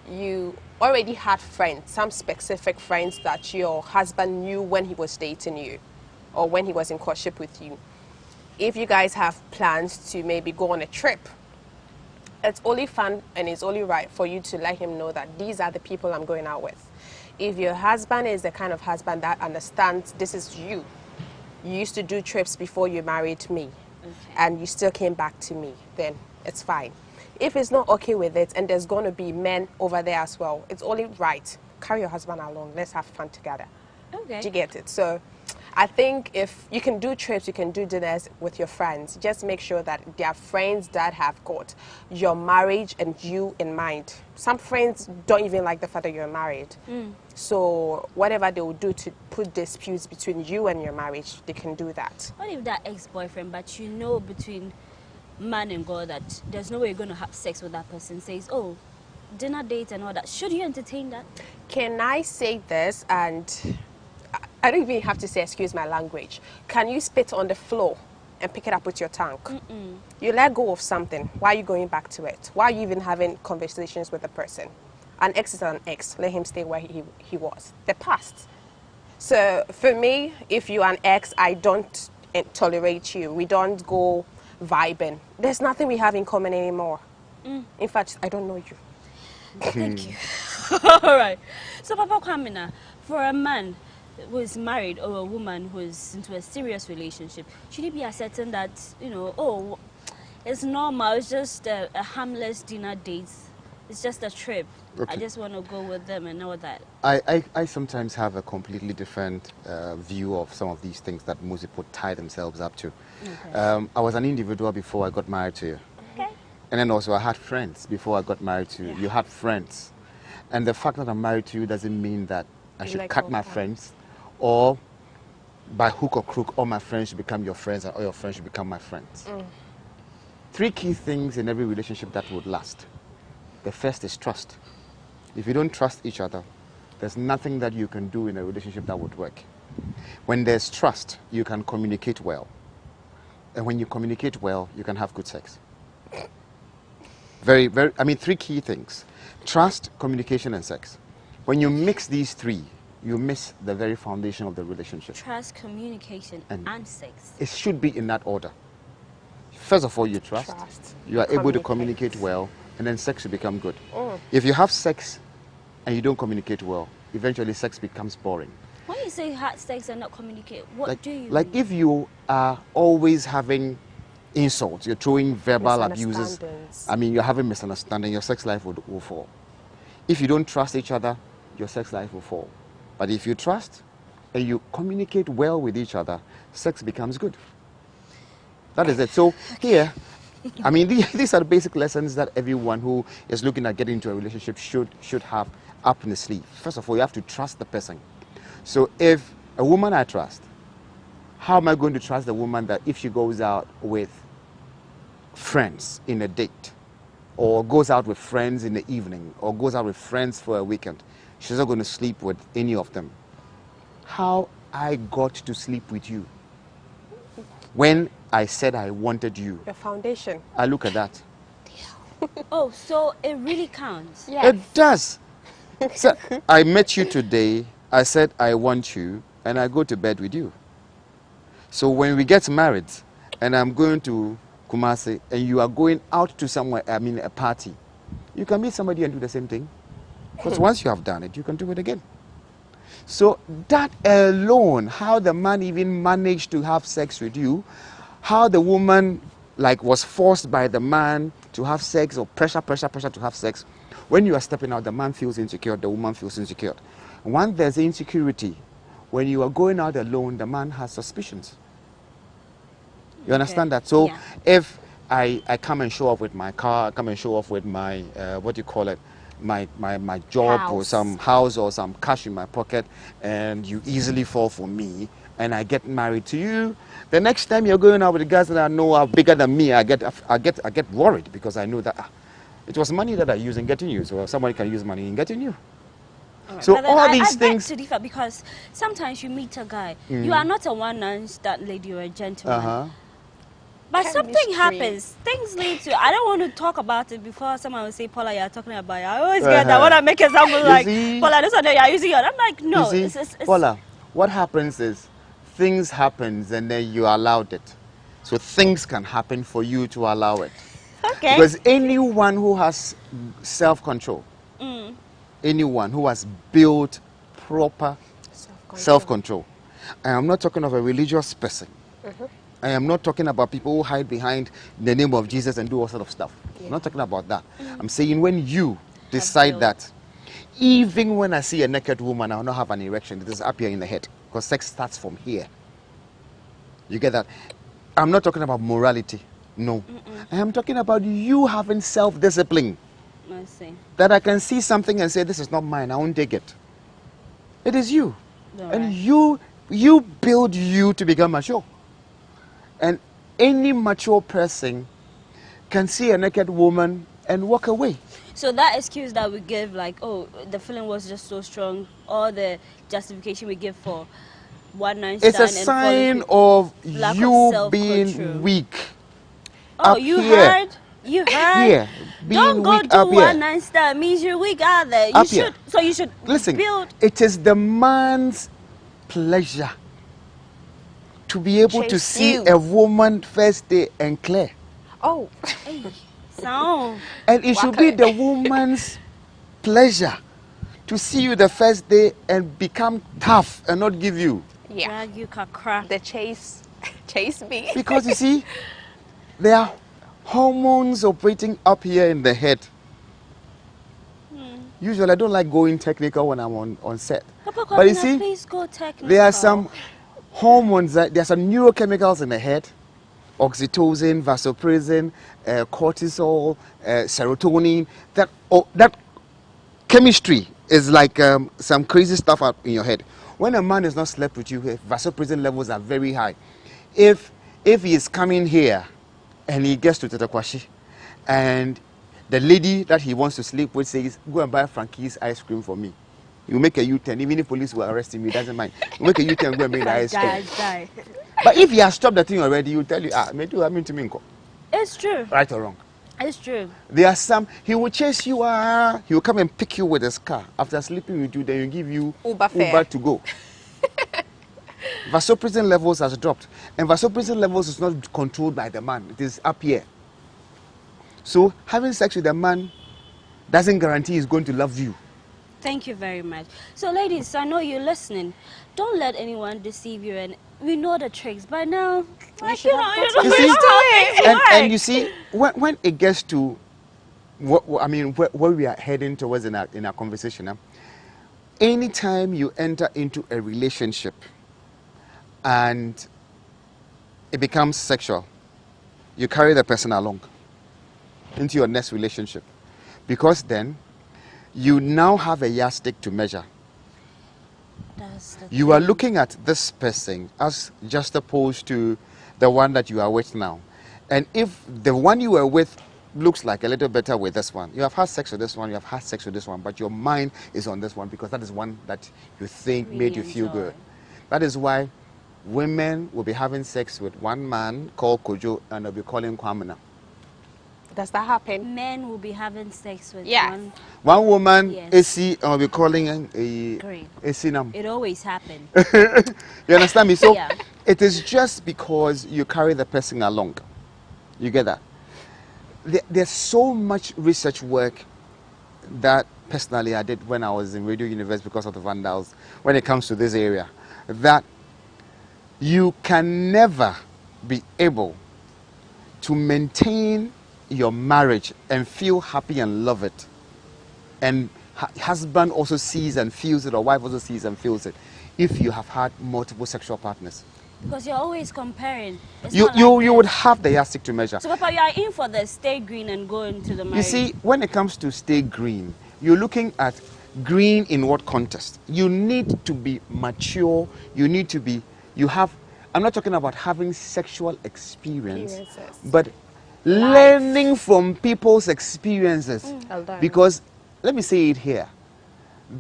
you already had friends, some specific friends that your husband knew when he was dating you or when he was in courtship with you. If you guys have plans to maybe go on a trip, it's only fun and it's only right for you to let him know that these are the people I'm going out with. If your husband is the kind of husband that understands this is you used to do trips before you married me, and you still came back to me, then it's fine. If he's not okay with it and there's going to be men over there as well, it's only right. Carry your husband along. Let's have fun together. Okay. Do you get it? So I think if you can do trips, you can do dinners with your friends. Just make sure that they are friends that have got your marriage and you in mind. Some friends don't even like the fact that you're married. So whatever they will do to put disputes between you and your marriage, they can do that. What if that ex-boyfriend, but you know between man and God that there's no way you're going to have sex with that person, says, oh, dinner date and all that. Should you entertain that? Can I say this? And I don't even have to say, excuse my language. Can you spit on the floor and pick it up with your tongue? You let go of something. Why are you going back to it? Why are you even having conversations with the person? an ex is an ex. Let him stay where he was. The past. So for me, if you're an ex, I don't tolerate you. We don't go vibing. There's nothing we have in common anymore. In fact, I don't know you. Thank you. All right. So, Papa Kwamina, for a man who is married or a woman who is into a serious relationship, should he be accepting that, you know, oh, it's normal, it's just a harmless dinner date, it's just a trip. Okay. I just want to go with them and all that. I sometimes have a completely different view of some of these things that most people tie themselves up to. Okay. I was an individual before I got married to you. Okay. And then also I had friends before I got married to you. You had friends. And the fact that I'm married to you doesn't mean that I should cut my friends, or by hook or crook, all my friends should become your friends and all your friends should become my friends. 3 key things in every relationship that would last. The first is trust. If you don't trust each other, there's nothing that you can do in a relationship that would work. When there's trust, you can communicate well. And when you communicate well, you can have good sex. Very, 3 key things. Trust, communication, and sex. When you mix these 3, you miss the very foundation of the relationship. Trust, communication, and sex. It should be in that order. First of all, you trust. You are able to communicate well, and then sex will become good. If you have sex and you don't communicate well, eventually sex becomes boring. When you say hard sex and not communicate, what do you mean? If you are always having insults, you're throwing verbal abuses, you're having misunderstanding, your sex life will fall. If you don't trust each other, your sex life will fall. But if you trust and you communicate well with each other, sex becomes good. That is it. So here, these are the basic lessons that everyone who is looking at getting into a relationship should have up in the sleeve. First of all, you have to trust the person. So if a woman I trust, how am I going to trust the woman that if she goes out with friends in a date, or goes out with friends in the evening, or goes out with friends for a weekend, she's not going to sleep with any of them? How I got to sleep with you when I said I wanted you? Your foundation. I look at that. Oh, so it really counts? Yes. It does. So I met you today, I said I want you, and I go to bed with you. So when we get married, and I'm going to Kumasi, and you are going out to somewhere, a party, you can meet somebody and do the same thing. Because once you have done it, you can do it again. So that alone, how the man even managed to have sex with you, how the woman was forced by the man to have sex, or pressure to have sex. When you are stepping out, the man feels insecure, the woman feels insecure. When there's insecurity, when you are going out alone, the man has suspicions. You understand that? So if I come and show off with my car, come and show off with my, my job, or some house or some cash in my pocket, and you easily fall for me, and I get married to you, the next time you're going out with the guys that I know are bigger than me, I get worried, because I know that it was money that I used in getting you, so somebody can use money in getting you. So all these things. Beg to differ, because sometimes you meet a guy, you are not a one-night stand lady or a gentleman. But something happens. Things lead to. I don't want to talk about it before someone will say, Paula, you're talking about it. I always get that. I want to make it sound like, Paula, this one you're using it. I'm like, no. It's Paula, what happens is things happens and then you allowed it. So things can happen for you to allow it. Okay. Because anyone who has self-control, anyone who has built proper self-control, I am not talking of a religious person. I am not talking about people who hide behind the name of Jesus and do all sort of stuff. I'm not talking about that. I'm saying when you decide that, even when I see a naked woman, I will not have an erection. It is up here in the head, because sex starts from here. You get that? I'm not talking about morality. No. I am talking about you having self-discipline. I see. That I can see something and say, this is not mine, I won't take it. It is you. And you build you to become mature. And any mature person can see a naked woman and walk away. So that excuse that we give, like, oh, the feeling was just so strong, or the justification we give for one night stand, it's a sign of you being weak. Oh, up you here. heard? You heard? Here, Don't go weak do up here. one night stand. Means you're weak out there. You Up should. here. So you should Listen, build. it is the man's pleasure to be able to Chase see you. a woman first day and clear. Oh. So. And it should be the woman's pleasure to see you the first day and become tough and not give you. Yeah. Drag you kakra. The chase me. Because you see, there are hormones operating up here in the head. Usually I don't like going technical when I'm on set. Papa, But you see, please go technical. there are some hormones, there are some neurochemicals in the head. Oxytocin, vasopressin, cortisol, serotonin. That chemistry is like some crazy stuff up in your head. When a man is not slept with you, vasopressin levels are very high. If he is coming here and he gets to Tetakwashi and the lady that he wants to sleep with says, go and buy Frankie's ice cream for me. You make a U-turn, even if police will arrest him, he doesn't mind. You make a U-turn, go and make the ice cream. But if he has stopped the thing already, he will tell you, me too, I mean to me. It's true. Right or wrong? It's true. There are some, he will chase you, he will come and pick you with his car. After sleeping with you, then you give you Uber to go. Vasopressin levels has dropped. And vasopressin levels is not controlled by the man. It is up here. So having sex with a man doesn't guarantee he's going to love you. Thank you very much. So ladies, I know you're listening. Don't let anyone deceive you, and we know the tricks. By now, you should have and you see, when it gets to where we are heading towards in our conversation, anytime you enter into a relationship and it becomes sexual, you carry the person along into your next relationship, because then you now have a yardstick to measure. You are looking at this person as just opposed to the one that you are with now. And if the one you were with looks like a little better with this one, you have had sex with this one, you have had sex with this one, but your mind is on this one because that is one that you think really made you feel good. That is why women will be having sex with one man called Kojo and they'll be calling Kwamina. Does that happen? Men will be having sex with one woman, yes. AC, and we'll be calling a Sinam. It always happens. You understand me? So it is just because you carry the person along. You get that? There's so much research work that personally I did when I was in Radio Universe because of the Vandals, when it comes to this area, that you can never be able to maintain your marriage and feel happy and love it, and husband also sees and feels it, or wife also sees and feels it, if you have had multiple sexual partners. Because you're always comparing. You would have the yardstick to measure. So Papa, you are in for the stay green and go into the marriage. You see, when it comes to stay green, you're looking at green in what context? You need to be mature. You need to be, I'm not talking about having sexual experience, but learning from people's experiences. Because, let me say it here,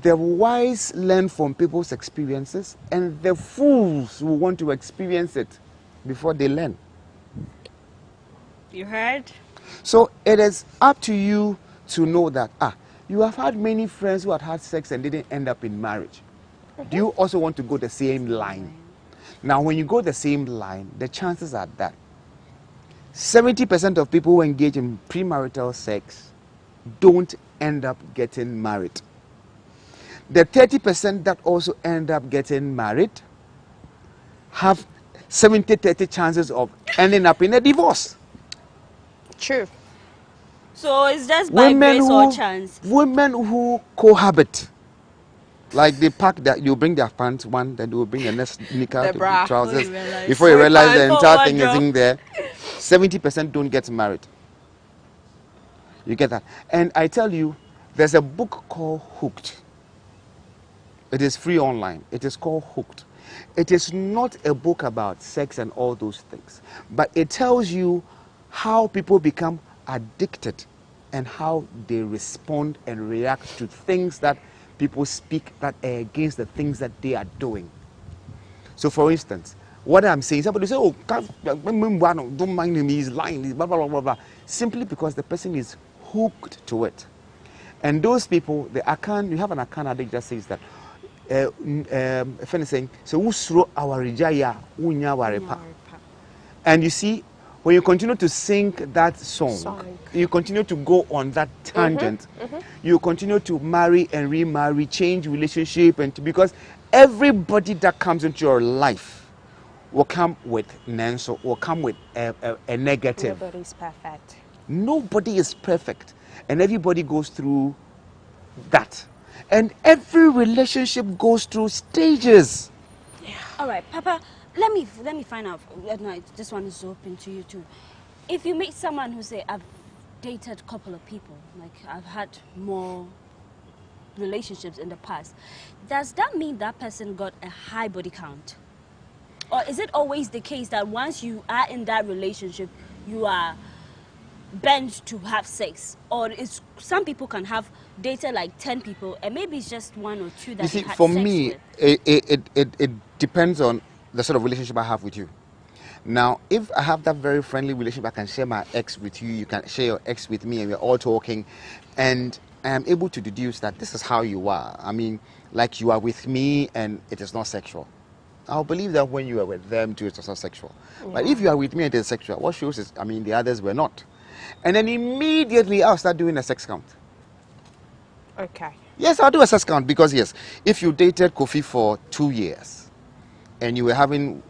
the wise learn from people's experiences, and the fools will want to experience it before they learn. You heard? So it is up to you to know that, you have had many friends who had had sex and didn't end up in marriage. Do you also want to go the same line? Now, when you go the same line, the chances are that 70% of people who engage in premarital sex don't end up getting married. The 30% that also end up getting married have 70-30 chances of ending up in a divorce. True. So it's just by grace or chance. Women who cohabit, like they pack that, you bring their pants one, then they will bring the next knicker, the trousers. Before you realize the entire thing is in there, 70% don't get married. You get that? And I tell you, there's a book called Hooked. It is free online. It is called Hooked. It is not a book about sex and all those things, but it tells you how people become addicted and how they respond and react to things that people speak that are against the things that they are doing. So for instance, what I'm saying. Somebody say, oh, don't mind him, he's lying, he's blah, blah, blah, blah, blah. Simply because the person is hooked to it. And those people, you have an account addict that says that, if anything, so usro our rijaya, unya warepa. And you see, when you continue to sing that song, you continue to go on that tangent, you continue to marry and remarry, change relationship, and because everybody that comes into your life will come with Nanso, will come with a negative. Nobody's perfect. Nobody is perfect, and everybody goes through that. And every relationship goes through stages. Yeah. All right, Papa, let me find out. No, this one is open to you too. If you meet someone who say, I've dated a couple of people, like I've had more relationships in the past, does that mean that person got a high body count? Or is it always the case that once you are in that relationship, you are bent to have sex? Or is some people can have dated like 10 people and maybe it's just 1 or 2 that you see, had for sex me, with? it depends on the sort of relationship I have with you. Now, if I have that very friendly relationship, I can share my ex with you, you can share your ex with me, and we're all talking, and I am able to deduce that this is how you are. I mean, like you are with me and it is not sexual. I'll believe that when you are with them too, it's not sexual. Yeah. But if you are with me and it is sexual, what shows is, I mean, the others were not. And then immediately I'll start doing a sex count. Okay. Yes, I'll do a sex count because, yes, if you dated Kofi for 2 years and you were having,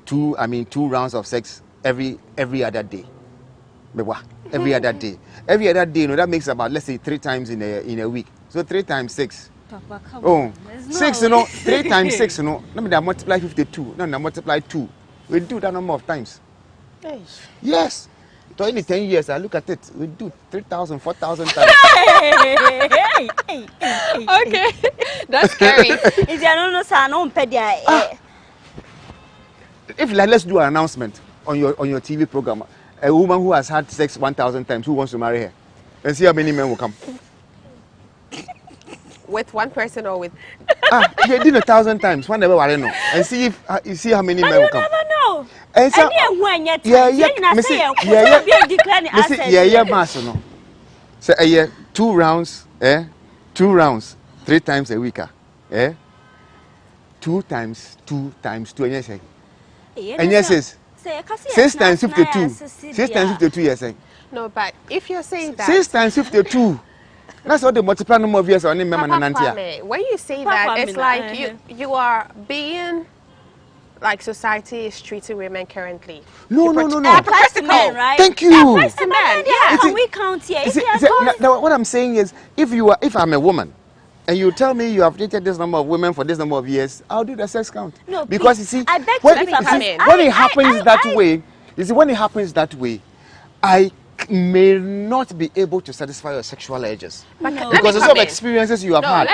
two rounds of sex every other day. Every other day. Every other day, that makes about, let's say, 3 times in a week. So 3 times 6. Papa, come on. 6, 3 times 6, let me multiply 52. No, multiply 2. We do that number of times. Yes. So in 10 years, I look at it, we do 3,000, 4,000 times. Okay, that's scary. If let's do an announcement on your TV program, a woman who has had sex 1,000 times, who wants to marry her, and see how many men will come. With one person or with? They did 1,000 times. Whenever I don't know, and see if you see how many men will come. Never know. And so, So 2 rounds, 2 rounds, 3 times a week, 2 times 2 times 2, and yes, and yes, 6 times 52, 6 times 52, yes. No, but if you're saying that 6 times 52, that's what the multiply number of years on him. When you say that, it's like you are being like society is treating women currently. No. It applies to men, right? Thank you. It applies to men. Yeah. Can we count here? What I'm saying is, if I'm a woman, and you tell me you have dated this number of women for this number of years, I'll do the sex count. No, because you see, I beg when it happens that way, I may not be able to satisfy your sexual urges. Because the sort of experiences you have had.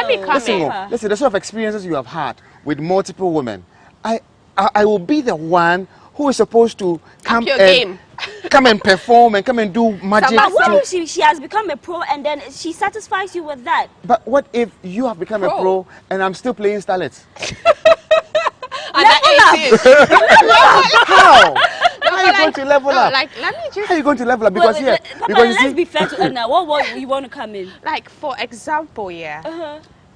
Listen, the sort of experiences you have had with multiple women, I will be the one who is supposed to come and perform and come and do magic. But what if she has become a pro and then she satisfies you with that? But what if you have become a pro and I'm still playing starlets? How? How are you going to level up? Like, let me just... How are you going to level up? Because Papa, let's be fair to Edna. What you want to come in? Like, for example,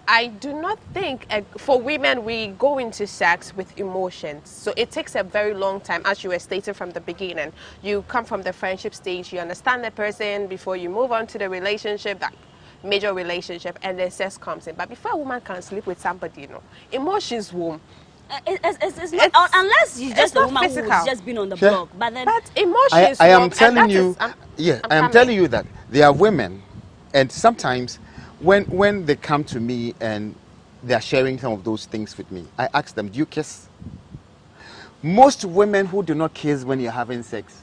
I do not think for women we go into sex with emotions. So it takes a very long time, as you were stating from the beginning. You come from the friendship stage, you understand the person before you move on to the relationship, that major relationship, and then sex comes in. But before a woman can sleep with somebody, emotions womb. It's not, unless you're just a woman who's just been on the block. But then emotions. I am telling you, I am telling you that there are women, and sometimes when they come to me and they are sharing some of those things with me, I ask them, do you kiss? Most women who do not kiss when you're having sex,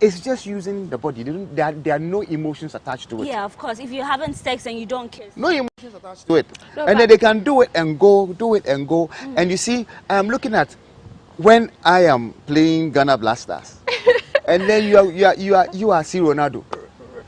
it's just using the body. There are no emotions attached to it. Yeah, of course. If you're having sex and you don't kiss. No emotions attached to it. And then they can do it and go, And you see, I'm looking at when I am playing Ghana Blasters. And then you are C. Ronaldo.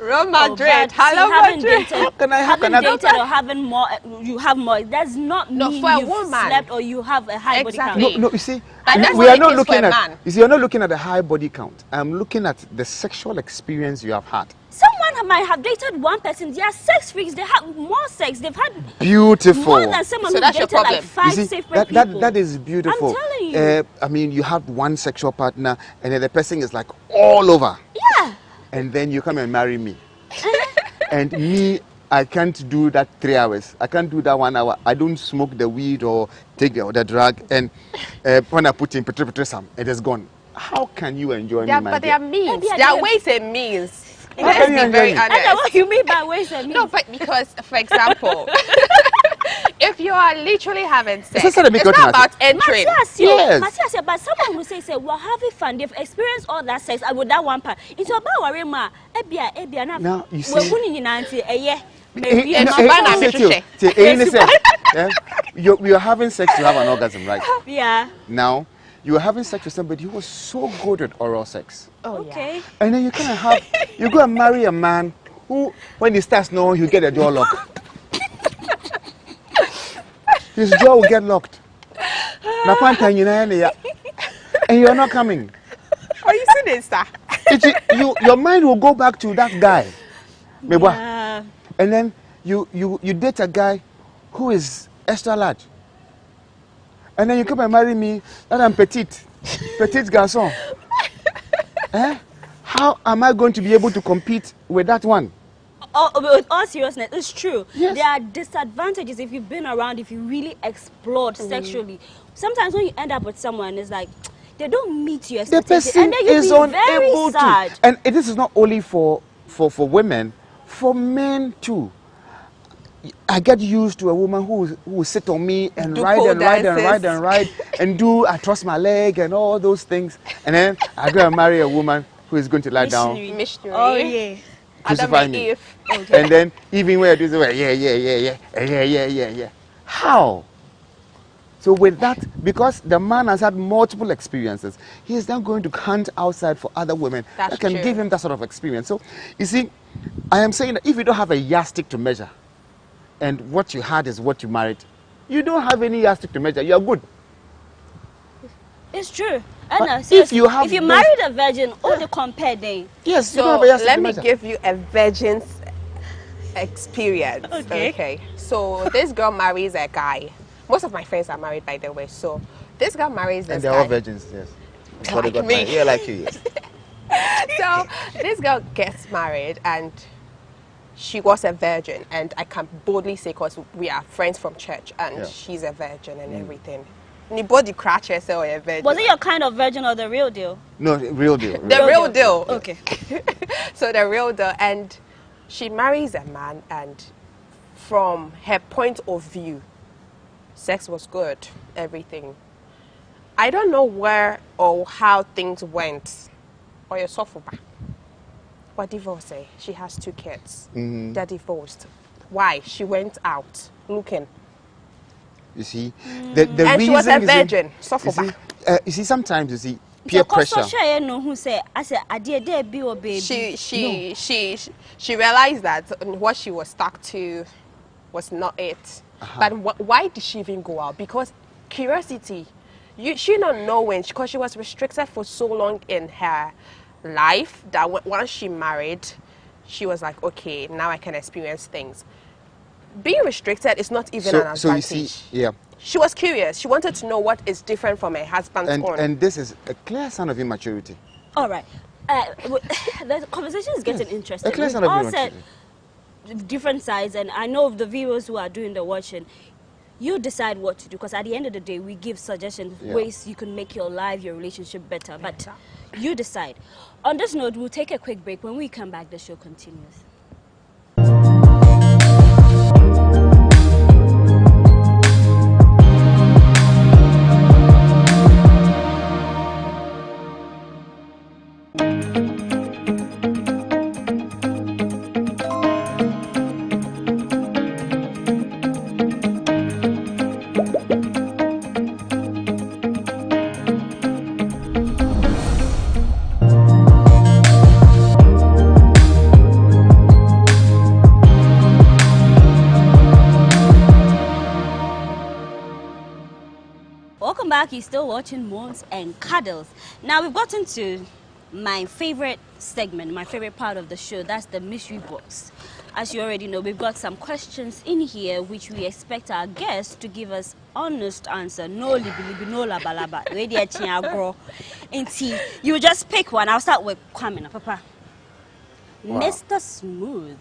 Real Madrid. Hello, Madrid. Having dated or having more, you have more. Does not mean for a you've woman. slept or you have a high body count. No, you see, that's we what are it not is looking for a at. man. You see, you're not looking at the high body count. I'm looking at the sexual experience you have had. Someone might have dated one person. They are sex freaks. They have more sex. They've had Beautiful. more than someone who dated like 5 separate people. That is beautiful. I'm telling you. I mean, you have one sexual partner, and then the person is like all over. Yeah. And then you come and marry me. And me, I can't do that 3 hours. I can't do that 1 hour. I don't smoke the weed or take the drug. And when I put in some, it is gone. How can you enjoy me, my But dear? there are means. There are ways and means. How can you enjoy me? That's what you mean by ways and means. No, but because, for example, if you are literally having sex, It's it's not about entering. Matthias, but someone who says, we're having fun, they've experienced all that sex with that one part. It's about worry, ma. Now, you see, you are having sex to have an orgasm, right? Yeah. Now, you are having sex with somebody who was so good at oral sex. Oh, okay. And then you kind of have, you go and marry a man who, when he starts snoring, he'll get a door lock. His jaw will get locked. And you're not coming. Are you sinister? Your mind will go back to that guy. Yeah. And then you date a guy who is extra large. And then you come and marry me, that I'm petite garçon. How am I going to be able to compete with that one? With all seriousness, it's true. Yes. There are disadvantages if you've been around, if you really explored sexually. Sometimes when you end up with someone, it's like they don't meet your expectations, and then you feel very sad. And this is not only for women, for men too. I get used to a woman who will sit on me and ride and do I trust my leg and all those things, and then I go and marry a woman who is going to lie down. Missionary. Oh yeah. Crucify me. Okay. And then even when I do this, yeah. How? So with that, because the man has had multiple experiences, he is then going to hunt outside for other women that can give him that sort of experience. So, you see, I am saying that if you don't have a yardstick to measure, and what you had is what you married, you don't have any yardstick to measure, you are good. It's true. If you married a virgin, all the compare they. Yes, so let me give you a virgin's experience. Okay. So this girl marries a guy. Most of my friends are married, by the way. So this girl marries this guy. And they're all virgins, yes. Like me. Yeah, like you, yes. So this girl gets married and she was a virgin. And I can boldly say, because we are friends from church, and she's a virgin and everything. Anybody crashes or a virgin. Was it your kind of virgin or the real deal? No, real deal. The real deal. Okay. So the real deal. And she marries a man, and from her point of view, sex was good, everything. I don't know where or how things went. Or your sofa. But divorce, she has 2 kids. They're divorced. Why? She went out looking. You see, the and reason she was a virgin. You see, sometimes you see peer pressure. She realized that what she was stuck to was not it. But why did she even go out? Because curiosity. She not knowing, because she was restricted for so long in her life that once she married, she was like, okay, now I can experience things. Being restricted is not even an advantage. So you see, she was curious. She wanted to know what is different from her husband's own. And this is a clear sign of immaturity. All right. The conversation is getting interesting. A clear sign of immaturity. Different sides, and I know of the viewers who are doing the watching. You decide what to do, because at the end of the day, we give suggestions, ways you can make your life, your relationship better. But you decide. On this note, we'll take a quick break. When we come back, the show continues. Welcome back. You're still watching Moons and Cuddles. Now we've gotten to my favorite segment, my favorite part of the show. That's the mystery box. As you already know, we've got some questions in here which we expect our guests to give us honest answer. No libi, no labalaba. You just pick one. I'll start with Kwame, Papa. Wow. Mr. Smooth.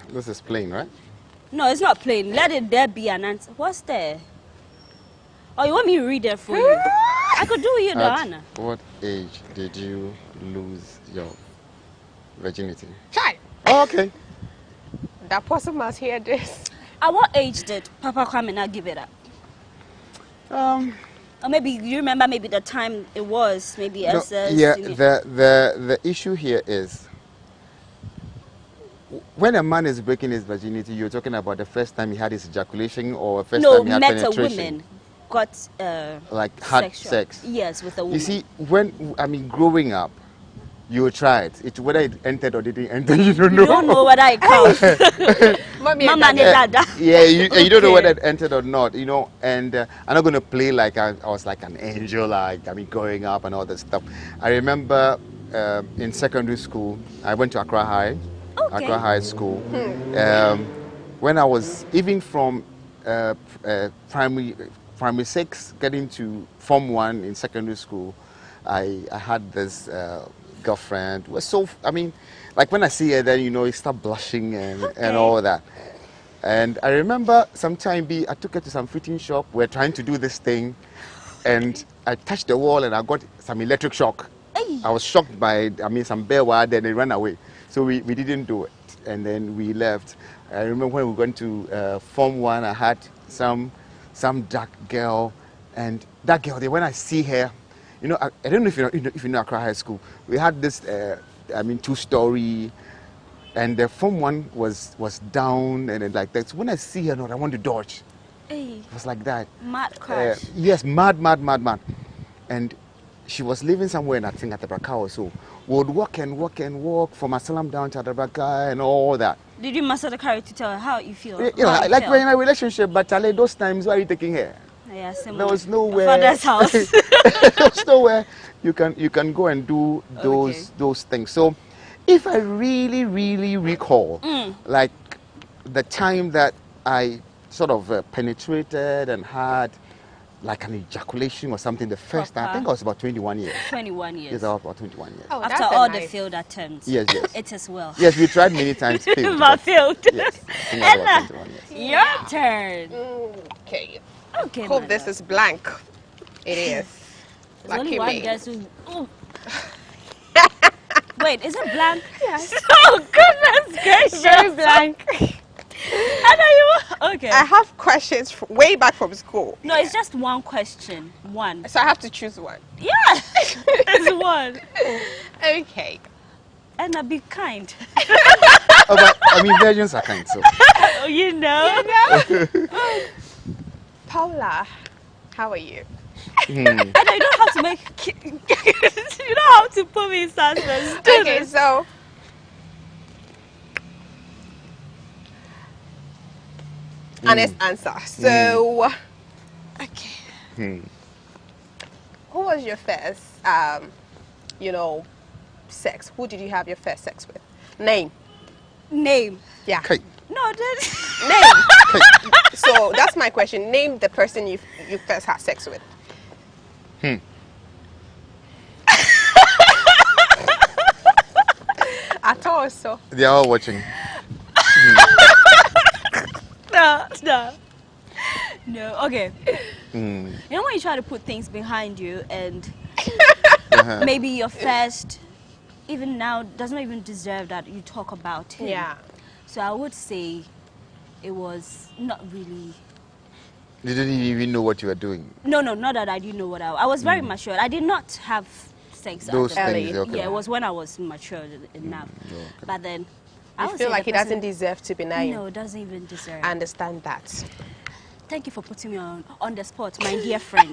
This is plain, right? No, it's not plain. Let it there be an answer. What's there? Oh, you want me to read it for you? I could do you, Diana. At what age did you lose your virginity? Child. Oh, okay. That person must hear this. At what age did Papa Kwame not give it up? Or maybe you remember maybe the time it was, maybe no, yeah, the issue here is when a man is breaking his virginity, you're talking about the first time he had his ejaculation or first time he had penetration. No, met a woman. Got like had sex. Yes, with a woman. You see, growing up, you try it. It's whether it entered or didn't enter, you don't know. You don't know whether it counts. Mama and Dada. Yeah, you don't know whether it entered or not, you know. And I'm not going to play like I was like an angel, growing up and all that stuff. I remember in secondary school, I went to Accra High, Accra High School. When I was even from primary 6 getting to Form 1 in secondary school, I had this girlfriend. Like when I see her, then you start blushing and all that. And I remember sometime I took her to some fitting shop. We're trying to do this thing, and I touched the wall and I got some electric shock. I was shocked by some bare wire. Then they ran away, so we didn't do it, and then we left. I remember when we went to Form 1, I had some dark girl, and that girl, when I see her, I don't know if you know Accra High School. We had this, 2-story, and the Form 1 was down, and then like that. So when I see her, I want to dodge. It was like that. Mad crash. Yes, mad. And she was living somewhere in, I think, at the Braka or so. We would walk from Asalam down to the Braka and all that. Did you muster the courage to tell her how you feel? Like we're in a relationship, but those times, why are you taking her? Yeah, there was nowhere. Father's house. There was nowhere you can go and do those things. So, if I really recall, like the time that I sort of penetrated and had like an ejaculation or something the first time, I think I was about 21 years. 21 years. Yes, I was about 21 years. Oh, after all the failed attempts. Yes. It as well. Yes, we tried many times. But failed. Yes. Ella, your turn. Okay. Okay. Hope this is blank. It is. There's only one guess who. Wait, is it blank? Yes. Oh goodness gracious! Very blank. I know you. Okay. I have questions way back from school. No, it's just one question. One. So I have to choose one. Yeah, it's one. Okay. And be kind. But virgins are kind, so. Oh, you know. Paula, how are you? I know you don't have to make. You don't have to put me in suspense. Okay, so. Honest answer. So, okay. Who was your first, sex? Who did you have your first sex with? Name. Yeah. Okay. No, Name. So that's my question. Name the person you first had sex with. At all, so. They are all watching. No. Okay. You know when you try to put things behind you and maybe your first, even now, doesn't even deserve that you talk about him. Yeah. So I would say it was not really. You didn't even know what you were doing? No, not that I didn't know what I was very mature. I did not have sex those at the things, okay. Yeah, it was when I was mature enough. Okay. But then I feel like he doesn't deserve to be named. No, doesn't even deserve. I understand that. Thank you for putting me on the spot, my dear friend.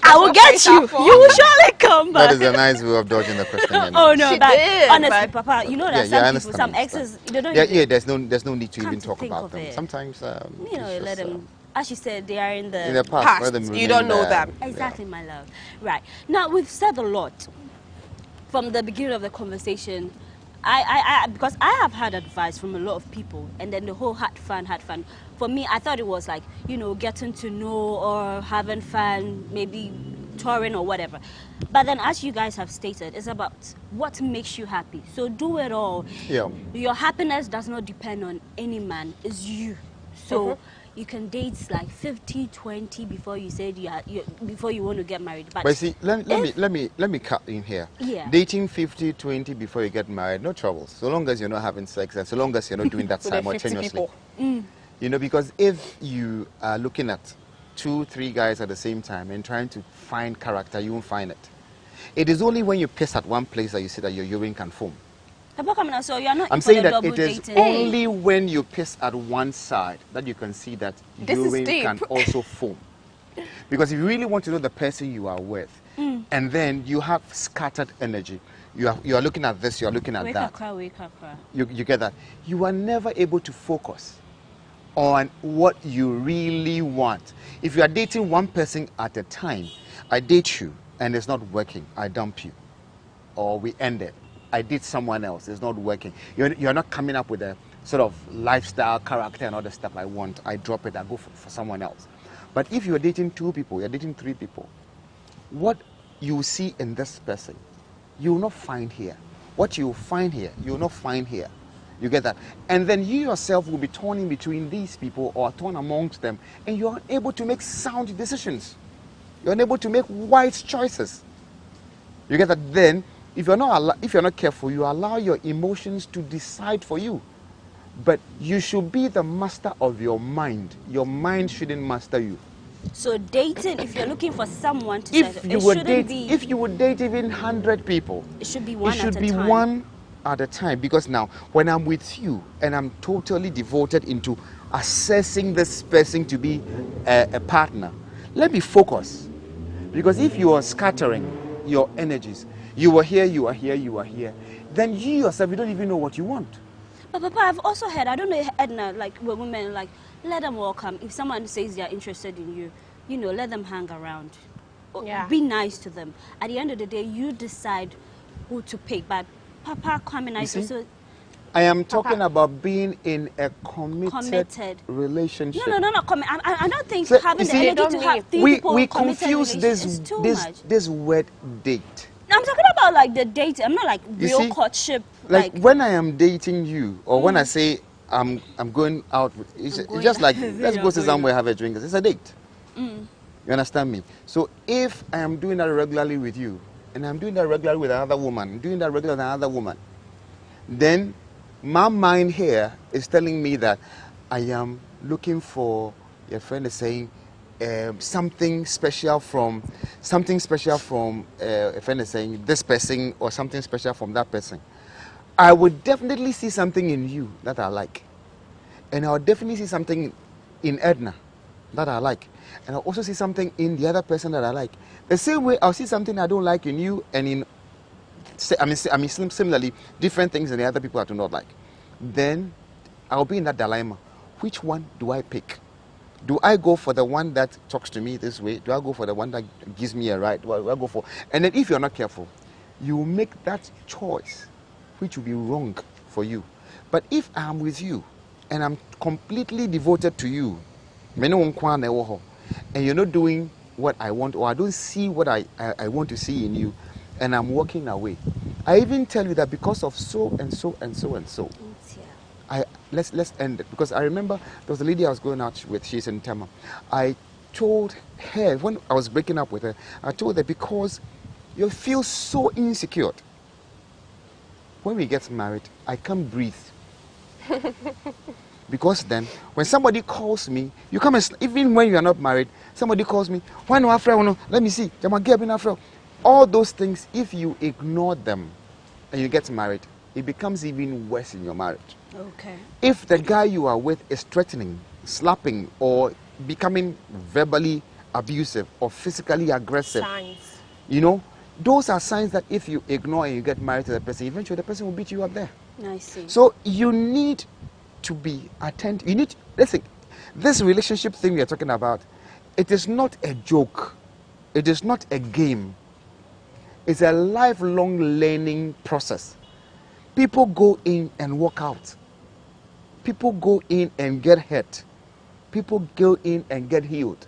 I will get you. You will surely come back. That is a nice way of dodging the question. Oh no, she but did, honestly, Papa, you know that some people, some exes, they don't. There's no need to even talk about them. it. Sometimes let them as you said, they are in the past. You don't know them. Exactly, my love. Right. Now, we've said a lot from the beginning of the conversation. Because I have had advice from a lot of people, and then the whole had fun. For me, I thought it was like, you know, getting to know or having fun, maybe touring or whatever. But then, as you guys have stated, it's about what makes you happy. So do it all. Yeah. Your happiness does not depend on any man. It's you. So you can date like 50, 20 before you said before you want to get married. But see, let me cut in here. Yeah. Dating 50, 20 before you get married, no trouble. So long as you're not having sex and so long as you're not doing that simultaneously. You know, because if you are looking at 2, 3 guys at the same time and trying to find character, you won't find it. It is only when you piss at one place that you see that your urine can foam. So you're not I'm saying that it is only when you piss at one side that you can see that urine can also foam. Because if you really want to know the person you are with, and then you have scattered energy, you are looking at this, you are looking at that. You get that? You are never able to focus on what you really want. If you are dating one person at a time, I date you and it's not working, I dump you. Or we end it. I did someone else, it's not working. You're not coming up with a sort of lifestyle, character and all the stuff I want. I drop it, I go for someone else. But if you're dating 2 people, you're dating 3 people, what you see in this person, you will not find here. What you find here, you will not find here. You get that? And then you yourself will be torn in between these people or torn amongst them, and you're unable to make sound decisions. You're unable to make wise choices. You get that? Then if you're not careful, you allow your emotions to decide for you. But you should be the master of your mind. Your mind shouldn't master you. So dating, if you're looking for someone to if you would date even 100 people, it should be one at a time. It should be one at a time. Because now, when I'm with you and I'm totally devoted into assessing this person to be a partner, let me focus. Because if you are scattering your energies, you are here, you are here, you are here, then you yourself, you don't even know what you want. But Papa, I've also heard, I don't know, Edna, like when women, like, let them all come. If someone says they're interested in you, you know, let them hang around. Yeah. Be nice to them. At the end of the day, you decide who to pick. But Papa, come and I am talking about being in a committed relationship. No, I don't think having the energy to have 3 people we committed confuse this word date. I'm talking about like the date. I'm not like real courtship. Like when I am dating you, or when I say I'm going out, it's just like let's go to somewhere, have a drink. It's a date. You understand me? So if I am doing that regularly with you, and I'm doing that regularly with another woman, doing that regularly with another woman, then my mind here is telling me that I am looking for, your friend is saying, something special from a friend is saying this person, or something special from that person. I would definitely see something in you that I like, and I'll definitely see something in Edna that I like, and I'll also see something in the other person that I like. The same way I'll see something I don't like in you, and in similarly different things in the other people I do not like. Then I'll be in that dilemma. Which one do I pick? Do I go for the one that talks to me this way? Do I go for the one that gives me a ride? What do I go for? And then if you're not careful, you will make that choice, which will be wrong for you. But if I'm with you, and I'm completely devoted to you, and you're not doing what I want, or I don't see what I want to see in you, and I'm walking away, I even tell you that because of so and so and so and so, let's end it. Because I remember there was a lady I was going out with, she's in Tema. I told her, when I was breaking up with her, I told her, because you feel so insecure. When we get married, I can't breathe. Because then, when somebody calls me, you come and, even when you are not married, somebody calls me, why no afraid? Let me see. All those things, if you ignore them and you get married, it becomes even worse in your marriage. Okay. If the guy you are with is threatening, slapping, or becoming verbally abusive or physically aggressive, signs. You know, those are signs that if you ignore and you get married to the person, eventually the person will beat you up there. I see. So you need to be attentive. You need, listen, This relationship thing we are talking about, it is not a joke. It is not a game. It's a lifelong learning process. People go in and walk out. People go in and get hurt. People go in and get healed.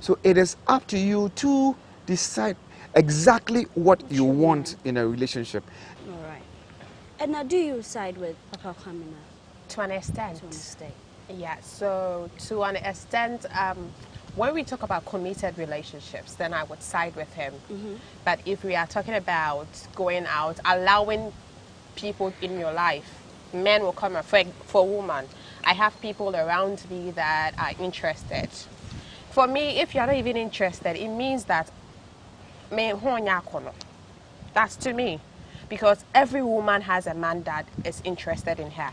So it is up to you to decide exactly what you want in a relationship. All right. And now, do you side with Papa Kamina? To an extent. To an extent. Yeah, so to an extent, when we talk about committed relationships, then I would side with him. But if we are talking about going out, allowing people in your life, men will come for women. I have people around me that are interested. For me, if you're not even interested, it means that that's to me. Because every woman has a man that is interested in her.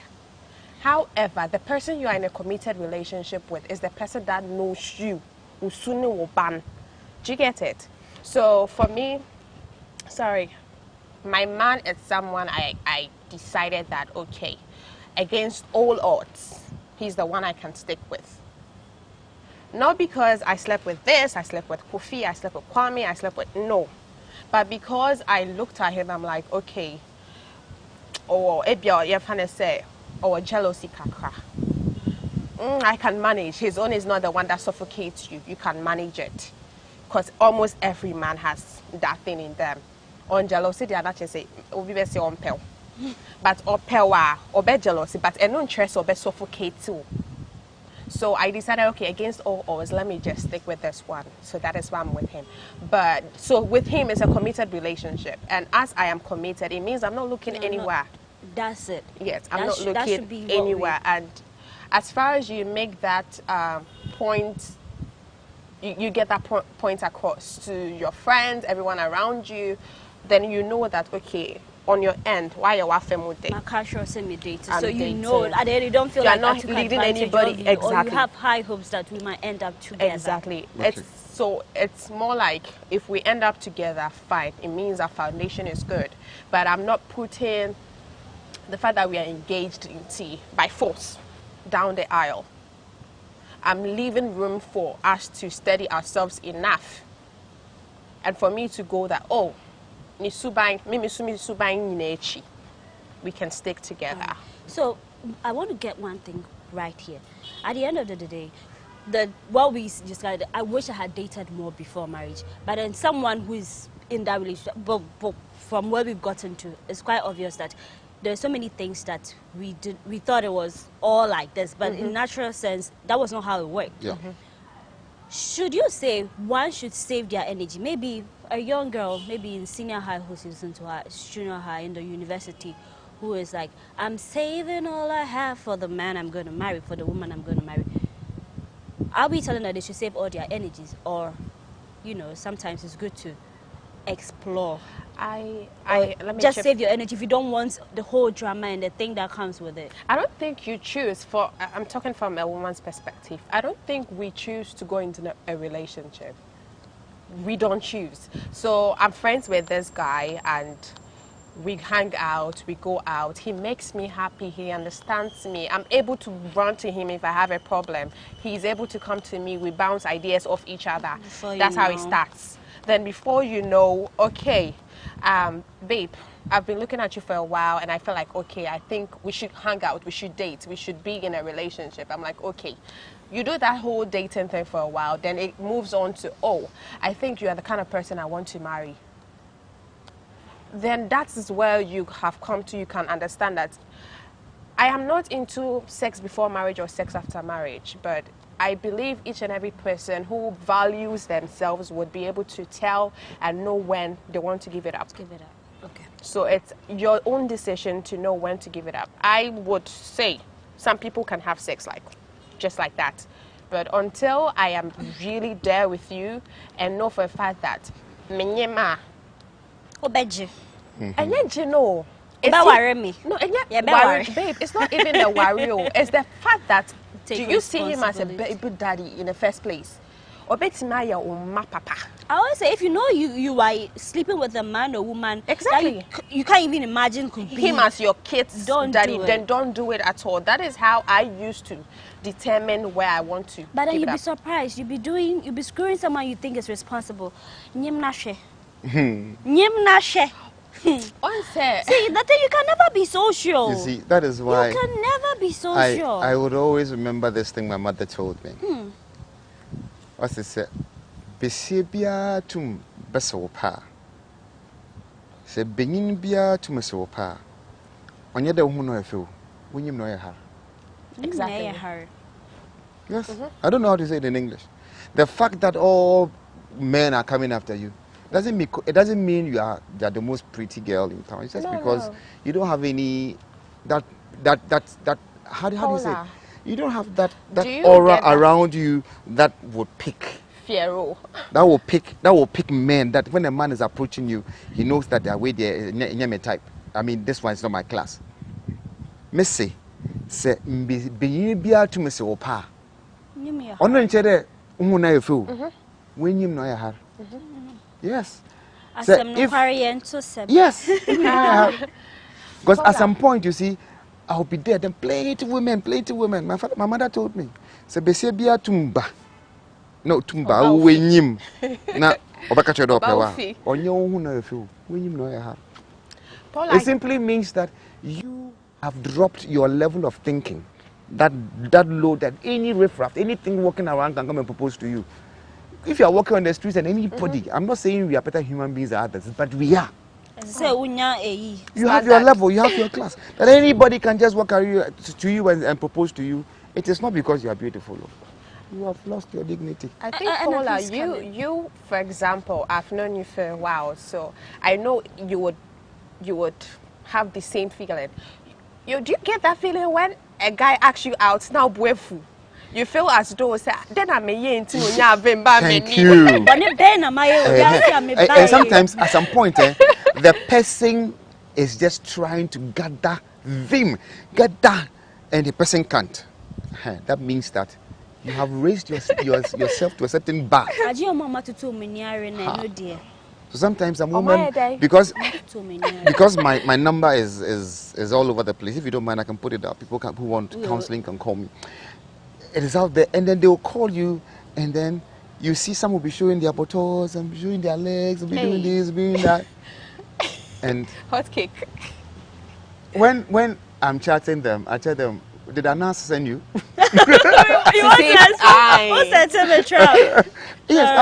However, the person you are in a committed relationship with is the person that knows you. Do you get it? So for me, my man is someone I decided that, okay, against all odds, he's the one I can stick with. Not because I slept with this, I slept with Kofi, I slept with Kwame, I slept with, no. But because I looked at him, I'm like, okay, or or jealousy kakra. I can manage. His own is not the one that suffocates you. You can manage it. Because almost every man has that thing in them. On jealousy, they are not just say, on pel. But or pel or be jealousy, but no interest or be suffocate too. So I decided, okay, against all odds, let me just stick with this one. So that is why I'm with him. But so with him, it's a committed relationship. And as I am committed, it means I'm not looking anywhere. That's it. Yes, I'm not looking anywhere. And as far as you make that point, you get that point across to your friends, everyone around you, then you know that, okay, on your end, why you are family date? So you know, and then you don't feel like not leading anybody. Exactly. Or you have high hopes that we might end up together. Exactly. Okay. It's more like if we end up together, fine. It means our foundation is good. But I'm not putting the fact that we are engaged in tea by force down the aisle. I'm leaving room for us to steady ourselves enough, and for me to go that, oh, we can stick together. So I want to get one thing right here. At the end of the day, what we decided, I wish I had dated more before marriage. But then someone who is in that relationship, but from where we've gotten to, it's quite obvious that there's so many things that we thought it was all like this, but in natural sense, that was not how it worked. Yeah. Should you say one should save their energy? Maybe a young girl, maybe in senior high who's listening to her, junior high, in the university, who is like, I'm saving all I have for the man I'm going to marry, for the woman I'm going to marry. Are we telling her they should save all their energies? Or, you know, sometimes it's good to explore. Let me just save your energy if you don't want the whole drama and the thing that comes with it. I don't think you choose. I'm talking from a woman's perspective. I don't think we choose to go into a relationship. We don't choose. So I'm friends with this guy and we hang out, we go out. He makes me happy. He understands me. I'm able to run to him if I have a problem. He's able to come to me. We bounce ideas off each other. That's how it starts. Then before you know, okay, babe, I've been looking at you for a while and I feel like, okay, I think we should hang out, we should date, we should be in a relationship. I'm like, okay. You do that whole dating thing for a while, then it moves on to, oh, I think you are the kind of person I want to marry. Then that is where you have come to, you can understand that I am not into sex before marriage or sex after marriage, but I believe each and every person who values themselves would be able to tell and know when they want to give it up. Give it up. Okay. So it's your own decision to know when to give it up. I would say some people can have sex just like that. But until I am really there with you and know for a fact that menyema obeji. And yet you know worry me. No, and yet worry, babe, it's not even the worry. It's the fact that do you see him as a baby daddy in the first place? I always say, if you know you are sleeping with a man or woman, exactly, you can't even imagine could be him as your kid's daddy, do then don't do it at all. That is how I used to determine where I want to. But then you'll be surprised. You'll be screwing someone you think is responsible. Nyim nashe. Nyim nashe. See, that thing, you can never be so sure. You see, that is why you can never be so sure. I would always remember this thing my mother told me. What's it say? Besibia tum besopa. Se benin bia tum besopa. Onye de hu no efu. Wunyim no ye har. Exactly. Yes. I don't know how to say it in English. The fact that all men are coming after you doesn't mean you're the most pretty girl in town. It's just because you don't have any that how do you say it? You don't have that aura around you that would pick. Fiero. That will pick men, that when a man is approaching you, he knows that they are way there nyame type. I mean, this one is not my class. Missy say be bia to me say opa. Ono nchere umu na yefu. When you know ya har. Yes. Yes. Because at some point, you see, I'll be there. Then plenty women. My mother told me, "Se besebia tumba, no tumba wenyim na obakacho do pewa. Onyo hu na efu wenyim no ya ha." It simply means that you have dropped your level of thinking, that low, that any riffraff, anything walking around can come and propose to you. If you are walking on the streets and anybody, I'm not saying we are better human beings than others, but we are. You have your level, you have your class. That anybody can just walk to you and propose to you. It is not because you are beautiful. You have lost your dignity. I think, Paula, you, for example, I've known you for a while, so I know you would have the same feeling. Do you get that feeling when a guy asks you out, now buefu? You feel as though then I'm a Thank you. And sometimes at some point the person is just trying to gather and the person can't. That means that you have raised yourself to a certain bar. So sometimes a woman, because my number is all over the place. If you don't mind, I can put it up. People who want counseling can call me. It is out there, and then they will call you, and then you see some will be showing their buttocks and showing their legs, and be doing this, doing that, and hot cake. When I'm chatting them, I tell them, "Did I not send you?" Yes, I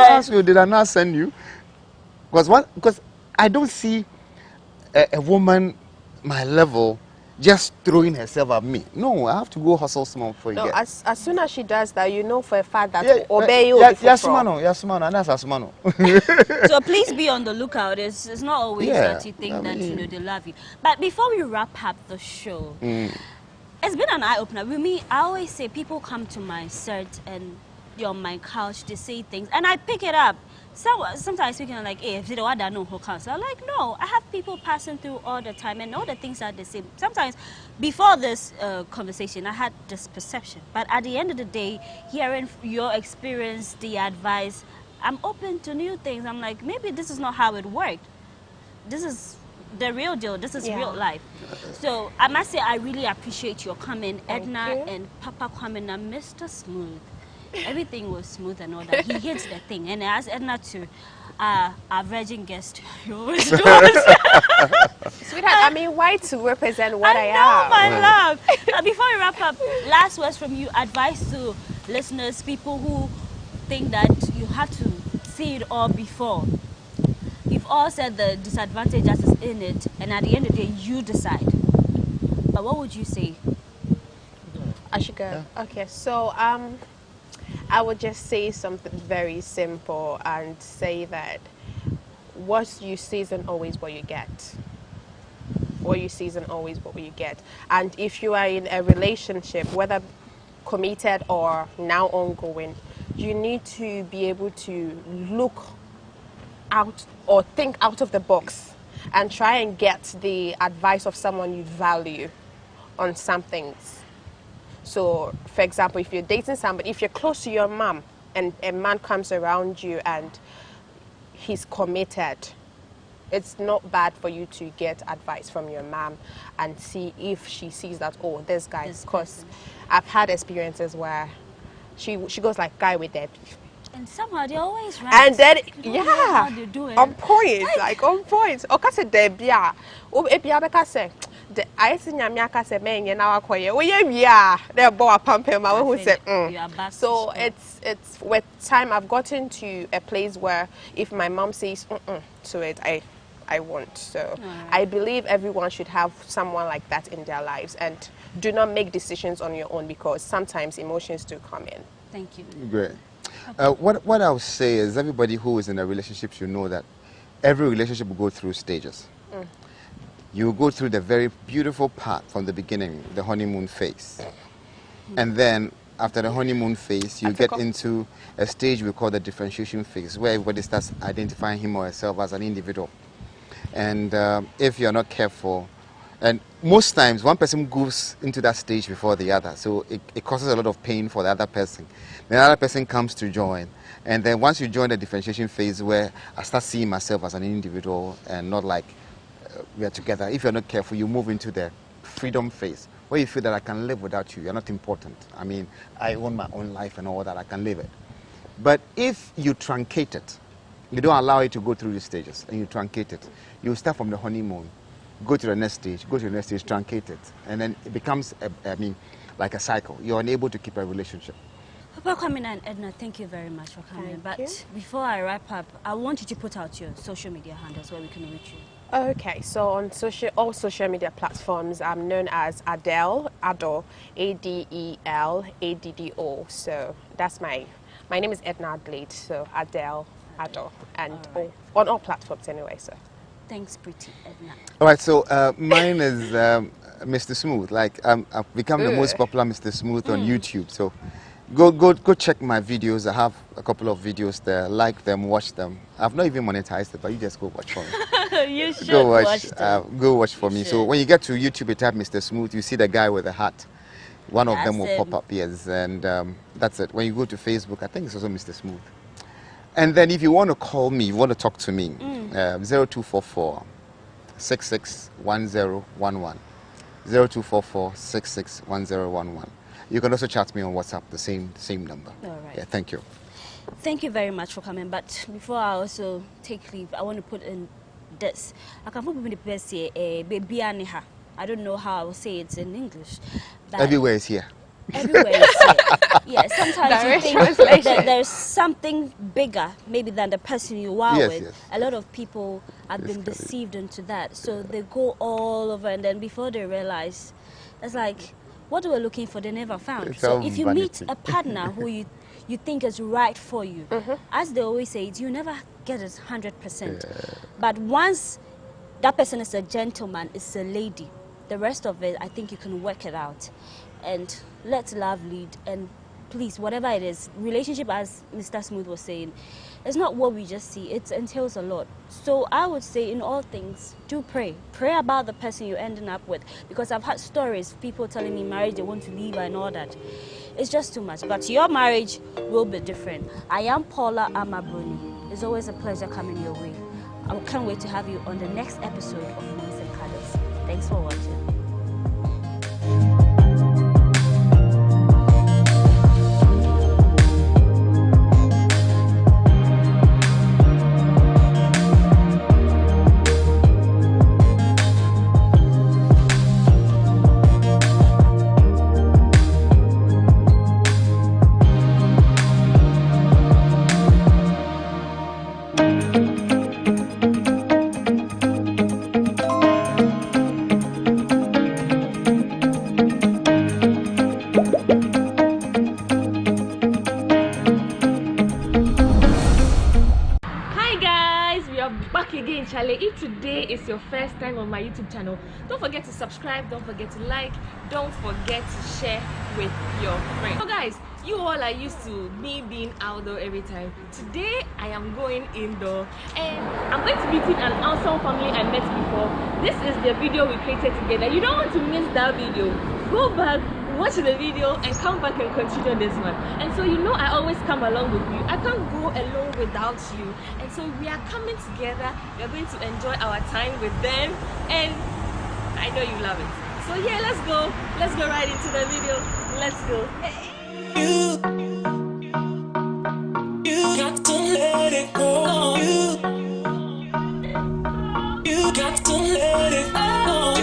ask you, "Did I not send you?" Because I don't see a woman my level just throwing herself at me. No, I have to go hustle small for you. No, as soon as she does that, you know for a fact that obey you. Yes, mano, and that's as mano. So please be on the lookout. It's not always that you think that they love you. But before we wrap up the show, it's been an eye opener. With me, I always say people come to my set and you're on my couch, they say things, and I pick it up. Sometimes speaking like, hey, if they don't know who comes, I'm like, no, I have people passing through all the time and all the things are the same. Sometimes before this conversation, I had this perception, but at the end of the day, hearing your experience, the advice, I'm open to new things. I'm like, maybe this is not how it worked. This is the real deal. This is real life. So I must say, I really appreciate your comment, Edna and Papa coming and Mr. Smooth. Everything was smooth and all that. He hits the thing. And I asked Edna to our virgin guest. You always do it. Sweetheart, I mean, why to represent what I am? I know, my love. Before we wrap up, last words from you, advice to listeners, people who think that you have to see it all before. You've all said the disadvantages is in it, and at the end of the day, you decide. But what would you say? I should go. Yeah. Okay, so I would just say something very simple and say that what you see isn't always what you get. What you see isn't always what you get. And if you are in a relationship, whether committed or now ongoing, you need to be able to look out or think out of the box and try and get the advice of someone you value on some things. So, for example, if you're dating somebody, if you're close to your mom, and a man comes around you and he's committed, it's not bad for you to get advice from your mom and see if she sees that, oh, this guy, because I've had experiences where she goes like, guy with that. And somehow they always right. And then, yeah, how they do it. on point, like on point. O kase debia, o ebia beka se, the I see nyamia se me nye na wakoye. O ye bia, they bo apampe ma who say. So it's with time I've gotten to a place where if my mom says to it, I won't. So I believe everyone should have someone like that in their lives, and do not make decisions on your own because sometimes emotions do come in. Thank you. Great. What I would say is everybody who is in a relationship should know that every relationship will go through stages. You will go through the very beautiful part from the beginning, the honeymoon phase. And then after the honeymoon phase, you get into a stage we call the differentiation phase, where everybody starts identifying him or herself as an individual. And if you're not careful, and most times one person goes into that stage before the other, so it causes a lot of pain for the other person. The other person comes to join, and then once you join the differentiation phase where I start seeing myself as an individual and not like we are together, if you're not careful, you move into the freedom phase where you feel that I can live without you, you're not important. I mean, I own my own life and all that, I can live it. But if you truncate it, you don't allow it to go through the stages, and you truncate it, you start from the honeymoon, go to the next stage, truncate it, and then it becomes, like a cycle. You're unable to keep a relationship. Papa Kwame and Edna, thank you very much for coming. But before I wrap up, I want you to put out your social media handles where we can reach you. Okay, so on all social media platforms, I'm known as Adele Addo, ADELADDO. So that's my name is Edna Adelaide. So Adele Addo, and on all platforms anyway. So. Thanks, pretty Edna. All right, so mine is Mr. Smooth. Like I've become the most popular Mr. Smooth on YouTube. So go check my videos. I have a couple of videos there. Like them, watch them. I've not even monetized it, but you just go watch for me. You should watch them. Go watch for me. So when you get to YouTube, you type Mr. Smooth. You see the guy with the hat. One of them will pop up, yes, and that's it. When you go to Facebook, I think it's also Mr. Smooth. And then if you want to call me, you want to talk to me, 0244 661011. 0244 661011. You can also chat me on WhatsApp, the same number. All right. Yeah, thank you. Thank you very much for coming. But before I also take leave, I want to put in this. I can put the best here, baby aniha. I don't know how I will say it in English. But everywhere is here. Everywhere is here. Yeah, sometimes you think that there's something bigger maybe than the person you are with. Yes. A lot of people have been deceived into that. So they go all over, and then before they realize, it's like, what they were looking for, they never found. So if you meet a partner who you think is right for you, as they always say, you never get it 100%. But once that person is a gentleman, is a lady, the rest of it, I think you can work it out. And let love lead. And please, whatever it is, relationship, as Mr. Smooth was saying, it's not what we just see. It entails a lot. So I would say in all things, do pray. Pray about the person you're ending up with. Because I've had stories, people telling me marriage, they want to leave and all that. It's just too much. But your marriage will be different. I am Paula Amabruni. It's always a pleasure coming your way. I can't wait to have you on the next episode of Moons and Colors. Thanks for watching. If today is your first time on my YouTube channel, don't forget to subscribe, don't forget to like, don't forget to share with your friends. So guys, you all are used to me being outdoor every time. Today I am going indoor, and I'm going to be meeting an awesome family I met before. This is the video we created together. You don't want to miss that video. Go back, watch the video and come back and continue this one. And so you know I always come along with you. I can't go alone without you. And so we are coming together. We are going to enjoy our time with them, and I know you love it. So yeah, let's go. Let's go right into the video. Let's go. You got to let it go. You got to let it go.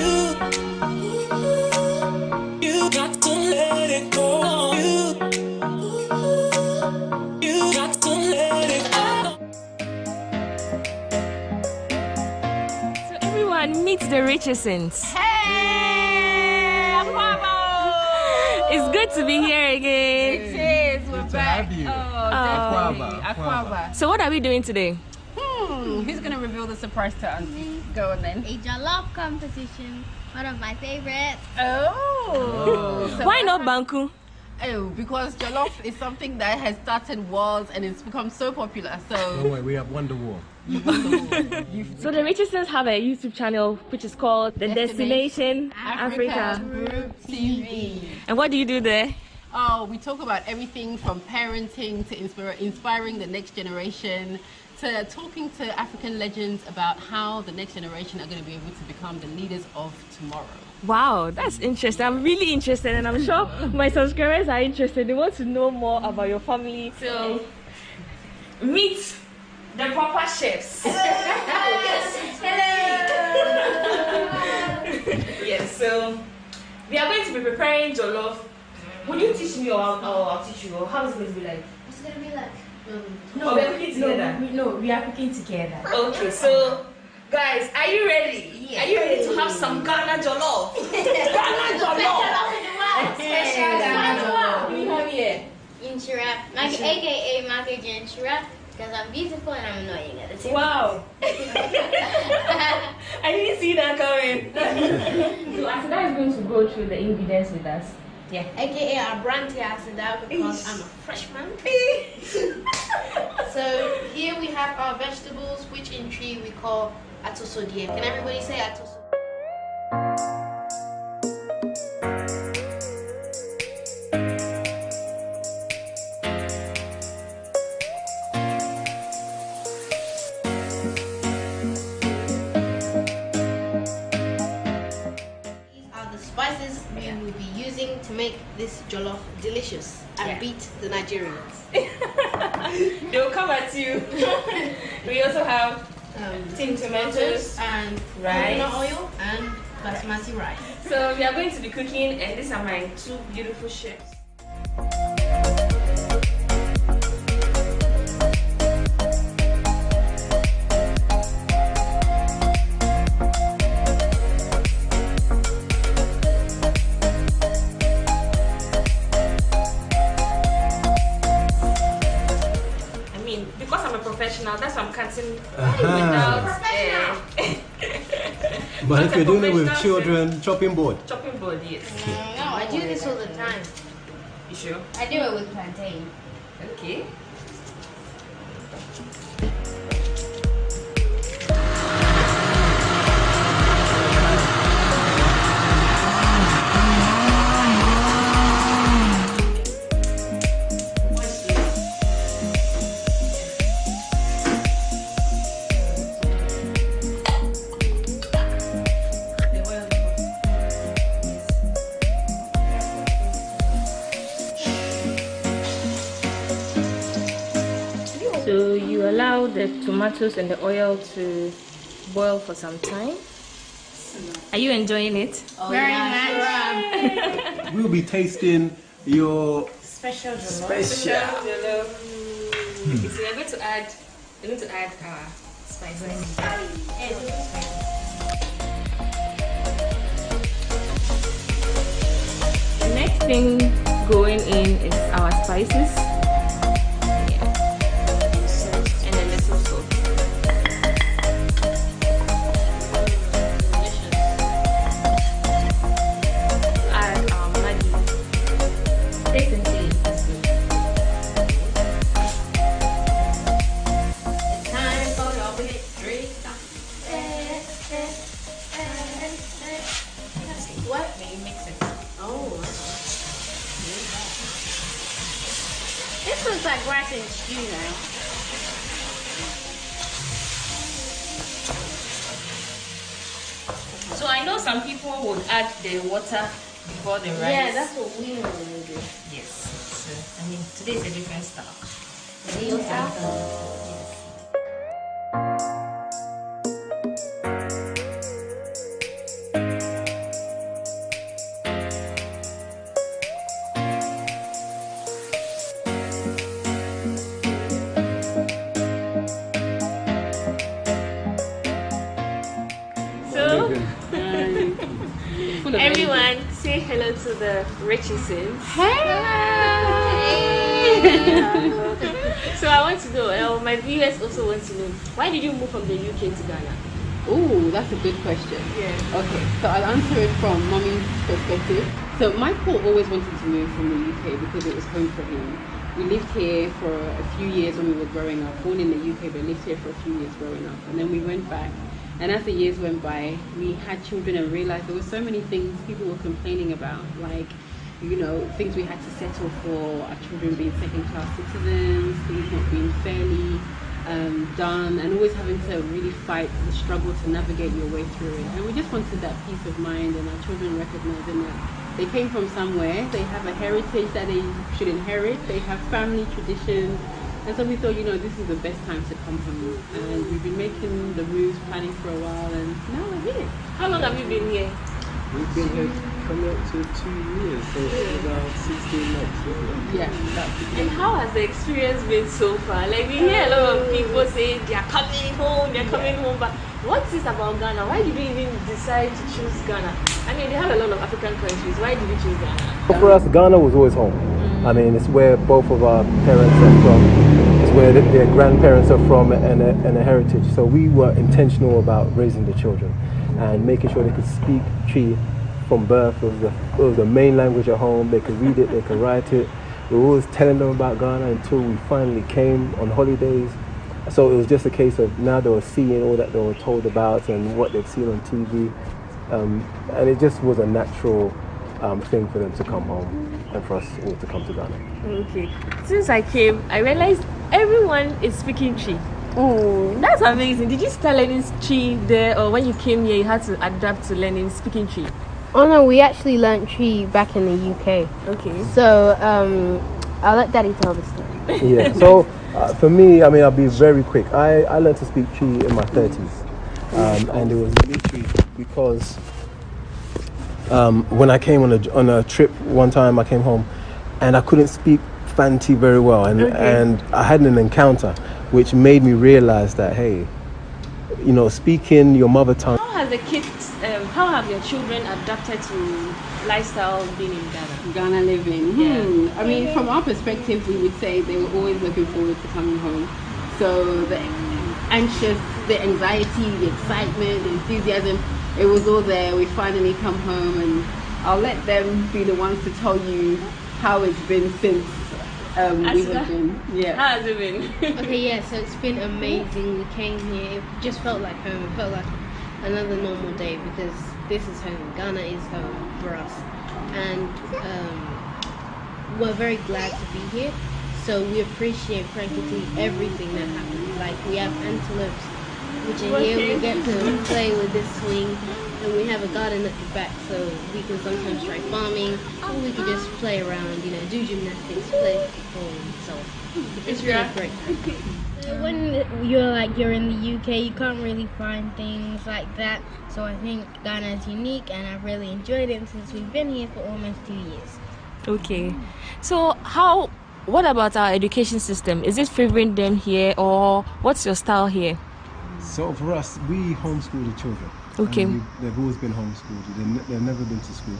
You got to let it go. You got to let it go. So everyone, meet the Richardsons. Hey, it's good to be here again. It is. We're back. Aquaba. So what are we doing today? Who's gonna reveal the surprise to us? Go on then. A jollof competition, one of my favorites. Oh. So why not Banku? Oh, because jollof is something that has started wars and it's become so popular. So don't worry, we have won the war. So the Richardsons have a YouTube channel which is called The Destination Africa Group TV. And what do you do there? Oh, we talk about everything from parenting to inspiring the next generation, to talking to African legends about how the next generation are going to be able to become the leaders of tomorrow. Wow, that's interesting. I'm really interested, and I'm sure my subscribers are interested. They want to know more about your family. So, meet the proper chefs. Yes, so we are going to be preparing jollof. Will you teach me or I'll teach you? Or how is it going to be like? What's it going to be like? No, we are cooking together. No, we are cooking together. Okay, so guys, are you ready? Yeah. Are you ready to have some Ghana jollof? Ghana jollof! Special Ghana jollof. What do we have here? Inshira, aka Market Inshira, because I'm beautiful and I'm annoying at the same time. Wow! I didn't see that coming. So Asada is going to go through the ingredients with us. Yeah. AKA our brand here Asada, because I'm a freshman. So here we have our vegetables, which in Tree we call atosodie. Can everybody say atosodie? Spices we will be using to make this jollof delicious and beat the Nigerians. They'll come at you. We also have tin tomatoes and rice, coconut oil and basmati rice. So we are going to be cooking, and these are my two beautiful chefs. That's why I'm cutting without. But if you're doing it with children, chopping board. Chopping board, yes. No, I do this all the time. You sure? I do it with plantain. Okay. So you allow the tomatoes and the oil to boil for some time. Are you enjoying it? Oh, very much. We'll be tasting your special jollof. So we're going to add our spices. The next thing going in is our spices. I know some people would add the water before the rice. Yeah, that's what we normally do. Yes. So, I mean, today is a different style. Everyone, say hello to the Richardsons. Hey! So I want to know, my viewers also want to know, why did you move from the UK to Ghana? Oh, that's a good question. Yeah. Okay, so I'll answer it from Mommy's perspective. So Michael always wanted to move from the UK because it was home for him. We lived here for a few years when we were growing up, born in the UK but lived here for a few years growing up. And then we went back. And as the years went by, we had children and realized there were so many things people were complaining about, like, you know, things we had to settle for, our children being second-class citizens, things not being fairly done, and always having to really fight the struggle to navigate your way through it. And we just wanted that peace of mind, and our children recognizing that they came from somewhere, they have a heritage that they should inherit, they have family traditions. And so we thought, you know, this is the best time to come home. And we've been making the moves, planning for a while, and now we're here. How long have you been here? We've been here coming up to 2 years, so it's about 16 months. Yeah. And how has the experience been so far? Like, we hear a lot of people say they are coming home, but what is it about Ghana? Why did you even decide to choose Ghana? I mean, they have a lot of African countries. Why did you choose Ghana? For us, Ghana was always home. I mean, it's where both of our parents are from. It's where their grandparents are from and a heritage. So we were intentional about raising the children and making sure they could speak Twi from birth. It was the main language at home. They could read it, they could write it. We were always telling them about Ghana until we finally came on holidays. So it was just a case of now they were seeing all that they were told about and what they'd seen on TV. And it just was a natural thing for them to come home and for us all to come to Ghana. Okay. Since I came, I realized everyone is speaking Twi. Oh, that's amazing. Did you start learning Twi there, or when you came here you had to adapt to learning speaking Twi? Oh no, we actually learned Twi back in the UK. Okay. So I'll let Daddy tell the story. Yeah, so for me, I mean, I'll be very quick. I learned to speak Twi in my 30s. And it was literally because when I came on a trip one time, I came home and I couldn't speak Fanti very well, and I had an encounter which made me realize that, hey, you know, speaking your mother tongue. How have your children adapted to lifestyle being in Ghana? Ghana living. Yeah. I mean, from our perspective, we would say they were always looking forward to coming home. So the anxiety, the excitement, the enthusiasm, it was all there. We finally come home, and I'll let them be the ones to tell you how it's been since we have been. Yeah. How has it been? Okay, yeah, so it's been amazing. We came here, it just felt like home. It felt like another normal day because this is home. Ghana is home for us. And we're very glad to be here. So we appreciate practically everything that happens. Like, we have antelopes, which are here. We get to play with this swing, and we have a garden at the back, so we can sometimes try farming, or we can just play around, you know, do gymnastics, play football, so it's really great. When you're in the UK, you can't really find things like that. So I think Ghana is unique, and I've really enjoyed it since we've been here for almost 2 years. Okay, so what about our education system? Is it favoring them here, or what's your style here? So for us, we homeschool the children. Okay. They've always been homeschooled. They've never been to school.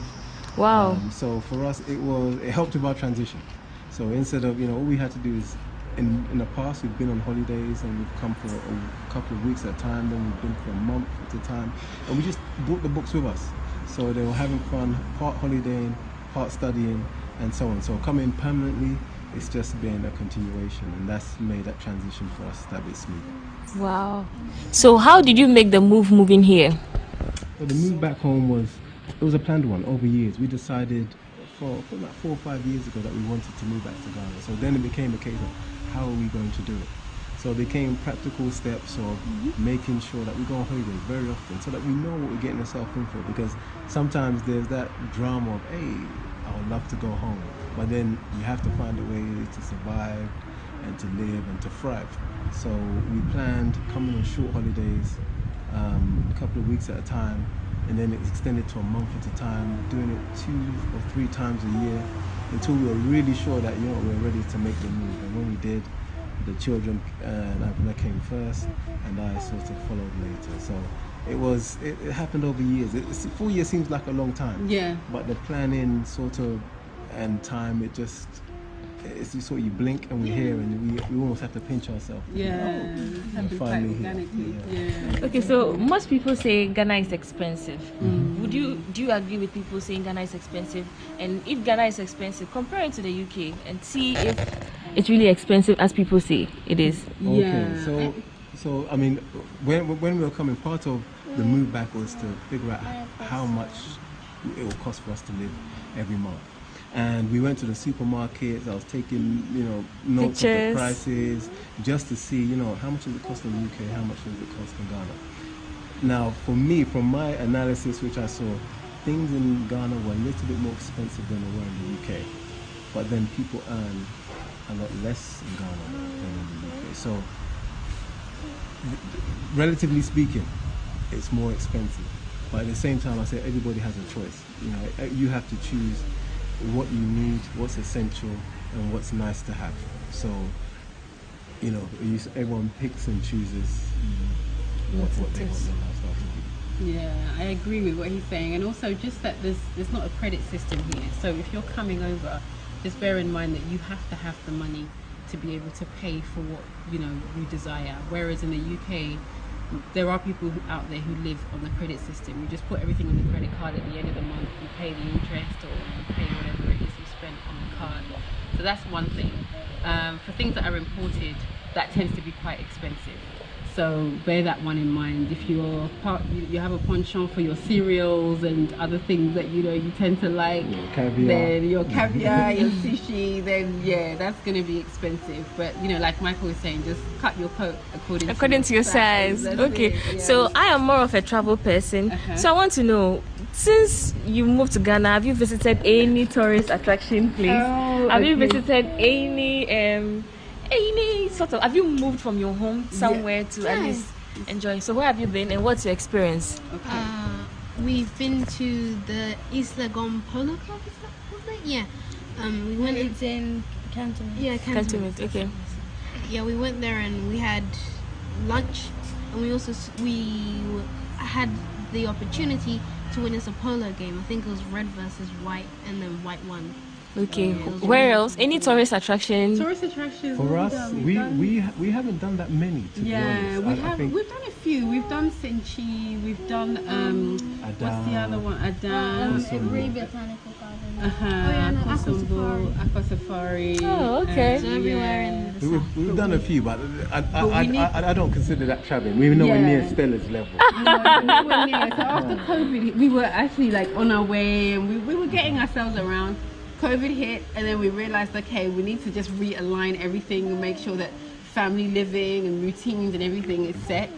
Wow. So for us, it helped with our transition. So instead of, all we had to do is, in the past, we've been on holidays and we've come for a couple of weeks at a time, then we've been for a month at a time, and we just brought the books with us. So they were having fun, part holidaying, part studying, and so on. So coming permanently, it's just been a continuation, and that's made that transition for us that bit smooth. Wow. So how did you make the moving here? Well, the move back home was a planned one over years. We decided for about 4 or 5 years ago that we wanted to move back to Ghana. So then it became a case of how are we going to do it? So they came practical steps of making sure that we go on holidays very often so that we know what we're getting ourselves in for, because sometimes there's that drama of, hey, I would love to go home, but then you have to find a way to survive and to live and to thrive. So we planned coming on short holidays, a couple of weeks at a time, and then it extended to a month at a time, doing it 2 or 3 times a year until we were really sure that, you know, we were ready to make the move. And when we did, the children and Ivana came first, and I sort of followed later. So it happened over years. 4 years seems like a long time. Yeah. But the planning sort of and time, it's just sort of you blink and we're here, and we almost have to pinch ourselves. Yeah. And finally here. Yeah. Okay, so most people say Ghana is expensive. Do you agree with people saying Ghana is expensive? And if Ghana is expensive, compare it to the UK and see if it's really expensive as people say it is. Okay, so I mean, when we were coming, part of the move back was to figure out how much it will cost for us to live every month. And we went to the supermarkets. I was taking, you know, notes of the prices just to see, you know, how much does it cost in the UK, how much does it cost in Ghana. Now, for me, from my analysis, which I saw, things in Ghana were a little bit more expensive than they were in the UK. But then people earn a lot less in Ghana than in the UK. So, relatively speaking, it's more expensive. But at the same time, I say everybody has a choice. You know, you have to choose what you need, what's essential, and what's nice to have. So, you know, everyone picks and chooses what they want their lifestyle to be. Yeah, I agree with what he's saying, and also just that there's not a credit system here. So if you're coming over, just bear in mind that you have to have the money to be able to pay for what you desire. Whereas in the UK, there are people out there who live on the credit system. You just put everything on the credit card at the end of the month, you pay the interest or you pay whatever it is you spend on the card. So that's one thing. For things that are imported, that tends to be quite expensive. So bear that one in mind. If you have a penchant for your cereals and other things that you tend to like, then your caviar, your sushi, then yeah, that's going to be expensive. But like Michael was saying, just cut your coat according to your size. Okay, so I am more of a travel person, so I want to know, since you moved to Ghana, have you visited any tourist attraction place? Have you visited any sort of, have you moved from your home somewhere to at least enjoy? So where have you been and what's your experience? We've been to the Isla Gom Polo Club, is that it? Yeah. We went in Cantonment. Yeah, Cantonment. Okay. Yeah, we went there and we had lunch, and we had the opportunity to witness a polo game. I think it was red versus white, and then white won. Okay. Where else? Any tourist attraction? Tourist attractions. For us, we haven't done that many. To be honest. We've done a few. We've done Senchi. We've done what's the other one? Adam. Botanical Garden. Aqua Safari. Oh, okay. So everywhere in the south. We've done a few, but I don't consider that traveling. We're nowhere near Stella's level. Nowhere near. So after COVID, we were actually on our way, and we were getting ourselves around. COVID hit, and then we realized, okay, we need to just realign everything and make sure that family living and routines and everything is set.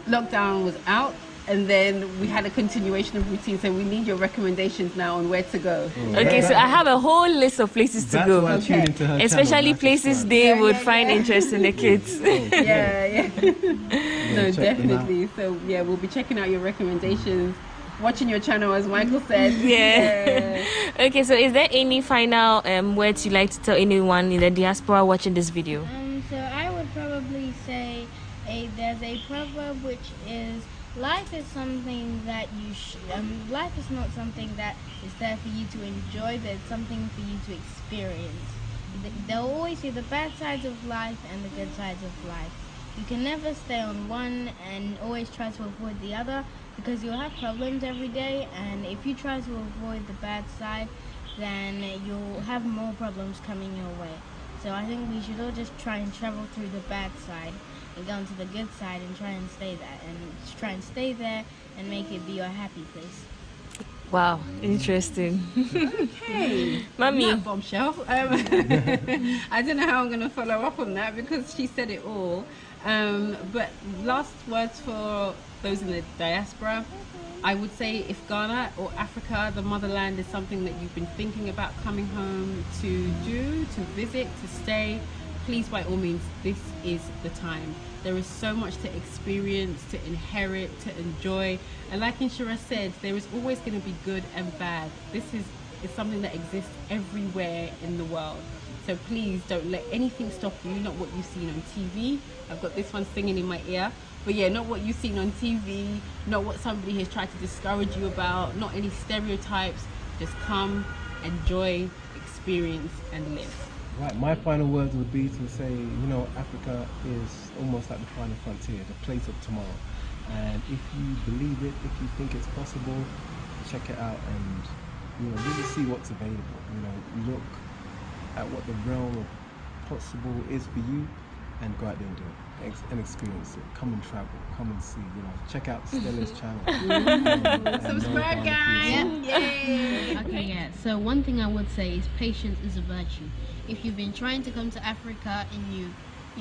Lockdown was out, and then we had a continuation of routine, so we need your recommendations now on where to go. Okay, so I have a whole list of places to go, especially places they would find interest in the kids. Yeah. No, definitely. So yeah, we'll be checking out your recommendations, watching your channel, as Michael said. Yeah. Okay, so is there any final words you'd like to tell anyone in the diaspora watching this video? So I would probably say there's a proverb which is, life is something that life is not something that is there for you to enjoy, but it's something for you to experience. They'll always see the bad sides of life and the good sides of life. You can never stay on one and always try to avoid the other, because you'll have problems every day, and if you try to avoid the bad side, then you'll have more problems coming your way. So I think we should all just try and travel through the bad side and go into the good side and try and stay there, and make it be your happy place. Wow, interesting. Okay. Mommy. Bombshell. I don't know how I'm going to follow up on that because she said it all. But last words for those in the diaspora. I would say if Ghana or Africa, the motherland, is something that you've been thinking about coming home to do, to visit, to stay, please, by all means, this is the time. There is so much to experience, to inherit, to enjoy. And like Inshira said, there is always going to be good and bad. This is something that exists everywhere in the world. So please don't let anything stop you, not what you've seen on TV. I've got this one singing in my ear. But yeah, not what you've seen on TV, not what somebody has tried to discourage you about, not any stereotypes. Just come, enjoy, experience, and live. Right, my final words would be to say, you know, Africa is almost like the final frontier, the place of tomorrow. And if you believe it, if you think it's possible, check it out and, you know, really see what's available. You know, look at what the realm of possible is for you and go out there and do it. And experience it. Come and travel. Come and see. You know, check out Stella's channel. Subscribe, guys! Yay! Okay, yeah. So one thing I would say is patience is a virtue. If you've been trying to come to Africa and you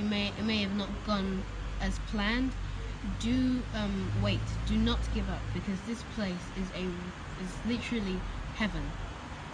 may have not gone as planned, do wait. Do not give up, because this place is literally heaven.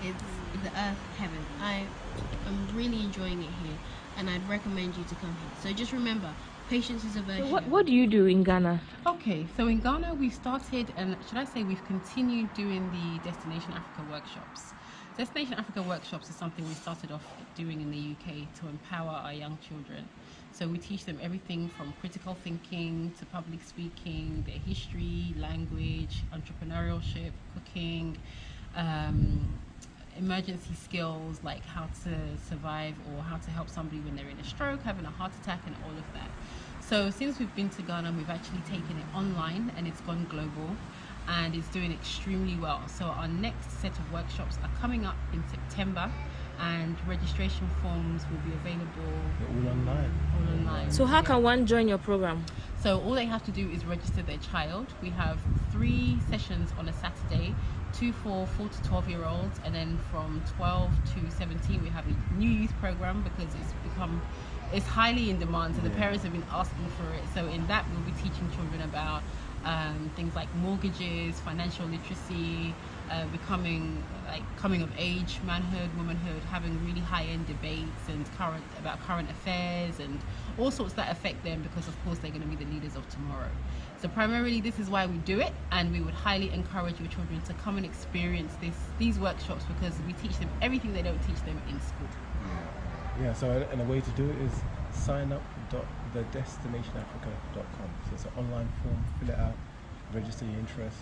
It's the earth heaven. I'm really enjoying it here, and I'd recommend you to come here. So just remember, patience is a virtue. So what do you do in Ghana? Okay, so in Ghana we started, and should I say we've continued doing the Destination Africa workshops. Destination Africa workshops is something we started off doing in the UK to empower our young children. So we teach them everything from critical thinking to public speaking, their history, language, entrepreneurship, cooking, emergency skills like how to survive or how to help somebody when they're in a stroke, having a heart attack, and all of that. So since we've been to Ghana, we've actually taken it online and it's gone global, and it's doing extremely well. So our next set of workshops are coming up in September, and registration forms will be available all online. So how can one join your program? So all they have to do is register their child. We have 3 sessions on a Saturday, 2 for 4 to 12-year-olds, and then from 12 to 17 we have a new youth program because it's highly in demand, so the parents have been asking for it. So in that we'll be teaching children about things like mortgages, financial literacy, coming of age, manhood, womanhood, having really high-end debates and about current affairs and all sorts that affect them, because of course they're going to be the leaders of tomorrow. So primarily this is why we do it, and we would highly encourage your children to come and experience these workshops, because we teach them everything they don't teach them in school. Yeah, so and a way to do it is sign up thedestinationafrica.com. So it's an online form, fill it out, register your interest,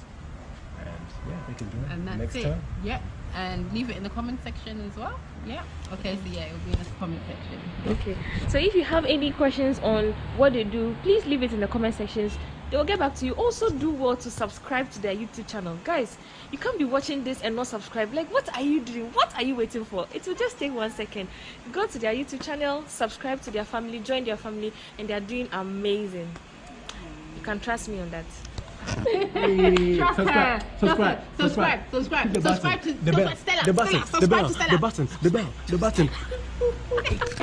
and yeah, they can do it. And that's next it. term. Yep, and leave it in the comment section as well. Yeah. Okay, so yeah, it'll be in the comment section. Okay, so if you have any questions on what they do, please leave it in the comment sections. They will get back to you. Also do well to subscribe to their YouTube channel. Guys, you can't be watching this and not subscribe. Like, what are you doing? What are you waiting for? It will just take 1 second. Go to their YouTube channel, subscribe to their family, join their family, and they are doing amazing. You can trust me on that. Subscribe to the button.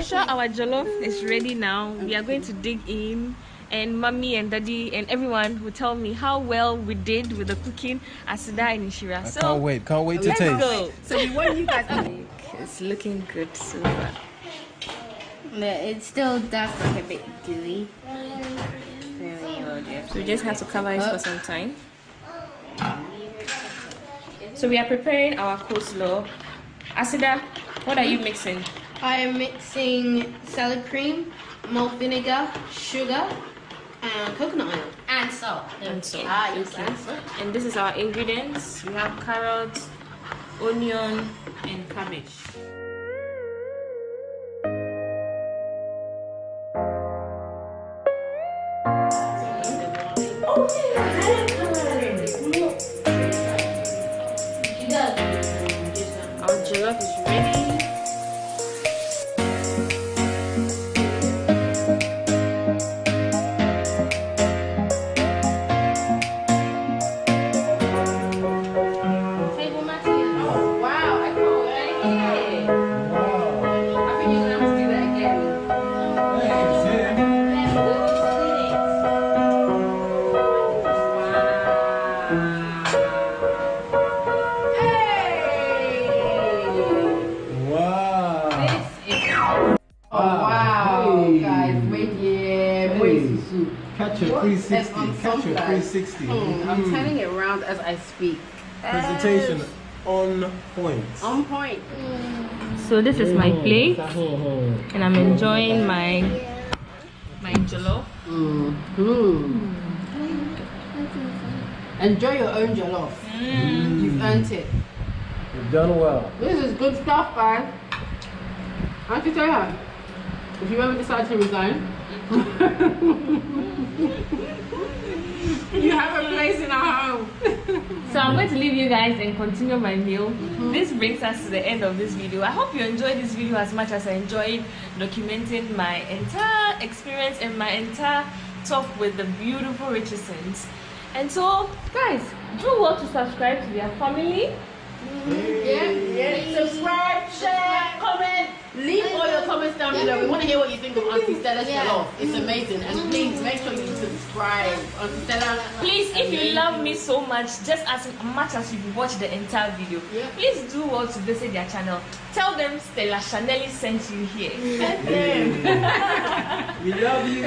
Sure, our jollof is ready now. We are going to dig in, and mommy and daddy and everyone will tell me how well we did with the cooking Asida and Inshira. So can't wait to taste. Let's go. So we want you guys. It's looking good so far. It still does look a bit gooey. So we just have to cover it for some time. So we are preparing our coleslaw. Asida, what are you mixing? I am mixing salad cream, malt vinegar, sugar, and coconut oil. And salt. And salt. Yes, and salt. And this is our ingredients. We have carrots, onion, and cabbage. Our jollof is ready. Say Catch a 360. Catch a 360. I'm turning it around as I speak. Presentation on point. On point. So this is my plate, and I'm enjoying my jollof. Enjoy your own jollof. You've earned it. You've done well. This is good stuff, guys. I have to tell you, if you ever decide to resign, you have a place in our home. So I'm going to leave you guys and continue my meal. This brings us to the end of this video. I hope you enjoyed this video as much as I enjoyed documenting my entire experience and my entire talk with the beautiful Richardsons. And so, guys, do well to subscribe to their family. Subscribe, share, comment. Leave all your comments down below. We want to hear what you think of Auntie Stella's jollof. It's amazing. And please make sure you subscribe. Auntie Stella. Please, if you love me so much, just as much as you've watched the entire video, please do well to visit their channel. Tell them Stella Chanelli sent you here. We love you.